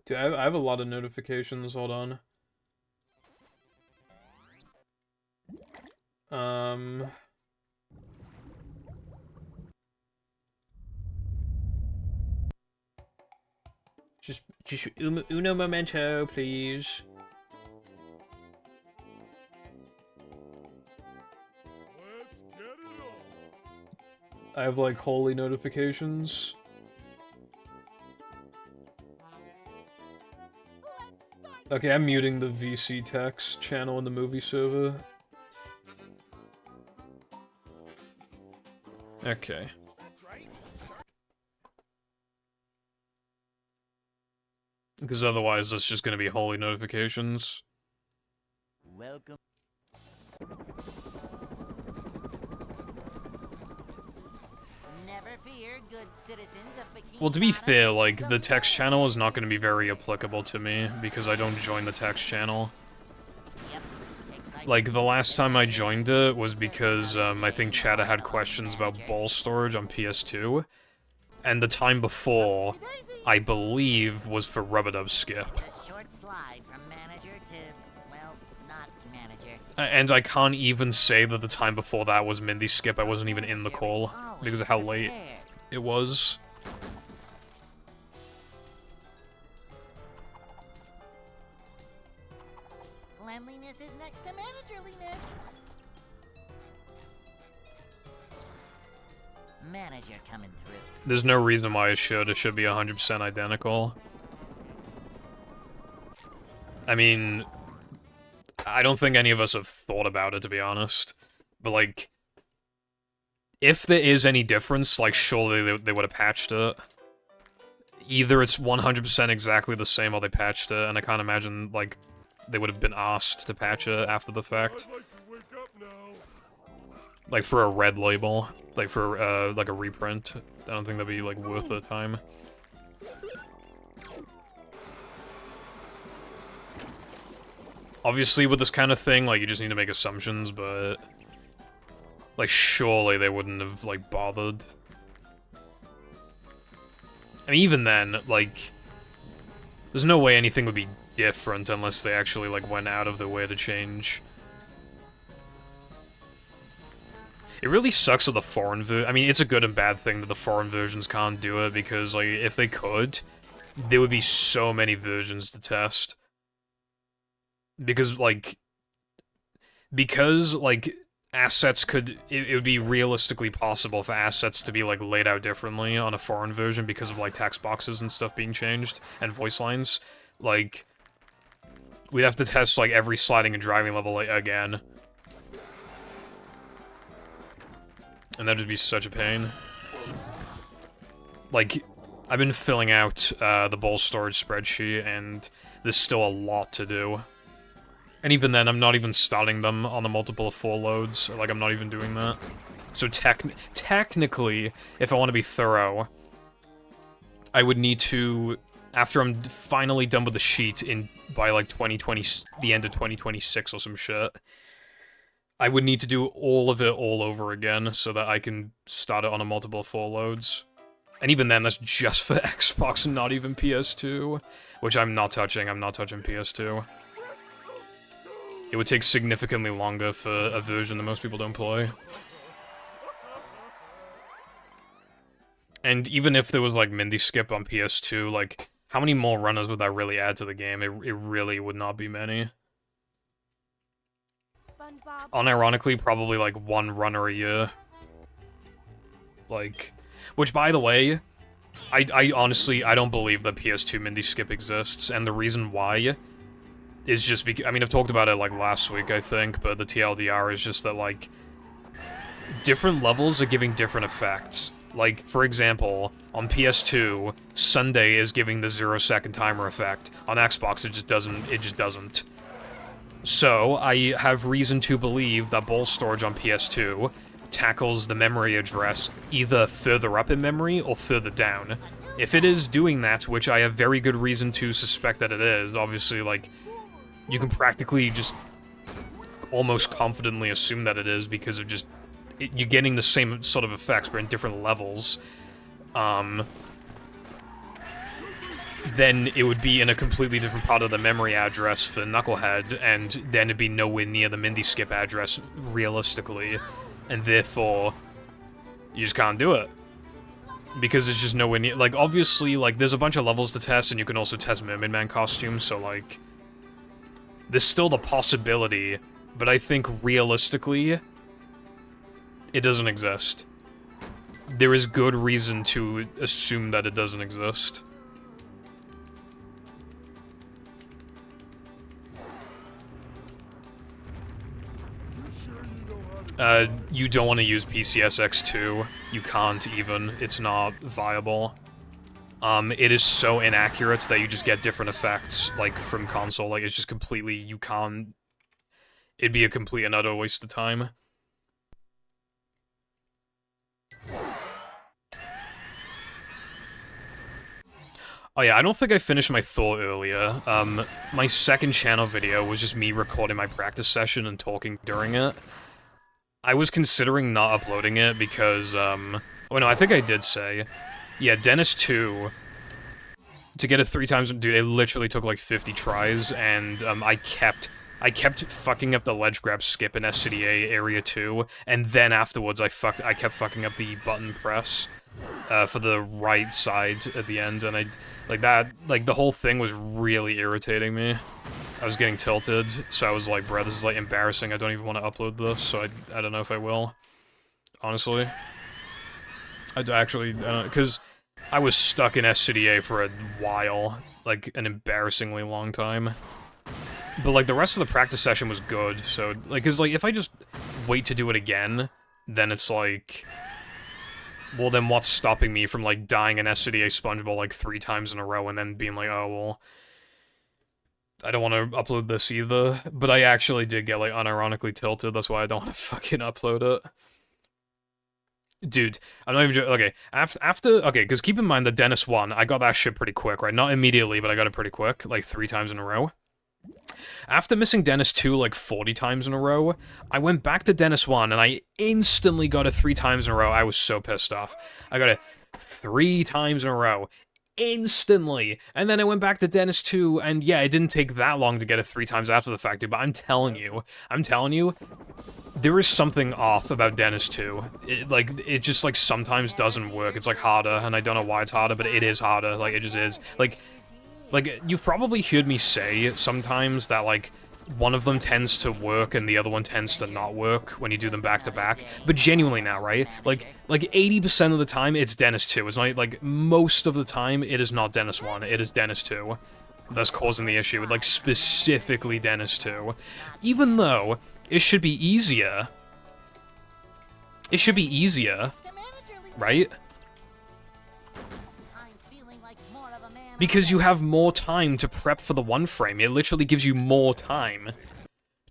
Dude, I have a lot of notifications, hold on. Just uno momento, please. Let's get it on. I have, like, holy notifications. Okay, I'm muting the VC text channel in the movie server. Okay. Because otherwise, that's just gonna be holy notifications. Welcome. Never fear, good citizens of Bikini Well, to be Bottom, fair, like, the the text channel is not gonna be very applicable to me, because I don't join the text channel. Yep, exciting Like, the last time I joined it was because, I think Chatter had questions about ball storage on PS2. And the time before, I believe, was for Rub-a-Dub Skip. A short slide from manager to, well, not manager. And I can't even say that the time before that was Mindy Skip. I wasn't even in the call because of how late it was. Cleanliness is next to managerliness. Manager coming through. There's no reason why it should. It should be 100% identical. I mean, I don't think any of us have thought about it, to be honest. But, like, if there is any difference, like, surely they would have patched it. Either it's 100% exactly the same or they patched it, and I can't imagine, like, they would have been asked to patch it after the fact. I'd like to wake up now. Like, for a red label. Like, for, like, a reprint. I don't think that'd be, like, worth the time. Obviously, with this kind of thing, like, you just need to make assumptions, but... Like, surely they wouldn't have, like, bothered. I mean, even then, like... There's no way anything would be different unless they actually, like, went out of their way to change. It really sucks that the foreign I mean, it's a good and bad thing that the foreign versions can't do it, because, like, if they could, there would be so many versions to test. Because, like, assets could, it would be realistically possible for assets to be, like, laid out differently on a foreign version because of, like, text boxes and stuff being changed, and voice lines. Like, we'd have to test, like, every sliding and driving level, like, again. And that'd just be such a pain. Like, I've been filling out, the ball storage spreadsheet, and there's still a lot to do. And even then, I'm not even starting them on the multiple of 4 loads. Like, I'm not even doing that. So technically, if I want to be thorough, I would need to, after I'm finally done with the sheet by, like, the end of 2026 or some shit, I would need to do all of it all over again so that I can start it on a multiple of 4 loads. And even then, that's just for Xbox, not even PS2. Which I'm not touching. I'm not touching PS2. It would take significantly longer for a version that most people don't play. And even if there was, like, Mindy Skip on PS2, like, how many more runners would that really add to the game? It really would not be many. SpongeBob. Unironically, probably, like, 1 runner a year. Like, which, by the way, I honestly, I don't believe that PS2 Mindy Skip exists, and the reason why is just because, I mean, I've talked about it, like, last week, I think, but the TLDR is just that, like, different levels are giving different effects. Like, for example, on PS2, Sunday is giving the 0-second timer effect. On Xbox, it just doesn't. So, I have reason to believe that ball storage on PS2 tackles the memory address either further up in memory or further down. If it is doing that, which I have very good reason to suspect that it is, obviously, like, you can practically just almost confidently assume that it is because of just... you're getting the same sort of effects, but in different levels. Then it would be in a completely different part of the memory address for Knucklehead, and then it'd be nowhere near the Mindy Skip address, realistically. And therefore, you just can't do it. Because it's just nowhere near... Like, obviously, like, there's a bunch of levels to test, and you can also test Mermaid Man costumes, so, like... There's still the possibility, but I think realistically, it doesn't exist. There is good reason to assume that it doesn't exist. You don't want to use PCSX2. You can't even. It's not viable. It is so inaccurate that you just get different effects, like, from console. Like, it's just completely, you can't... It'd be a complete and utter waste of time. Oh yeah, I don't think I finished my thought earlier. My second channel video was just me recording my practice session and talking during it. I was considering not uploading it because, oh no, I think I did say. Yeah, Dennis 2, to get it 3 times, dude, it literally took like 50 tries, and, I kept fucking up the ledge grab skip in SCDA Area 2, and then afterwards I kept fucking up the button press, for the right side at the end, and the whole thing was really irritating me. I was getting tilted, so I was like, bruh, this is like embarrassing, I don't even want to upload this, so I don't know if I will. Honestly. Because I was stuck in SCDA for a while, like, an embarrassingly long time. But, like, the rest of the practice session was good, so, like, cause, like, if I just wait to do it again, then it's like... Well, then what's stopping me from, like, dying in SCDA Spongeball, like, 3 times in a row and then being like, oh, well... I don't want to upload this either, but I actually did get, like, unironically tilted, that's why I don't want to fucking upload it. Dude, I'm not even joking. Okay, okay, because keep in mind the Dennis 1, I got that shit pretty quick, right? Not immediately, but I got it pretty quick, like 3 times in a row. After missing Dennis 2 like 40 times in a row, I went back to Dennis 1, and I instantly got it 3 times in a row. I was so pissed off. I got it 3 times in a row. Instantly! And then I went back to Dennis 2, and yeah, it didn't take that long to get it 3 times after the fact, dude, but I'm telling you, there is something off about Dennis 2. It just, like, sometimes doesn't work. It's, like, harder, and I don't know why it's harder, but it is harder. Like, it just is. Like, you've probably heard me say sometimes that, like, one of them tends to work and the other one tends to not work when you do them back-to-back. But genuinely now, right? Like 80% of the time, it's Dennis 2. It's not, like, most of the time, it is not Dennis 1. It is Dennis 2. That's causing the issue. Like, specifically Dennis 2. Even though... it should be easier. It should be easier, right? Because you have more time to prep for the one frame. It literally gives you more time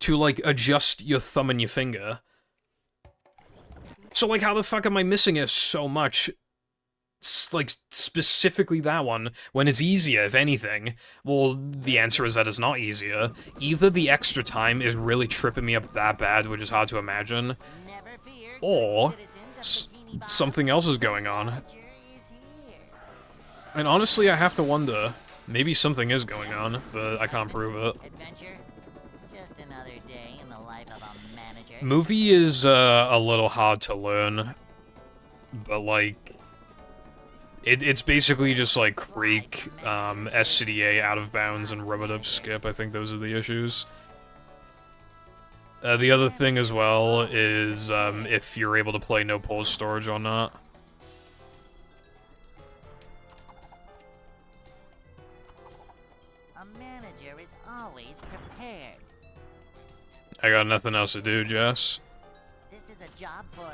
to, like, adjust your thumb and your finger. So, like, how the fuck am I missing it so much? Like, specifically that one, when it's easier, if anything. Well, the answer is that it's not easier. Either the extra time is really tripping me up that bad, which is hard to imagine, or something else is going on. And honestly, I have to wonder, maybe something is going on, but I can't prove it. Movie is a little hard to learn, but, like, it's basically just, like, Creek, SCDA, Out of Bounds, and Rub-a-Dub Skip. I think those are the issues. The other thing as well is, if you're able to play no pause storage or not. A manager is always prepared. I got nothing else to do, Jess. This is a job for...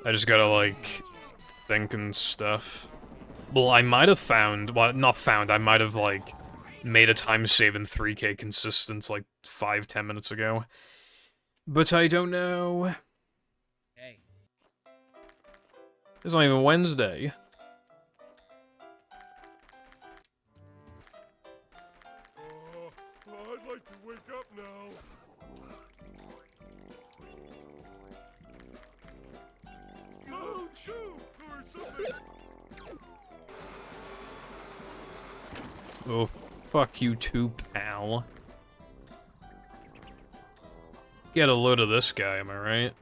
I just gotta, like, think and stuff. Well, I might have found, well, not found, I might have, like, made a time save in 3K consistent, like, 5-10 minutes ago. But I don't know. Hey. It's not even Wednesday. I'd like to wake up now. Oh, shoo! Or something. Oh, fuck you too, pal. Get a load of this guy, am I right?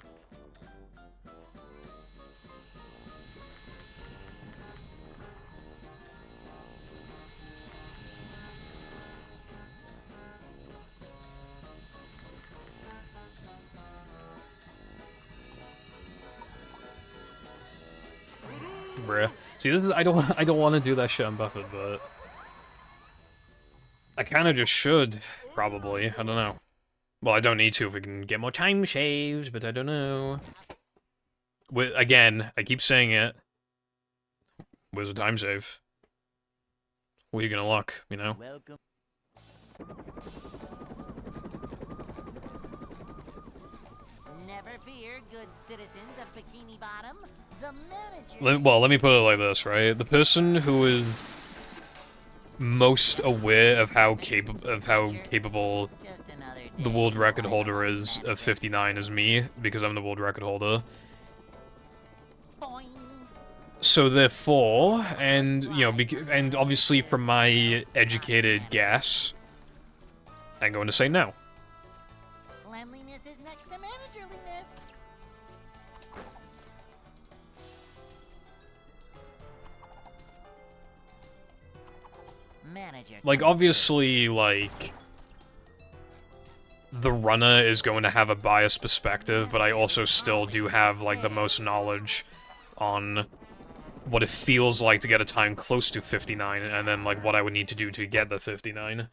Bruh. See, this is, I don't want to do that shit on Buffett, but I kind of just should, probably. I don't know. Well, I don't need to if we can get more time saves, but I don't know. Again, I keep saying it. Where's the time save? Where are you gonna look, you know? Welcome. Never fear, good citizens of Bikini Bottom. The manager... Well, let me put it like this, right? The person who is... most aware of how capable the world record holder is of 59 is me, because I'm the world record holder. So therefore, and, you know, and obviously from my educated guess, I'm going to say no. Cleanliness is next to managerliness. Manager. Like, obviously, like, the runner is going to have a biased perspective, but I also still do have, like, the most knowledge on what it feels like to get a time close to 59, and then, like, what I would need to do to get the 59.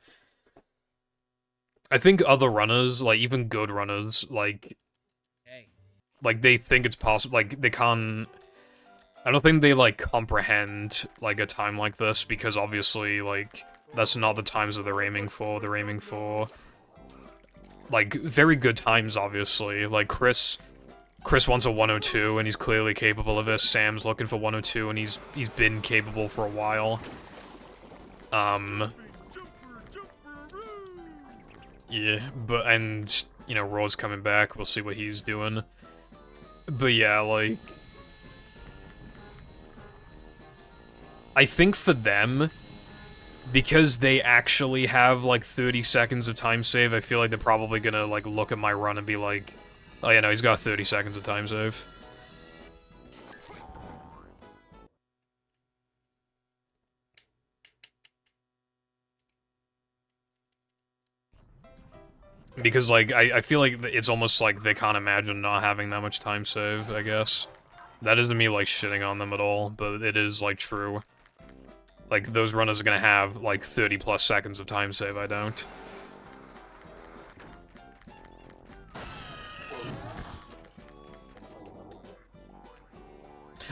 I think other runners, like, even good runners, like, they think it's possible, like, they can't... I don't think they, like, comprehend, like, a time like this, because obviously, like, that's not the times that they're aiming for. They're aiming for, like, very good times, obviously. Like, Chris wants a 102, and he's clearly capable of this. Sam's looking for 102, and he's been capable for a while. Yeah, but, and, you know, Raw's coming back. We'll see what he's doing. But yeah, like... I think for them, because they actually have, like, 30 seconds of time save, I feel like they're probably gonna, like, look at my run and be like, oh yeah, no, he's got 30 seconds of time save. Because, like, I feel like it's almost like they can't imagine not having that much time save, I guess. That isn't me, like, shitting on them at all, but it is, like, true. Like, those runners are gonna have, like, 30 plus seconds of time save, I don't.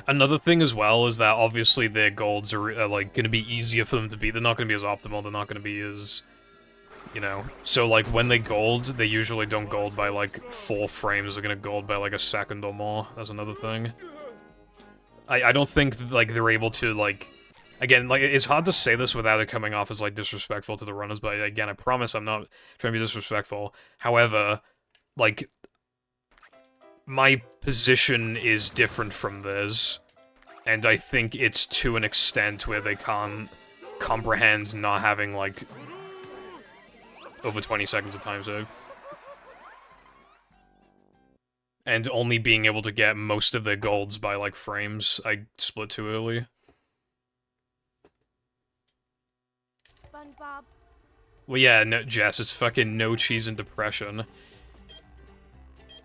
Another thing as well is that obviously their golds are like, gonna be easier for them to beat. They're not gonna be as optimal, they're not gonna be as... You know, so, like, when they gold, they usually don't gold by, like, 4 frames. They're gonna gold by, like, a second or more. That's another thing. I don't think, like, they're able to, like... Again, like, it's hard to say this without it coming off as, like, disrespectful to the runners, but, again, I promise I'm not trying to be disrespectful. However, like, my position is different from theirs, and I think it's to an extent where they can't comprehend not having, like... over 20 seconds of time save. And only being able to get most of their golds by, like, frames. I split too early. SpongeBob. Well, yeah, no, Jess, it's fucking no cheese and depression.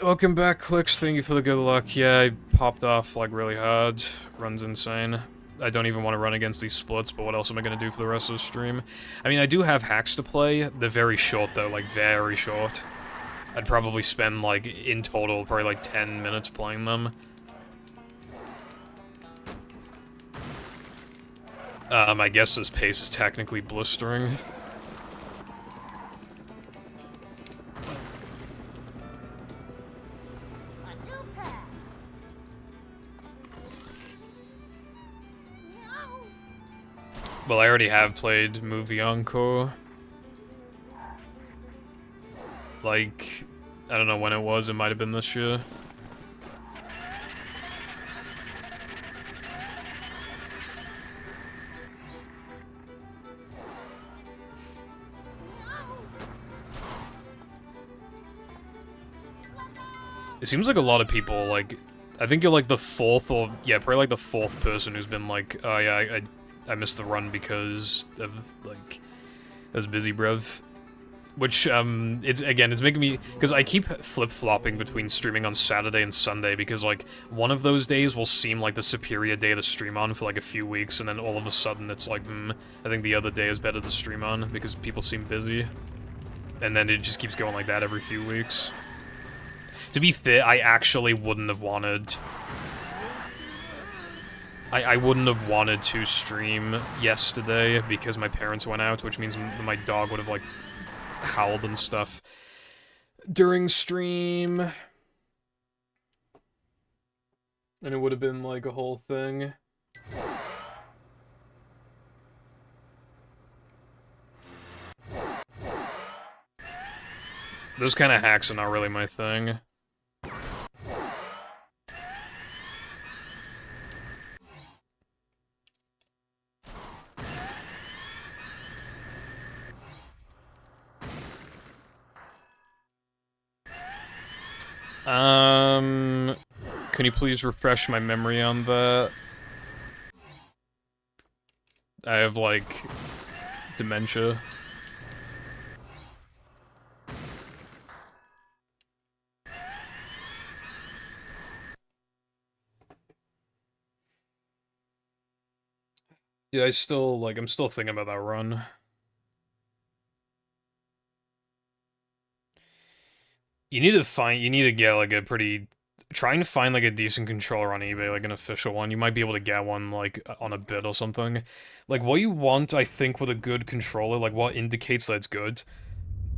Welcome back, Clicks. Thank you for the good luck. Yeah, I popped off, like, really hard. Run's insane. I don't even want to run against these splits, but what else am I going to do for the rest of the stream? I mean, I do have hacks to play. They're very short, though, like, very short. I'd probably spend, like, in total, probably, like, 10 minutes playing them. I guess this pace is technically blistering. Well, I already have played Movie Encore. Like, I don't know when it was, it might have been this year. It seems like a lot of people, like, I think you're like the fourth or, yeah, probably like the fourth person who's been like, oh yeah, I missed the run because of, like, I was busy, bruv. Which, it's making me, because I keep flip-flopping between streaming on Saturday and Sunday, because, like, one of those days will seem like the superior day to stream on for, like, a few weeks, and then all of a sudden it's like, I think the other day is better to stream on, because people seem busy. And then it just keeps going like that every few weeks. To be fair, I actually wouldn't have wanted... I wouldn't have wanted to stream yesterday because my parents went out, which means my dog would have, like, howled and stuff during stream. And it would have been, like, a whole thing. Those kind of hacks are not really my thing. Can you please refresh my memory on that? I have, like, dementia. Yeah, I'm still thinking about that run. You need to get, like, trying to find, like, a decent controller on eBay, like, an official one. You might be able to get one, like, on a bid or something. Like, what you want, I think, with a good controller, like, what indicates that it's good.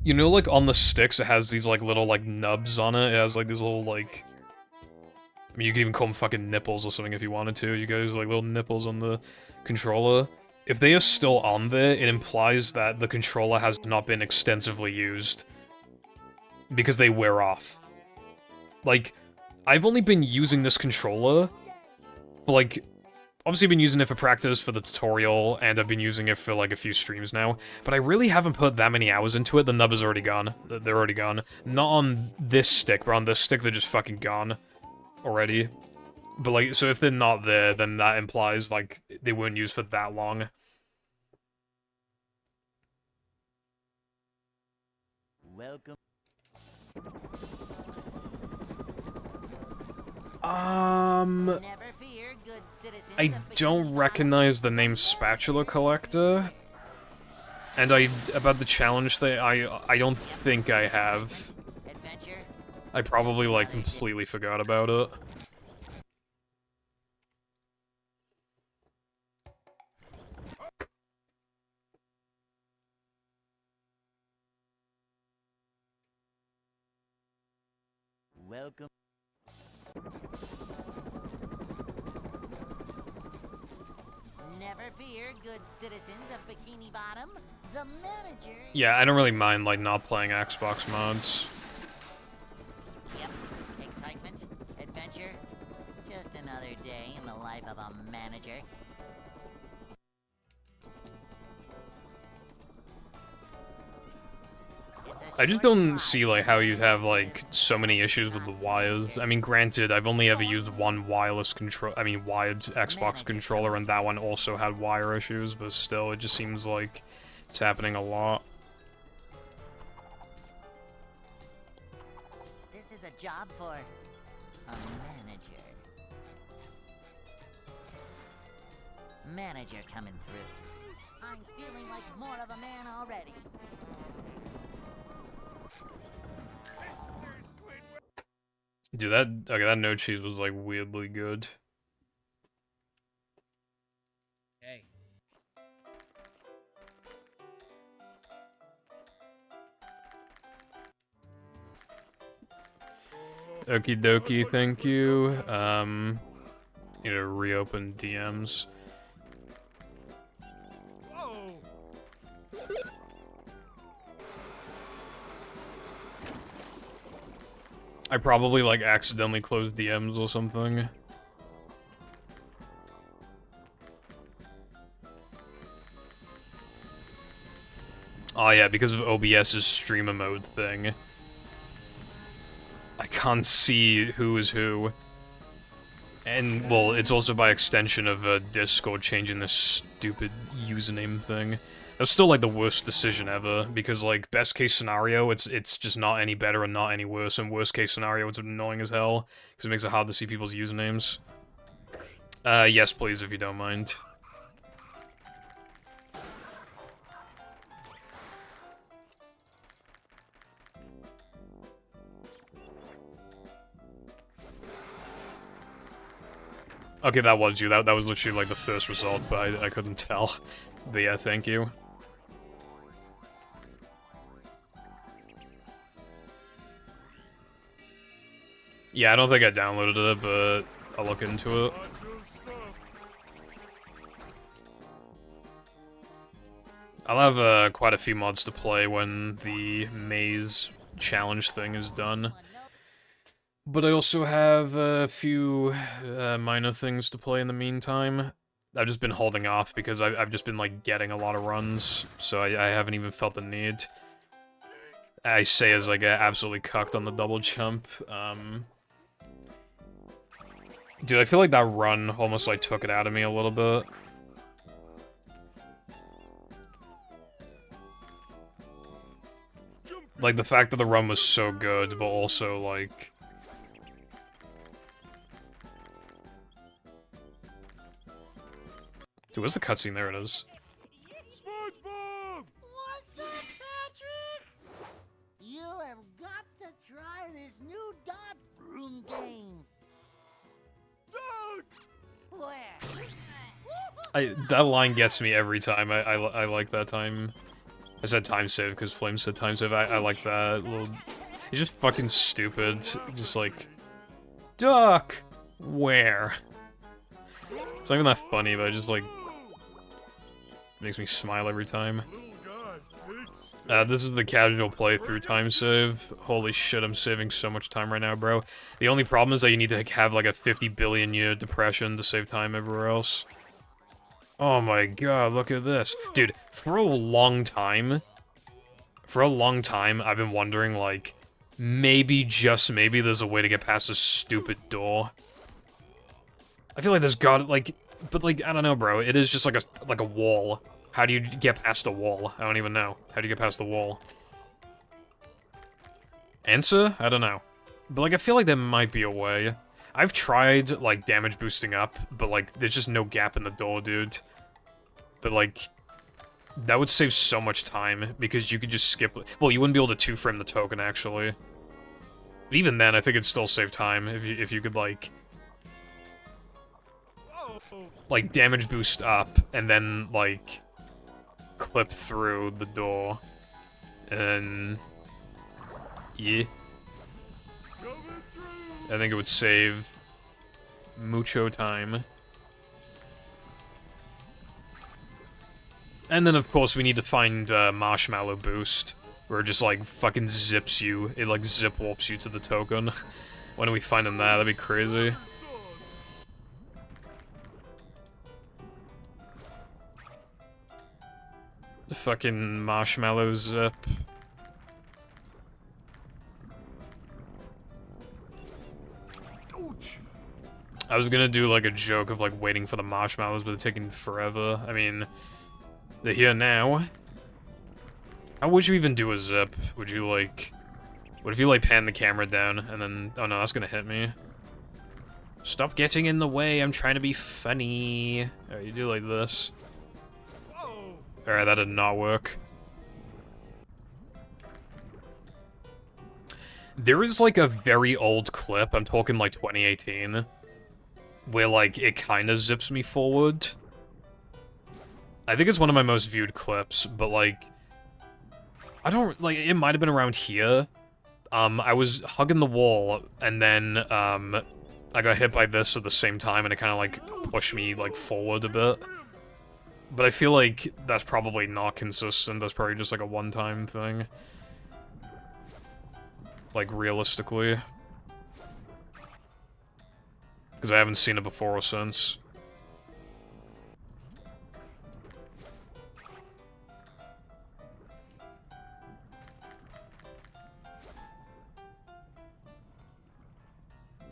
You know, like, on the sticks, it has these, like, little, like, nubs on it. It has, like, these little, like... I mean, you could even call them fucking nipples or something if you wanted to. You guys, like, little nipples on the controller. If they are still on there, it implies that the controller has not been extensively used. Because they wear off. Like, I've only been using this controller for, like... Obviously, I've been using it for practice, for the tutorial, and I've been using it for, like, a few streams now. But I really haven't put that many hours into it. The nub is already gone. They're already gone. Not on this stick, but on this stick, they're just fucking gone. Already. But, like, so if they're not there, then that implies, like, they weren't used for that long. Welcome. Never fear, good citizens I of don't Bikini recognize the name Spatula Collector. And about the challenge thing, I don't think I have. Bottom adventure. I probably, like, completely forgot about it. Welcome. Never fear, good citizens of Bikini Bottom. The manager. Yeah, I don't really mind, like, not playing Xbox mods. Yep. Excitement, adventure. Just another day in the life of a manager. I just don't see, like, how you'd have, like, so many issues with the wires. I mean, granted, I've only ever used one wireless wired Xbox controller, and that one also had wire issues, but still, it just seems like it's happening a lot. This is a job for a manager. Manager coming through. I'm feeling like more of a man already. Dude, that no cheese was, like, weirdly good. Hey. Okie dokie, thank you. Need to reopen DMs. I probably, like, accidentally closed DMs or something. Oh yeah, because of OBS's streamer mode thing. I can't see who is who. And, well, it's also by extension of Discord changing this stupid username thing. That's still, like, the worst decision ever, because, like, best case scenario, it's just not any better and not any worse, and worst case scenario, it's annoying as hell, because it makes it hard to see people's usernames. Yes, please, if you don't mind. Okay, that was you. That was literally, like, the first result, but I couldn't tell. But yeah, thank you. Yeah, I don't think I downloaded it, but I'll look into it. I'll have quite a few mods to play when the maze challenge thing is done. But I also have a few minor things to play in the meantime. I've just been holding off because I've just been, like, getting a lot of runs, so I haven't even felt the need. I say as I get absolutely cucked on the double jump. Dude, I feel like that run almost, like, took it out of me a little bit. Like, the fact that the run was so good, but also, like... Dude, where's the cutscene? There it is. SpongeBob! What's up, Patrick? You have got to try this new dot room game. Where? That line gets me every time. I like that time. I said time save because Flame said time save. I like that little... He's just fucking stupid. Just like... Duck! Where? It's not even that funny, but I just like... Makes me smile every time. This is the casual playthrough time save. Holy shit, I'm saving so much time right now, bro. The only problem is that you need to have like a 50 billion year depression to save time everywhere else. Oh my god, look at this. Dude, for a long time, I've been wondering, like, maybe, just maybe, there's a way to get past this stupid door. I feel like there's like, but like, I don't know, bro. It is just like a wall. How do you get past a wall? I don't even know. How do you get past the wall? Answer? I don't know. But like, I feel like there might be a way. I've tried, like, damage boosting up, but like, there's just no gap in the door, dude. But like, that would save so much time, because you could just skip... Well, you wouldn't be able to two-frame the token, actually. But even then, I think it'd still save time, if you could, like, damage boost up, and then, like, clip through the door. And... yeah. I think it would save mucho time. And then, of course, we need to find Marshmallow Boost, where it just, like, fucking zips you. It, like, zip warps you to the token. When do we find him that? That'd be crazy. The fucking Marshmallow Zip. I was gonna do, like, a joke of, like, waiting for the marshmallows, but they're taking forever. I mean, they're here now. How would you even do a zip? Would you, like... What if you, like, pan the camera down, and then... Oh, no, that's gonna hit me. Stop getting in the way, I'm trying to be funny. Alright, you do like this. Alright, that did not work. There is, like, a very old clip, I'm talking, like, 2018, where, like, it kinda zips me forward. I think it's one of my most viewed clips, but, like... I don't... Like, it might have been around here. I was hugging the wall, and then, I got hit by this at the same time, and it kinda, like, pushed me, like, forward a bit. But I feel like that's probably not consistent, that's probably just, like, a one-time thing. Like, realistically. Because I haven't seen it before or since.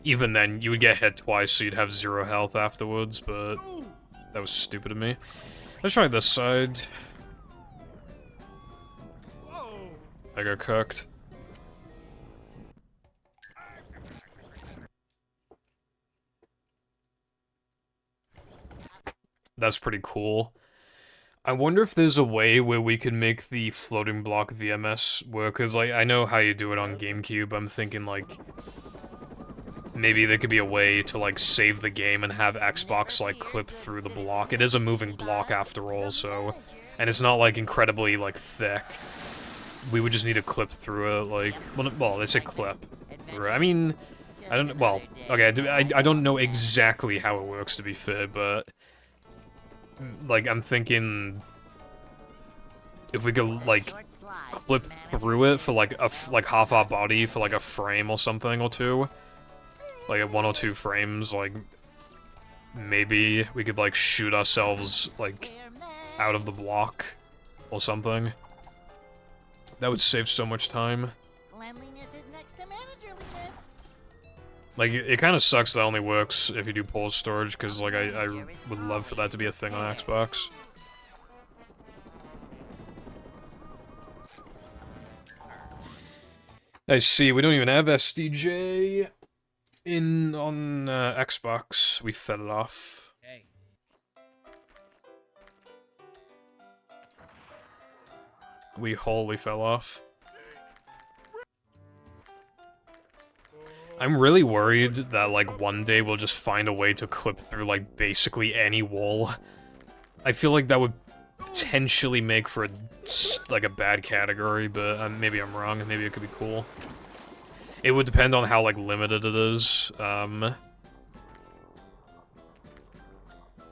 Even then, you would get hit twice, so you'd have 0 health afterwards, but that was stupid of me. Let's try this side. I got cooked. That's pretty cool. I wonder if there's a way where we can make the floating block VMS work, because, like, I know how you do it on GameCube. I'm thinking, like, maybe there could be a way to, like, save the game and have Xbox, like, clip through the block. It is a moving block, after all, so... And it's not, like, incredibly, like, thick. We would just need to clip through it, like... Well, they say clip. I mean... I don't... Well, okay, I don't know exactly how it works, to be fair, but... Like, I'm thinking... if we could, like, clip through it for, like, like, half our body for, like, a frame or something or two. Like, 1 or 2 frames, like, maybe we could, like, shoot ourselves, like, out of the block or something. That would save so much time. Cleanliness is next to managerliness. Like, it kind of sucks that only works if you do pause storage, because, like, I would love for that to be a thing on Xbox. I see, we don't even have SDJ on Xbox. We fed it off. Hey. We wholly fell off. I'm really worried that, like, one day we'll just find a way to clip through, like, basically any wall. I feel like that would potentially make for, like, a bad category, but maybe I'm wrong, and maybe it could be cool. It would depend on how, like, limited it is.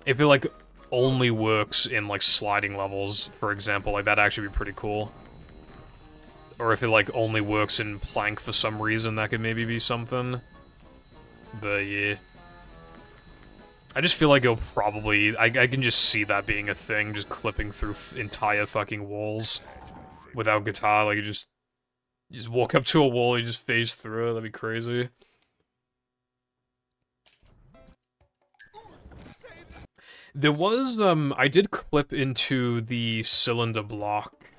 If it, like, only works in, like, sliding levels, for example, like, that'd actually be pretty cool. Or if it, like, only works in plank for some reason, that could maybe be something. But, yeah. I just feel like it'll probably... I can just see that being a thing, just clipping through entire fucking walls without guitar. Like, you just walk up to a wall, you just phase through it, that'd be crazy. There was, I did clip into the cylinder block.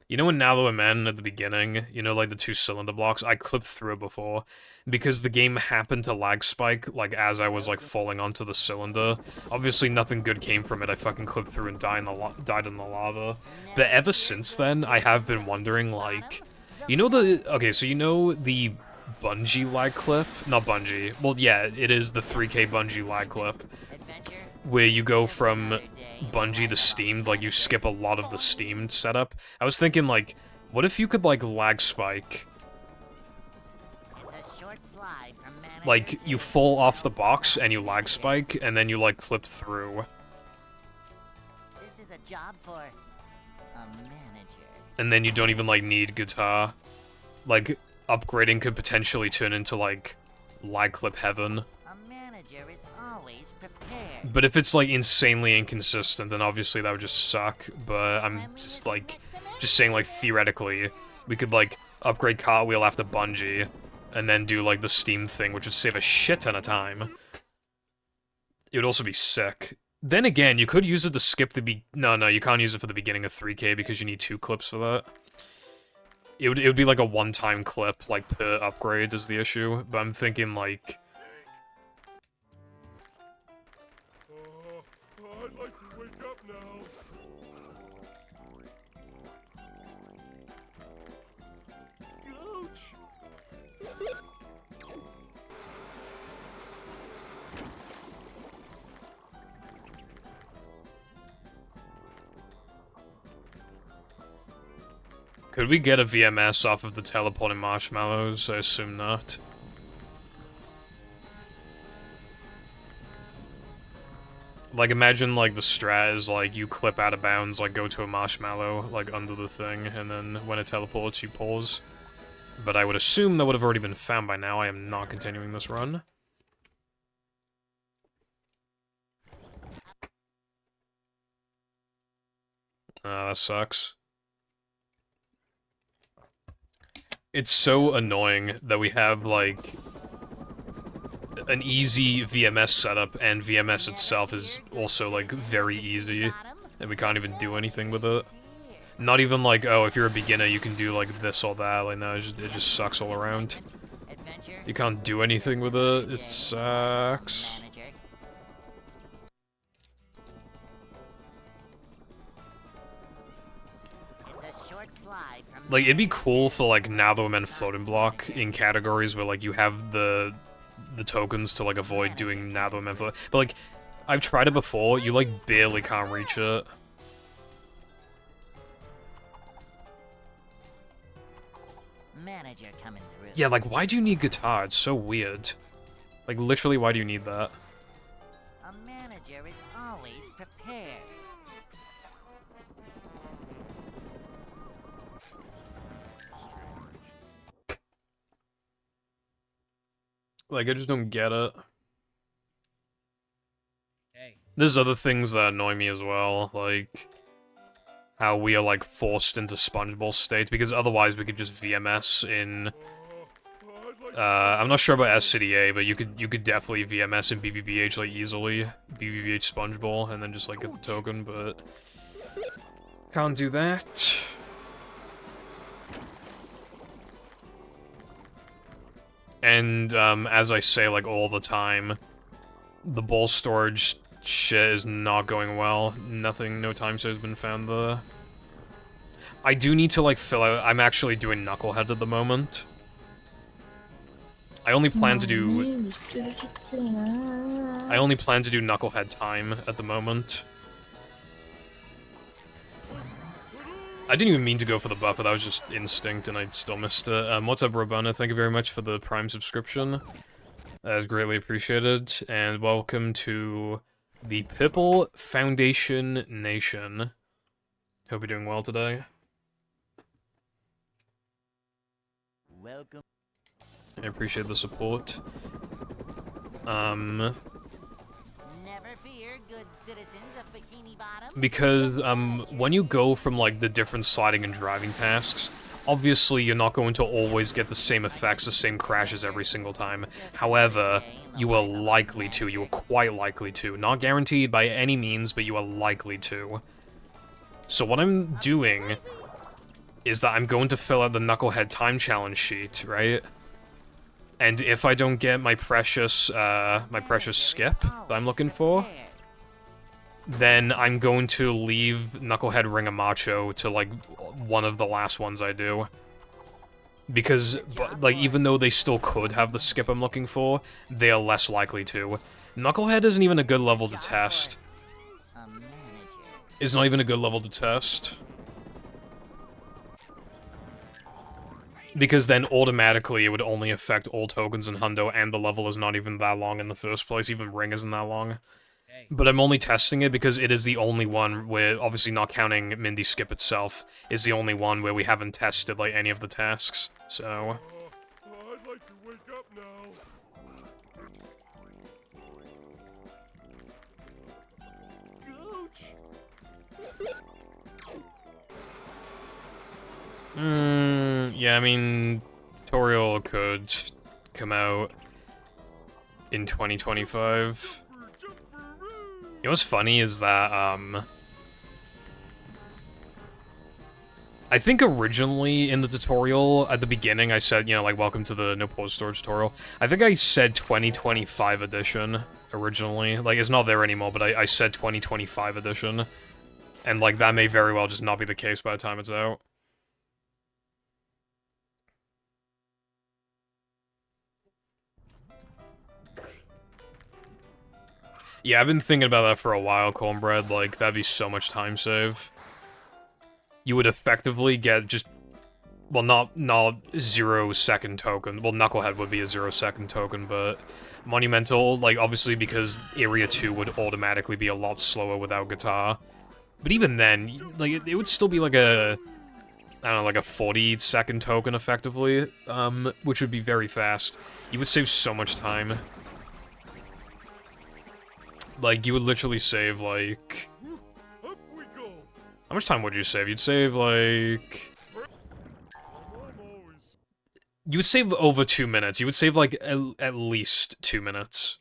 You know when Now That We're Men at the beginning, you know, like the 2 cylinder blocks? I clipped through it before, because the game happened to lag spike, like, as I was, like, falling onto the cylinder. Obviously nothing good came from it, I fucking clipped through and died in the lava. But ever since then, I have been wondering, like, you know the... Okay, so you know the Bungie lag clip? Not Bungie. Well, yeah, it is the 3K Bungie lag clip. Where you go from Bungie to Steamed, like, you skip a lot of the Steamed setup. I was thinking, like, what if you could, like, lag spike? Like, you fall off the box and you lag spike, and then you, like, clip through. This is a job for a manager. And then you don't even, like, need guitar. Like, upgrading could potentially turn into, like, lag clip heaven. A manager is always prepared. But if it's, like, insanely inconsistent, then obviously that would just suck. But I'm just, like, just saying, like, theoretically, we could, like, upgrade Cartwheel after Bungie, and then do, like, the Steam thing, which would save a shit ton of time. It would also be sick. Then again, you could use it to skip the No, you can't use it for the beginning of 3K because you need 2 clips for that. It would be, like, a one-time clip, like, per upgrade is the issue. But I'm thinking, like... I'd like to wake up now. Ouch! Could we get a VMS off of the teleporting marshmallows? I assume not. Like, imagine, like, the strat is, like, you clip out of bounds, like, go to a marshmallow, like, under the thing, and then when it teleports, you pause. But I would assume that would have already been found by now. I am not continuing this run. That sucks. It's so annoying that we have, like, an easy VMS setup, and VMS itself is also, like, very easy, and we can't even do anything with it. Not even like, oh, if you're a beginner, you can do, like, this or that. Like, no, it just sucks all around. You can't do anything with it. It sucks. Like, it'd be cool for, like, Now That We're Men floating block in categories where, like, you have the tokens to, like, avoid doing Now That We're Men float. But, like, I've tried it before, you, like, barely can't reach it. Manager coming through. Yeah, like, why do you need guitar? It's so weird. Like, literally, why do you need that? A manager is always prepared. Like, I just don't get it. Hey. There's other things that annoy me as well, like how we are, like, forced into SpongeBob state, because otherwise we could just VMS in... I'm not sure about SCDA, but you could definitely VMS in BBBH, like, easily. BBBH SpongeBob, and then just, like, get the token, but... Can't do that. And, as I say, like, all the time, the ball storage shit is not going well. Nothing, no time has been found there. I do need to, like, fill out... I'm actually doing Knucklehead at the moment. I only plan to do... I only plan to do Knucklehead time at the moment. I didn't even mean to go for the buffer, that was just instinct and I still missed it. What's up, Robana? Thank you very much for the Prime subscription. That is greatly appreciated. And welcome to the Pipple Foundation Nation. Hope you're doing well today. Welcome. I appreciate the support. Never fear, good citizens of Bikini Bottom. Because, when you go from, like, the different sliding and driving tasks, obviously you're not going to always get the same effects, the same crashes every single time. However, you are likely to, you are quite likely to. Not guaranteed by any means, but you are likely to. So what I'm doing is that I'm going to fill out the Knucklehead time challenge sheet, right? And if I don't get my precious skip that I'm looking for, then I'm going to leave Knucklehead Ringamacho to, like, one of the last ones I do. Because, like, even though they still could have the skip I'm looking for, they are less likely to. Knucklehead isn't even a good level to test. Is not even a good level to test. Because then automatically it would only affect all tokens in Hundo, and the level is not even that long in the first place, even Ring isn't that long. But I'm only testing it because it is the only one where, obviously not counting Mindy Skip itself, is the only one where we haven't tested, like, any of the tasks, so... I'd like to wake up now. Yeah, I mean, tutorial could come out in 2025. You know what's funny is that, I think originally in the tutorial, at the beginning, I said, you know, like, welcome to the No Pause Storage tutorial. I think I said 2025 edition originally. Like, it's not there anymore, but I said 2025 edition. And, like, that may very well just not be the case by the time it's out. Yeah, I've been thinking about that for a while, Cornbread. Like, that'd be so much time save. You would effectively get just... Well, not 0-second token. Well, Knucklehead would be a 0-second token, but... Monumental, like, obviously because Area 2 would automatically be a lot slower without Guitar. But even then, like, it would still be like a... I don't know, like a 40-second token, effectively. Which would be very fast. You would save so much time. Like, you would literally save, like... How much time would you save? You'd save, like... You would save over 2 minutes. You would save, like, at least 2 minutes.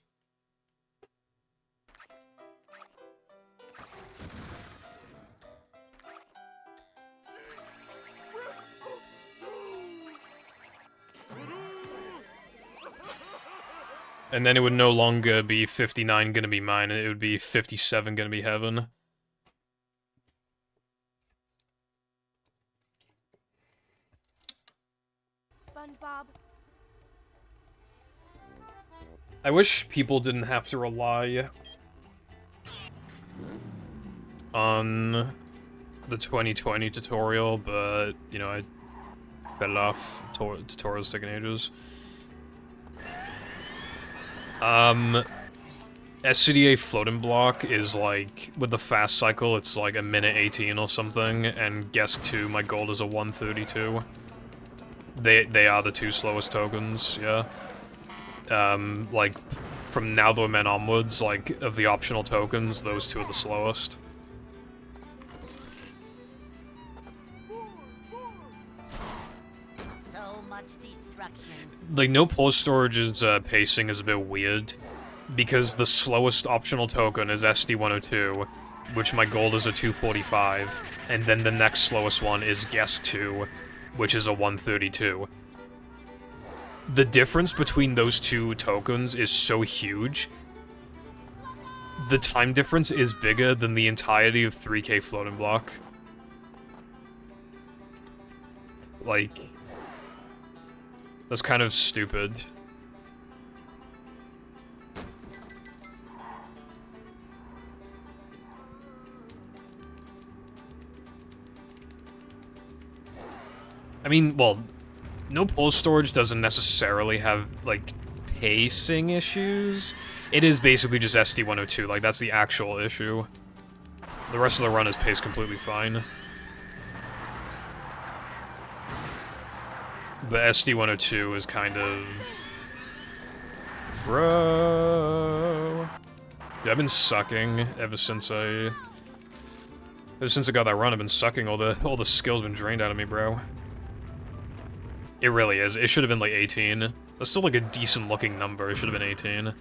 And then it would no longer be 59 gonna be mine, it would be 57 gonna be heaven. SpongeBob. I wish people didn't have to rely on the 2020 tutorial, but, you know, I fell off tutorials taking ages. SCDA floating block is like, with the fast cycle, it's like a minute 18 or something, and Guess 2, my gold is a 132. They are the two slowest tokens, yeah. like, from Now That We're Men onwards, like, of the optional tokens, those two are the slowest. So much destruction. Like, no pause storage's pacing is a bit weird, because the slowest optional token is SD102, which my gold is a 245, and then the next slowest one is Guess 2, which is a 132. The difference between those two tokens is so huge. The time difference is bigger than the entirety of 3K floating block. Like, that's kind of stupid. I mean, well, no pause storage doesn't necessarily have, like, pacing issues. It is basically just SD102, like, that's the actual issue. The rest of the run is paced completely fine. But SD102 is kind of... Bro... Dude, I've been sucking ever since I got that run. I've been sucking. All the skills been drained out of me, bro. It really is. It should have been like 18. That's still like a decent looking number. It should have been 18.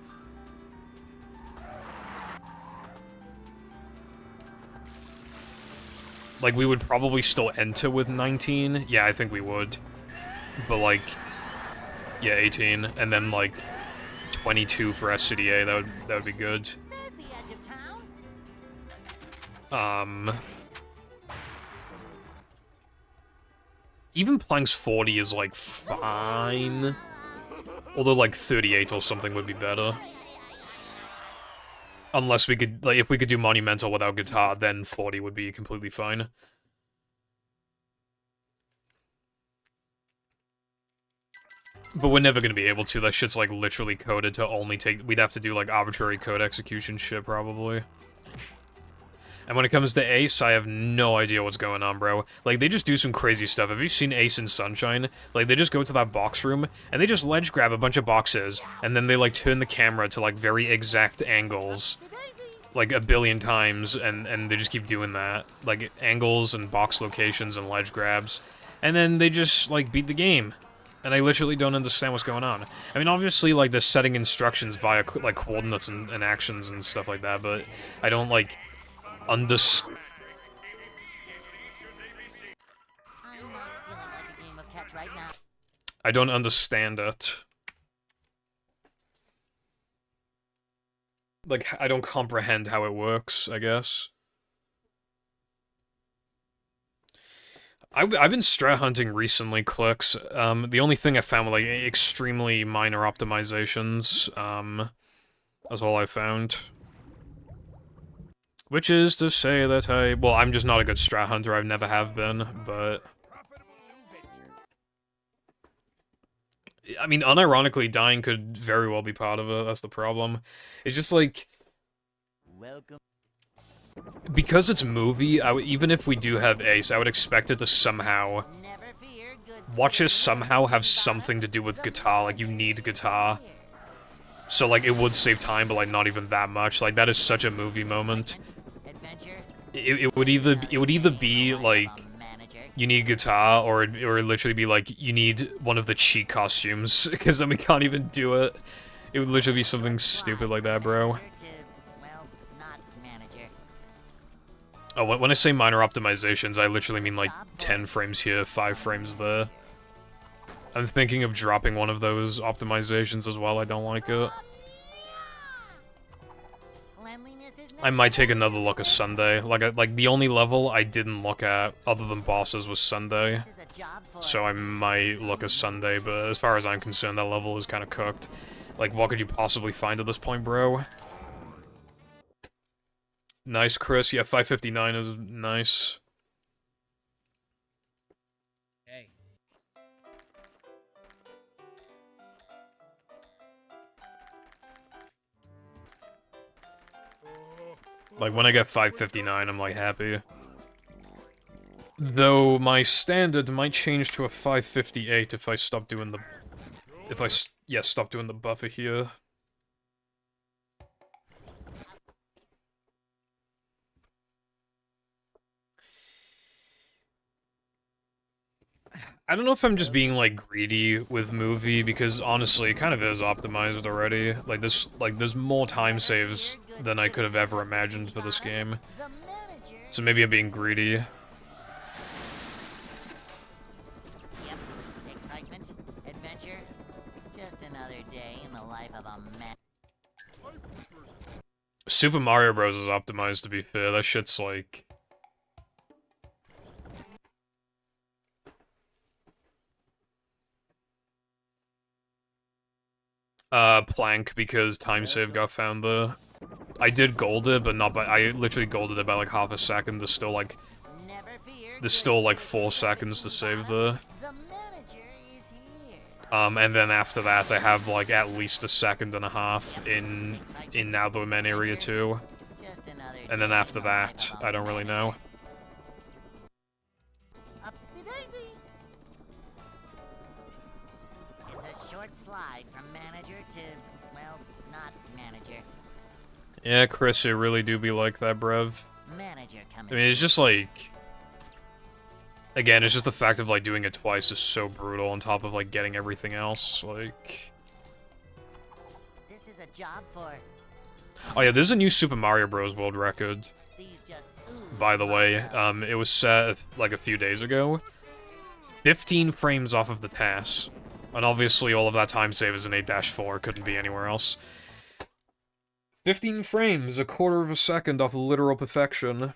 Like, we would probably still enter with 19. Yeah, I think we would. But like, yeah, 18, and then like 22 for SCDA. That would be good. There's the edge of town. Even Plank's 40 is, like, fine. Although, like, 38 or something would be better. Unless we could, like, if we could do Monumental without guitar, then 40 would be completely fine. But we're never gonna be able to. That shit's, like, literally coded to only take... We'd have to do, like, arbitrary code execution shit, probably. And when it comes to Ace, I have no idea what's going on, bro. Like, they just do some crazy stuff. Have you seen Ace in Sunshine? Like, they just go to that box room, and they just ledge grab a bunch of boxes, and then they, like, turn the camera to, like, very exact angles. Like, a billion times, and they just keep doing that. Like, angles and box locations and ledge grabs. And then they just, like, beat the game. And I literally don't understand what's going on. I mean, obviously, like, they're setting instructions via, like, coordinates and actions and stuff like that, but I don't, like... I'm not feeling like a game of catch right now. I don't understand it. Like, I don't comprehend how it works, I guess. I've been strat hunting recently, clicks. The only thing I found were, like, extremely minor optimizations. That's all I found. Which is to say that well, I'm just not a good strat hunter, I've never have been, but... I mean, unironically, dying could very well be part of it, that's the problem. It's just like... Welcome. Because it's movie, even if we do have Ace, I would expect it to somehow... Never fear, good Watch it somehow have something to do with guitar, like, you need guitar. So, like, it would save time, but, like, not even that much. Like, that is such a movie moment. It would either be, like, you need guitar, or it'd literally be, like, you need one of the cheat costumes, because then we can't even do it. It would literally be something stupid like that, bro. Oh, when I say minor optimizations, I literally mean, like, 10 frames here, 5 frames there. I'm thinking of dropping one of those optimizations as well, I don't like it. I might take another look at Sunday. Like the only level I didn't look at, other than bosses, was Sunday. So I might look at Sunday, but as far as I'm concerned, that level is kind of cooked. Like, what could you possibly find at this point, bro? Nice, Chris. Yeah, 559 is nice. Hey. Like, when I get 559, I'm, like, happy. Though, my standard might change to a 558 if I stop doing the... Yeah, stop doing the buffer here. I don't know if I'm just being, like, greedy with movie, because honestly, it kind of is optimized already. Like, there's more time saves than I could have ever imagined for this game. So maybe I'm being greedy. Yep. Excitement, adventure, just another day in the life of a man. Super Mario Bros. Is optimized, to be fair. That shit's, like... Plank, because time save got found there. I did gold it, but not by- I literally golded it by like half a second. There's still like 4 seconds to save there. And then after that, I have like at least a second and a half in now the main area too. And then after that, I don't really know. It's a short slide from manager to, well, not manager. Yeah, Chris, it really do be like that, bruv. Manager coming. I mean, it's just like... Again, it's just the fact of, like, doing it twice is so brutal on top of, like, getting everything else, like... This is a job for... Oh yeah, there's a new Super Mario Bros. World record. By the way, it was set, like, a few days ago. 15 frames off of the TAS. And obviously all of that time save is in 8-4, couldn't be anywhere else. 15 frames, a quarter of a second off literal perfection.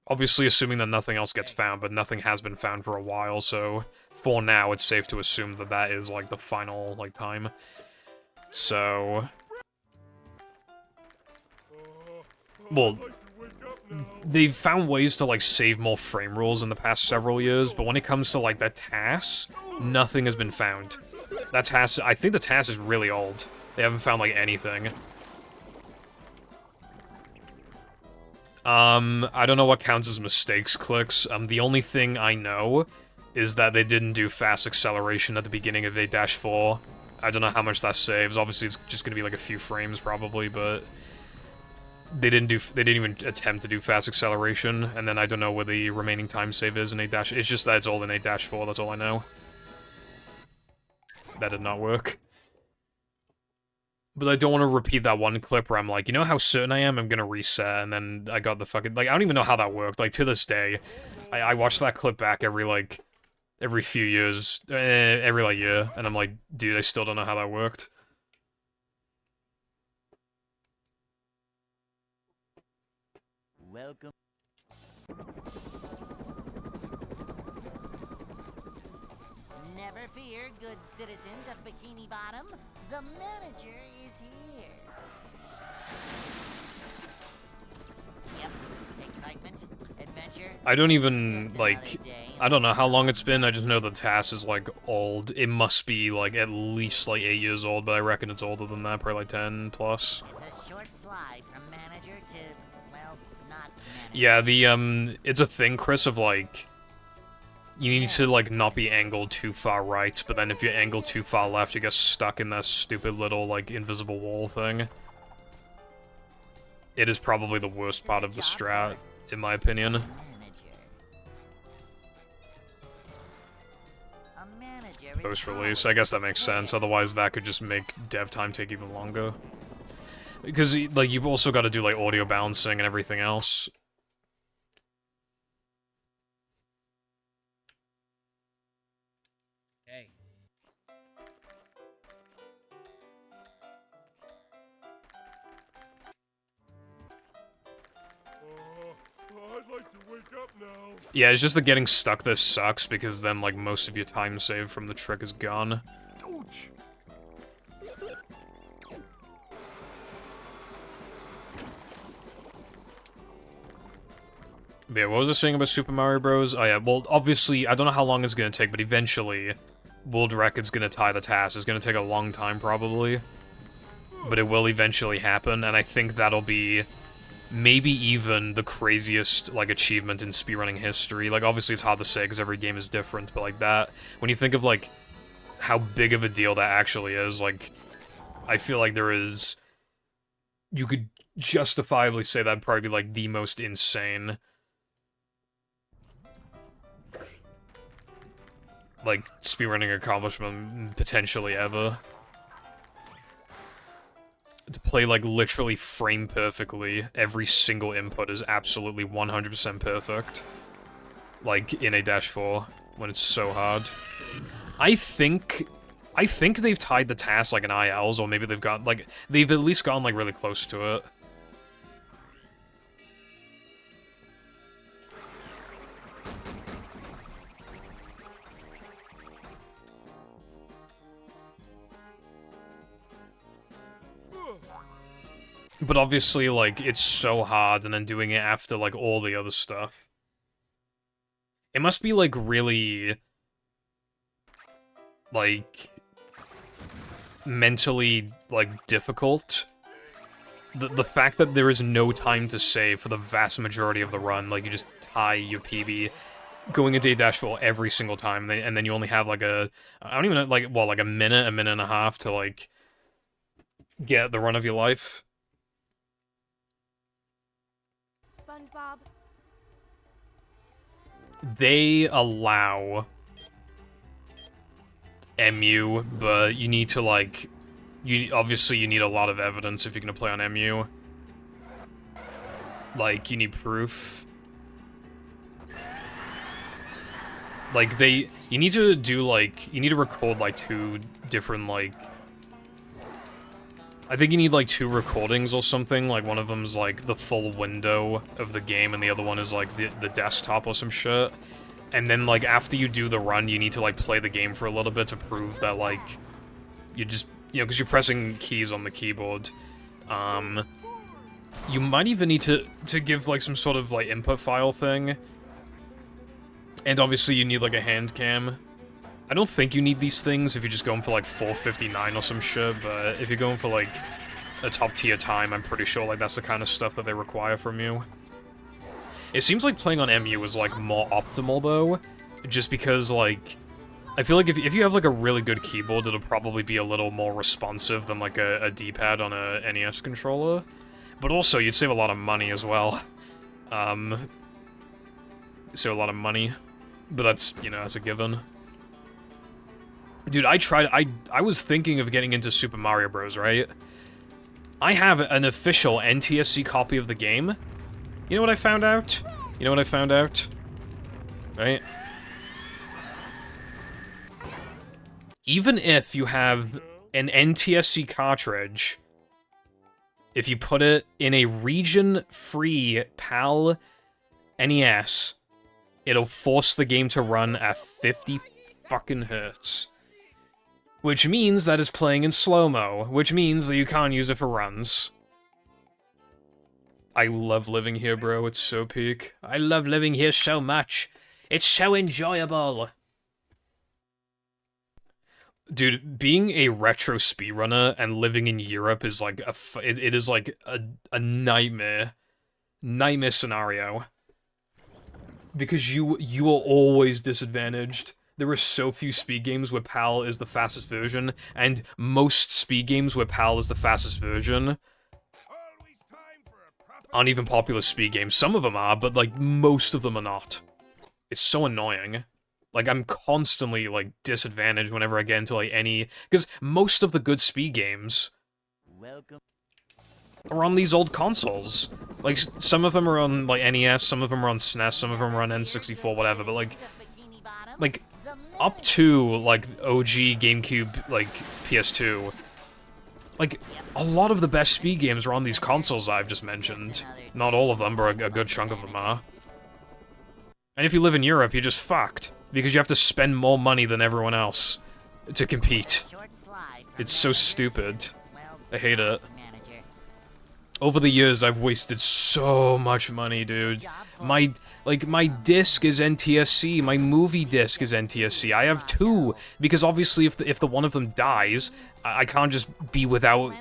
Obviously assuming that nothing else gets found, but nothing has been found for a while, so for now it's safe to assume that that is, like, the final, like, time. So... Well, they've found ways to, like, save more frame rules in the past several years, but when it comes to, like, the TAS, nothing has been found. That TAS, I think the TAS is really old. They haven't found, like, anything. I don't know what counts as mistakes clicks. The only thing I know is that they didn't do fast acceleration at the beginning of 8-4. I don't know how much that saves. Obviously, it's just gonna be, like, a few frames, probably, but... They didn't even attempt to do fast acceleration, and then I don't know where the remaining time save is in 8-. It's just that it's all in 8-4, that's all I know. That did not work. But I don't want to repeat that one clip where I'm like, you know how certain I am? I'm gonna reset, and then I got the fucking... Like, I don't even know how that worked. Like, to this day, I watch that clip back every few years, every, like, year, and I'm like, dude, I still don't know how that worked. Welcome. Never fear, good citizens of Bikini Bottom. The manager is here. Yep. Excitement, adventure. I don't even, like... I don't know how long it's been, I just know the TAS is, like, old. It must be, like, at least, like, 8 years old, but I reckon it's older than that, probably, like, 10 plus. It's a short slide from manager to, well, not manager. Yeah, the, it's a thing, Chris, of, like... You need to, like, not be angled too far right, but then if you're angled too far left, you get stuck in that stupid little, like, invisible wall thing. It is probably the worst part of the strat, in my opinion. Post-release, I guess that makes sense, otherwise that could just make dev time take even longer. Because, like, you've also got to do, like, audio balancing and everything else. Hey. I'd like to wake up now. Yeah, it's just that getting stuck this sucks, because then, like, most of your time saved from the trick is gone. Ouch. Yeah, what was I saying about Super Mario Bros? Oh yeah, well, obviously, I don't know how long it's gonna take, but eventually, World Record's gonna tie the TAS. It's gonna take a long time, probably. But it will eventually happen, and I think that'll be maybe even the craziest, like, achievement in speedrunning history. Like, obviously it's hard to say, because every game is different, but like that, when you think of, like, how big of a deal that actually is. Like, I feel like there is... You could justifiably say that'd probably be, like, the most insane... like, speedrunning accomplishment potentially ever. To play, like, literally frame perfectly, every single input is absolutely 100% perfect. Like, in A-4, when it's so hard. I think they've tied the task, like, in ILs, or maybe they've got, like, they've at least gone, like, really close to it. But obviously, like, it's so hard, and then doing it after, like, all the other stuff. It must be, like, really... like... mentally, like, difficult. The fact that there is no time to save for the vast majority of the run, like, you just tie your PB going into A-4 every single time, and then you only have, like, I don't even know, like, well, like, a minute and a half to, like, get the run of your life. SpongeBob. They allow MU, but you need to, like, obviously you need a lot of evidence if you're gonna play on MU. Like, you need proof. Like, you need to do, like, you need to record, like, 2 different, like... I think you need, like, 2 recordings or something. Like, one of them's, like, the full window of the game, and the other one is, like, the desktop or some shit. And then, like, after you do the run, you need to, like, play the game for a little bit to prove that, like, you just... You know, because you're pressing keys on the keyboard. You might even need to give, like, some sort of, like, input file thing. And obviously you need, like, a hand cam. I don't think you need these things if you're just going for, like, 4:59 or some shit, but if you're going for, like, a top-tier time, I'm pretty sure, like, that's the kind of stuff that they require from you. It seems like playing on MU is, like, more optimal, though, just because, like, I feel like if you have, like, a really good keyboard, it'll probably be a little more responsive than, like, a D-pad on a NES controller. But also, you'd save a lot of money as well. Save a lot of money. But that's, you know, that's a given. Dude, I was thinking of getting into Super Mario Bros., right? I have an official NTSC copy of the game. You know what I found out? You know what I found out? Right? Even if you have an NTSC cartridge, if you put it in a region-free PAL NES, it'll force the game to run at 50 fucking hertz. Which means that it's playing in slow-mo, which means that you can't use it for runs. I love living here, bro. It's so peak. I love living here so much. It's so enjoyable. Dude, being a retro speedrunner and living in Europe is like it is like a nightmare. Nightmare scenario. Because you are always disadvantaged. There are so few speed games where PAL is the fastest version, and most speed games where PAL is the fastest version aren't even popular speed games. Some of them are, but, like, most of them are not. It's so annoying. Like, I'm constantly, like, disadvantaged whenever I get into, like, any... Because most of the good speed games are on these old consoles. Like, some of them are on, like, NES, some of them are on SNES, some of them are on N64, whatever, but, like, up to, like, OG GameCube, like, PS2, like, a lot of the best speed games are on these consoles I've just mentioned. Not all of them, but a good chunk of them are. And if you live in Europe, you're just fucked, because you have to spend more money than everyone else to compete. It's so stupid. I hate it. Over the years, I've wasted so much money, dude. My disc is NTSC, my movie disc is NTSC. I have 2, because obviously if the one of them dies, I can't just be without...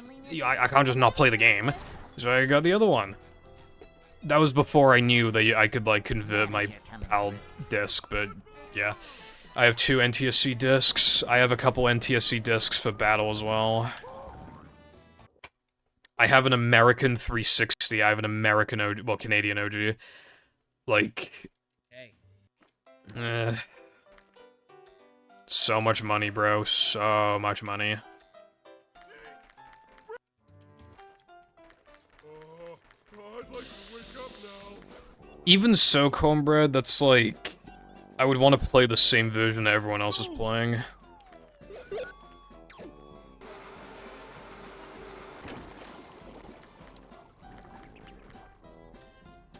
I can't just not play the game. So I got the other one. That was before I knew that I could, like, convert my PAL disc, but yeah. I have 2 NTSC discs. I have a couple NTSC discs for battle as well. I have an American 360. I have an American OG, well, Canadian OG. Like, so much money, bro. So much money. I'd like to wake up now. Even so, Cornbread, that's like... I would want to play the same version that everyone else is playing.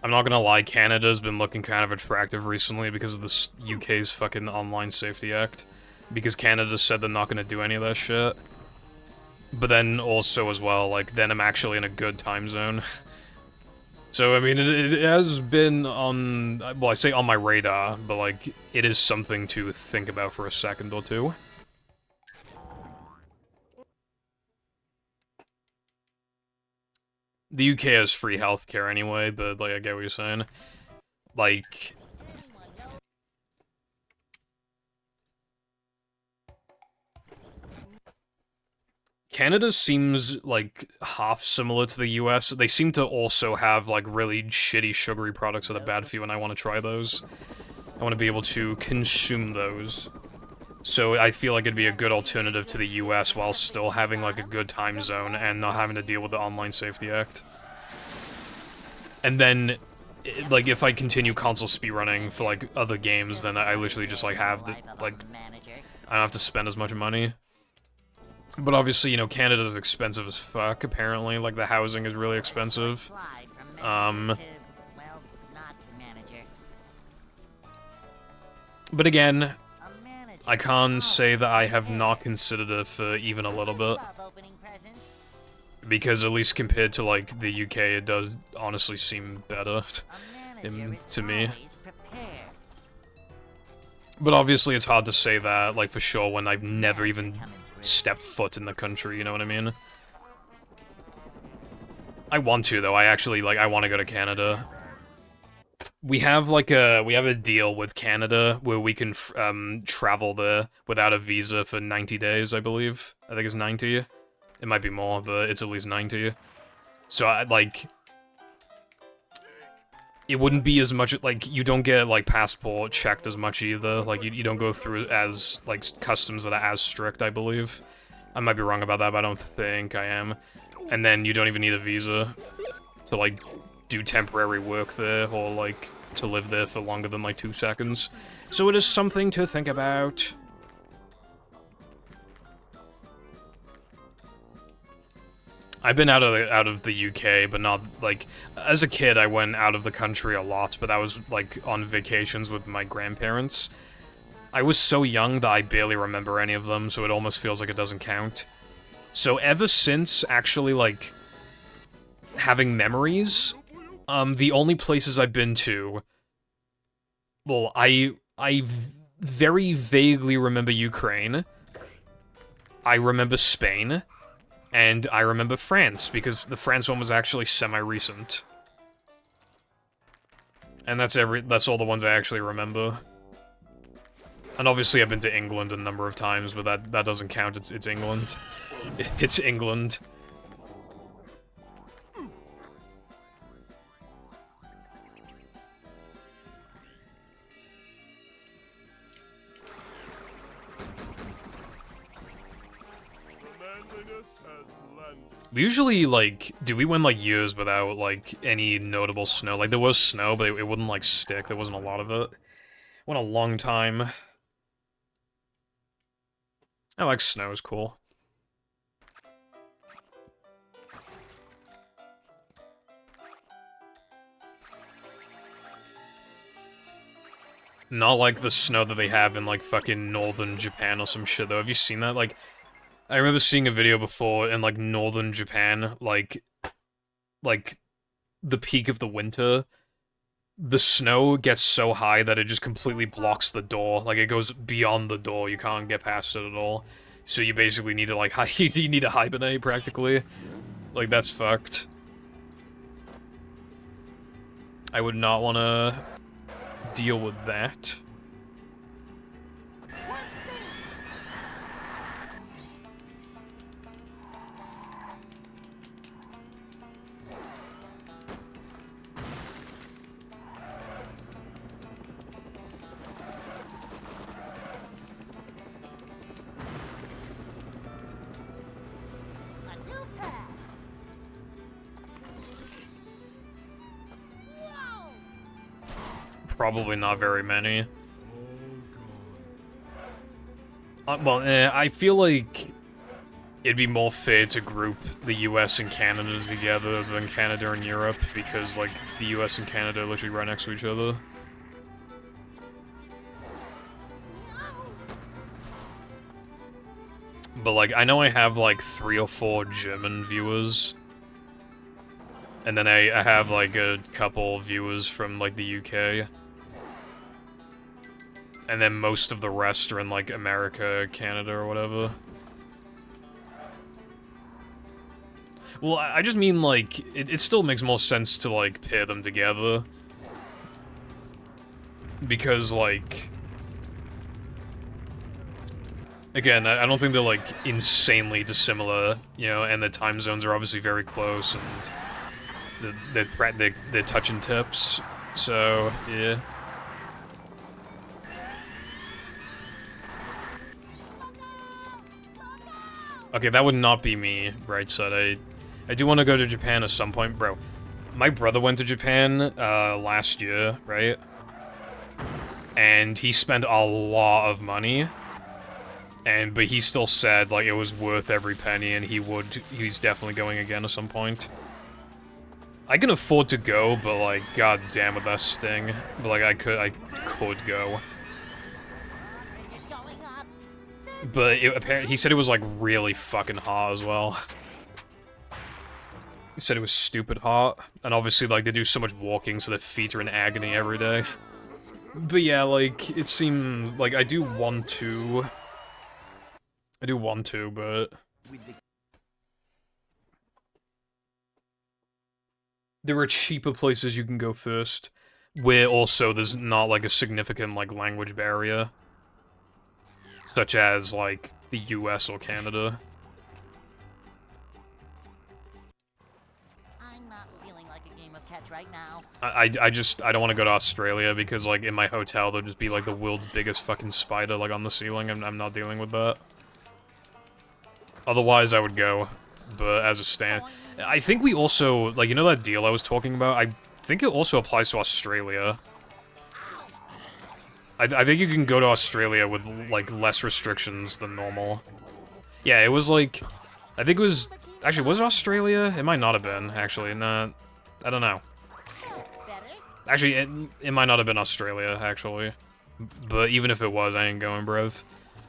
I'm not gonna lie, Canada's been looking kind of attractive recently because of this UK's fucking Online Safety Act. Because Canada said they're not gonna do any of that shit. But then also as well, like, then I'm actually in a good time zone. So, I mean, it has been on, well, I say on my radar, but, like, it is something to think about for a second or two. The UK has free healthcare anyway, but, like, I get what you're saying. Like... Canada seems, like, half similar to the US. They seem to also have, like, really shitty sugary products that are bad for you, and I want to try those. I want to be able to consume those. So I feel like it'd be a good alternative to the US while still having, like, a good time zone and not having to deal with the Online Safety Act. And then, like, if I continue console speedrunning for, like, other games, then I literally just, like, have the, like, I don't have to spend as much money. But obviously, you know, Canada's expensive as fuck, apparently. Like, the housing is really expensive. But again, I can't say that I have not considered it for even a little bit. Because at least compared to, like, the UK, it does honestly seem better to me. But obviously it's hard to say that, like, for sure when I've never even stepped foot in the country, you know what I mean? I want to, though. I actually, like, I want to go to Canada. We have, like, we have a deal with Canada where we can, travel there without a visa for 90 days, I believe. I think it's 90. It might be more, but it's at least 90. So, like... It wouldn't be as much, like, you don't get, like, passport checked as much either. Like, you don't go through as, like, customs that are as strict, I believe. I might be wrong about that, but I don't think I am. And then you don't even need a visa to, like, do temporary work there, or, like, to live there for longer than, like, 2 seconds. So it is something to think about. I've been out of the UK, but not, like, as a kid I went out of the country a lot, but that was, like, on vacations with my grandparents. I was so young that I barely remember any of them, so it almost feels like it doesn't count. So ever since actually, like, having memories, the only places I've been to, well, I very vaguely remember Ukraine. I remember Spain. And I remember France, because the France one was actually semi-recent. And that's all the ones I actually remember. And obviously I've been to England a number of times, but that doesn't count, it's England. It's England. We usually, like, we went, like, years without, like, any notable snow. Like, there was snow, but it wouldn't, like, stick. There wasn't a lot of it. Went a long time. I like snow, it's cool. Not like the snow that they have in, like, fucking northern Japan or some shit, though. Have you seen that? Like, I remember seeing a video before in, like, northern Japan, like, the peak of the winter, the snow gets so high that it just completely blocks the door. Like, it goes beyond the door, you can't get past it at all. So you basically need to, like, you need to hibernate, practically. Like, that's fucked. I would not want to deal with that. probably not very many. I feel like it'd be more fair to group the US and Canada together than Canada and Europe, because, like, the US and Canada are literally right next to each other. But, like, I know I have, like, 3 or 4 German viewers. And then I have, like, a couple viewers from, like, the UK. And then most of the rest are in, like, America, Canada, or whatever. Well, I just mean, like, it still makes more sense to, like, pair them together. Because, like... Again, I don't think they're, like, insanely dissimilar, you know, and the time zones are obviously very close, and they're touching tips, so, yeah. Okay, that would not be me, Brightside. I do want to go to Japan at some point, bro. My brother went to Japan, last year, right? And he spent a lot of money. But he still said, like, it was worth every penny, and he's definitely going again at some point. I can afford to go, but, like, god damn it, that sting. But, like, I could go. But he said it was, like, really fucking hot as well. He said it was stupid hot. And obviously, like, they do so much walking, so their feet are in agony every day. But yeah, like, it seemed like I do want to, but... There are cheaper places you can go first, where also there's not, like, a significant, like, language barrier. Such as, like, the US or Canada. I'm not feeling like a game of catch right now. I don't want to go to Australia because, like, in my hotel there'll just be, like, the world's biggest fucking spider, like, on the ceiling, and I'm not dealing with that. Otherwise, I would go, but as a stand... I think we also, like, you know that deal I was talking about? I think it also applies to Australia. I think you can go to Australia with, like, less restrictions than normal. Yeah, it was, like... I think it was... Actually, was it Australia? It might not have been, actually. Nah, I don't know. Actually, it might not have been Australia, actually. But even if it was, I ain't going, bruv.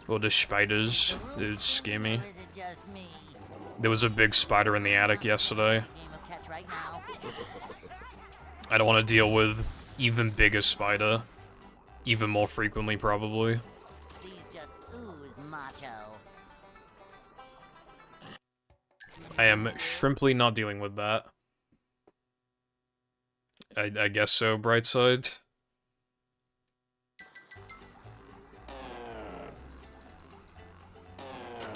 Or the spiders. Dude, scare me. There was a big spider in the attic yesterday. I don't want to deal with even bigger spider. Even more frequently, probably. These just ooze macho. I am shrimply not dealing with that. I guess so, Brightside.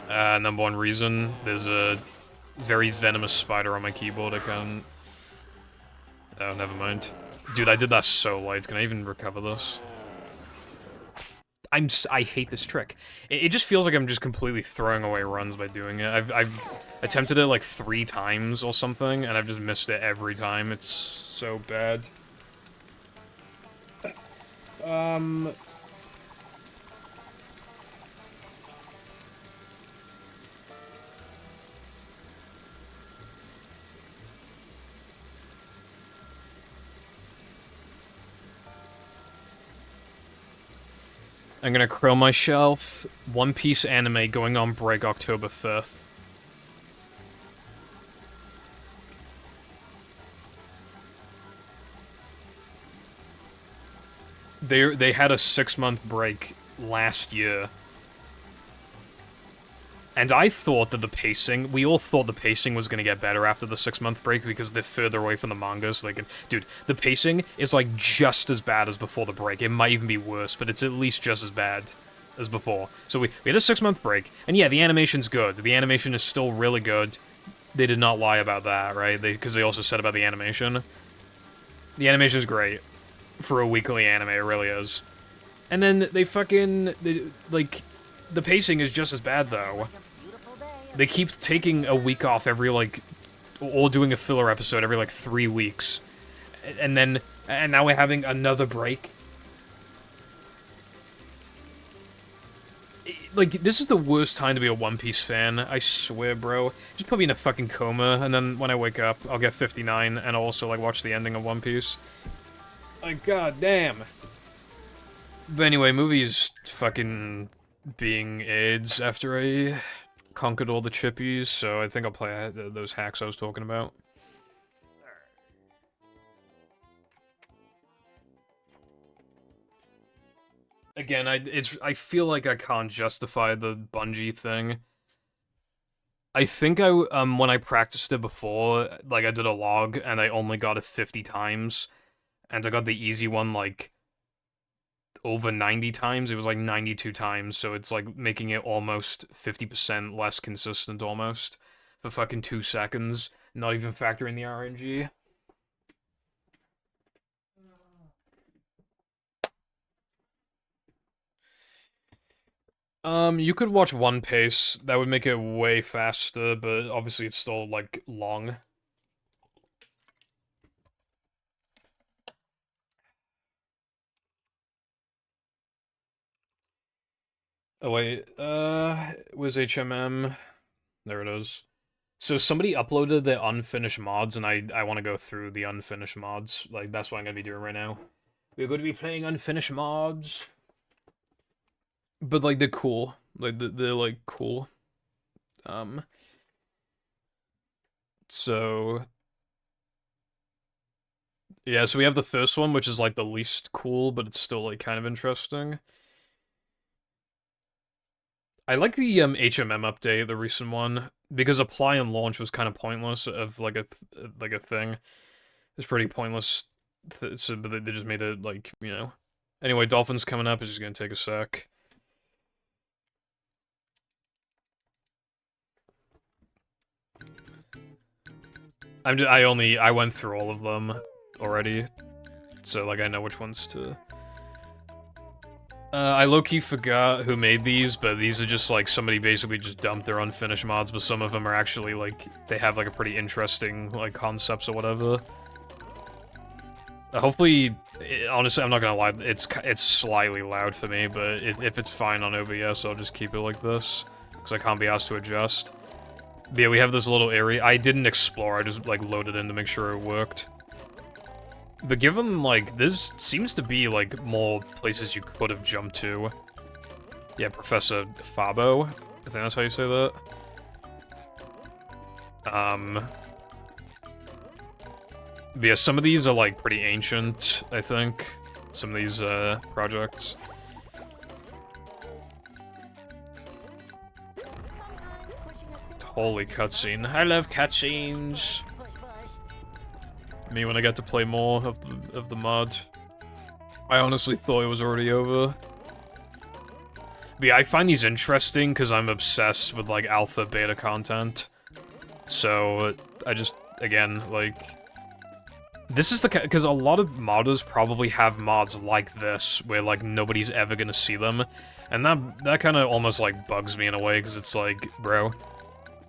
Number one reason, there's a very venomous spider on my keyboard. I can't... Oh, never mind. Dude, I did that so light. Can I even recover this? I hate this trick. It just feels like I'm just completely throwing away runs by doing it. I've attempted it like 3 times or something, and I've just missed it every time. It's so bad. I'm gonna crow my shelf. One Piece anime going on break October 5th. They had a 6-month break last year. And I thought that the pacing, we all thought the pacing was gonna get better after the 6-month break because they're further away from the manga, so they can... Dude, the pacing is like just as bad as before the break. It might even be worse, but it's at least just as bad as before. So we had a 6-month break, and yeah, the animation's good. The animation is still really good. They did not lie about that, right? Because they also said about the animation. The animation is great. For a weekly anime, it really is. And then they fucking... like, the pacing is just as bad, though. They keep taking a week off every, like, or doing a filler episode every, like, 3 weeks. And now we're having another break like, this is the worst time to be a One Piece fan, I swear, bro. Just put me in a fucking coma, and then when I wake up, I'll get 59, and I'll also, like, watch the ending of One Piece. Like, goddamn. But anyway, movie's fucking being AIDS after I conquered all the chippies, so I think I'll play those hacks I was talking about. Again, I feel like I can't justify the Bungie thing. I think when I practiced it before, like I did a log and I only got it 50 times, and I got the easy one like over 90 times. It was like 92 times, so it's like making it almost 50% less consistent almost for fucking 2 seconds, not even factoring the RNG. You could watch One Piece. That would make it way faster, but obviously it's still, like, long. Oh, wait, where's HMM? There it is. So somebody uploaded the unfinished mods, and I want to go through the unfinished mods. Like, that's what I'm gonna be doing right now. We're going to be playing unfinished mods. But, like, they're cool. Like, they're, like, cool. So... yeah, so we have the first one, which is, like, the least cool, but it's still, like, kind of interesting. I like the, HMM update, the recent one, because apply and launch was kind of pointless of, like, a thing. It was pretty pointless, so, but they just made it, like, you know... Anyway, Dolphin's coming up, it's just gonna take a sec. I went through all of them already, so, like, I know which ones to... I low-key forgot who made these, but these are just, like, somebody basically just dumped their unfinished mods, but some of them are actually, like, they have, like, a pretty interesting, like, concepts or whatever. Hopefully, honestly, I'm not gonna lie, it's slightly loud for me, but if it's fine on OBS, I'll just keep it like this, because I can't be asked to adjust. But yeah, we have this little area. I didn't explore, I just, like, loaded in to make sure it worked. But given, like, this seems to be, like, more places you could have jumped to. Yeah, Professor Fabo. I think that's how you say that. But yeah, some of these are, like, pretty ancient, I think. Some of these, projects. Holy cutscene. I love cutscenes. Me when I get to play more of the mod. I honestly thought it was already over. But yeah, I find these interesting because I'm obsessed with, like, alpha, beta content. So, I just, again, like... This is the... because a lot of modders probably have mods like this, where, like, nobody's ever gonna see them. And that kind of almost, like, bugs me in a way, because it's like, bro...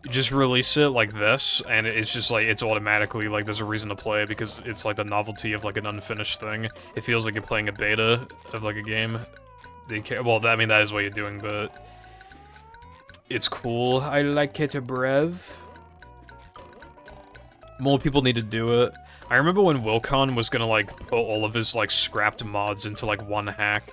just release it like this, and it's just like, it's automatically, like, there's a reason to play it, because it's like the novelty of, like, an unfinished thing. It feels like you're playing a beta of, like, a game. Well, I mean, that is what you're doing, but... it's cool. I like it, brev. More people need to do it. I remember when Wilcon was gonna, like, put all of his, like, scrapped mods into, like, one hack.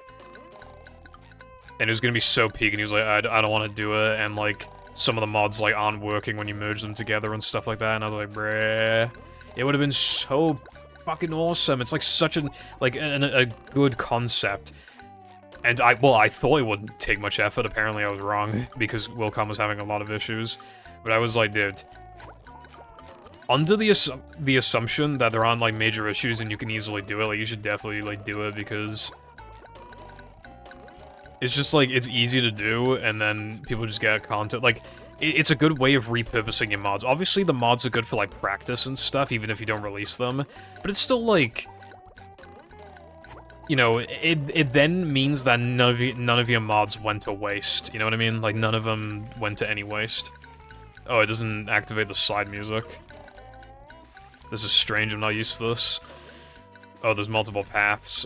And it was gonna be so peak, and he was like, I don't want to do it, and, like... some of the mods, like, aren't working when you merge them together and stuff like that, and I was like, bruh. It would have been so fucking awesome. It's, like, such a good concept. And I thought it wouldn't take much effort. Apparently I was wrong, because Wilcom was having a lot of issues. But I was like, dude... under the assumption that there aren't, like, major issues and you can easily do it, like, you should definitely, like, do it, because... it's just, like, it's easy to do, and then people just get content. Like, it's a good way of repurposing your mods. Obviously, the mods are good for, like, practice and stuff, even if you don't release them. But it's still, like... you know, it then means that none of your mods went to waste. You know what I mean? Like, none of them went to any waste. Oh, it doesn't activate the slide music. This is strange, I'm not used to this. Oh, there's multiple paths,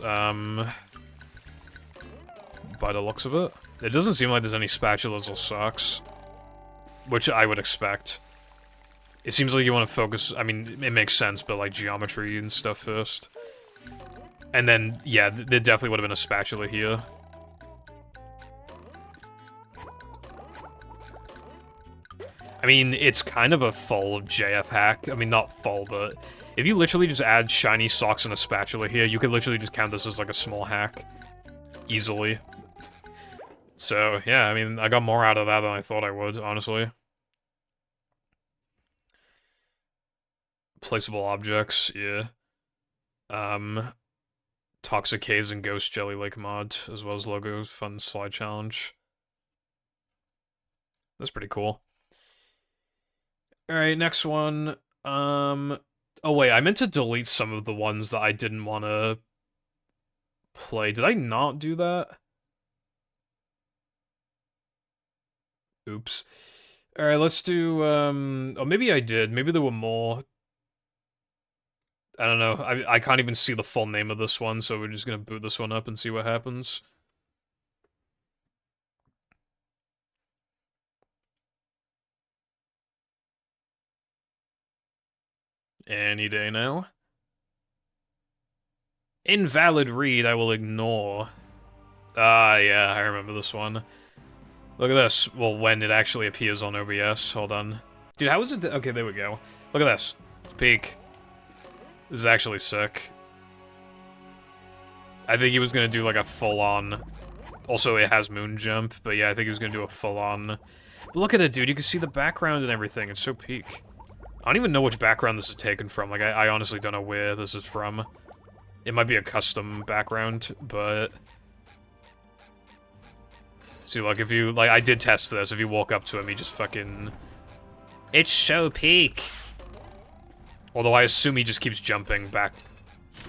by the looks of it. It doesn't seem like there's any spatulas or socks. Which I would expect. It seems like you want to focus, I mean, it makes sense, but like geometry and stuff first. And then, yeah, there definitely would have been a spatula here. I mean, it's kind of a full JF hack. I mean, not full, but if you literally just add shiny socks and a spatula here, you could literally just count this as like a small hack. Easily. So, yeah, I mean, I got more out of that than I thought I would, honestly. Placeable objects, yeah. Toxic Caves and Ghost Jelly Lake mod, as well as logos, fun slide challenge. That's pretty cool. Alright, next one. Oh wait, I meant to delete some of the ones that I didn't want to play. Did I not do that? Oops. Alright, let's do, oh, maybe I did. Maybe there were more. I don't know. I can't even see the full name of this one, so we're just gonna boot this one up and see what happens. Any day now. Invalid read, I will ignore. Ah, yeah, I remember this one. Look at this. Well, when it actually appears on OBS. Hold on. Dude, how is it? Okay, there we go. Look at this. It's peak. This is actually sick. I think he was gonna do like a full-on... Also, it has moon jump, but yeah, I think he was gonna do a full-on... But look at it, dude. You can see the background and everything. It's so peak. I don't even know which background this is taken from. Like, I honestly don't know where this is from. It might be a custom background, but... See, like, if you... Like, I did test this. If you walk up to him, he just fucking... It's so peak! Although I assume he just keeps jumping back.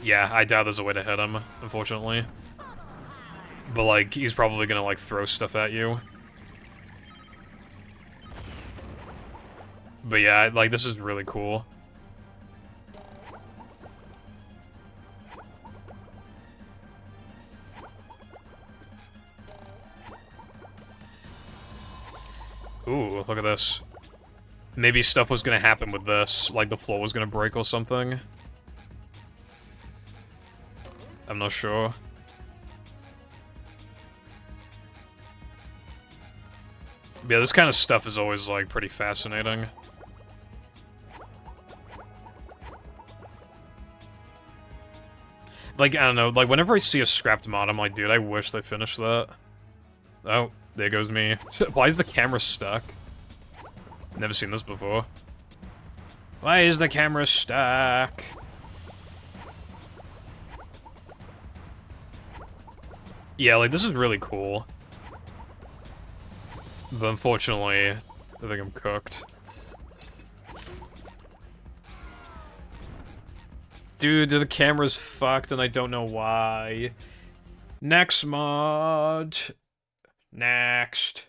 Yeah, I doubt there's a way to hit him, unfortunately. But, like, he's probably gonna, like, throw stuff at you. But yeah, like, this is really cool. Ooh, look at this. Maybe stuff was gonna happen with this, like the floor was gonna break or something. I'm not sure. Yeah, this kind of stuff is always, like, pretty fascinating. Like, I don't know, like, whenever I see a scrapped mod, I'm like, dude, I wish they finished that. Oh, there goes me. Why is the camera stuck? Never seen this before. Why is the camera stuck? Yeah, like, this is really cool. But unfortunately, I think I'm cooked. Dude, the camera's fucked and I don't know why. Next mod. Next.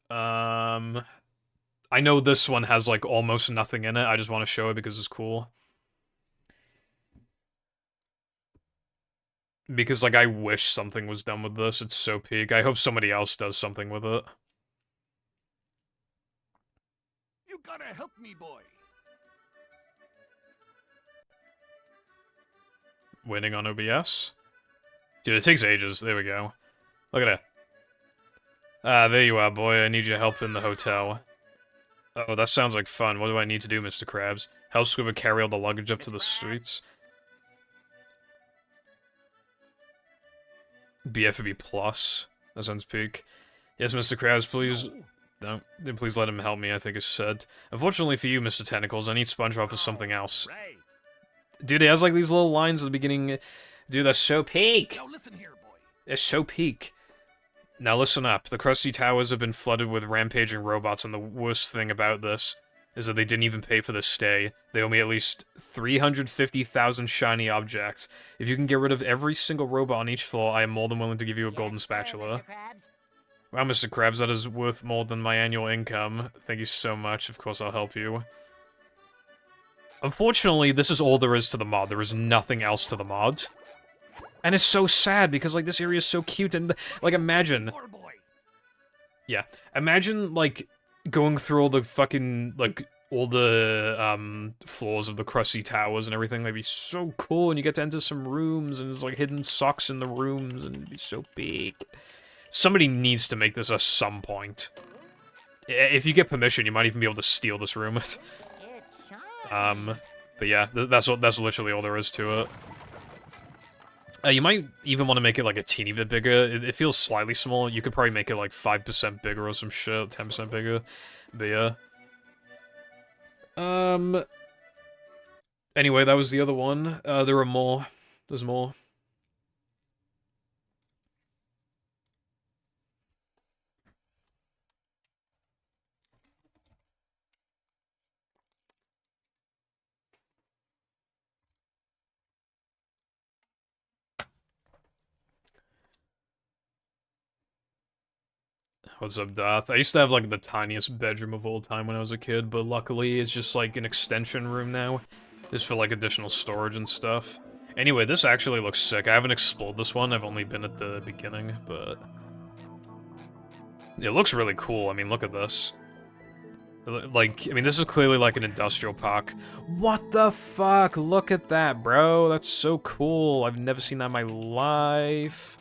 I know this one has, like, almost nothing in it. I just want to show it because it's cool. Because, like, I wish something was done with this. It's so peak. I hope somebody else does something with it. You gotta help me, boy. Waiting on OBS? Dude, it takes ages. There we go. Look at it. Ah, there you are, boy. I need your help in the hotel. Oh, that sounds like fun. What do I need to do, Mr. Krabs? Help Scuba carry all the luggage up to the streets? BFB plus. That sounds peak. Yes, Mr. Krabs, please... No, please let him help me, I think it's said. Unfortunately for you, Mr. Tentacles, I need SpongeBob for something else. Dude, it has, like, these little lines at the beginning. Dude, that's so peak! Now listen here, boy. It's so peak. Now listen up. The Krusty Towers have been flooded with rampaging robots, and the worst thing about this is that they didn't even pay for the stay. They owe me at least 350,000 shiny objects. If you can get rid of every single robot on each floor, I am more than willing to give you a golden spatula. Mr. Krabs? Wow, Mr. Krabs, that is worth more than my annual income. Thank you so much. Of course, I'll help you. Unfortunately, this is all there is to the mod. There is nothing else to the mod. And it's so sad because, like, this area is so cute and, like, imagine... Yeah. Imagine, like, going through all the fucking, like, all the, floors of the Crusty Towers and everything. That'd be so cool, and you get to enter some rooms, and there's, like, hidden socks in the rooms, and it'd be so big. Somebody needs to make this at some point. If you get permission, you might even be able to steal this room. But yeah, that's literally all there is to it. You might even want to make it, like, a teeny bit bigger. It feels slightly small. You could probably make it, like, 5% bigger or some shit, 10% bigger. But yeah. Anyway, that was the other one. There are more. There's more. What's up, Darth? I used to have, like, the tiniest bedroom of all time when I was a kid, but luckily it's just, like, an extension room now. Just for, like, additional storage and stuff. Anyway, this actually looks sick. I haven't explored this one, I've only been at the beginning, but... It looks really cool, I mean, look at this. Like, I mean, this is clearly, like, an industrial park. What the fuck? Look at that, bro. That's so cool. I've never seen that in my life.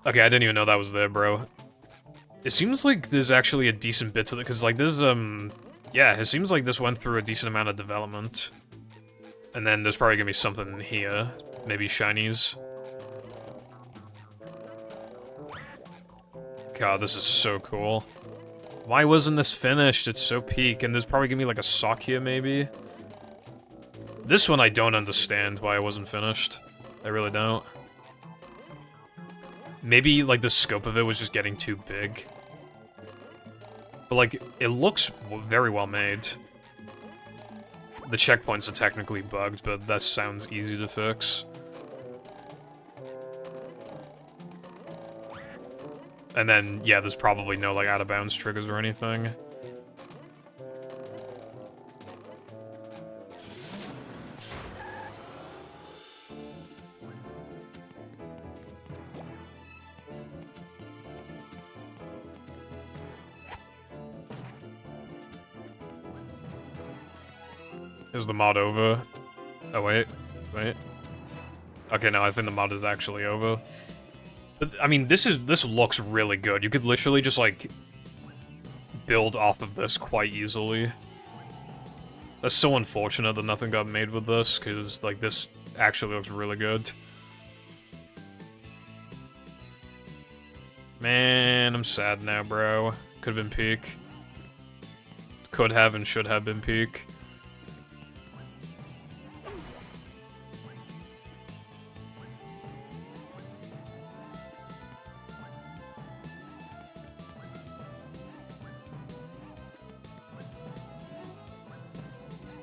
Okay, I didn't even know that was there, bro. It seems like there's actually a decent bit to it, because, like, there's, yeah, it seems like this went through a decent amount of development. And then there's probably gonna be something here. Maybe shinies. God, this is so cool. Why wasn't this finished? It's so peak, and there's probably gonna be, like, a sock here, maybe? This one I don't understand why it wasn't finished. I really don't. Maybe, like, the scope of it was just getting too big. But, like, it looks very well made. The checkpoints are technically bugged, but that sounds easy to fix. And then, yeah, there's probably no, like, out-of-bounds triggers or anything. Is the mod over? Oh, wait. Wait. Okay, no, I think the mod is actually over. But, I mean, this looks really good. You could literally just, like, build off of this quite easily. That's so unfortunate that nothing got made with this, because, like, this actually looks really good. Man, I'm sad now, bro. Could have been peak. Could have and should have been peak.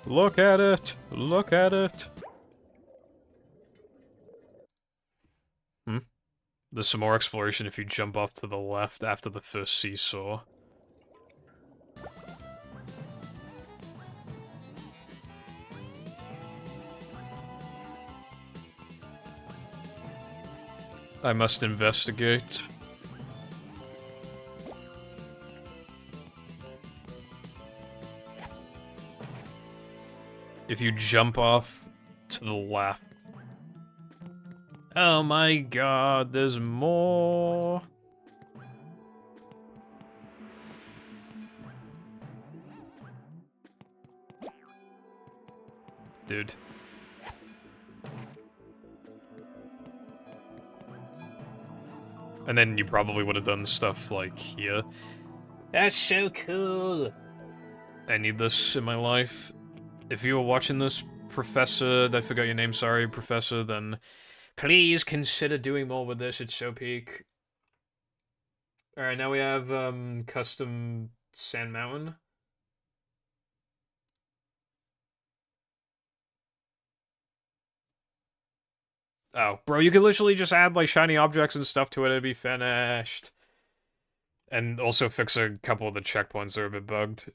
Look at it! Look at it! There's some more exploration if you jump off to the left after the first seesaw. I must investigate. If you jump off to the left. Oh my god, there's more. Dude. And then you probably would have done stuff like here. That's so cool. I need this in my life. If you were watching this, Professor, I forgot your name, sorry, Professor, then please consider doing more with this, it's so peak. Alright, now we have, custom Sand Mountain. Oh, bro, you could literally just add, like, shiny objects and stuff to it, it'd be finished. And also fix a couple of the checkpoints that are a bit bugged.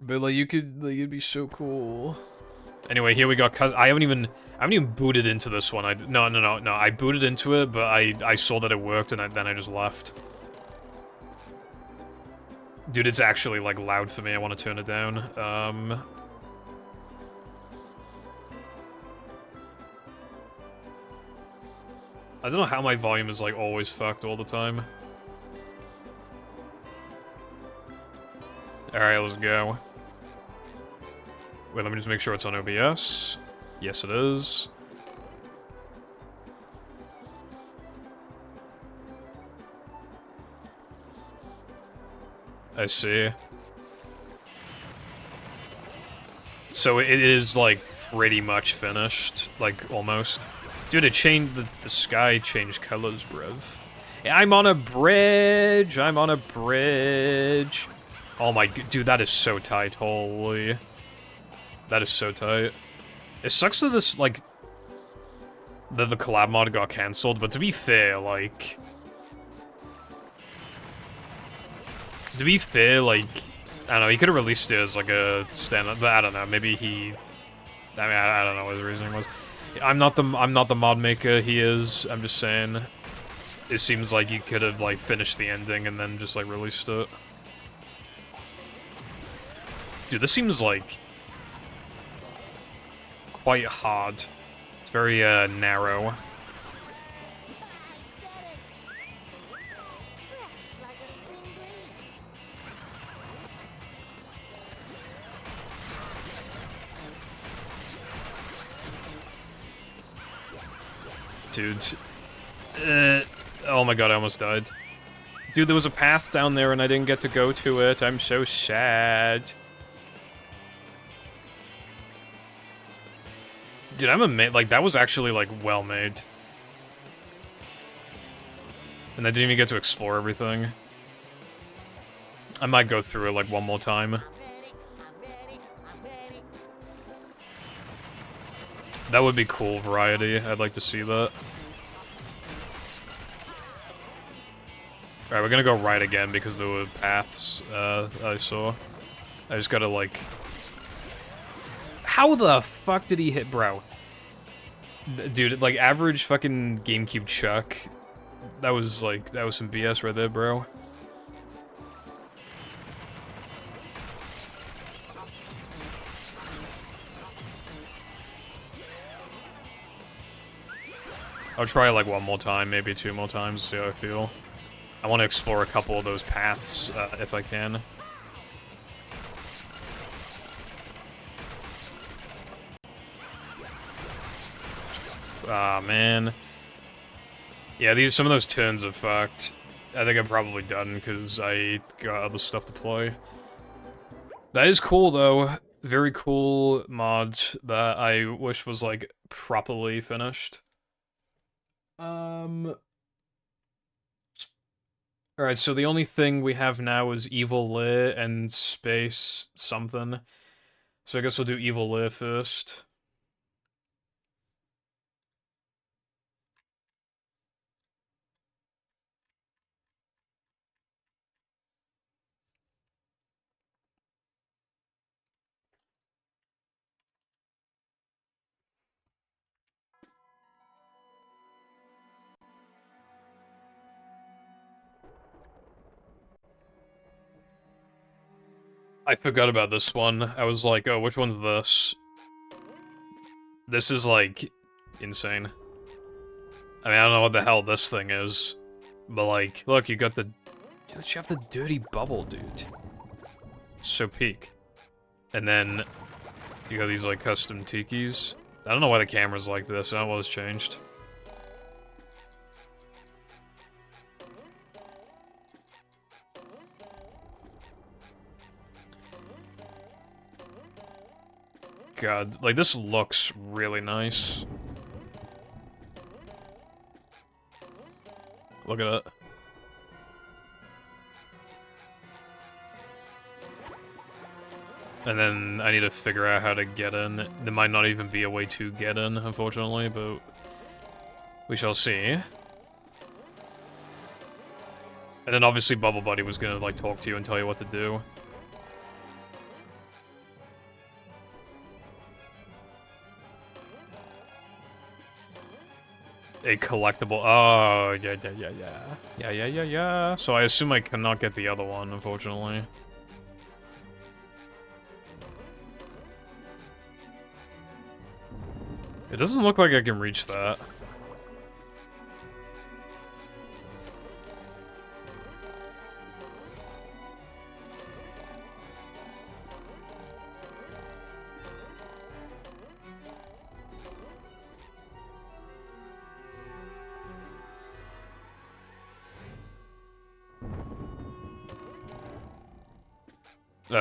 But, like, you could, like, it'd be so cool. Anyway, here we go. I haven't even booted into this one. No. I booted into it, but I saw that it worked, and then I just left. Dude, it's actually, like, loud for me. I want to turn it down. I don't know how my volume is, like, always fucked all the time. Alright, let's go. Wait, let me just make sure it's on OBS. Yes, it is. I see. So it is, like, pretty much finished. Like, almost. Dude, it changed, the sky changed colors, bruv. I'm on a bridge! I'm on a bridge! Oh my, dude, that is so tight, holy. That is so tight. It sucks that this, like, that the collab mod got cancelled, but to be fair, like... To be fair, like, I don't know, he could have released it as, like, a stand-up, but I don't know, maybe he... I mean, I don't know what his reasoning was. I'm not the mod maker, he is, I'm just saying. It seems like you could have, like, finished the ending and then just, like, released it. Dude, this seems, like... quite hard. It's very, narrow. Dude. Oh my god, I almost died. Dude, there was a path down there and I didn't get to go to it. I'm so sad. Dude, I'm amazed. Like, that was actually, like, well made. And I didn't even get to explore everything. I might go through it, like, one more time. That would be cool variety. I'd like to see that. Alright, we're gonna go right again because there were paths I saw. I just gotta, like... How the fuck did he hit, bro? Dude, like, average fucking GameCube Chuck. That was some BS right there, bro. I'll try like one more time, maybe two more times, see how I feel. I want to explore a couple of those paths, if I can. Ah, man. Yeah, some of those turns are fucked. I think I'm probably done, because I got other stuff to play. That is cool, though. Very cool mod that I wish was, like, properly finished. Alright, so the only thing we have now is Evil Lair and Space something. So I guess we'll do Evil Lair first. I forgot about this one. I was like, oh, which one's this? This is, like, insane. I mean, I don't know what the hell this thing is. But, like, look, you got the... You have the dirty bubble, dude. It's so peak. And then, you got these, like, custom tikis. I don't know why the camera's like this. I don't know what's changed. God, like, this looks really nice. Look at it. And then I need to figure out how to get in. There might not even be a way to get in, unfortunately, but we shall see. And then obviously Bubble Buddy was gonna, like, talk to you and tell you what to do. a collectible. Oh, yeah. So I assume I cannot get the other one, unfortunately. It doesn't look like I can reach that.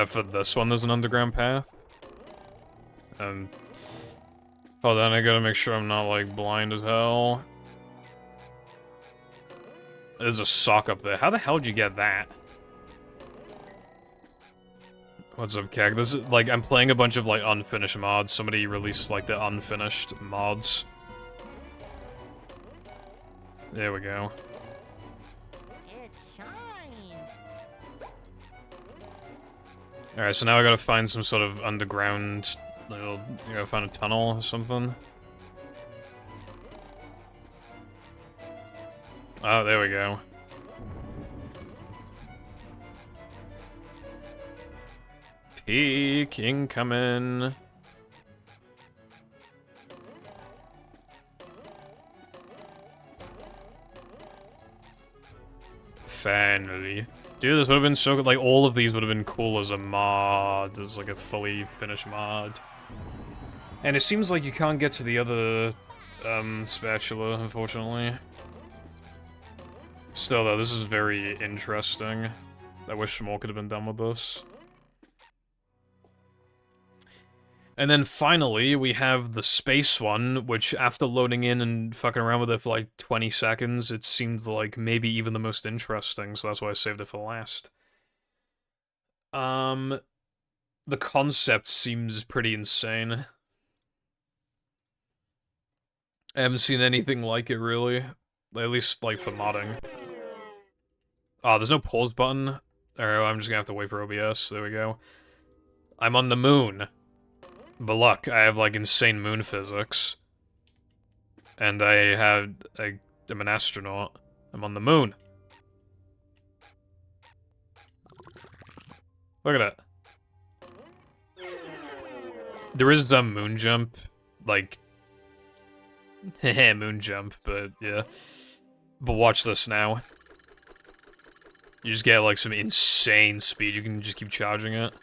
For this one, there's an underground path. And hold on, I gotta make sure I'm not, like, blind as hell. There's a sock up there. How the hell did you get that? What's up, Keg? This is, like, I'm playing a bunch of, like, unfinished mods. Somebody released, like, the unfinished mods. There we go. It shines. Alright, so now I gotta find some sort of underground... little, you gotta find a tunnel or something. Oh, there we go. Peek incoming. Finally. Dude, this would have been so good. Like, all of these would have been cool as a mod, as like a fully finished mod. And it seems like you can't get to the other spatula, unfortunately. Still, though, this is very interesting. I wish more could have been done with this. And then finally, we have the space one, which after loading in and fucking around with it for like 20 seconds, it seemed like maybe even the most interesting, so that's why I saved it for last. The concept seems pretty insane. I haven't seen anything like it, really. At least, like, for modding. Oh, there's no pause button. Alright, I'm just gonna have to wait for OBS. There we go. I'm on the moon. But look, I have, like, insane moon physics. And I'm an astronaut. I'm on the moon. Look at that. There is some moon jump, like... moon jump, but yeah. But watch this now. You just get, like, some insane speed. You can just keep charging it.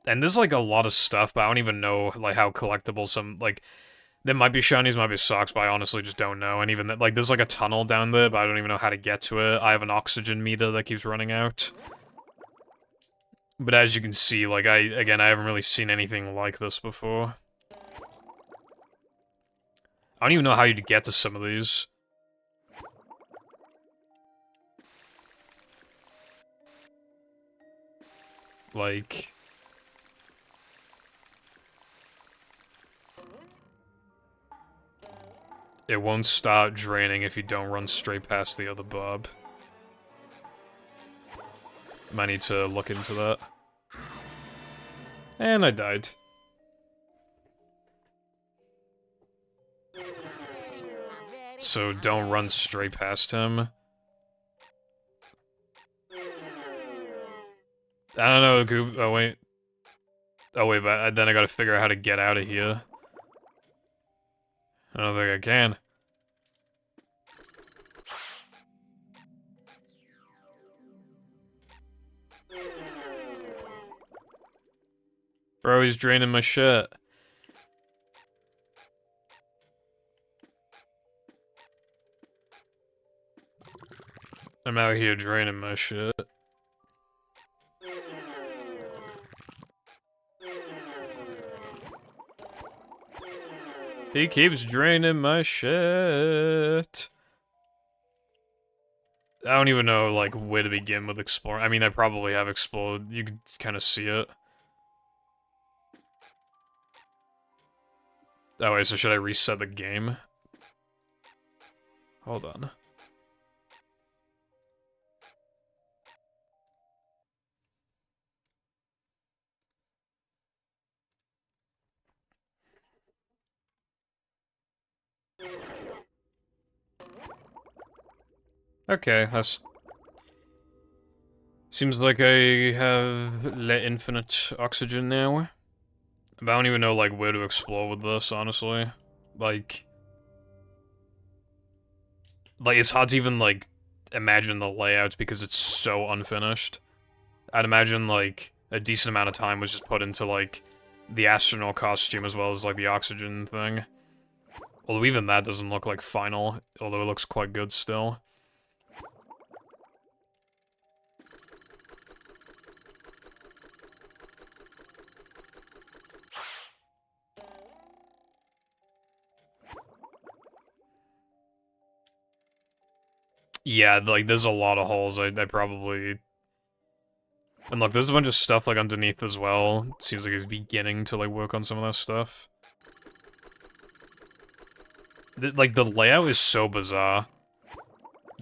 And there's, like, a lot of stuff, but I don't even know, like, how collectible some, like... There might be shinies, might be socks, but I honestly just don't know. And even, like, there's, like, a tunnel down there, but I don't even know how to get to it. I have an oxygen meter that keeps running out. But as you can see, like, I haven't really seen anything like this before. I don't even know how you'd get to some of these. Like... It won't start draining if you don't run straight past the other bob. Might need to look into that. And I died. So don't run straight past him. I don't know, Goop. Oh, wait. Oh, wait, but then I gotta figure out how to get out of here. I don't think I can. Bro, he's draining my shit. I'm out here draining my shit. He keeps draining my shit. I don't even know, like, where to begin with exploring. I mean, I probably have explored. You can kind of see it. Oh, wait, so should I reset the game? Hold on. Okay, that's... Seems like I have infinite oxygen now. But I don't even know, like, where to explore with this, honestly. Like, it's hard to even, like, imagine the layout because it's so unfinished. I'd imagine, like, a decent amount of time was just put into, like, the astronaut costume as well as, like, the oxygen thing. Although even that doesn't look like final, although it looks quite good still. Yeah, like, there's a lot of holes I probably... And look, there's a bunch of stuff, like, underneath as well. It seems like he's beginning to, like, work on some of that stuff. Like, the layout is so bizarre.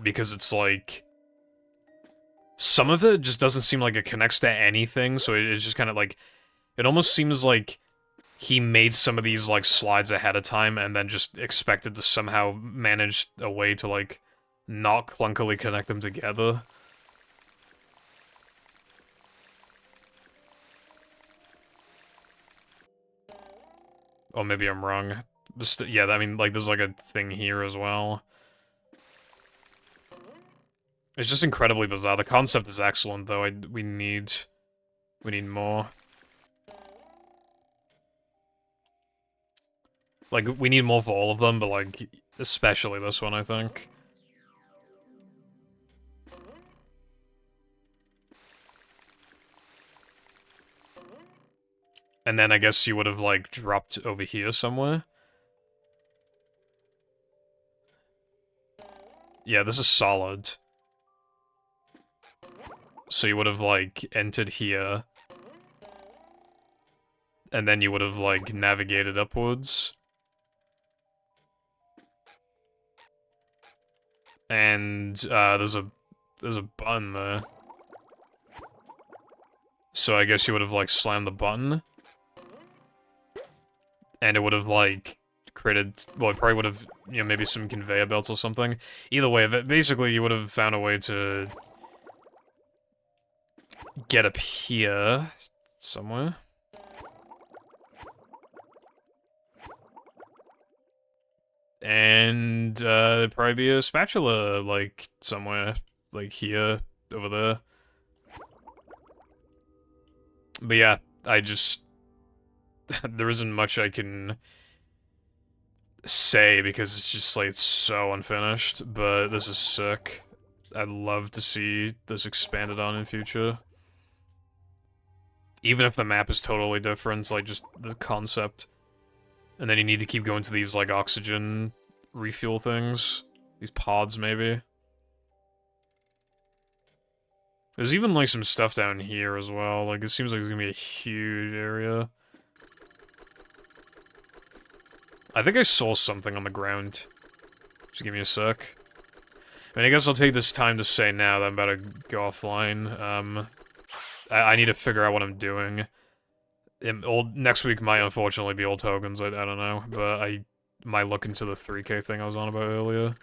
Because it's, like... Some of it just doesn't seem like it connects to anything, so it's just kind of, like... It almost seems like he made some of these, like, slides ahead of time and then just expected to somehow manage a way to, like, not clunkily connect them together. Or maybe I'm wrong. Just, yeah, I mean, like, there's, like, a thing here as well. It's just incredibly bizarre. The concept is excellent, though. We need more. Like, we need more for all of them, but, like, especially this one, I think. And then I guess you would have, like, dropped over here somewhere. Yeah, this is solid. So you would have, like, entered here. And then you would have, like, navigated upwards. And, there's a button there. So I guess you would have, like, slammed the button. And it would have, like, created... Well, it probably would have, you know, maybe some conveyor belts or something. Either way, basically you would have found a way to... get up here... somewhere. And, there'd probably be a spatula, like, somewhere. Like, here, over there. But yeah, I just... there isn't much I can say because it's just, like, it's so unfinished, but this is sick. I'd love to see this expanded on in future. Even if the map is totally different, like, just the concept. And then you need to keep going to these, like, oxygen refuel things. These pods, maybe. There's even, like, some stuff down here as well. Like, it seems like it's gonna be a huge area. I think I saw something on the ground. Just give me a sec. I mean, I guess I'll take this time to say now that I'm about to go offline. I need to figure out what I'm doing. Next week might unfortunately be old tokens, I don't know. But I might look into the 3K thing I was on about earlier.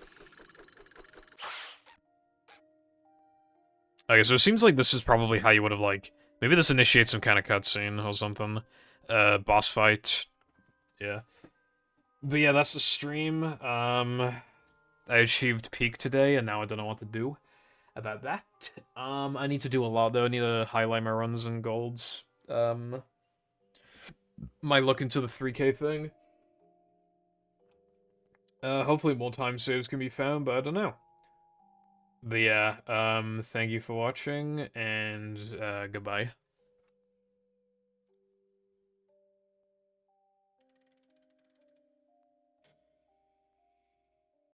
Okay, so it seems like this is probably how you would have, like... Maybe this initiates some kind of cutscene or something. Boss fight. Yeah. But yeah, that's the stream. I achieved peak today, and now I don't know what to do about that. I need to do a lot, though. I need to highlight my runs and golds. Might look into the 3K thing. Hopefully more time saves can be found, but I don't know. But yeah, thank you for watching, and, goodbye.